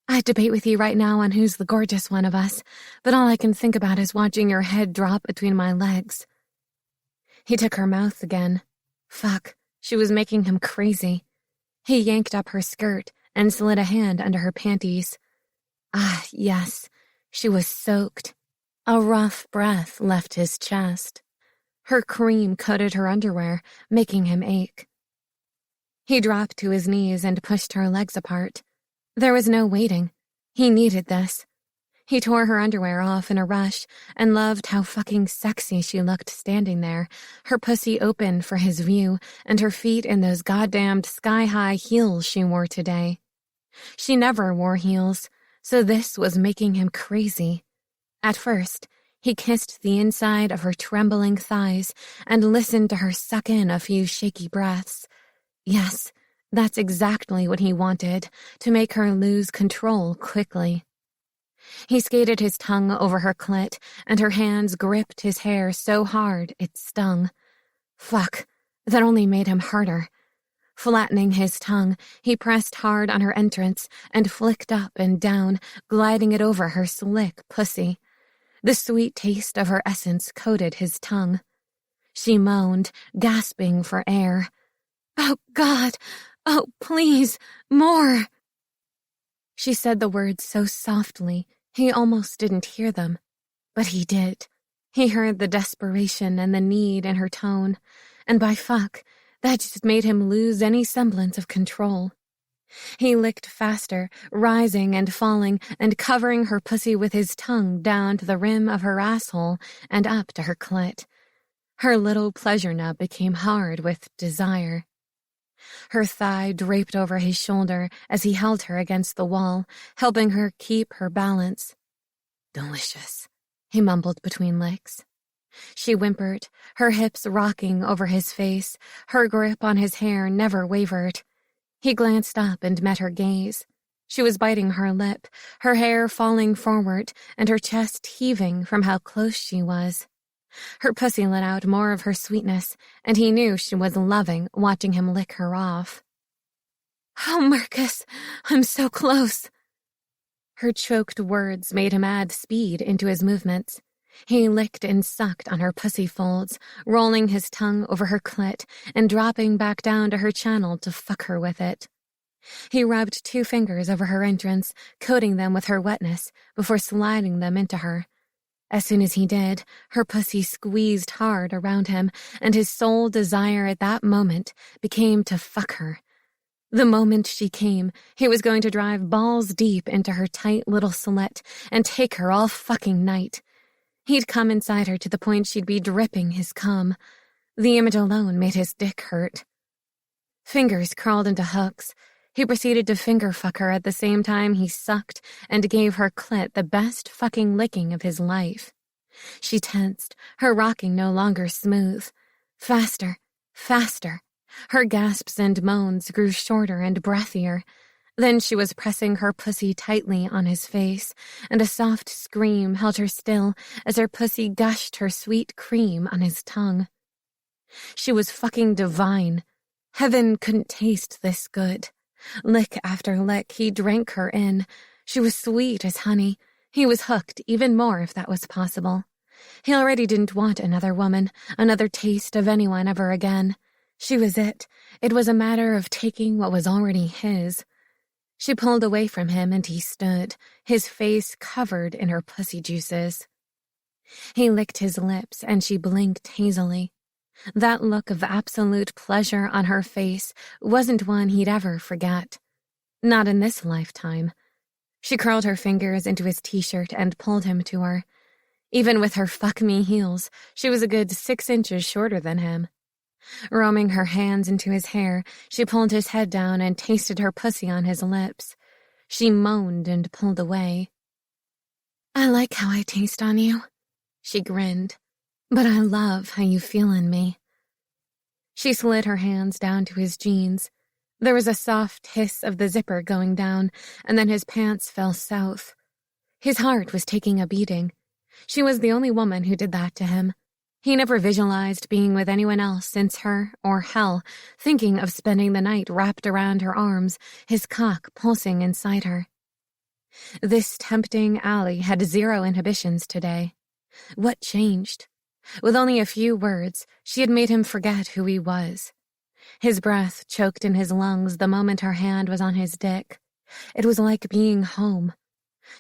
I'd debate with you right now on who's the gorgeous one of us, but all I can think about is watching your head drop between my legs. He took her mouth again. Fuck, she was making him crazy. He yanked up her skirt and slid a hand under her panties. Ah, yes, she was soaked. A rough breath left his chest. Her cream coated her underwear, making him ache. He dropped to his knees and pushed her legs apart. There was no waiting. He needed this. He tore her underwear off in a rush and loved how fucking sexy she looked standing there, her pussy open for his view and her feet in those goddamned sky-high heels she wore today. She never wore heels, so this was making him crazy. At first, he kissed the inside of her trembling thighs and listened to her suck in a few shaky breaths. Yes, that's exactly what he wanted, to make her lose control quickly. He skated his tongue over her clit, and her hands gripped his hair so hard it stung. Fuck, that only made him harder. Flattening his tongue, he pressed hard on her entrance and flicked up and down, gliding it over her slick pussy. The sweet taste of her essence coated his tongue. She moaned, gasping for air. Oh, God! Oh, please! More! She said the words so softly, he almost didn't hear them. But he did. He heard the desperation and the need in her tone, and by fuck, that just made him lose any semblance of control. He licked faster, rising and falling and covering her pussy with his tongue down to the rim of her asshole and up to her clit. Her little pleasure nub became hard with desire. Her thigh draped over his shoulder as he held her against the wall, helping her keep her balance. Delicious, he mumbled between licks. She whimpered, her hips rocking over his face, her grip on his hair never wavered. He glanced up and met her gaze. She was biting her lip, her hair falling forward and her chest heaving from how close she was. Her pussy let out more of her sweetness, and he knew she was loving watching him lick her off. Oh, Marcus, I'm so close. Her choked words made him add speed into his movements. He licked and sucked on her pussy folds, rolling his tongue over her clit and dropping back down to her channel to fuck her with it. He rubbed 2 fingers over her entrance, coating them with her wetness before sliding them into her. As soon as he did, her pussy squeezed hard around him, and his sole desire at that moment became to fuck her. The moment she came, he was going to drive balls deep into her tight little slit and take her all fucking night. He'd come inside her to the point she'd be dripping his cum. The image alone made his dick hurt. Fingers curled into hooks. He proceeded to finger fuck her at the same time he sucked and gave her clit the best fucking licking of his life. She tensed, her rocking no longer smooth. Faster, faster. Her gasps and moans grew shorter and breathier. Then she was pressing her pussy tightly on his face, and a soft scream held her still as her pussy gushed her sweet cream on his tongue. She was fucking divine. Heaven couldn't taste this good. Lick after lick, he drank her in. She was sweet as honey. He was hooked even more if that was possible. He already didn't want another woman, another taste of anyone ever again. She was it. It was a matter of taking what was already his. She pulled away from him and he stood, his face covered in her pussy juices. He licked his lips and she blinked hazily. That look of absolute pleasure on her face wasn't one he'd ever forget. Not in this lifetime. She curled her fingers into his t-shirt and pulled him to her. Even with her fuck-me heels, she was a good 6 inches shorter than him. Roaming her hands into his hair, she pulled his head down and tasted her pussy on his lips. She moaned and pulled away. "I like how I taste on you," she grinned. "But I love how you feel in me." She slid her hands down to his jeans. There was a soft hiss of the zipper going down, and then his pants fell south. His heart was taking a beating. She was the only woman who did that to him. He never visualized being with anyone else since her, or hell, thinking of spending the night wrapped around her arms, his cock pulsing inside her. This tempting alley had 0 inhibitions today. What changed? With only a few words, she had made him forget who he was. His breath choked in his lungs the moment her hand was on his dick. It was like being home.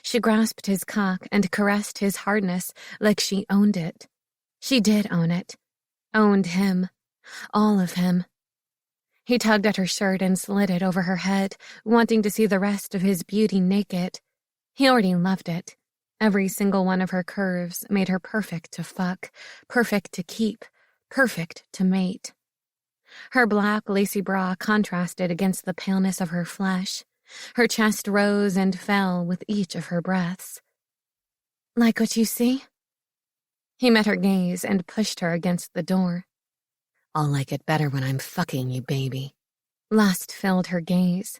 She grasped his cock and caressed his hardness like she owned it. She did own it. Owned him. All of him. He tugged at her shirt and slid it over her head, wanting to see the rest of his beauty naked. He already loved it. Every single one of her curves made her perfect to fuck, perfect to keep, perfect to mate. Her black, lacy bra contrasted against the paleness of her flesh. Her chest rose and fell with each of her breaths. "Like what you see?" He met her gaze and pushed her against the door. "I'll like it better when I'm fucking you, baby." Lust filled her gaze.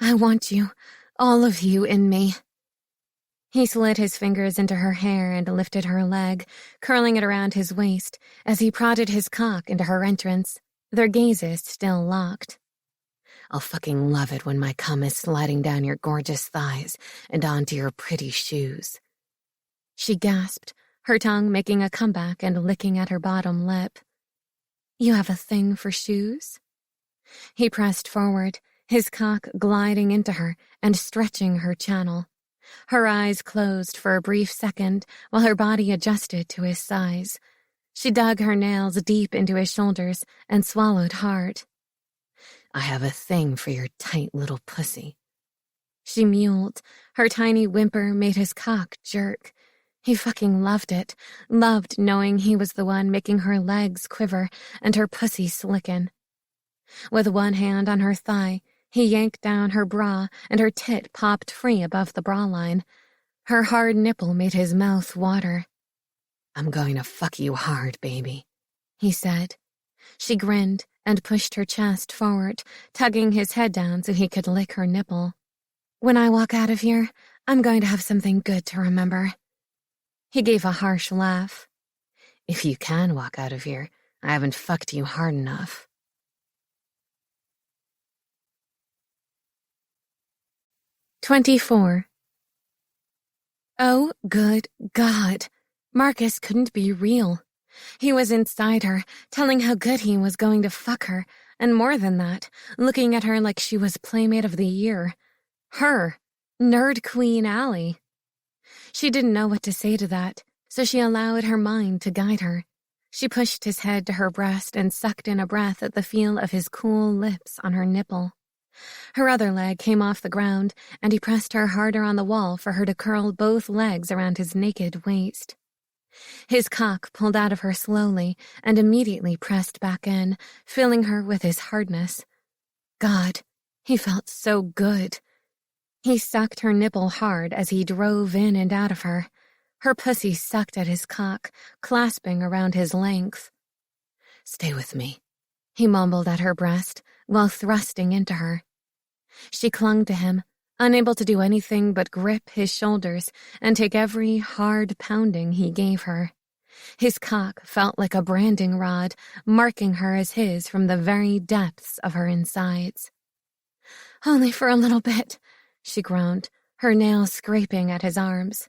"I want you, all of you in me." He slid his fingers into her hair and lifted her leg, curling it around his waist as he prodded his cock into her entrance, their gazes still locked. "I'll fucking love it when my cum is sliding down your gorgeous thighs and onto your pretty shoes." She gasped, her tongue making a comeback and licking at her bottom lip. "You have a thing for shoes?" He pressed forward, his cock gliding into her and stretching her channel. Her eyes closed for a brief second while her body adjusted to his size. She dug her nails deep into his shoulders and swallowed hard. "I have a thing for your tight little pussy." She mewled. Her tiny whimper made his cock jerk. He fucking loved it, loved knowing he was the one making her legs quiver and her pussy slicken. With one hand on her thigh, he yanked down her bra and her tit popped free above the bra line. Her hard nipple made his mouth water. "I'm going to fuck you hard, baby," he said. She grinned and pushed her chest forward, tugging his head down so he could lick her nipple. "When I walk out of here, I'm going to have something good to remember." He gave a harsh laugh. "If you can walk out of here, I haven't fucked you hard enough." 24. Oh, good God. Marcus couldn't be real. He was inside her, telling how good he was going to fuck her, and more than that, looking at her like she was Playmate of the Year. Her, Nerd Queen Allie. She didn't know what to say to that, so she allowed her mind to guide her. She pushed his head to her breast and sucked in a breath at the feel of his cool lips on her nipple. Her other leg came off the ground, and he pressed her harder on the wall for her to curl both legs around his naked waist. His cock pulled out of her slowly and immediately pressed back in, filling her with his hardness. God, he felt so good. He sucked her nipple hard as he drove in and out of her. Her pussy sucked at his cock, clasping around his length. "Stay with me," he mumbled at her breast while thrusting into her. She clung to him, unable to do anything but grip his shoulders and take every hard pounding he gave her. His cock felt like a branding rod, marking her as his from the very depths of her insides. "Only for a little bit," she groaned, her nails scraping at his arms.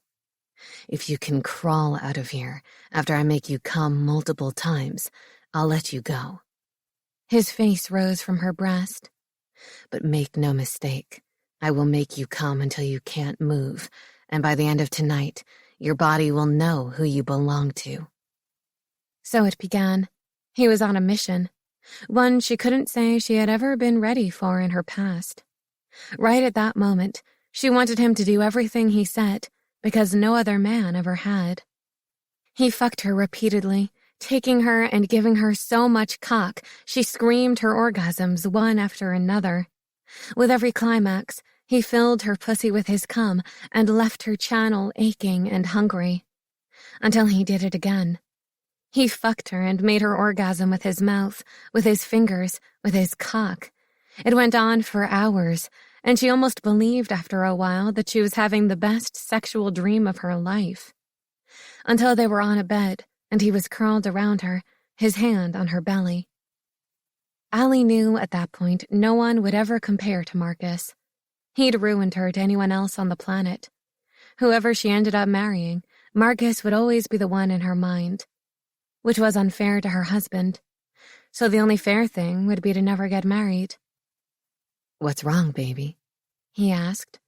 "If you can crawl out of here after I make you come multiple times, I'll let you go." His face rose from her breast. "But make no mistake, I will make you come until you can't move, and by the end of tonight, your body will know who you belong to." So it began. He was on a mission, one she couldn't say she had ever been ready for in her past. Right at that moment, she wanted him to do everything he said, because no other man ever had. He fucked her repeatedly, taking her and giving her so much cock, she screamed her orgasms one after another. With every climax, he filled her pussy with his cum and left her channel aching and hungry. Until he did it again. He fucked her and made her orgasm with his mouth, with his fingers, with his cock. It went on for hours, and she almost believed after a while that she was having the best sexual dream of her life. Until they were on a bed, and he was curled around her, his hand on her belly. Allie knew at that point no one would ever compare to Marcus. He'd ruined her to anyone else on the planet. Whoever she ended up marrying, Marcus would always be the one in her mind. Which was unfair to her husband. So the only fair thing would be to never get married. "What's wrong, baby?" he asked.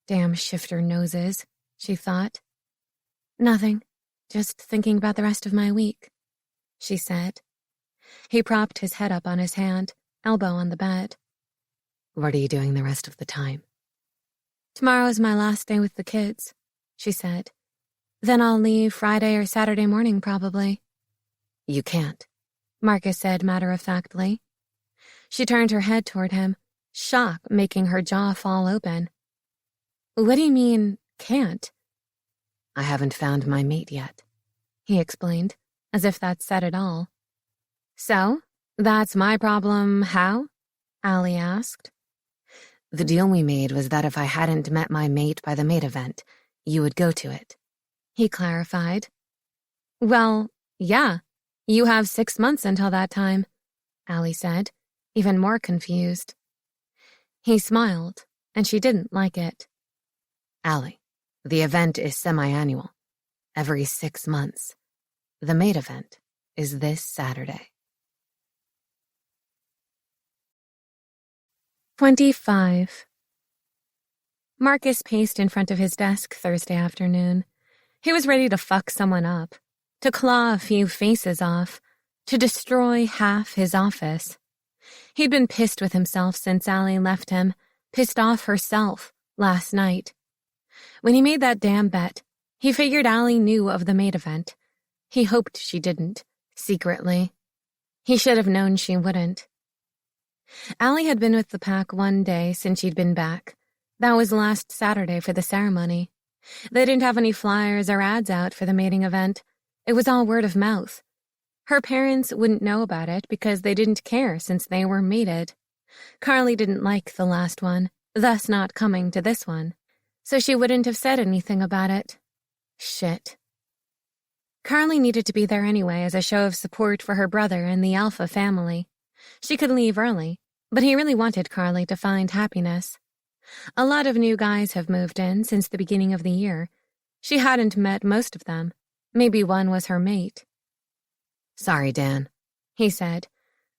Damn shifter noses, she thought. "Nothing. Just thinking about the rest of my week," she said. He propped his head up on his hand, elbow on the bed. "What are you doing the rest of the time?" "Tomorrow's my last day with the kids," she said. "Then I'll leave Friday or Saturday morning, probably." "You can't," Marcus said matter-of-factly. She turned her head toward him, shock making her jaw fall open. "What do you mean, can't?" "I haven't found my mate yet," he explained, as if that said it all. "So, that's my problem, how?" Allie asked. "The deal we made was that if I hadn't met my mate by the mate event, you would go to it," he clarified. "Well, yeah. You have 6 months until that time," Allie said, even more confused. He smiled, and she didn't like it. "Allie, the event is semi-annual. Every 6 months. The mate event is this Saturday." 25. Marcus paced in front of his desk Thursday afternoon. He was ready to fuck someone up. To claw a few faces off, to destroy half his office. He'd been pissed with himself since Allie left him, pissed off herself, last night. When he made that damn bet, he figured Allie knew of the maid event. He hoped she didn't, secretly. He should have known she wouldn't. Allie had been with the pack one day since she'd been back. That was last Saturday for the ceremony. They didn't have any flyers or ads out for the mating event. It was all word of mouth. Her parents wouldn't know about it because they didn't care since they were mated. Carly didn't like the last one, thus not coming to this one. So she wouldn't have said anything about it. Shit. Carly needed to be there anyway as a show of support for her brother and the Alpha family. She could leave early, but he really wanted Carly to find happiness. A lot of new guys have moved in since the beginning of the year. She hadn't met most of them. Maybe one was her mate. "Sorry, Dan," he said.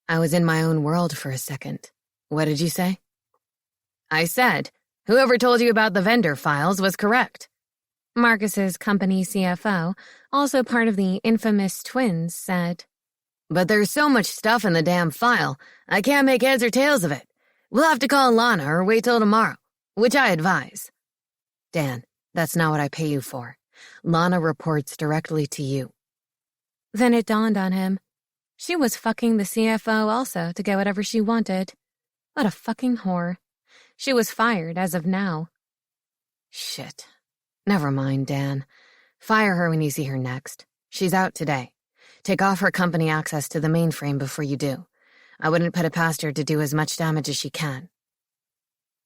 "I was in my own world for a second. What did you say?" "I said, whoever told you about the vendor files was correct." Marcus's company CFO, also part of the infamous twins, said. "But there's so much stuff in the damn file, I can't make heads or tails of it. We'll have to call Lana or wait till tomorrow, which I advise." "Dan, that's not what I pay you for. Lana reports directly to you. Then it dawned on him. She was fucking the CFO also to get whatever she wanted. What a fucking whore. She was fired as of now. Shit. Never mind, Dan. Fire her when you see her next. She's out today. Take off her company access to the mainframe before you do. I wouldn't put it past her to do as much damage as she can.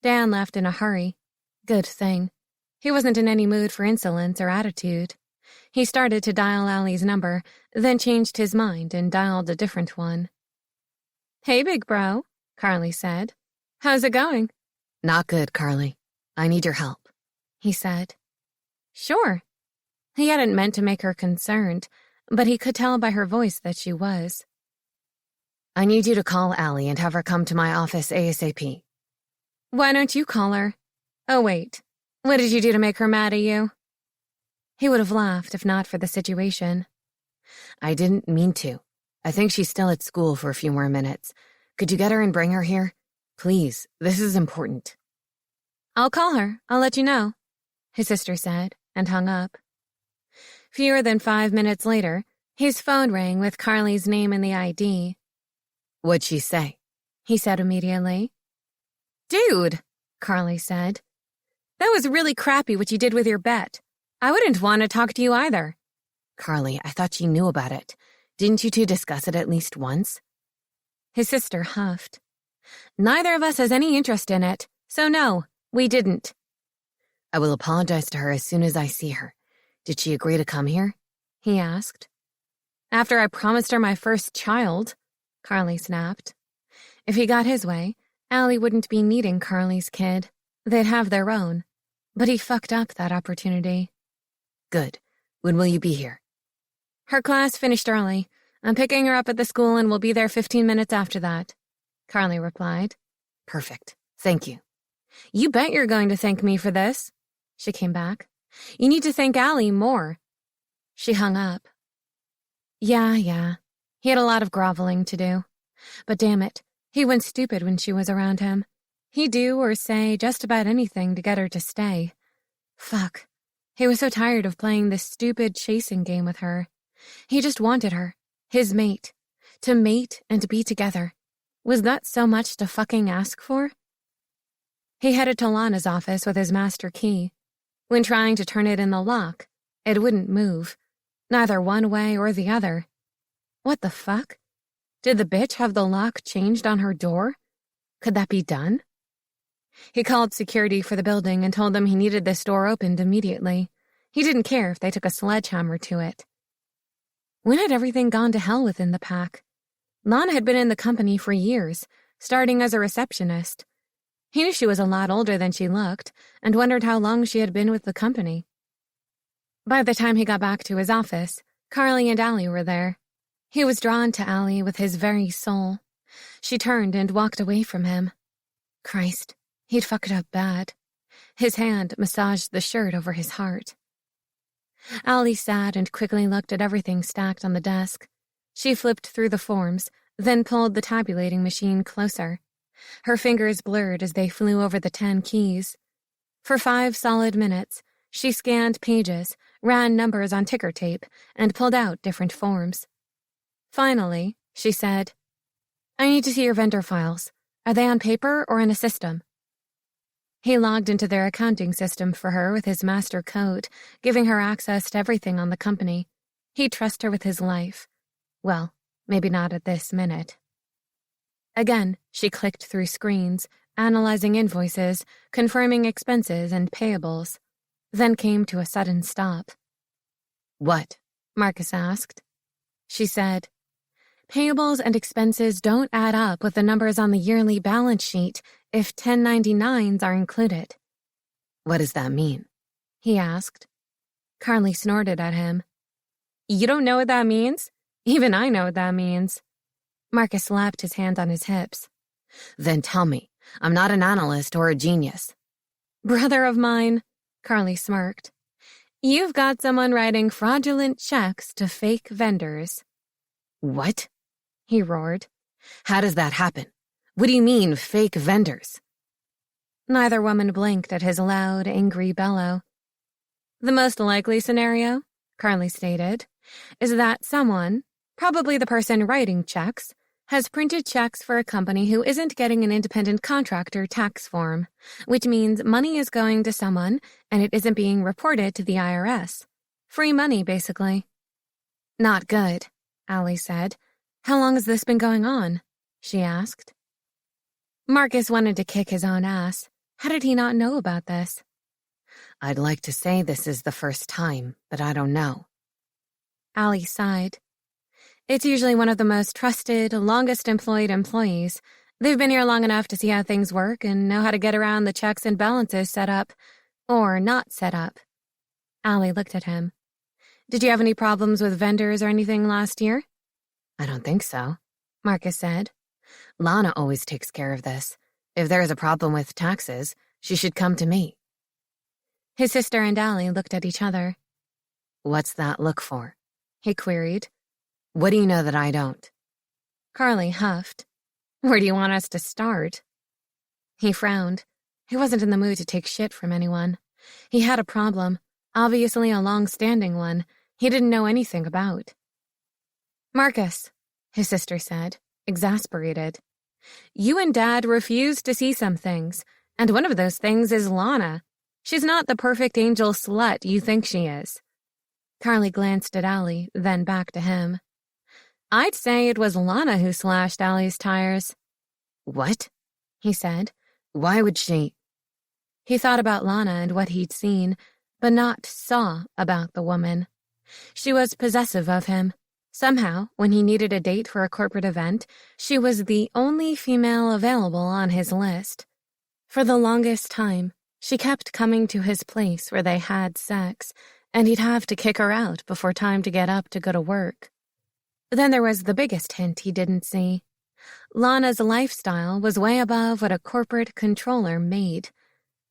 Dan left in a hurry. Good thing. He wasn't in any mood for insolence or attitude. He started to dial Allie's number, then changed his mind and dialed a different one. "Hey, big bro," Carly said. "How's it going?" Not good, Carly. I need your help, he said. Sure. He hadn't meant to make her concerned, but he could tell by her voice that she was. I need you to call Allie and have her come to my office ASAP. Why don't you call her? Oh, wait. What did you do to make her mad at you? He would have laughed if not for the situation. I didn't mean to. I think she's still at school for a few more minutes. Could you get her and bring her here? Please, this is important. I'll call her. I'll let you know, his sister said, and hung up. Fewer than 5 minutes later, his phone rang with Carly's name in the ID. What'd she say? He said immediately. Dude, Carly said. That was really crappy what you did with your bet. I wouldn't want to talk to you either. Carly, I thought you knew about it. Didn't you two discuss it at least once? His sister huffed. Neither of us has any interest in it, so no, we didn't. I will apologize to her as soon as I see her. Did she agree to come here? He asked. After I promised her my first child, Carly snapped. If he got his way, Allie wouldn't be needing Carly's kid. They'd have their own. But he fucked up that opportunity. Good. When will you be here? Her class finished early. I'm picking her up at the school and we'll be there 15 minutes after that, Carly replied. Perfect. Thank you. You bet you're going to thank me for this, she came back. You need to thank Allie more. She hung up. Yeah. He had a lot of groveling to do. But damn it, he went stupid when she was around him. He'd do or say just about anything to get her to stay. Fuck. He was so tired of playing this stupid chasing game with her. He just wanted her, his mate, to mate and be together. Was that so much to fucking ask for? He headed to Lana's office with his master key. When trying to turn it in the lock, it wouldn't move, neither one way or the other. What the fuck? Did the bitch have the lock changed on her door? Could that be done? He called security for the building and told them he needed this door opened immediately. He didn't care if they took a sledgehammer to it. When had everything gone to hell within the pack? Lana had been in the company for years, starting as a receptionist. He knew she was a lot older than she looked and wondered how long she had been with the company. By the time he got back to his office, Carly and Allie were there. He was drawn to Allie with his very soul. She turned and walked away from him. Christ, he'd fucked up bad. His hand massaged the shirt over his heart. Allie sat and quickly looked at everything stacked on the desk. She flipped through the forms, then pulled the tabulating machine closer. Her fingers blurred as they flew over the 10 keys. For 5 solid minutes, she scanned pages, ran numbers on ticker tape, and pulled out different forms. Finally, she said, I need to see your vendor files. Are they on paper or in a system? He logged into their accounting system for her with his master code, giving her access to everything on the company. He'd trust her with his life. Well, maybe not at this minute. Again, she clicked through screens, analyzing invoices, confirming expenses and payables, then came to a sudden stop. What? Marcus asked. She said, Payables and expenses don't add up with the numbers on the yearly balance sheet if 1099s are included. What does that mean? He asked. Carly snorted at him. You don't know what that means? Even I know what that means. Marcus slapped his hand on his hips. Then tell me. I'm not an analyst or a genius. Brother of mine, Carly smirked. You've got someone writing fraudulent checks to fake vendors. What? He roared. How does that happen? What do you mean, fake vendors? Neither woman blinked at his loud, angry bellow. The most likely scenario, Carly stated, is that someone, probably the person writing checks, has printed checks for a company who isn't getting an independent contractor tax form, which means money is going to someone and it isn't being reported to the IRS. Free money, basically. Not good, Allie said. How long has this been going on? She asked. Marcus wanted to kick his own ass. How did he not know about this? I'd like to say this is the first time, but I don't know. Allie sighed. It's usually one of the most trusted, longest employed employees. They've been here long enough to see how things work and know how to get around the checks and balances set up. Or not set up. Allie looked at him. Did you have any problems with vendors or anything last year? I don't think so, Marcus said. Lana always takes care of this. If there is a problem with taxes, she should come to me. His sister and Allie looked at each other. What's that look for? He queried. What do you know that I don't? Carly huffed. Where do you want us to start? He frowned. He wasn't in the mood to take shit from anyone. He had a problem, obviously a long-standing one, he didn't know anything about. Marcus, his sister said, exasperated. You and Dad refuse to see some things, and one of those things is Lana. She's not the perfect angel slut you think she is. Carly glanced at Allie, then back to him. I'd say it was Lana who slashed Allie's tires. What? He said. Why would she? He thought about Lana and what he'd seen, but not saw about the woman. She was possessive of him. Somehow, when he needed a date for a corporate event, she was the only female available on his list. For the longest time, she kept coming to his place where they had sex, and he'd have to kick her out before time to get up to go to work. Then there was the biggest hint he didn't see. Lana's lifestyle was way above what a corporate controller made.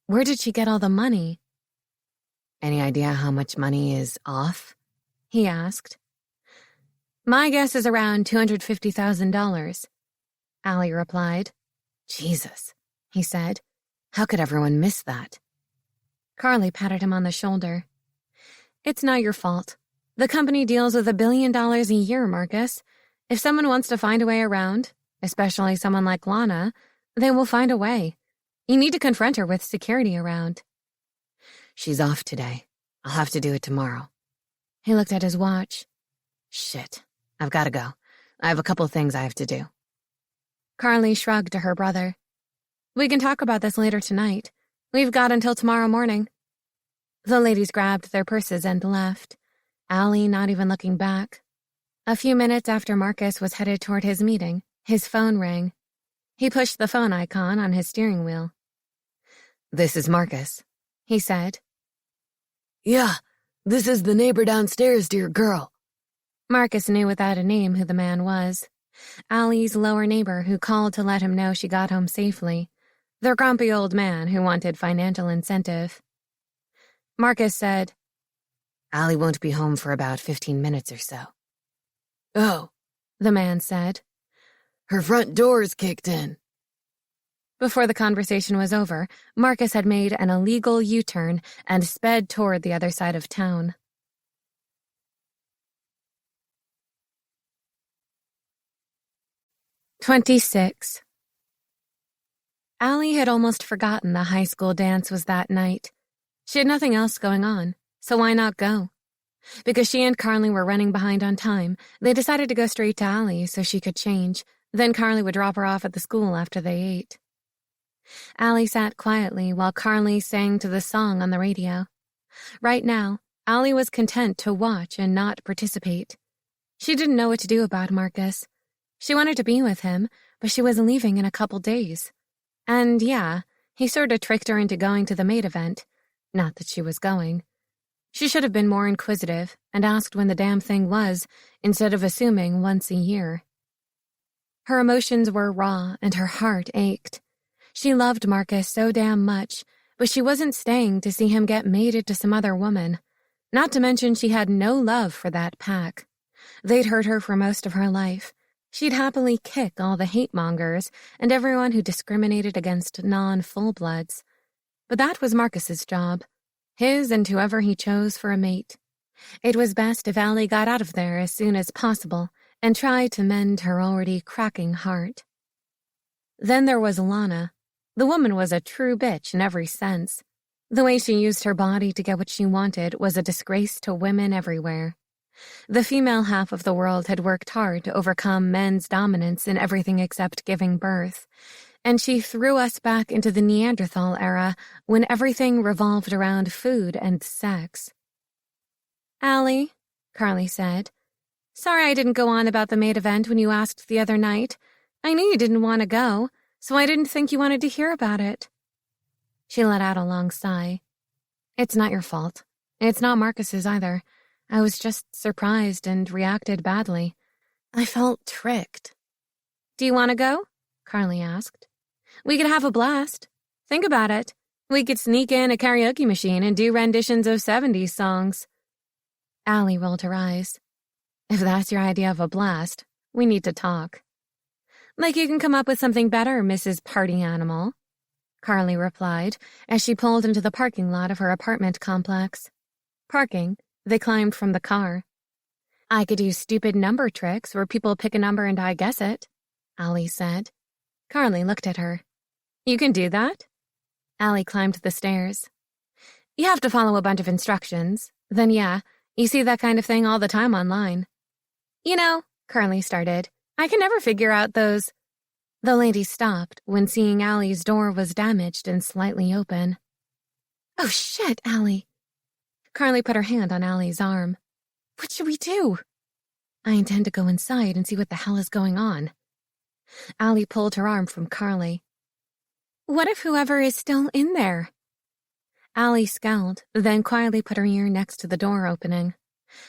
Where did she get all the money? Any idea how much money is off? He asked. My guess is around $250,000. Allie replied. Jesus, he said. How could everyone miss that? Carly patted him on the shoulder. It's not your fault. The company deals with $1 billion a year, Marcus. If someone wants to find a way around, especially someone like Lana, they will find a way. You need to confront her with security around. She's off today. I'll have to do it tomorrow. He looked at his watch. Shit, I've got to go. I have a couple things I have to do. Carly shrugged to her brother. We can talk about this later tonight. We've got until tomorrow morning. The ladies grabbed their purses and left, Allie not even looking back. A few minutes after Marcus was headed toward his meeting, his phone rang. He pushed the phone icon on his steering wheel. This is Marcus, he said. Yeah, this is the neighbor downstairs, dear girl. Marcus knew without a name who the man was. Allie's lower neighbor who called to let him know she got home safely. The grumpy old man who wanted financial incentive. Marcus said, Allie won't be home for about 15 minutes or so. Oh, the man said. Her front door's kicked in. Before the conversation was over, Marcus had made an illegal U-turn and sped toward the other side of town. "26. Allie had almost forgotten the high school dance was that night. She had nothing else going on, so why not go? Because she and Carly were running behind on time, they decided to go straight to Allie so she could change. Then Carly would drop her off at the school after they ate. Allie sat quietly while Carly sang to the song on the radio. Right now, Allie was content to watch and not participate. She didn't know what to do about Marcus. She wanted to be with him, but she was leaving in a couple days. And yeah, he sort of tricked her into going to the maid event. Not that she was going. She should have been more inquisitive and asked when the damn thing was, instead of assuming once a year. Her emotions were raw and her heart ached. She loved Marcus so damn much, but she wasn't staying to see him get mated to some other woman. Not to mention she had no love for that pack. They'd hurt her for most of her life. She'd happily kick all the hate-mongers and everyone who discriminated against non-full-bloods. But that was Marcus's job. his and whoever he chose for a mate. It was best if Allie got out of there as soon as possible and tried to mend her already cracking heart. Then there was Lana. The woman was a true bitch in every sense. The way she used her body to get what she wanted was a disgrace to women everywhere. The female half of the world had worked hard to overcome men's dominance in everything except giving birth, and she threw us back into the Neanderthal era when everything revolved around food and sex. "Allie," Carly said, "sorry I didn't go on about the maid event when you asked the other night. I knew you didn't want to go, so I didn't think you wanted to hear about it." She let out a long sigh. "It's not your fault. It's not Marcus's either. I was just surprised and reacted badly. I felt tricked." "Do you want to go?" Carly asked. "We could have a blast. Think about it. We could sneak in a karaoke machine and do renditions of 70s songs." Allie rolled her eyes. "If that's your idea of a blast, we need to talk." "Like you can come up with something better, Mrs. Party Animal," Carly replied as she pulled into the parking lot of her apartment complex. Parking, they climbed from the car. "I could do stupid number tricks where people pick a number and I guess it," Allie said. Carly looked at her. "You can do that?" Allie climbed the stairs. "You have to follow a bunch of instructions. Then yeah, you see that kind of thing all the time online." "You know," Carly started, "I can never figure out those—" The lady stopped when seeing Allie's door was damaged and slightly open. "Oh shit, Allie." Carly put her hand on Allie's arm. "What should we do?" "I intend to go inside and see what the hell is going on." Allie pulled her arm from Carly. "What if whoever is still in there?" Allie scowled, then quietly put her ear next to the door opening.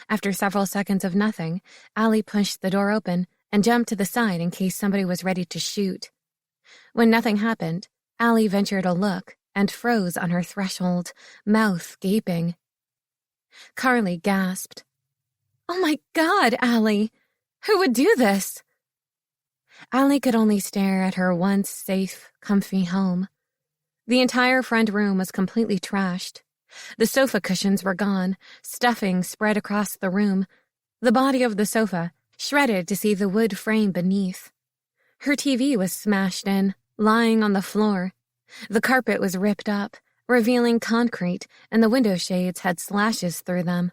After several seconds of nothing, Allie pushed the door open and jumped to the side in case somebody was ready to shoot. When nothing happened, Allie ventured a look and froze on her threshold, mouth gaping. Carly gasped. "Oh my God, Allie! Who would do this?" Allie could only stare at her once safe, comfy home. The entire front room was completely trashed. The sofa cushions were gone, stuffing spread across the room. The body of the sofa shredded to see the wood frame beneath. Her TV was smashed in, lying on the floor. The carpet was ripped up, revealing concrete, and the window shades had slashes through them.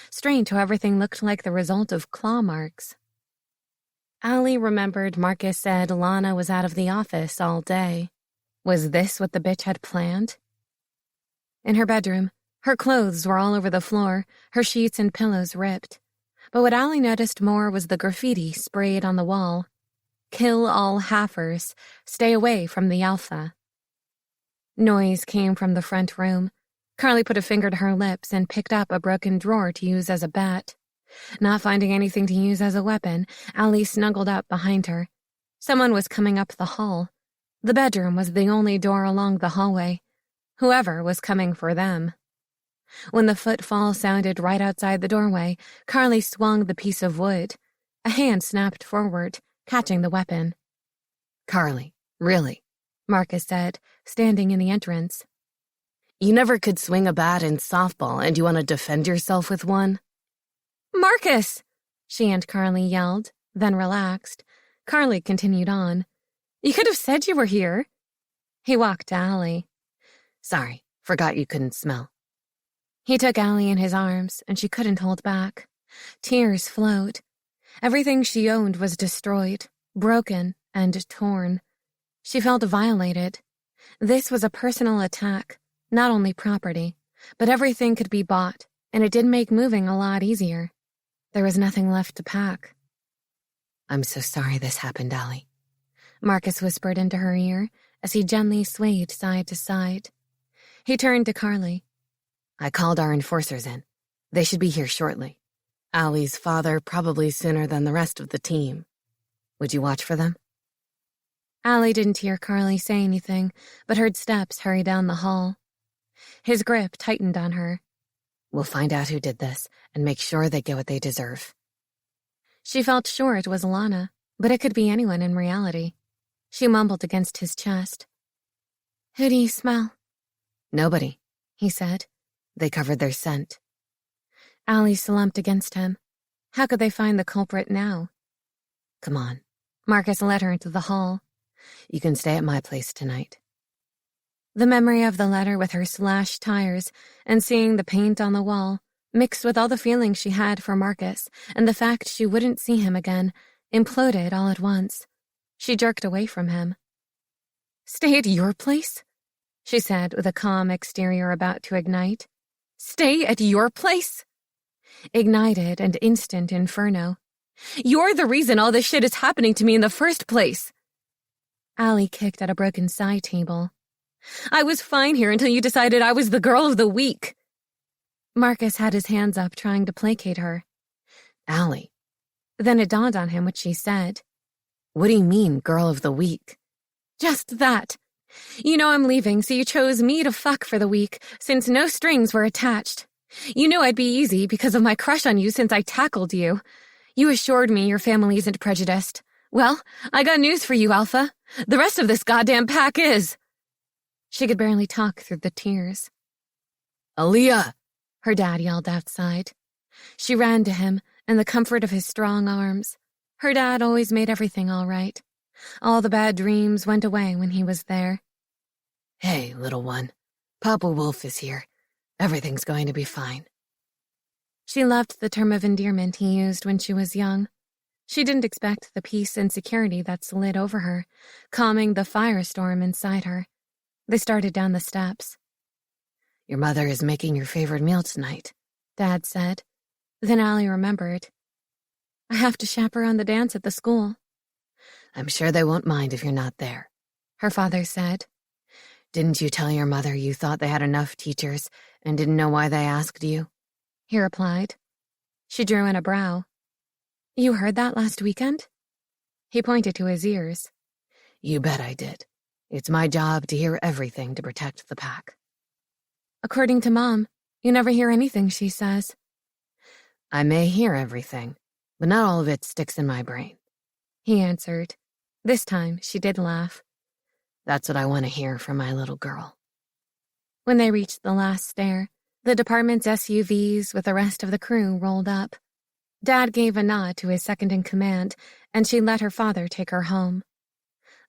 Strange how everything looked like the result of claw marks. Allie remembered Marcus said Lana was out of the office all day. Was this what the bitch had planned? In her bedroom, her clothes were all over the floor, her sheets and pillows ripped. But what Allie noticed more was the graffiti sprayed on the wall. "Kill all halfers. Stay away from the alpha." Noise came from the front room. Carly put a finger to her lips and picked up a broken drawer to use as a bat. Not finding anything to use as a weapon, Allie snuggled up behind her. Someone was coming up the hall. The bedroom was the only door along the hallway. Whoever was coming for them. When the footfall sounded right outside the doorway, Carly swung the piece of wood. A hand snapped forward, catching the weapon. "Carly, really?" Marcus said, standing in the entrance. "You never could swing a bat in softball and you want to defend yourself with one?" "Marcus!" she and Carly yelled, then relaxed. Carly continued on. "You could have said you were here." He walked to Allie. "Sorry, forgot you couldn't smell." He took Allie in his arms, and she couldn't hold back. Tears flowed. Everything she owned was destroyed, broken, and torn. She felt violated. This was a personal attack, not only property, but everything could be bought, and it did make moving a lot easier. There was nothing left to pack. "I'm so sorry this happened, Allie," Marcus whispered into her ear as he gently swayed side to side. He turned to Carly. "I called our enforcers in. They should be here shortly. Allie's father probably sooner than the rest of the team. Would you watch for them?" Allie didn't hear Carly say anything, but heard steps hurry down the hall. His grip tightened on her. "We'll find out who did this and make sure they get what they deserve." She felt sure it was Lana, but it could be anyone in reality. She mumbled against his chest. "Who do you smell?" "Nobody," he said. They covered their scent. Allie slumped against him. How could they find the culprit now? Come on. Marcus led her into the hall. You can stay at my place tonight. The memory of the letter with her slashed tires and seeing the paint on the wall, mixed with all the feelings she had for Marcus and the fact she wouldn't see him again, imploded all at once. She jerked away from him. Stay at your place? She said with a calm exterior about to ignite. Stay at your place? Ignited and instant inferno. You're the reason all this shit is happening to me in the first place. Allie kicked at a broken side table. I was fine here until you decided I was the girl of the week. Marcus had his hands up trying to placate her. Allie. Then it dawned on him what she said. What do you mean, girl of the week? Just that. You know I'm leaving, so you chose me to fuck for the week, since no strings were attached. You knew I'd be easy because of my crush on you since I tackled you. You assured me your family isn't prejudiced. Well, I got news for you, Alpha. The rest of this goddamn pack is. She could barely talk through the tears. Aaliyah! Her dad yelled outside. She ran to him in the comfort of his strong arms. Her dad always made everything all right. All the bad dreams went away when he was there. Hey, little one. Papa Wolf is here. Everything's going to be fine. She loved the term of endearment he used when she was young. She didn't expect the peace and security that slid over her, calming the firestorm inside her. They started down the steps. Your mother is making your favorite meal tonight, Dad said. Then Allie remembered. I have to chaperone the dance at the school. I'm sure they won't mind if you're not there, her father said. Didn't you tell your mother you thought they had enough teachers and didn't know why they asked you? He replied. She drew in a brow. You heard that last weekend? He pointed to his ears. You bet I did. It's my job to hear everything to protect the pack. According to Mom, you never hear anything she says. I may hear everything, but not all of it sticks in my brain, he answered. This time, she did laugh. That's what I want to hear from my little girl. When they reached the last stair, the department's SUVs with the rest of the crew rolled up. Dad gave a nod to his second-in-command, and she let her father take her home.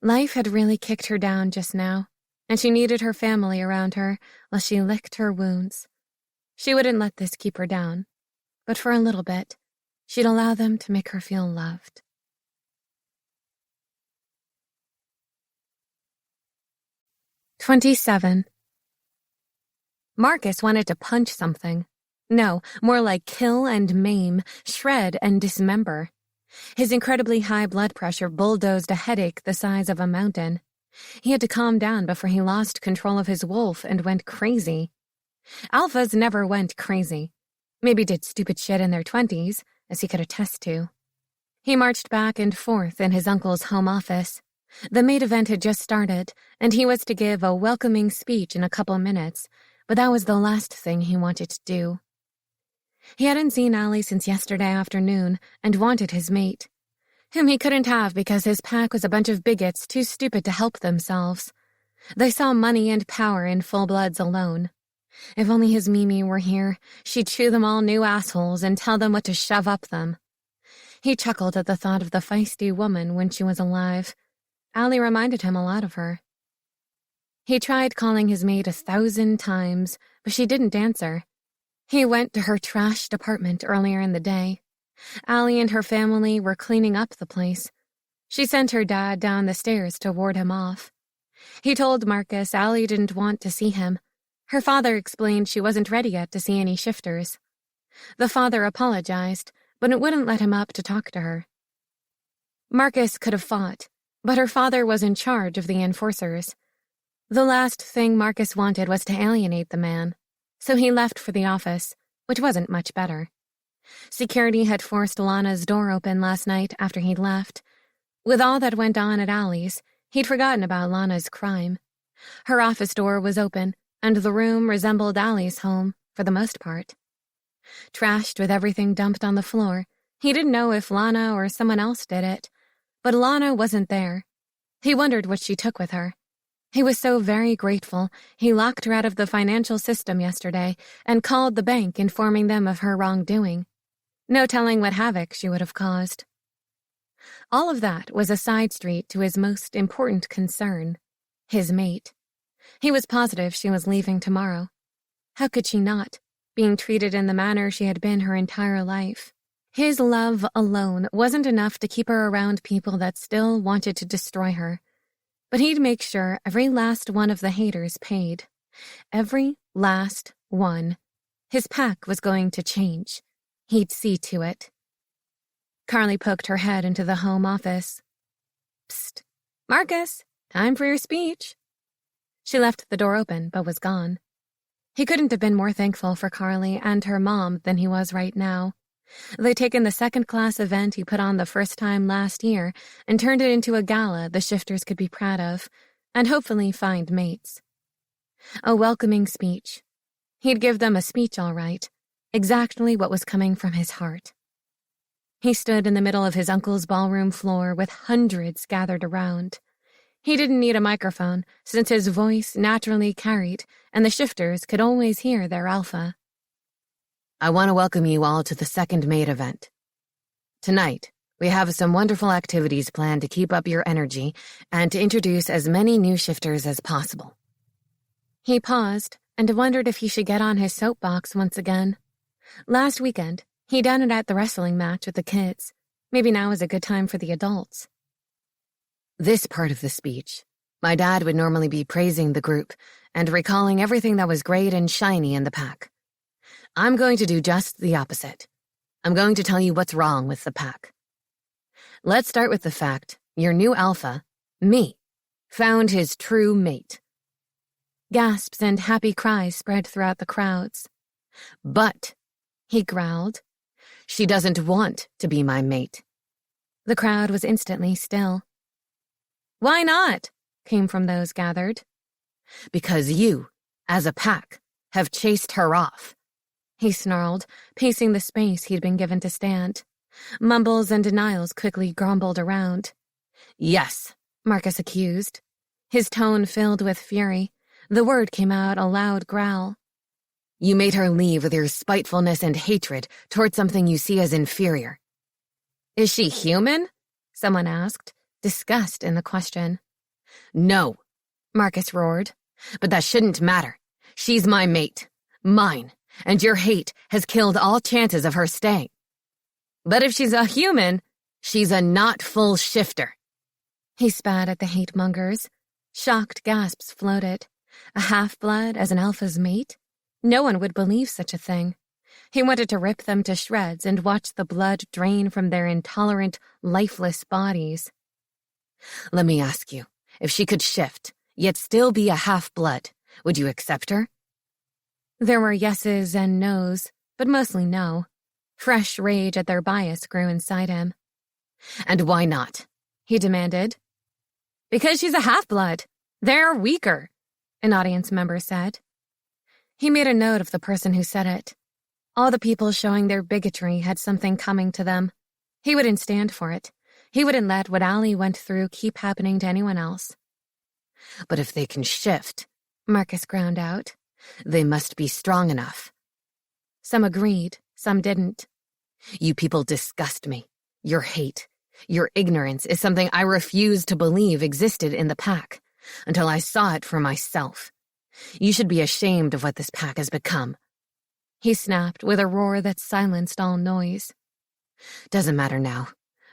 Life had really kicked her down just now, and she needed her family around her while she licked her wounds. She wouldn't let this keep her down, but for a little bit, she'd allow them to make her feel loved. 27. Marcus wanted to punch something. No, more like kill and maim, shred and dismember. His incredibly high blood pressure bulldozed a headache the size of a mountain. He had to calm down before he lost control of his wolf and went crazy. Alphas never went crazy. Maybe did stupid shit in their 20s, as he could attest to. He marched back and forth in his uncle's home office. The maid event had just started, and he was to give a welcoming speech in a couple minutes, but that was the last thing he wanted to do. He hadn't seen Allie since yesterday afternoon and wanted his mate, whom he couldn't have because his pack was a bunch of bigots too stupid to help themselves. They saw money and power in full-bloods alone. If only his Mimi were here, she'd chew them all new assholes and tell them what to shove up them. He chuckled at the thought of the feisty woman when she was alive. Allie reminded him a lot of her. He tried calling his maid 1,000 times, but she didn't answer. He went to her trashed apartment earlier in the day. Allie and her family were cleaning up the place. She sent her dad down the stairs to ward him off. He told Marcus Allie didn't want to see him. Her father explained she wasn't ready yet to see any shifters. The father apologized, but it wouldn't let him up to talk to her. Marcus could have fought, but her father was in charge of the enforcers. The last thing Marcus wanted was to alienate the man, so he left for the office, which wasn't much better. Security had forced Lana's door open last night after he'd left. With all that went on at Allie's, he'd forgotten about Lana's crime. Her office door was open, and the room resembled Allie's home, for the most part. Trashed with everything dumped on the floor, he didn't know if Lana or someone else did it, but Lana wasn't there. He wondered what she took with her. He was so very grateful he locked her out of the financial system yesterday and called the bank informing them of her wrongdoing. No telling what havoc she would have caused. All of that was a side street to his most important concern, his mate. He was positive she was leaving tomorrow. How could she not, being treated in the manner she had been her entire life? His love alone wasn't enough to keep her around people that still wanted to destroy her. But he'd make sure every last one of the haters paid. Every last one. His pack was going to change. He'd see to it. Carly poked her head into the home office. Psst. Marcus, time for your speech. She left the door open, but was gone. He couldn't have been more thankful for Carly and her mom than he was right now. They'd taken the second-class event he put on the first time last year and turned it into a gala the shifters could be proud of, and hopefully find mates. A welcoming speech. He'd give them a speech all right, exactly what was coming from his heart. He stood in the middle of his uncle's ballroom floor with hundreds gathered around. He didn't need a microphone, since his voice naturally carried, and the shifters could always hear their alpha. I want to welcome you all to the second mate event. Tonight, we have some wonderful activities planned to keep up your energy and to introduce as many new shifters as possible. He paused and wondered if he should get on his soapbox once again. Last weekend, he'd done it at the wrestling match with the kids. Maybe now is a good time for the adults. This part of the speech, my dad would normally be praising the group and recalling everything that was great and shiny in the pack. I'm going to do just the opposite. I'm going to tell you what's wrong with the pack. Let's start with the fact your new alpha, me, found his true mate. Gasps and happy cries spread throughout the crowds. But, he growled, she doesn't want to be my mate. The crowd was instantly still. Why not? Came from those gathered. Because you, as a pack, have chased her off. He snarled, pacing the space he'd been given to stand. Mumbles and denials quickly grumbled around. Yes, Marcus accused. His tone filled with fury. The word came out a loud growl. You made her leave with your spitefulness and hatred toward something you see as inferior. Is she human? Someone asked, disgust in the question. No, Marcus roared. But that shouldn't matter. She's my mate. Mine. And your hate has killed all chances of her staying. But if she's a human, she's a not full shifter. He spat at the hate-mongers. Shocked gasps floated. A half-blood as an alpha's mate? No one would believe such a thing. He wanted to rip them to shreds and watch the blood drain from their intolerant, lifeless bodies. Let me ask you, if she could shift, yet still be a half-blood, would you accept her? There were yeses and nos, but mostly no. Fresh rage at their bias grew inside him. And why not? He demanded. Because she's a half-blood. They're weaker, an audience member said. He made a note of the person who said it. All the people showing their bigotry had something coming to them. He wouldn't stand for it. He wouldn't let what Allie went through keep happening to anyone else. But if they can shift, Marcus ground out, they must be strong enough. Some agreed, some didn't. You people disgust me. Your hate, your ignorance is something I refuse to believe existed in the pack, until I saw it for myself. You should be ashamed of what this pack has become. He snapped with a roar that silenced all noise. Doesn't matter now.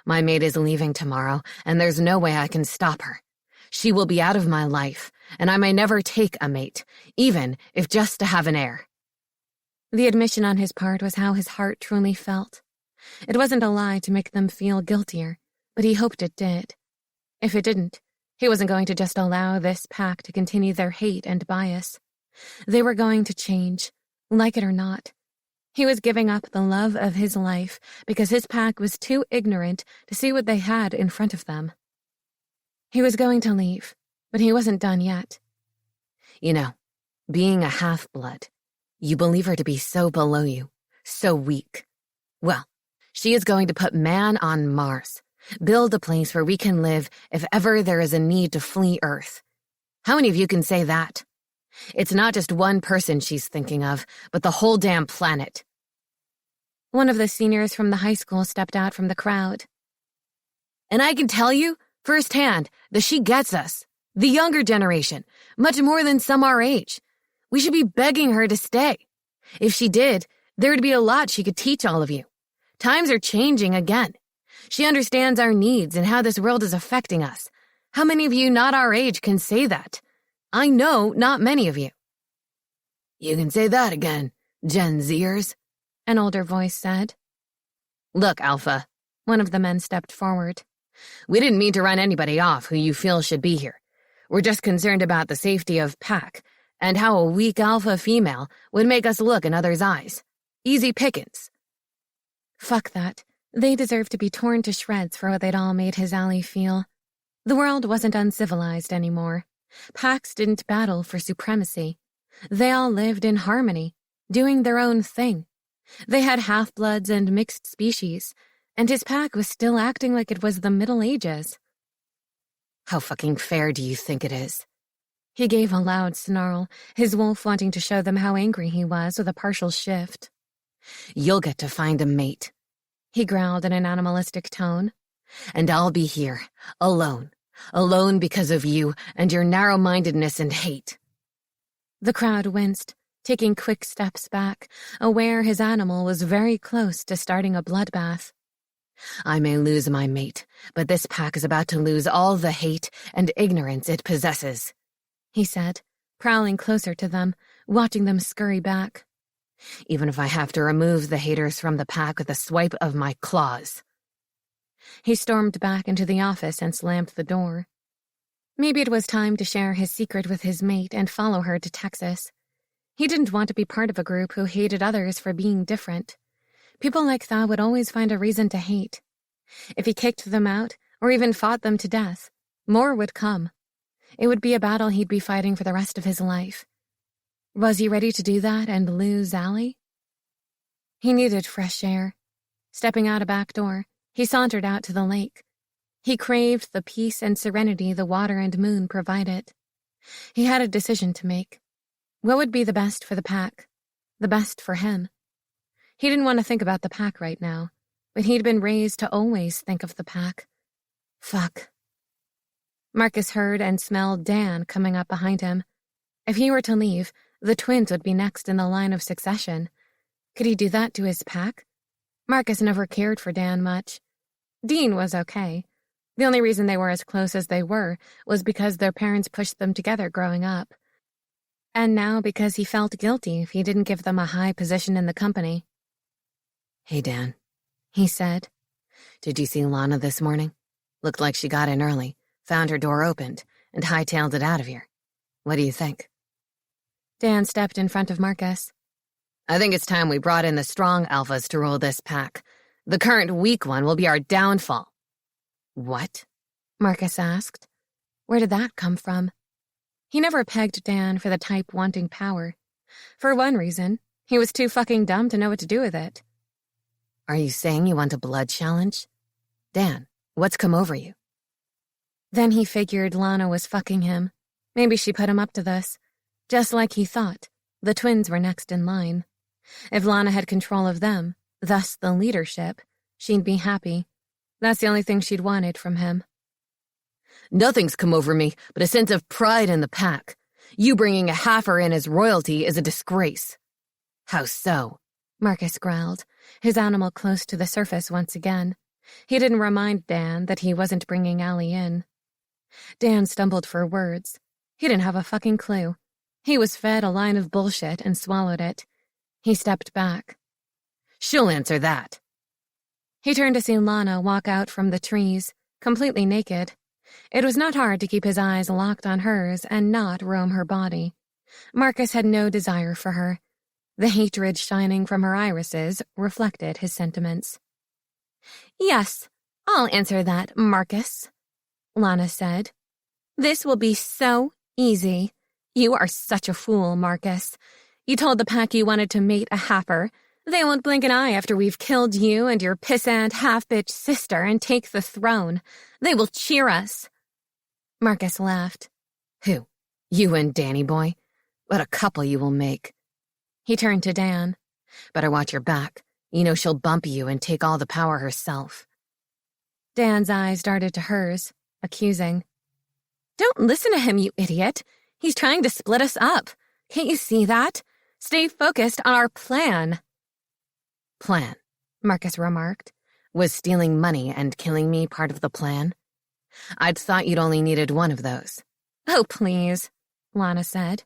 My mate is leaving tomorrow, and there's no way I can stop her. She will be out of my life, and I may never take a mate, even if just to have an heir. The admission on his part was how his heart truly felt. It wasn't a lie to make them feel guiltier, but he hoped it did. If it didn't, he wasn't going to just allow this pack to continue their hate and bias. They were going to change, like it or not. He was giving up the love of his life because his pack was too ignorant to see what they had in front of them. He was going to leave, but he wasn't done yet. You know, being a half-blood, you believe her to be so below you, so weak. Well, she is going to put man on Mars, build a place where we can live if ever there is a need to flee Earth. How many of you can say that? It's not just one person she's thinking of, but the whole damn planet. One of the seniors from the high school stepped out from the crowd. And I can tell you, firsthand, that she gets us, the younger generation, much more than some our age. We should be begging her to stay. If she did, there would be a lot she could teach all of you. Times are changing again. She understands our needs and how this world is affecting us. How many of you not our age can say that? I know not many of you. You can say that again, Gen Zers, an older voice said. Look, Alpha, one of the men stepped forward. We didn't mean to run anybody off who you feel should be here. We're just concerned about the safety of Pack and how a weak alpha female would make us look in others' eyes. Easy pickings. Fuck that. They deserve to be torn to shreds for what they'd all made his ally feel. The world wasn't uncivilized anymore. Packs didn't battle for supremacy. They all lived in harmony, doing their own thing. They had half-bloods and mixed species, and his pack was still acting like it was the Middle Ages. How fucking fair do you think it is? He gave a loud snarl, his wolf wanting to show them how angry he was with a partial shift. You'll get to find a mate, he growled in an animalistic tone. And I'll be here, alone. Alone because of you and your narrow-mindedness and hate. The crowd winced, taking quick steps back, aware his animal was very close to starting a bloodbath. I may lose my mate, but this pack is about to lose all the hate and ignorance it possesses, he said, prowling closer to them, watching them scurry back. Even if I have to remove the haters from the pack with a swipe of my claws. He stormed back into the office and slammed the door. Maybe it was time to share his secret with his mate and follow her to Texas. He didn't want to be part of a group who hated others for being different. People like that would always find a reason to hate. If he kicked them out, or even fought them to death, more would come. It would be a battle he'd be fighting for the rest of his life. Was he ready to do that and lose Allie? He needed fresh air. Stepping out a back door, he sauntered out to the lake. He craved the peace and serenity the water and moon provided. He had a decision to make. What would be the best for the pack? The best for him? He didn't want to think about the pack right now, but he'd been raised to always think of the pack. Fuck. Marcus heard and smelled Dan coming up behind him. If he were to leave, the twins would be next in the line of succession. Could he do that to his pack? Marcus never cared for Dan much. Dean was okay. The only reason they were as close as they were was because their parents pushed them together growing up. And now because he felt guilty if he didn't give them a high position in the company. Hey, Dan, he said. Did you see Lana this morning? Looked like she got in early, found her door opened, and hightailed it out of here. What do you think? Dan stepped in front of Marcus. I think it's time we brought in the strong alphas to rule this pack. The current weak one will be our downfall. What? Marcus asked. Where did that come from? He never pegged Dan for the type wanting power. For one reason, he was too fucking dumb to know what to do with it. Are you saying you want a blood challenge? Dan, what's come over you? Then he figured Lana was fucking him. Maybe she put him up to this. Just like he thought, the twins were next in line. If Lana had control of them, thus the leadership, she'd be happy. That's the only thing she'd wanted from him. Nothing's come over me but a sense of pride in the pack. You bringing a halfer in as royalty is a disgrace. How so? Marcus growled, his animal close to the surface once again. He didn't remind Dan that he wasn't bringing Allie in. Dan stumbled for words. He didn't have a fucking clue. He was fed a line of bullshit and swallowed it. He stepped back. She'll answer that. He turned to see Lana walk out from the trees, completely naked. It was not hard to keep his eyes locked on hers and not roam her body. Marcus had no desire for her. The hatred shining from her irises reflected his sentiments. Yes, I'll answer that, Marcus, Lana said. This will be so easy. You are such a fool, Marcus. You told the pack you wanted to mate a happer. They won't blink an eye after we've killed you and your pissant half-bitch sister and take the throne. They will cheer us. Marcus laughed. Who? You and Danny boy. What a couple you will make. He turned to Dan. Better watch your back. You know she'll bump you and take all the power herself. Dan's eyes darted to hers, accusing. Don't listen to him, you idiot. He's trying to split us up. Can't you see that? Stay focused on our plan. Plan, Marcus remarked. Was stealing money and killing me part of the plan? I'd thought you'd only needed one of those. Oh, please, Lana said.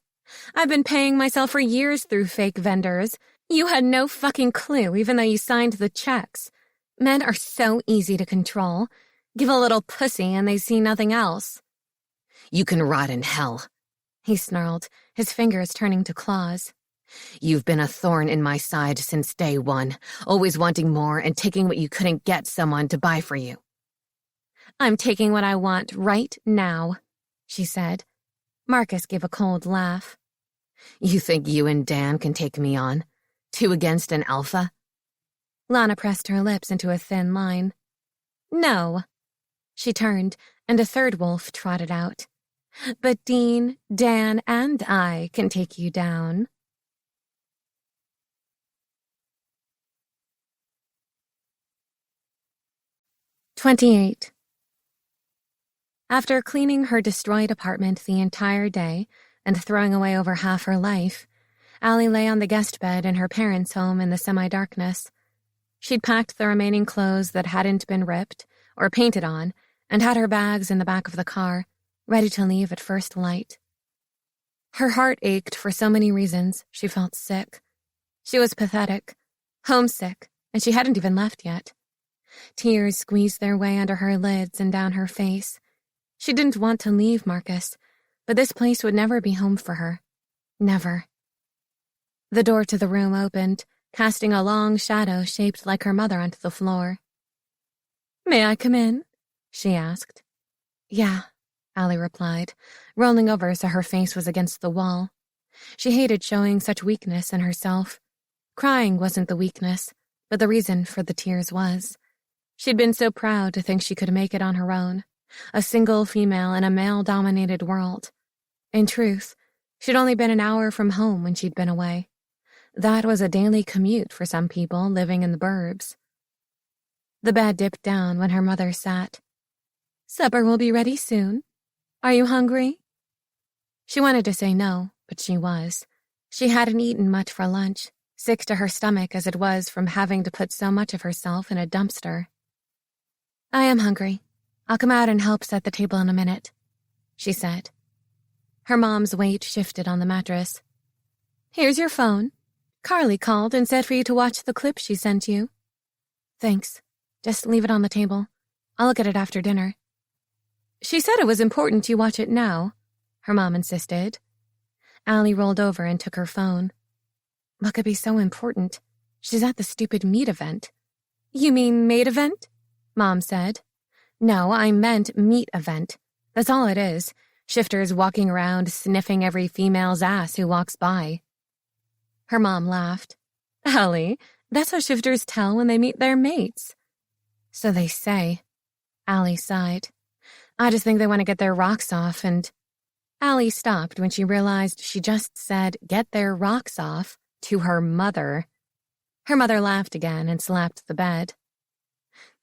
I've been paying myself for years through fake vendors. You had no fucking clue, even though you signed the checks. Men are so easy to control. Give a little pussy and they see nothing else. You can rot in hell, he snarled, his fingers turning to claws. You've been a thorn in my side since day one, always wanting more and taking what you couldn't get someone to buy for you. I'm taking what I want right now, she said. Marcus gave a cold laugh. You think you and Dan can take me on? 2 against an alpha? Lana pressed her lips into a thin line. No. She turned, and a third wolf trotted out. But Dean, Dan, and I can take you down. "28. After cleaning her destroyed apartment the entire day and throwing away over half her life, Allie lay on the guest bed in her parents' home in the semi-darkness. She'd packed the remaining clothes that hadn't been ripped or painted on and had her bags in the back of the car, ready to leave at first light. Her heart ached for so many reasons. She felt sick. She was pathetic, homesick, and she hadn't even left yet. Tears squeezed their way under her lids and down her face. She didn't want to leave Marcus, but this place would never be home for her. Never. The door to the room opened, casting a long shadow shaped like her mother onto the floor. "May I come in?" she asked. "Yeah," Allie replied, rolling over so her face was against the wall. She hated showing such weakness in herself. Crying wasn't the weakness, but the reason for the tears was. She'd been so proud to think she could make it on her own, a single female in a male-dominated world. In truth, she'd only been an hour from home when she'd been away. That was a daily commute for some people living in the burbs. The bed dipped down when her mother sat. "Supper will be ready soon. Are you hungry?" She wanted to say no, but she was. She hadn't eaten much for lunch, sick to her stomach as it was from having to put so much of herself in a dumpster. "I am hungry. I'll come out and help set the table in a minute," she said. Her mom's weight shifted on the mattress. "Here's your phone. Carly called and said for you to watch the clip she sent you." "Thanks. Just leave it on the table. I'll look at it after dinner." "She said it was important you watch it now," her mom insisted. Allie rolled over and took her phone. What could be so important? She's at the stupid meat event. "You mean maid event?" Mom said. "No, I meant meat event. That's all it is. Shifters walking around sniffing every female's ass who walks by." Her mom laughed. "Allie, that's how shifters tell when they meet their mates." "So they say." Allie sighed. "I just think they want to get their rocks off and—" Allie stopped when she realized she just said "get their rocks off" to her mother. Her mother laughed again and slapped the bed.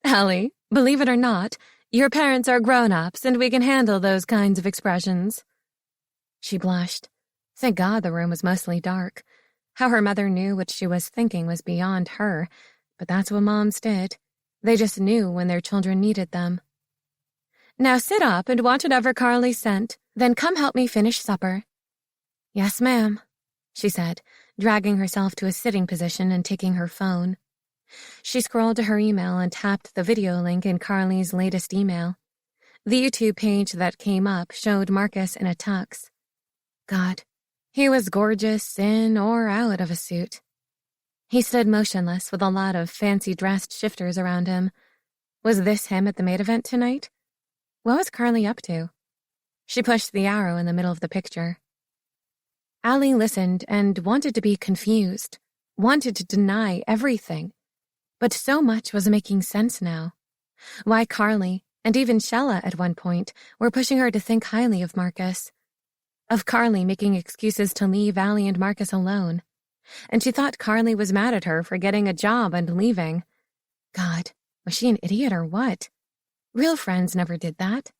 "Allie, believe it or not, your parents are grown-ups and we can handle those kinds of expressions." She blushed. Thank God the room was mostly dark. How her mother knew what she was thinking was beyond her, but that's what moms did. They just knew when their children needed them. "Now sit up and watch whatever Carly sent, then come help me finish supper." "Yes, ma'am," she said, dragging herself to a sitting position and taking her phone. She scrolled to her email and tapped the video link in Carly's latest email. The YouTube page that came up showed Marcus in a tux. God, he was gorgeous in or out of a suit. He stood motionless with a lot of fancy-dressed shifters around him. Was this him at the maid event tonight? What was Carly up to? She pushed the arrow in the middle of the picture. Allie listened and wanted to be confused, wanted to deny everything. But so much was making sense now. Why Carly, and even Shella at one point, were pushing her to think highly of Marcus. of Carly making excuses to leave Allie and Marcus alone. And she thought Carly was mad at her for getting a job and leaving. God, was she an idiot or what? Real friends never did that.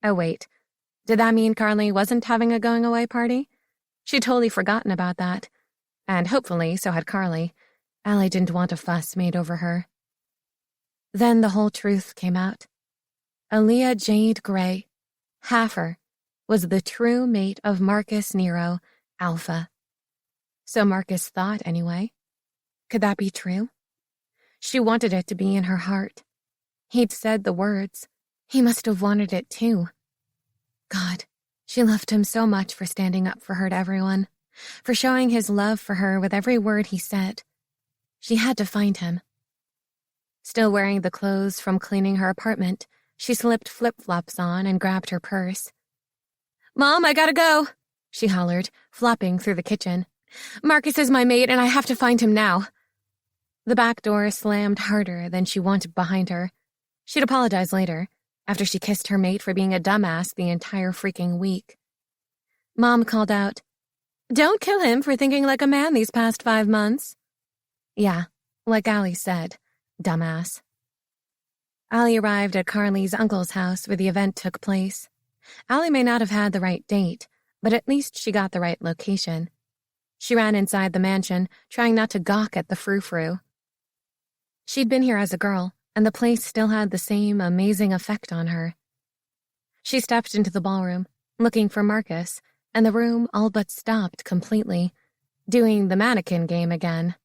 Oh, wait. Did that mean Carly wasn't having a going-away party? She'd totally forgotten about that. And hopefully, so had Carly. Allie didn't want a fuss made over her. Then the whole truth came out. Aaliyah Jade Gray, Haffer, was the true mate of Marcus Nero, Alpha. So Marcus thought, anyway. Could that be true? She wanted it to be in her heart. He'd said the words. He must have wanted it too. God, she loved him so much for standing up for her to everyone, for showing his love for her with every word he said. She had to find him. Still wearing the clothes from cleaning her apartment, she slipped flip-flops on and grabbed her purse. "Mom, I gotta go," she hollered, flopping through the kitchen. "Marcus is my mate and I have to find him now." The back door slammed harder than she wanted behind her. She'd apologize later, after she kissed her mate for being a dumbass the entire freaking week. Mom called out, "Don't kill him for thinking like a man these past 5 months." Yeah, like Allie said, dumbass. Allie arrived at Carly's uncle's house where the event took place. Allie may not have had the right date, but at least she got the right location. She ran inside the mansion, trying not to gawk at the frou-frou. She'd been here as a girl, and the place still had the same amazing effect on her. She stepped into the ballroom, looking for Marcus, and the room all but stopped completely, doing the mannequin game again.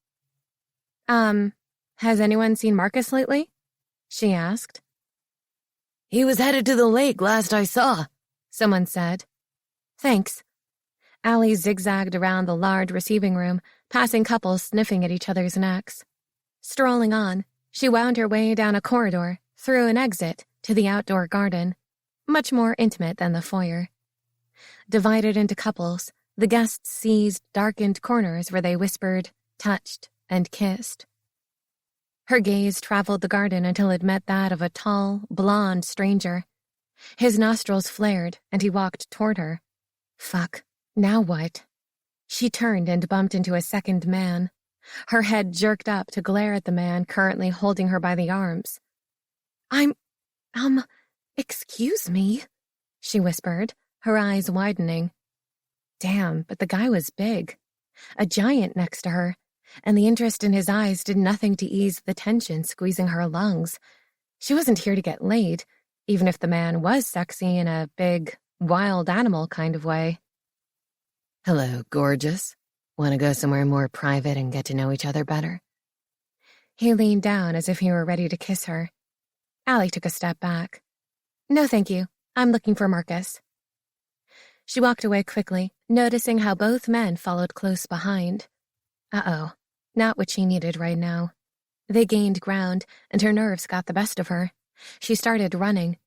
Has anyone seen Marcus lately?" she asked. "He was headed to the lake last I saw," someone said. "Thanks." Allie zigzagged around the large receiving room, passing couples sniffing at each other's necks. Strolling on, she wound her way down a corridor, through an exit, to the outdoor garden, much more intimate than the foyer. Divided into couples, the guests seized darkened corners where they whispered, touched, and kissed. Her gaze traveled the garden until it met that of a tall, blonde stranger. His nostrils flared, and he walked toward her. Fuck, now what? She turned and bumped into a second man. Her head jerked up to glare at the man currently holding her by the arms. Excuse me," she whispered, her eyes widening. Damn, but the guy was big. A giant next to her, and the interest in his eyes did nothing to ease the tension squeezing her lungs. She wasn't here to get laid, even if the man was sexy in a big, wild animal kind of way. "Hello, gorgeous. Want to go somewhere more private and get to know each other better?" He leaned down as if he were ready to kiss her. Allie took a step back. "No, thank you. I'm looking for Marcus." She walked away quickly, noticing how both men followed close behind. Uh-oh, not what she needed right now. They gained ground, and her nerves got the best of her. She started running.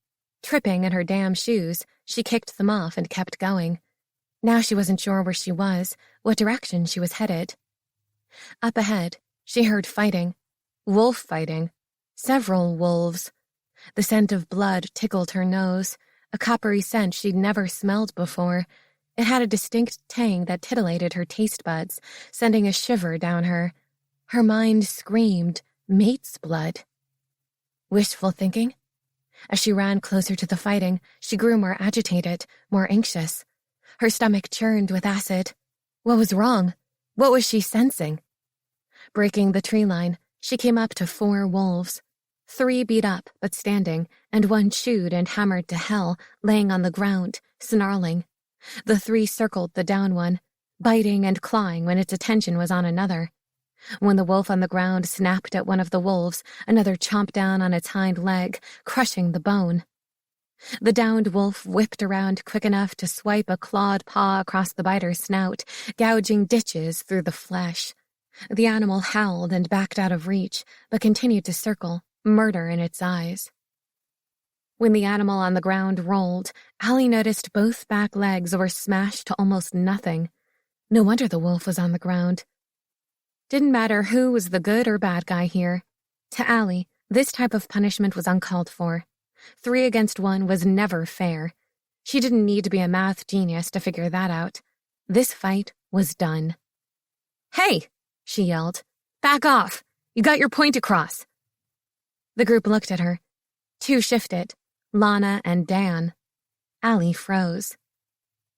Tripping in her damn shoes, she kicked them off and kept going. Now she wasn't sure where she was, what direction she was headed. Up ahead, she heard fighting. Wolf fighting. Several wolves. The scent of blood tickled her nose, a coppery scent she'd never smelled before. It had a distinct tang that titillated her taste buds, sending a shiver down her. Her mind screamed, mate's blood. Wishful thinking? As she ran closer to the fighting, she grew more agitated, more anxious. Her stomach churned with acid. What was wrong? What was she sensing? Breaking the tree line, she came up to 4 wolves. 3 beat up, but standing, and 1 chewed and hammered to hell, laying on the ground, snarling. The 3 circled the down one, biting and clawing when its attention was on another. When the wolf on the ground snapped at one of the wolves, another chomped down on its hind leg, crushing the bone. The downed wolf whipped around quick enough to swipe a clawed paw across the biter's snout, gouging ditches through the flesh. The animal howled and backed out of reach, but continued to circle, murder in its eyes. When the animal on the ground rolled, Allie noticed both back legs were smashed to almost nothing. No wonder the wolf was on the ground. Didn't matter who was the good or bad guy here. To Allie, this type of punishment was uncalled for. 3 against 1 was never fair. She didn't need to be a math genius to figure that out. This fight was done. "Hey!" she yelled. "Back off! You got your point across." The group looked at her. Two shifted, Lana and Dan. Allie froze.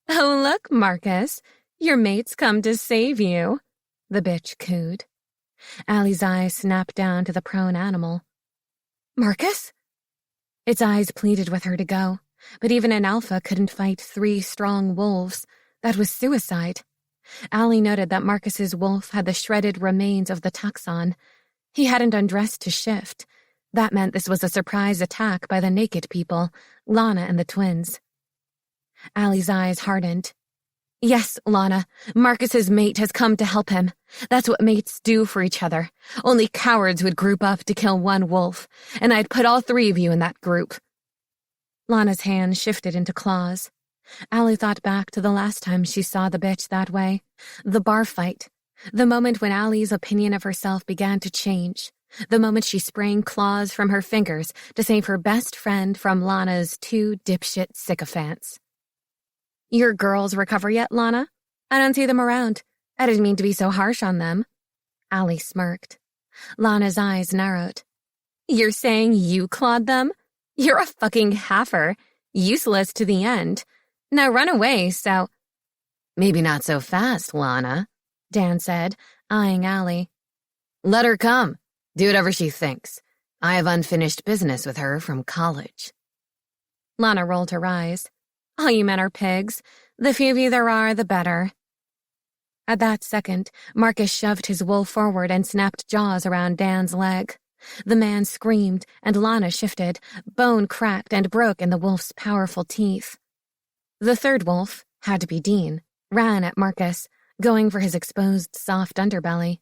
"Oh, look, Marcus. Your mate's come to save you," the bitch cooed. Allie's eyes snapped down to the prone animal. "Marcus?" Its eyes pleaded with her to go, but even an alpha couldn't fight 3 strong wolves. That was suicide. Allie noted that Marcus's wolf had the shredded remains of the taxon. He hadn't undressed to shift. That meant this was a surprise attack by the naked people, Lana and the twins. Allie's eyes hardened. "Yes, Lana, Marcus's mate has come to help him. That's what mates do for each other. Only cowards would group up to kill one wolf, and I'd put all 3 of you in that group." Lana's hand shifted into claws. Allie thought back to the last time she saw the bitch that way. The bar fight. The moment when Allie's opinion of herself began to change. The moment she sprang claws from her fingers to save her best friend from Lana's 2 dipshit sycophants. "Your girls recover yet, Lana? I don't see them around. I didn't mean to be so harsh on them." Allie smirked. Lana's eyes narrowed. "You're saying you clawed them? You're a fucking heifer. Useless to the end. Now run away, so—" "Maybe not so fast, Lana," Dan said, eyeing Allie. "Let her come. Do whatever she thinks. I have unfinished business with her from college." Lana rolled her eyes. "All you men are pigs. The few of you there are, the better." At that second, Marcus shoved his wolf forward and snapped jaws around Dan's leg. The man screamed, and Lana shifted. Bone cracked and broke in the wolf's powerful teeth. The third wolf, had to be Dean, ran at Marcus, going for his exposed soft underbelly.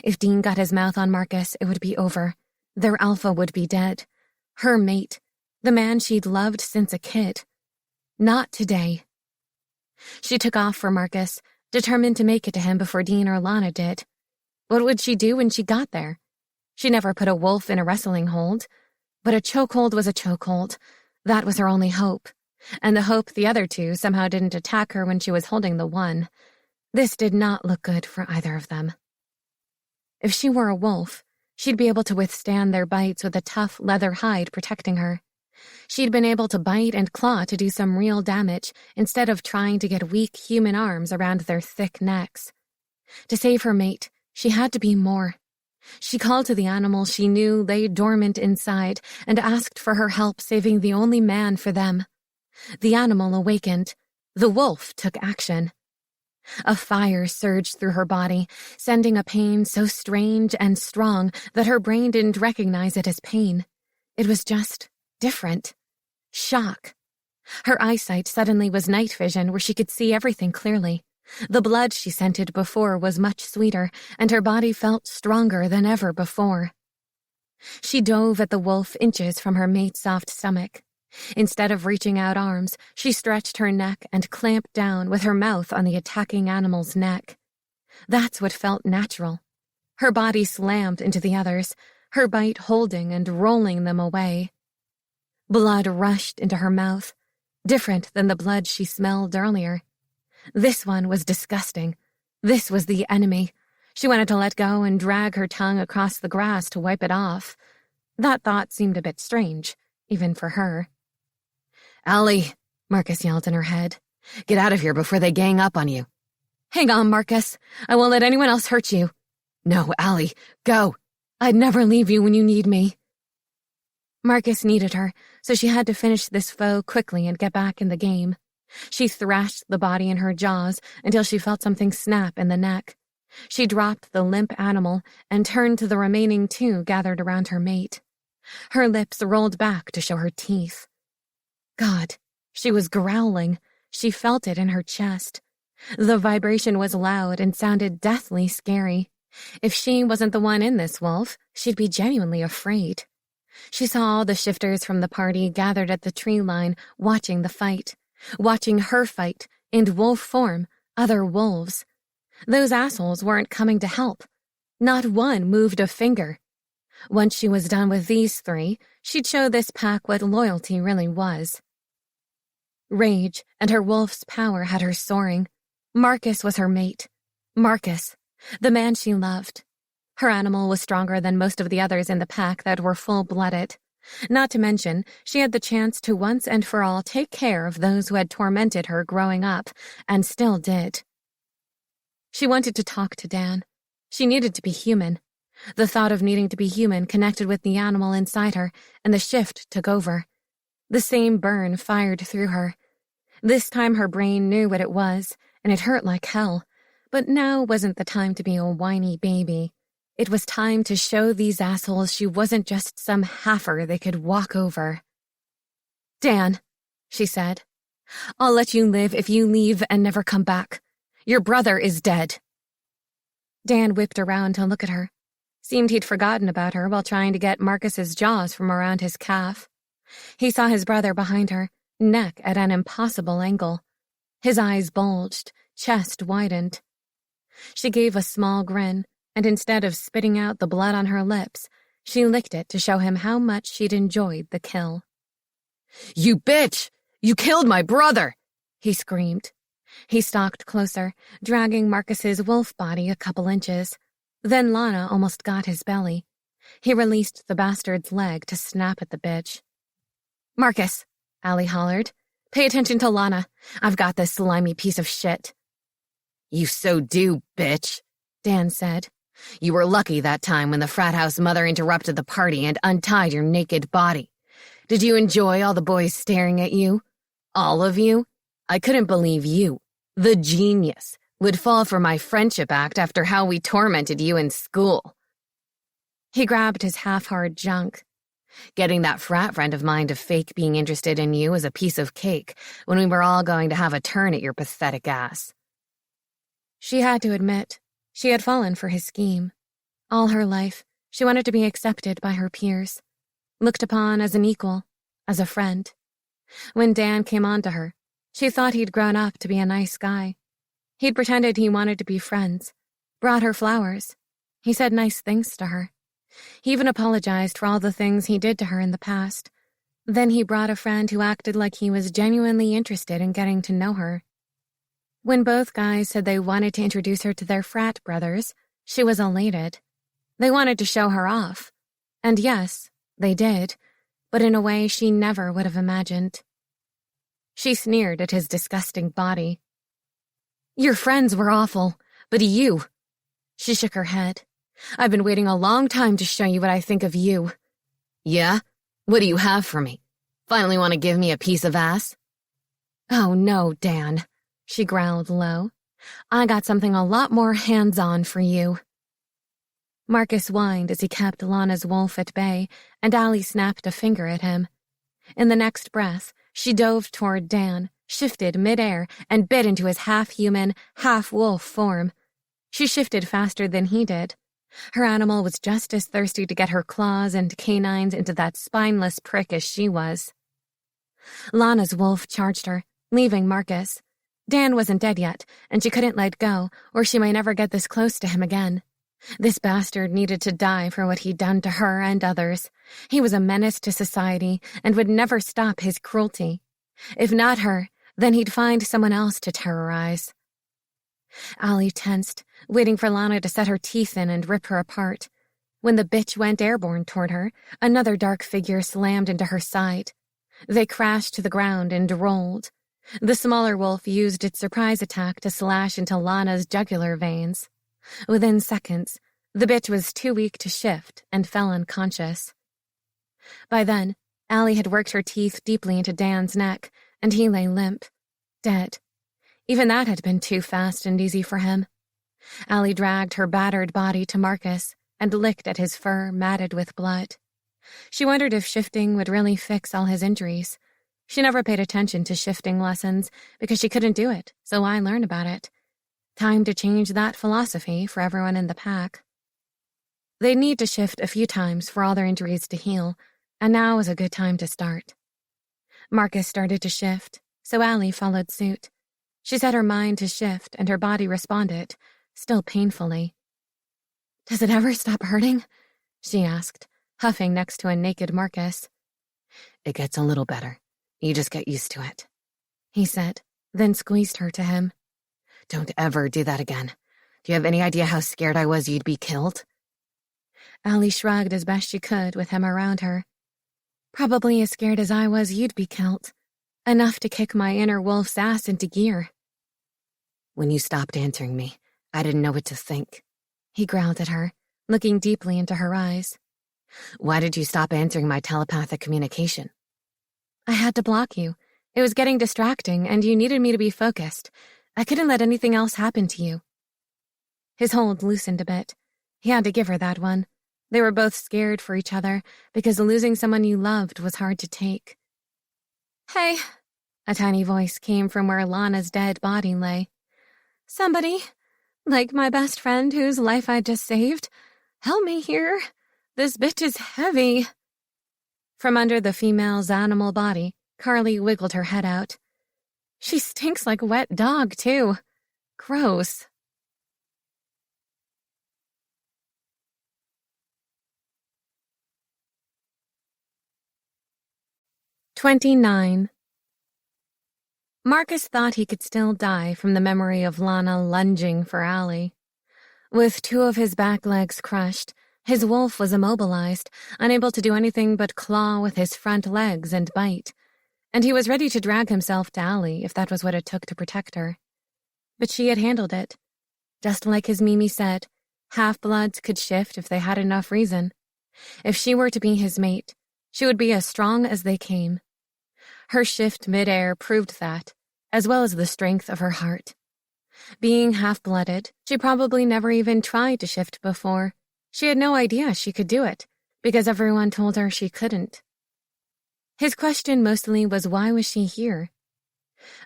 If Dean got his mouth on Marcus, it would be over. Their alpha would be dead. Her mate, the man she'd loved since a kid. Not today. She took off for Marcus, determined to make it to him before Dean or Lana did. What would she do when she got there? She never put a wolf in a wrestling hold. But a chokehold was a chokehold. That was her only hope. And the hope the other 2 somehow didn't attack her when she was holding the one. This did not look good for either of them. If she were a wolf, she'd be able to withstand their bites with a tough leather hide protecting her. She'd been able to bite and claw to do some real damage instead of trying to get weak human arms around their thick necks. To save her mate, she had to be more. She called to the animal she knew lay dormant inside and asked for her help saving the only man for them. The animal awakened. The wolf took action. A fire surged through her body, sending a pain so strange and strong that her brain didn't recognize it as pain. It was just different. Shock. Her eyesight suddenly was night vision where she could see everything clearly. The blood she scented before was much sweeter, and her body felt stronger than ever before. She dove at the wolf inches from her mate's soft stomach. Instead of reaching out arms, she stretched her neck and clamped down with her mouth on the attacking animal's neck. That's what felt natural. Her body slammed into the others, her bite holding and rolling them away. Blood rushed into her mouth, different than the blood she smelled earlier. This one was disgusting. This was the enemy. She wanted to let go and drag her tongue across the grass to wipe it off. That thought seemed a bit strange, even for her. "Allie," Marcus yelled in her head. "Get out of here before they gang up on you." "Hang on, Marcus. I won't let anyone else hurt you." "No, Allie, go." "I'd never leave you when you need me." Marcus needed her, so she had to finish this foe quickly and get back in the game. She thrashed the body in her jaws until she felt something snap in the neck. She dropped the limp animal and turned to the remaining 2 gathered around her mate. Her lips rolled back to show her teeth. God, she was growling. She felt it in her chest. The vibration was loud and sounded deathly scary. If she wasn't the one in this wolf, she'd be genuinely afraid. She saw all the shifters from the party gathered at the tree line, watching the fight. Watching her fight, in wolf form, other wolves. Those assholes weren't coming to help. Not one moved a finger. Once she was done with these 3, she'd show this pack what loyalty really was. Rage and her wolf's power had her soaring. Marcus was her mate. Marcus, the man she loved. Her animal was stronger than most of the others in the pack that were full-blooded. Not to mention, she had the chance to once and for all take care of those who had tormented her growing up, and still did. She wanted to talk to Dan. She needed to be human. The thought of needing to be human connected with the animal inside her, and the shift took over. The same burn fired through her. This time her brain knew what it was, and it hurt like hell. But now wasn't the time to be a whiny baby. It was time to show these assholes she wasn't just some heifer they could walk over. "Dan," she said, "I'll let you live if you leave and never come back. Your brother is dead." Dan whipped around to look at her. Seemed he'd forgotten about her while trying to get Marcus's jaws from around his calf. He saw his brother behind her, neck at an impossible angle. His eyes bulged, chest widened. She gave a small grin, and instead of spitting out the blood on her lips, she licked it to show him how much she'd enjoyed the kill. "You bitch! You killed my brother!" he screamed. He stalked closer, dragging Marcus's wolf body a couple inches. Then Lana almost got his belly. He released the bastard's leg to snap at the bitch. "Marcus," Allie hollered, "pay attention to Lana. I've got this slimy piece of shit." "You so do, bitch," Dan said. "You were lucky that time when the frat house mother interrupted the party and untied your naked body. Did you enjoy all the boys staring at you? All of you? I couldn't believe you, the genius, would fall for my friendship act after how we tormented you in school." He grabbed his half-hard junk. "Getting that frat friend of mine to fake being interested in you was a piece of cake when we were all going to have a turn at your pathetic ass." She had to admit, she had fallen for his scheme. All her life, she wanted to be accepted by her peers, looked upon as an equal, as a friend. When Dan came on to her, she thought he'd grown up to be a nice guy. He'd pretended he wanted to be friends, brought her flowers. He said nice things to her. He even apologized for all the things he did to her in the past. Then he brought a friend who acted like he was genuinely interested in getting to know her. When both guys said they wanted to introduce her to their frat brothers, she was elated. They wanted to show her off. And yes, they did, but in a way she never would have imagined. She sneered at his disgusting body. "Your friends were awful, but you..." She shook her head. "I've been waiting a long time to show you what I think of you." "Yeah? What do you have for me? Finally want to give me a piece of ass?" "Oh no, Dan," she growled low. "I got something a lot more hands-on for you." Marcus whined as he kept Lana's wolf at bay, and Allie snapped a finger at him. In the next breath, she dove toward Dan, shifted midair, and bit into his half-human, half-wolf form. She shifted faster than he did. Her animal was just as thirsty to get her claws and canines into that spineless prick as she was. Lana's wolf charged her, leaving Marcus. Dan wasn't dead yet, and she couldn't let go, or she might never get this close to him again. This bastard needed to die for what he'd done to her and others. He was a menace to society and would never stop his cruelty. If not her, then he'd find someone else to terrorize. Allie tensed, waiting for Lana to set her teeth in and rip her apart. When the bitch went airborne toward her, another dark figure slammed into her side. They crashed to the ground and rolled. The smaller wolf used its surprise attack to slash into Lana's jugular veins. Within seconds, the bitch was too weak to shift and fell unconscious. By then, Allie had worked her teeth deeply into Dan's neck, and he lay limp, dead. Even that had been too fast and easy for him. Allie dragged her battered body to Marcus and licked at his fur matted with blood. She wondered if shifting would really fix all his injuries. She never paid attention to shifting lessons because she couldn't do it, so why learn about it? Time to change that philosophy for everyone in the pack. They'd need to shift a few times for all their injuries to heal, and now was a good time to start. Marcus started to shift, so Allie followed suit. She set her mind to shift, and her body responded, still painfully. "Does it ever stop hurting?" she asked, huffing next to a naked Marcus. "It gets a little better. You just get used to it." he said, then squeezed her to him. Don't ever do that again. Do you have any idea how scared I was you'd be killed? Allie shrugged as best she could with him around her. Probably as scared as I was you'd be killed. Enough to kick my inner wolf's ass into gear. When you stopped answering me, I didn't know what to think. He growled at her, looking deeply into her eyes. Why did you stop answering my telepathic communication? I had to block you. It was getting distracting, and you needed me to be focused. I couldn't let anything else happen to you. His hold loosened a bit. He had to give her that one. They were both scared for each other, because losing someone you loved was hard to take. Hey, a tiny voice came from where Lana's dead body lay. Somebody, like my best friend whose life I just saved, help me here. This bitch is heavy. From under the female's animal body, Carly wiggled her head out. She stinks like a wet dog, too. Gross. "29. Marcus thought he could still die from the memory of Lana lunging for Allie. With two of his back legs crushed, his wolf was immobilized, unable to do anything but claw with his front legs and bite, and he was ready to drag himself to Allie if that was what it took to protect her. But she had handled it. Just like his Mimi said, half-bloods could shift if they had enough reason. If she were to be his mate, she would be as strong as they came. Her shift mid-air proved that, as well as the strength of her heart. Being half-blooded, she probably never even tried to shift before. She had no idea she could do it, because everyone told her she couldn't. His question mostly was why was she here?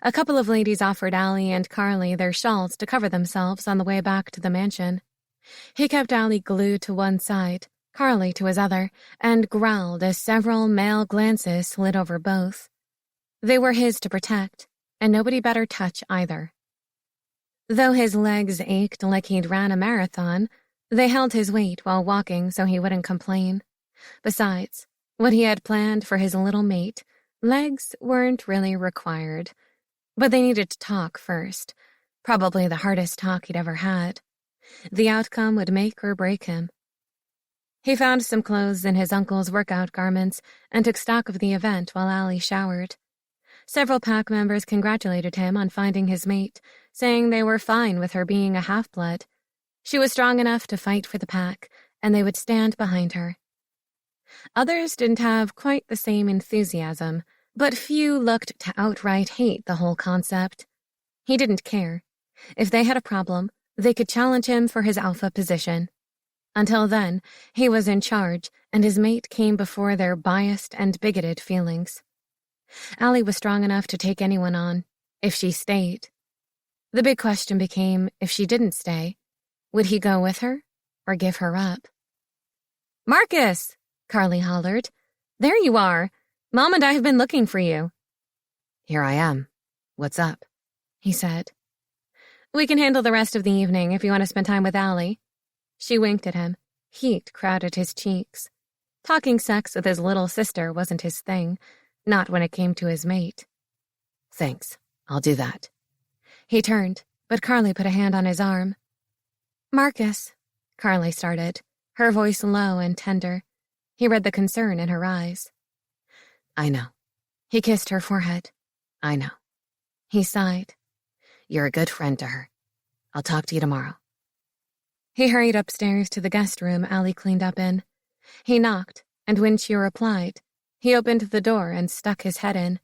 A couple of ladies offered Allie and Carly their shawls to cover themselves on the way back to the mansion. He kept Allie glued to one side, Carly to his other, and growled as several male glances slid over both. They were his to protect, and nobody better touch either. Though his legs ached like he'd ran a marathon, they held his weight while walking so he wouldn't complain. Besides, what he had planned for his little mate, legs weren't really required. But they needed to talk first, probably the hardest talk he'd ever had. The outcome would make or break him. He found some clothes in his uncle's workout garments and took stock of the event while Allie showered. Several pack members congratulated him on finding his mate, saying they were fine with her being a half-blood. She was strong enough to fight for the pack, and they would stand behind her. Others didn't have quite the same enthusiasm, but few looked to outright hate the whole concept. He didn't care. If they had a problem, they could challenge him for his alpha position. Until then, he was in charge, and his mate came before their biased and bigoted feelings. Allie was strong enough to take anyone on, if she stayed. The big question became, if she didn't stay, would he go with her or give her up? "Marcus!" Carly hollered. "There you are. Mom and I have been looking for you." "Here I am. What's up?" he said. "We can handle the rest of the evening if you want to spend time with Allie." She winked at him. Heat crowded his cheeks. Talking sex with his little sister wasn't his thing, not when it came to his mate. "Thanks. I'll do that." He turned, but Carly put a hand on his arm. "Marcus," Carly started, her voice low and tender. He read the concern in her eyes. "I know." He kissed her forehead. "I know." He sighed. "You're a good friend to her. I'll talk to you tomorrow." He hurried upstairs to the guest room Allie cleaned up in. He knocked, and when she replied, he opened the door and stuck his head in.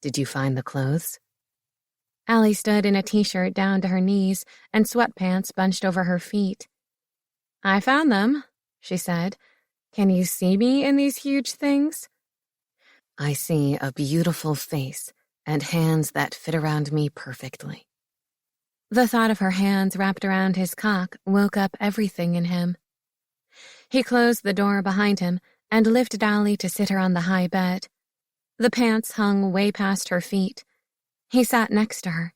"Did you find the clothes?" Allie stood in a t-shirt down to her knees and sweatpants bunched over her feet. "I found them," she said. "Can you see me in these huge things?" "I see a beautiful face and hands that fit around me perfectly." The thought of her hands wrapped around his cock woke up everything in him. He closed the door behind him and lifted Allie to sit her on the high bed. The pants hung way past her feet. He sat next to her.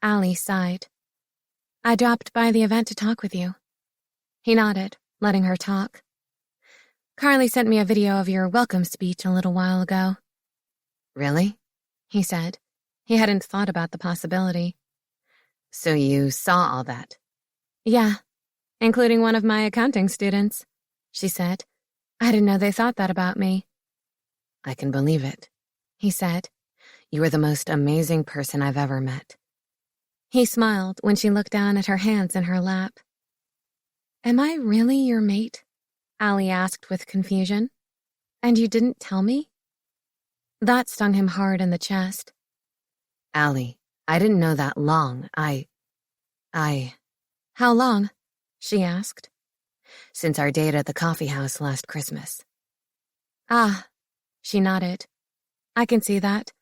Allie sighed. "I dropped by the event to talk with you." He nodded, letting her talk. "Carly sent me a video of your welcome speech a little while ago." "Really?" he said, He hadn't thought about the possibility. So you saw all that? Yeah, including one of my accounting students, she said. I didn't know they thought that about me. I can believe it, he said. You are the most amazing person I've ever met. He smiled when she looked down at her hands in her lap. Am I really your mate? Allie asked with confusion. And you didn't tell me? That stung him hard in the chest. Allie, I didn't know that long. How long? She asked. Since our date at the coffee house last Christmas. Ah, she nodded. I can see that.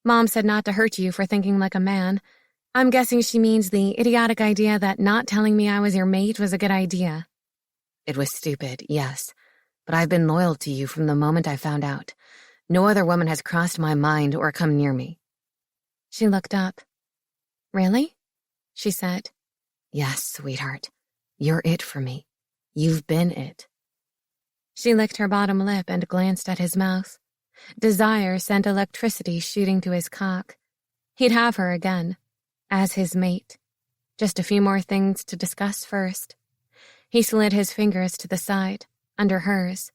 Mom said not to hurt you for thinking like a man. I'm guessing she means the idiotic idea that not telling me I was your mate was a good idea. It was stupid, yes, but I've been loyal to you from the moment I found out. No other woman has crossed my mind or come near me. She looked up. Really? She said. Yes, sweetheart. You're it for me. You've been it. She licked her bottom lip and glanced at his mouth. Desire sent electricity shooting to his cock. He'd have her again, as his mate. Just a few more things to discuss first. He slid his fingers to the side, under hers.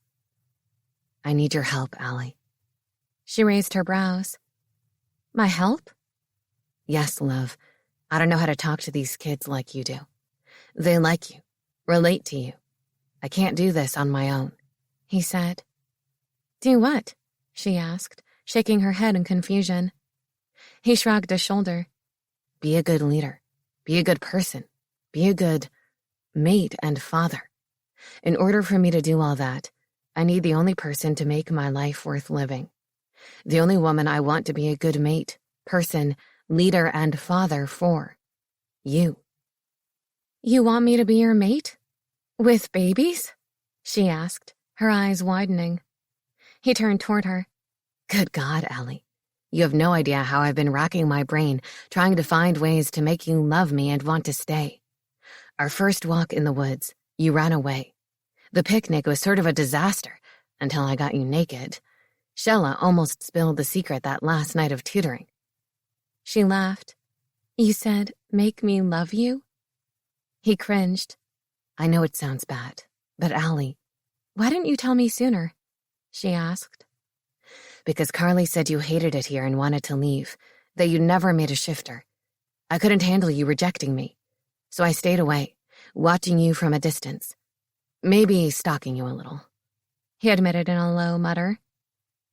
I need your help, Allie. She raised her brows. My help? Yes, love. I don't know how to talk to these kids like you do. They like you, relate to you. I can't do this on my own, he said. Do what? She asked, shaking her head in confusion. He shrugged a shoulder. Be a good leader. Be a good person. Be a good mate and father. In order for me to do all that, I need the only person to make my life worth living. The only woman I want to be a good mate, person, leader, and father for. You. You want me to be your mate? With babies? She asked, her eyes widening. He turned toward her. Good God, Allie. You have no idea how I've been racking my brain trying to find ways to make you love me and want to stay. Our first walk in the woods, you ran away. The picnic was sort of a disaster until I got you naked. Shella almost spilled the secret that last night of tutoring. She laughed. You said, make me love you? He cringed. I know it sounds bad, but Allie. Why didn't you tell me sooner? She asked. Because Carly said you hated it here and wanted to leave, that you never made a shifter. I couldn't handle you rejecting me, so I stayed away, watching you from a distance. Maybe stalking you a little. He admitted in a low mutter.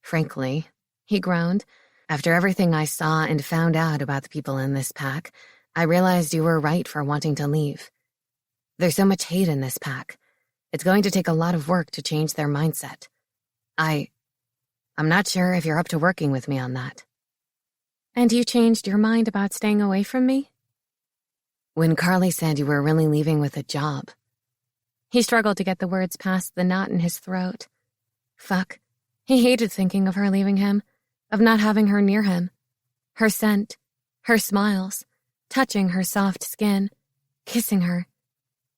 Frankly, he groaned, after everything I saw and found out about the people in this pack, I realized you were right for wanting to leave. There's so much hate in this pack. It's going to take a lot of work to change their mindset. I'm not sure if you're up to working with me on that. And you changed your mind about staying away from me? When Carly said you were really leaving with a job. He struggled to get the words past the knot in his throat. Fuck. He hated thinking of her leaving him, of not having her near him. Her scent, her smiles, touching her soft skin, kissing her.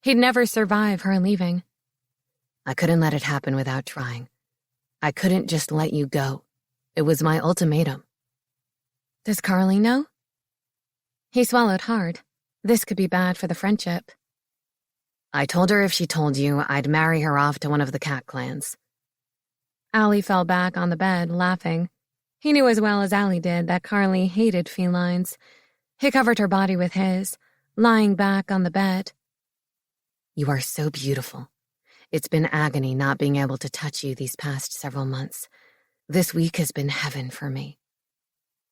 He'd never survive her leaving. I couldn't let it happen without trying. I couldn't just let you go. It was my ultimatum. Does Carly know? He swallowed hard. This could be bad for the friendship. I told her if she told you, I'd marry her off to one of the cat clans. Allie fell back on the bed, laughing. He knew as well as Allie did that Carly hated felines. He covered her body with his, lying back on the bed. You are so beautiful. It's been agony not being able to touch you these past several months. This week has been heaven for me.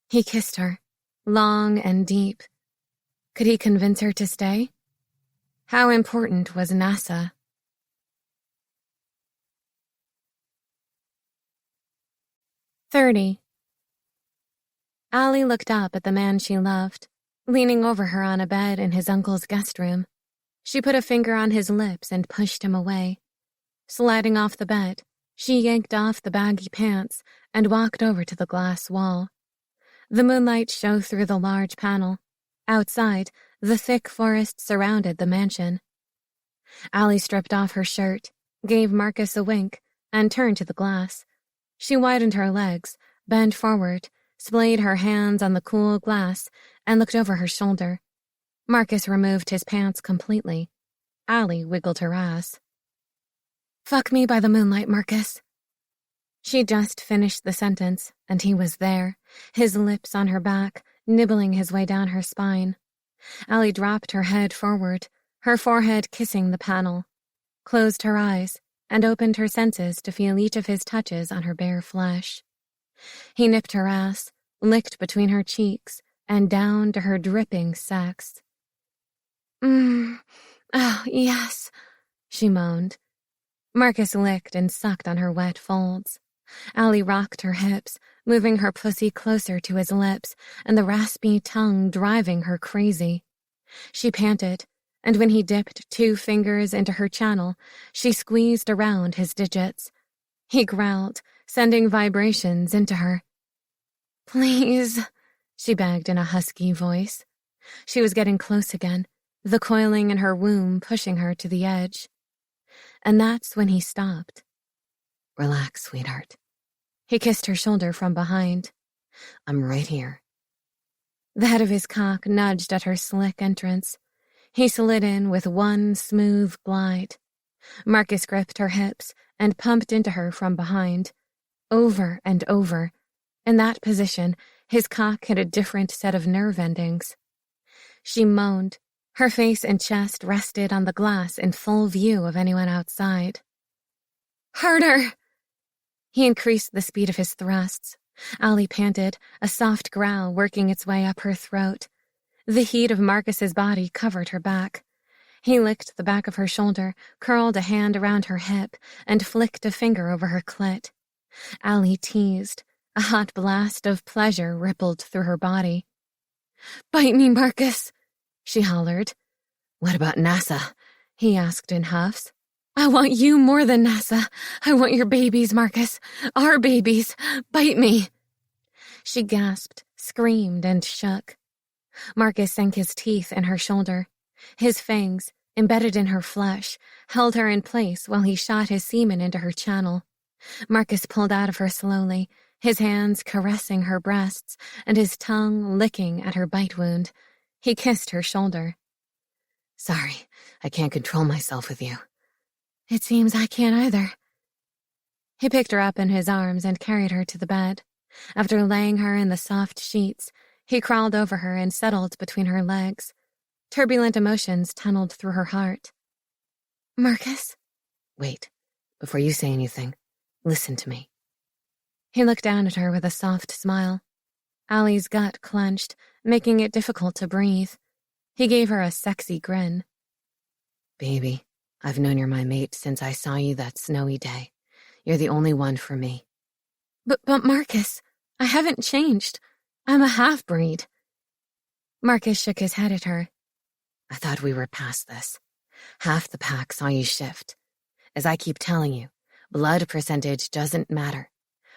He kissed her, long and deep. Could he convince her to stay? How important was NASA? 30. Allie looked up at the man she loved, leaning over her on a bed in his uncle's guest room. She put a finger on his lips and pushed him away. Sliding off the bed, she yanked off the baggy pants and walked over to the glass wall. The moonlight shone through the large panel. Outside, the thick forest surrounded the mansion. Allie stripped off her shirt, gave Marcus a wink, and turned to the glass. She widened her legs, bent forward, splayed her hands on the cool glass, and looked over her shoulder. Marcus removed his pants completely. Allie wiggled her ass. "Fuck me by the moonlight, Marcus." She just finished the sentence, and he was there, his lips on her back, nibbling his way down her spine. Allie dropped her head forward, her forehead kissing the panel, closed her eyes, and opened her senses to feel each of his touches on her bare flesh. He nipped her ass, licked between her cheeks, and down to her dripping sex. Oh, yes," she moaned. Marcus licked and sucked on her wet folds. Allie rocked her hips, moving her pussy closer to his lips, and the raspy tongue driving her crazy. She panted, and when he dipped 2 fingers into her channel, she squeezed around his digits. He growled, sending vibrations into her. "Please," she begged in a husky voice. She was getting close again, the coiling in her womb pushing her to the edge. And that's when he stopped. "Relax, sweetheart." He kissed her shoulder from behind. "I'm right here." The head of his cock nudged at her slick entrance. He slid in with one smooth glide. Marcus gripped her hips and pumped into her from behind. Over and over. In that position, his cock hit a different set of nerve endings. She moaned. Her face and chest rested on the glass in full view of anyone outside. "Harder!" He increased the speed of his thrusts. Allie panted, a soft growl working its way up her throat. The heat of Marcus's body covered her back. He licked the back of her shoulder, curled a hand around her hip, and flicked a finger over her clit. Allie teased. A hot blast of pleasure rippled through her body. "Bite me, Marcus," she hollered. "What about NASA?" he asked in huffs. "I want you more than NASA. I want your babies, Marcus. Our babies. Bite me." She gasped, screamed, and shook. Marcus sank his teeth in her shoulder. His fangs, embedded in her flesh, held her in place while he shot his semen into her channel. Marcus pulled out of her slowly, his hands caressing her breasts and his tongue licking at her bite wound. He kissed her shoulder. "Sorry, I can't control myself with you." "It seems I can't either." He picked her up in his arms and carried her to the bed. After laying her in the soft sheets, he crawled over her and settled between her legs. Turbulent emotions tunneled through her heart. "Marcus?" "Wait, before you say anything, listen to me." He looked down at her with a soft smile. Allie's gut clenched, making it difficult to breathe. He gave her a sexy grin. "Baby, I've known you're my mate since I saw you that snowy day. You're the only one for me." But Marcus, I haven't changed. I'm a half-breed." Marcus shook his head at her. "I thought we were past this. Half the pack saw you shift. As I keep telling you, blood percentage doesn't matter.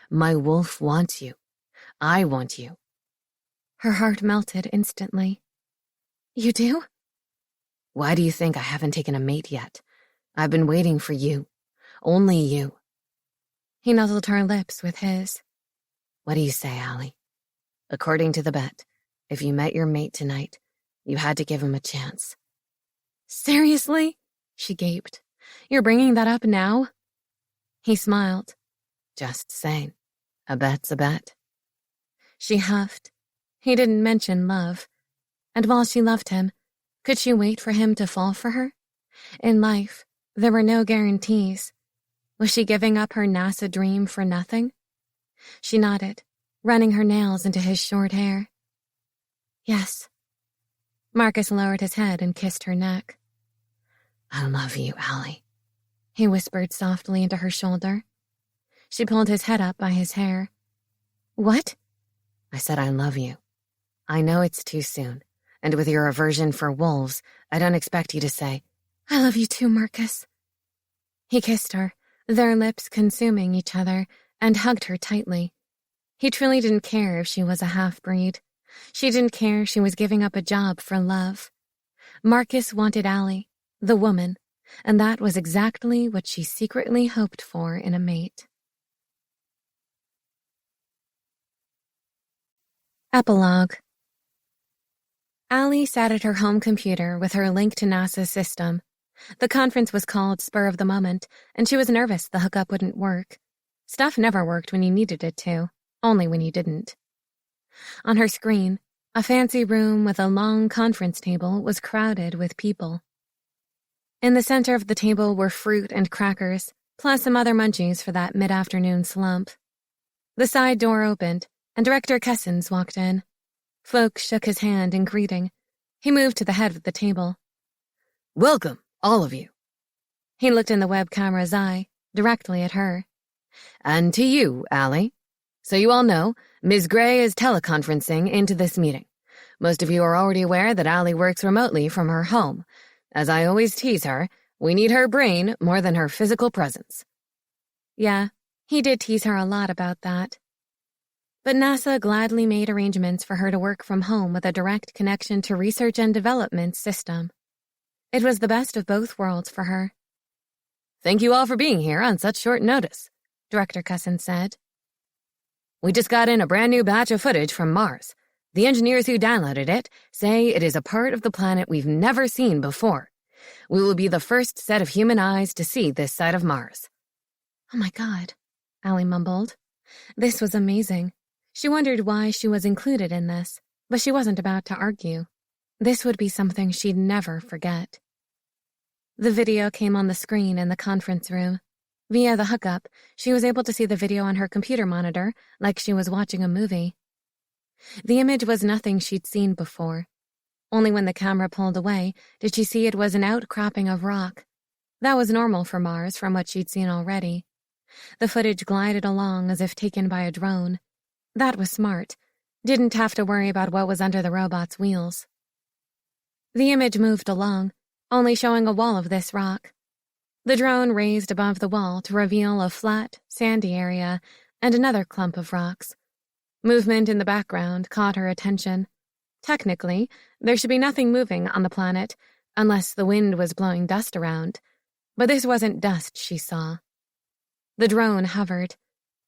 My wolf wants you. I want you." Her heart melted instantly. "You do?" "Why do you think I haven't taken a mate yet? I've been waiting for you. Only you." He nuzzled her lips with his. "What do you say, Allie? According to the bet, if you met your mate tonight, you had to give him a chance." "Seriously?" she gaped. "You're bringing that up now?" He smiled. "Just saying. A bet's a bet." She huffed. He didn't mention love. And while she loved him, could she wait for him to fall for her? In life, there were no guarantees. Was she giving up her NASA dream for nothing? She nodded, running her nails into his short hair. "Yes." Marcus lowered his head and kissed her neck. "I love you, Allie," he whispered softly into her shoulder. She pulled his head up by his hair. "What?" "I said I love you. I know it's too soon, and with your aversion for wolves, I don't expect you to say, "I love you too, Marcus." He kissed her, their lips consuming each other, and hugged her tightly. He truly didn't care if she was a half-breed. She didn't care she was giving up a job for love. Marcus wanted Allie, the woman, and that was exactly what she secretly hoped for in a mate. Epilogue. Allie sat at her home computer with her link to NASA's system. The conference was called spur of the moment, and she was nervous the hookup wouldn't work. Stuff never worked when you needed it to, only when you didn't. On her screen, a fancy room with a long conference table was crowded with people. In the center of the table were fruit and crackers, plus some other munchies for that mid-afternoon slump. The side door opened, and Director Kessens walked in. Folk shook his hand in greeting. He moved to the head of the table. Welcome, all of you. He looked in the web camera's eye, directly at her. And to you, Allie. So you all know, Ms. Gray is teleconferencing into this meeting. Most of you are already aware that Allie works remotely from her home. As I always tease her, we need her brain more than her physical presence. Yeah, he did tease her a lot about that. But NASA gladly made arrangements for her to work from home with a direct connection to research and development system. It was the best of both worlds for her. Thank you all for being here on such short notice, Director Cussin said. We just got in a brand new batch of footage from Mars. The engineers who downloaded it say it is a part of the planet we've never seen before. We will be the first set of human eyes to see this side of Mars. Oh my God, Allie mumbled. This was amazing. She wondered why she was included in this, but she wasn't about to argue. This would be something she'd never forget. The video came on the screen in the conference room. Via the hookup, she was able to see the video on her computer monitor like she was watching a movie. The image was nothing she'd seen before. Only when the camera pulled away did she see it was an outcropping of rock. That was normal for Mars from what she'd seen already. The footage glided along as if taken by a drone. That was smart. Didn't have to worry about what was under the robot's wheels. The image moved along, only showing a wall of this rock. The drone raised above the wall to reveal a flat, sandy area and another clump of rocks. Movement in the background caught her attention. Technically, there should be nothing moving on the planet unless the wind was blowing dust around, but this wasn't dust she saw. The drone hovered.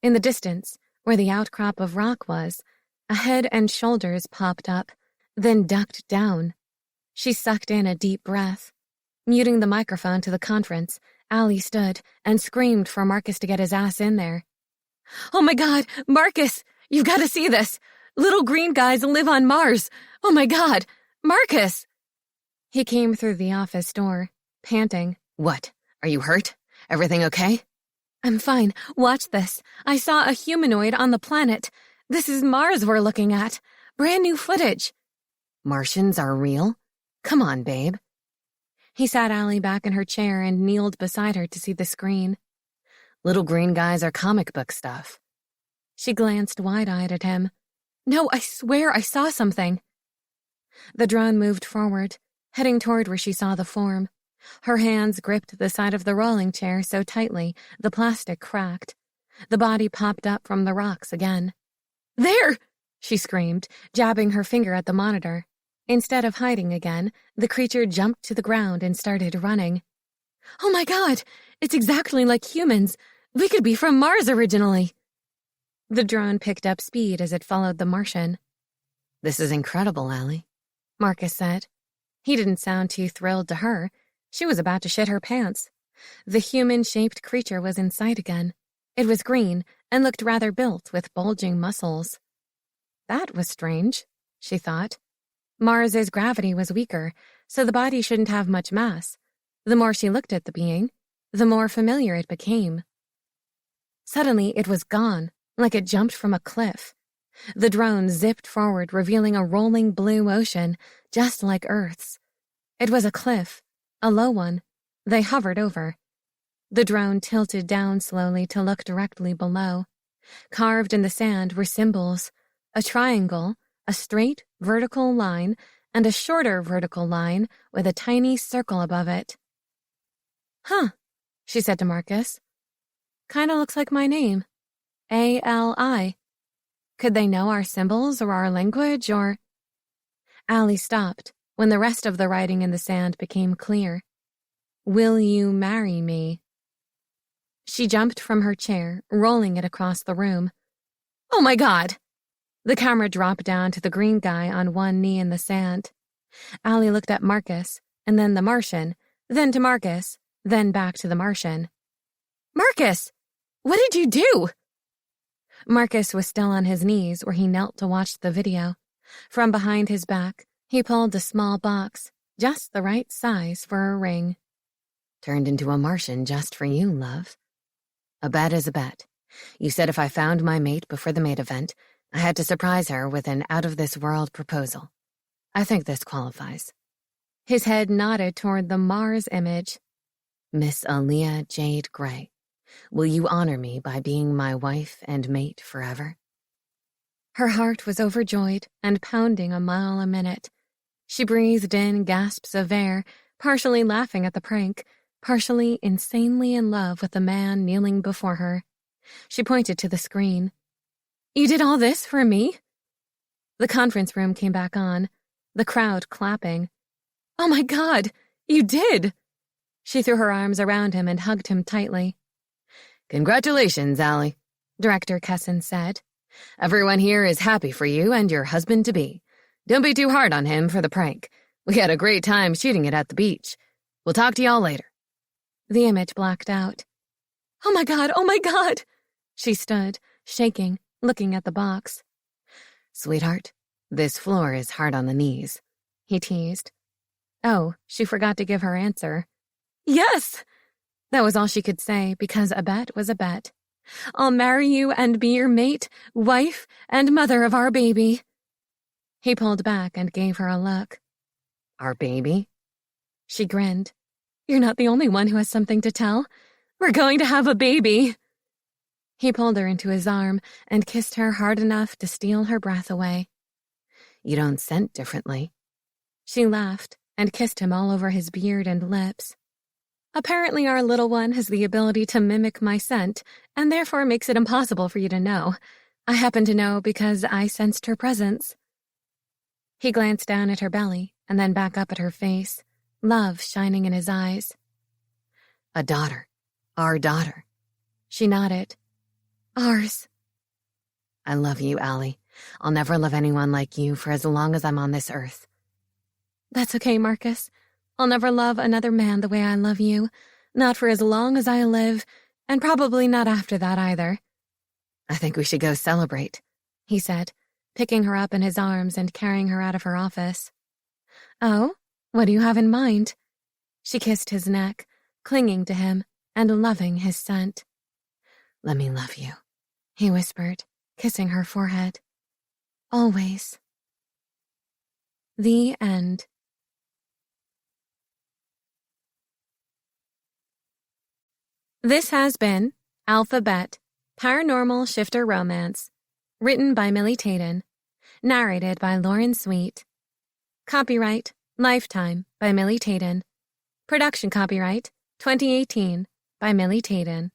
In the distance, where the outcrop of rock was, a head and shoulders popped up, then ducked down. She sucked in a deep breath. Muting the microphone to the conference, Allie stood and screamed for Marcus to get his ass in there. Oh my God, Marcus! You've got to see this! Little green guys live on Mars! Oh my God! Marcus! He came through the office door, panting. What? Are you hurt? Everything okay? I'm fine. Watch this. I saw a humanoid on the planet. This is Mars we're looking at. Brand new footage. Martians are real? Come on, babe. He sat Allie back in her chair and kneeled beside her to see the screen. Little green guys are comic book stuff. She glanced wide-eyed at him. No, I swear I saw something. The drone moved forward, heading toward where she saw the form. Her hands gripped the side of the rolling chair so tightly the plastic cracked. The body popped up from the rocks again. There! She screamed, jabbing her finger at the monitor. Instead of hiding again, the creature jumped to the ground and started running. Oh my God! It's exactly like humans! We could be from Mars originally! The drone picked up speed as it followed the Martian. This is incredible, Allie, Marcus said. He didn't sound too thrilled to her. She was about to shit her pants. The human-shaped creature was in sight again. It was green and looked rather built with bulging muscles. That was strange, she thought. Mars's gravity was weaker, so the body shouldn't have much mass. The more she looked at the being, the more familiar it became. Suddenly, it was gone, like it jumped from a cliff. The drone zipped forward, revealing a rolling blue ocean, just like Earth's. It was a cliff, a low one. They hovered over. The drone tilted down slowly to look directly below. Carved in the sand were symbols, a triangle, a straight, vertical line, and a shorter vertical line with a tiny circle above it. Huh, she said to Marcus. Kinda looks like my name. A-L-I. Could they know our symbols or our language or... Allie stopped when the rest of the writing in the sand became clear. Will you marry me? She jumped from her chair, rolling it across the room. Oh my God! The camera dropped down to the green guy on one knee in the sand. Allie looked at Marcus, and then the Martian, then to Marcus, then back to the Martian. "Marcus! What did you do?" Marcus was still on his knees where he knelt to watch the video. From behind his back, he pulled a small box, just the right size for a ring. "Turned into a Martian just for you, love. A bet is a bet. You said if I found my mate before the mate event, I had to surprise her with an out-of-this-world proposal. I think this qualifies." His head nodded toward the Mars image. "Miss Aaliyah Jade Grey, will you honor me by being my wife and mate forever?" Her heart was overjoyed and pounding a mile a minute. She breathed in gasps of air, partially laughing at the prank, partially insanely in love with the man kneeling before her. She pointed to the screen. "You did all this for me?" The conference room came back on, the crowd clapping. "Oh my God, you did!" She threw her arms around him and hugged him tightly. "Congratulations, Allie," Director Kessin said. "Everyone here is happy for you and your husband-to-be. Don't be too hard on him for the prank. We had a great time shooting it at the beach. We'll talk to y'all later." The image blacked out. "Oh my God, oh my God!" She stood, shaking, looking at the box. "Sweetheart, this floor is hard on the knees," he teased. Oh, she forgot to give her answer. "Yes!" That was all she could say, because a bet was a bet. "I'll marry you and be your mate, wife, and mother of our baby." He pulled back and gave her a look. "Our baby?" She grinned. "You're not the only one who has something to tell. We're going to have a baby." He pulled her into his arm and kissed her hard enough to steal her breath away. "You don't scent differently." She laughed and kissed him all over his beard and lips. "Apparently our little one has the ability to mimic my scent, and therefore makes it impossible for you to know. I happen to know because I sensed her presence." He glanced down at her belly and then back up at her face, love shining in his eyes. "A daughter. Our daughter." She nodded. "Ours." "I love you, Allie. I'll never love anyone like you for as long as I'm on this earth." "That's okay, Marcus. I'll never love another man the way I love you, not for as long as I live, and probably not after that either." "I think we should go celebrate," he said, picking her up in his arms and carrying her out of her office. "Oh, what do you have in mind?" She kissed his neck, clinging to him and loving his scent. "Let me love you," he whispered, kissing her forehead. "Always." The end. This has been Alphabet, Paranormal Shifter Romance, written by Millie Taiden, narrated by Lauren Sweet. Copyright, Lifetime by Millie Taiden. Production copyright, 2018 by Millie Taiden.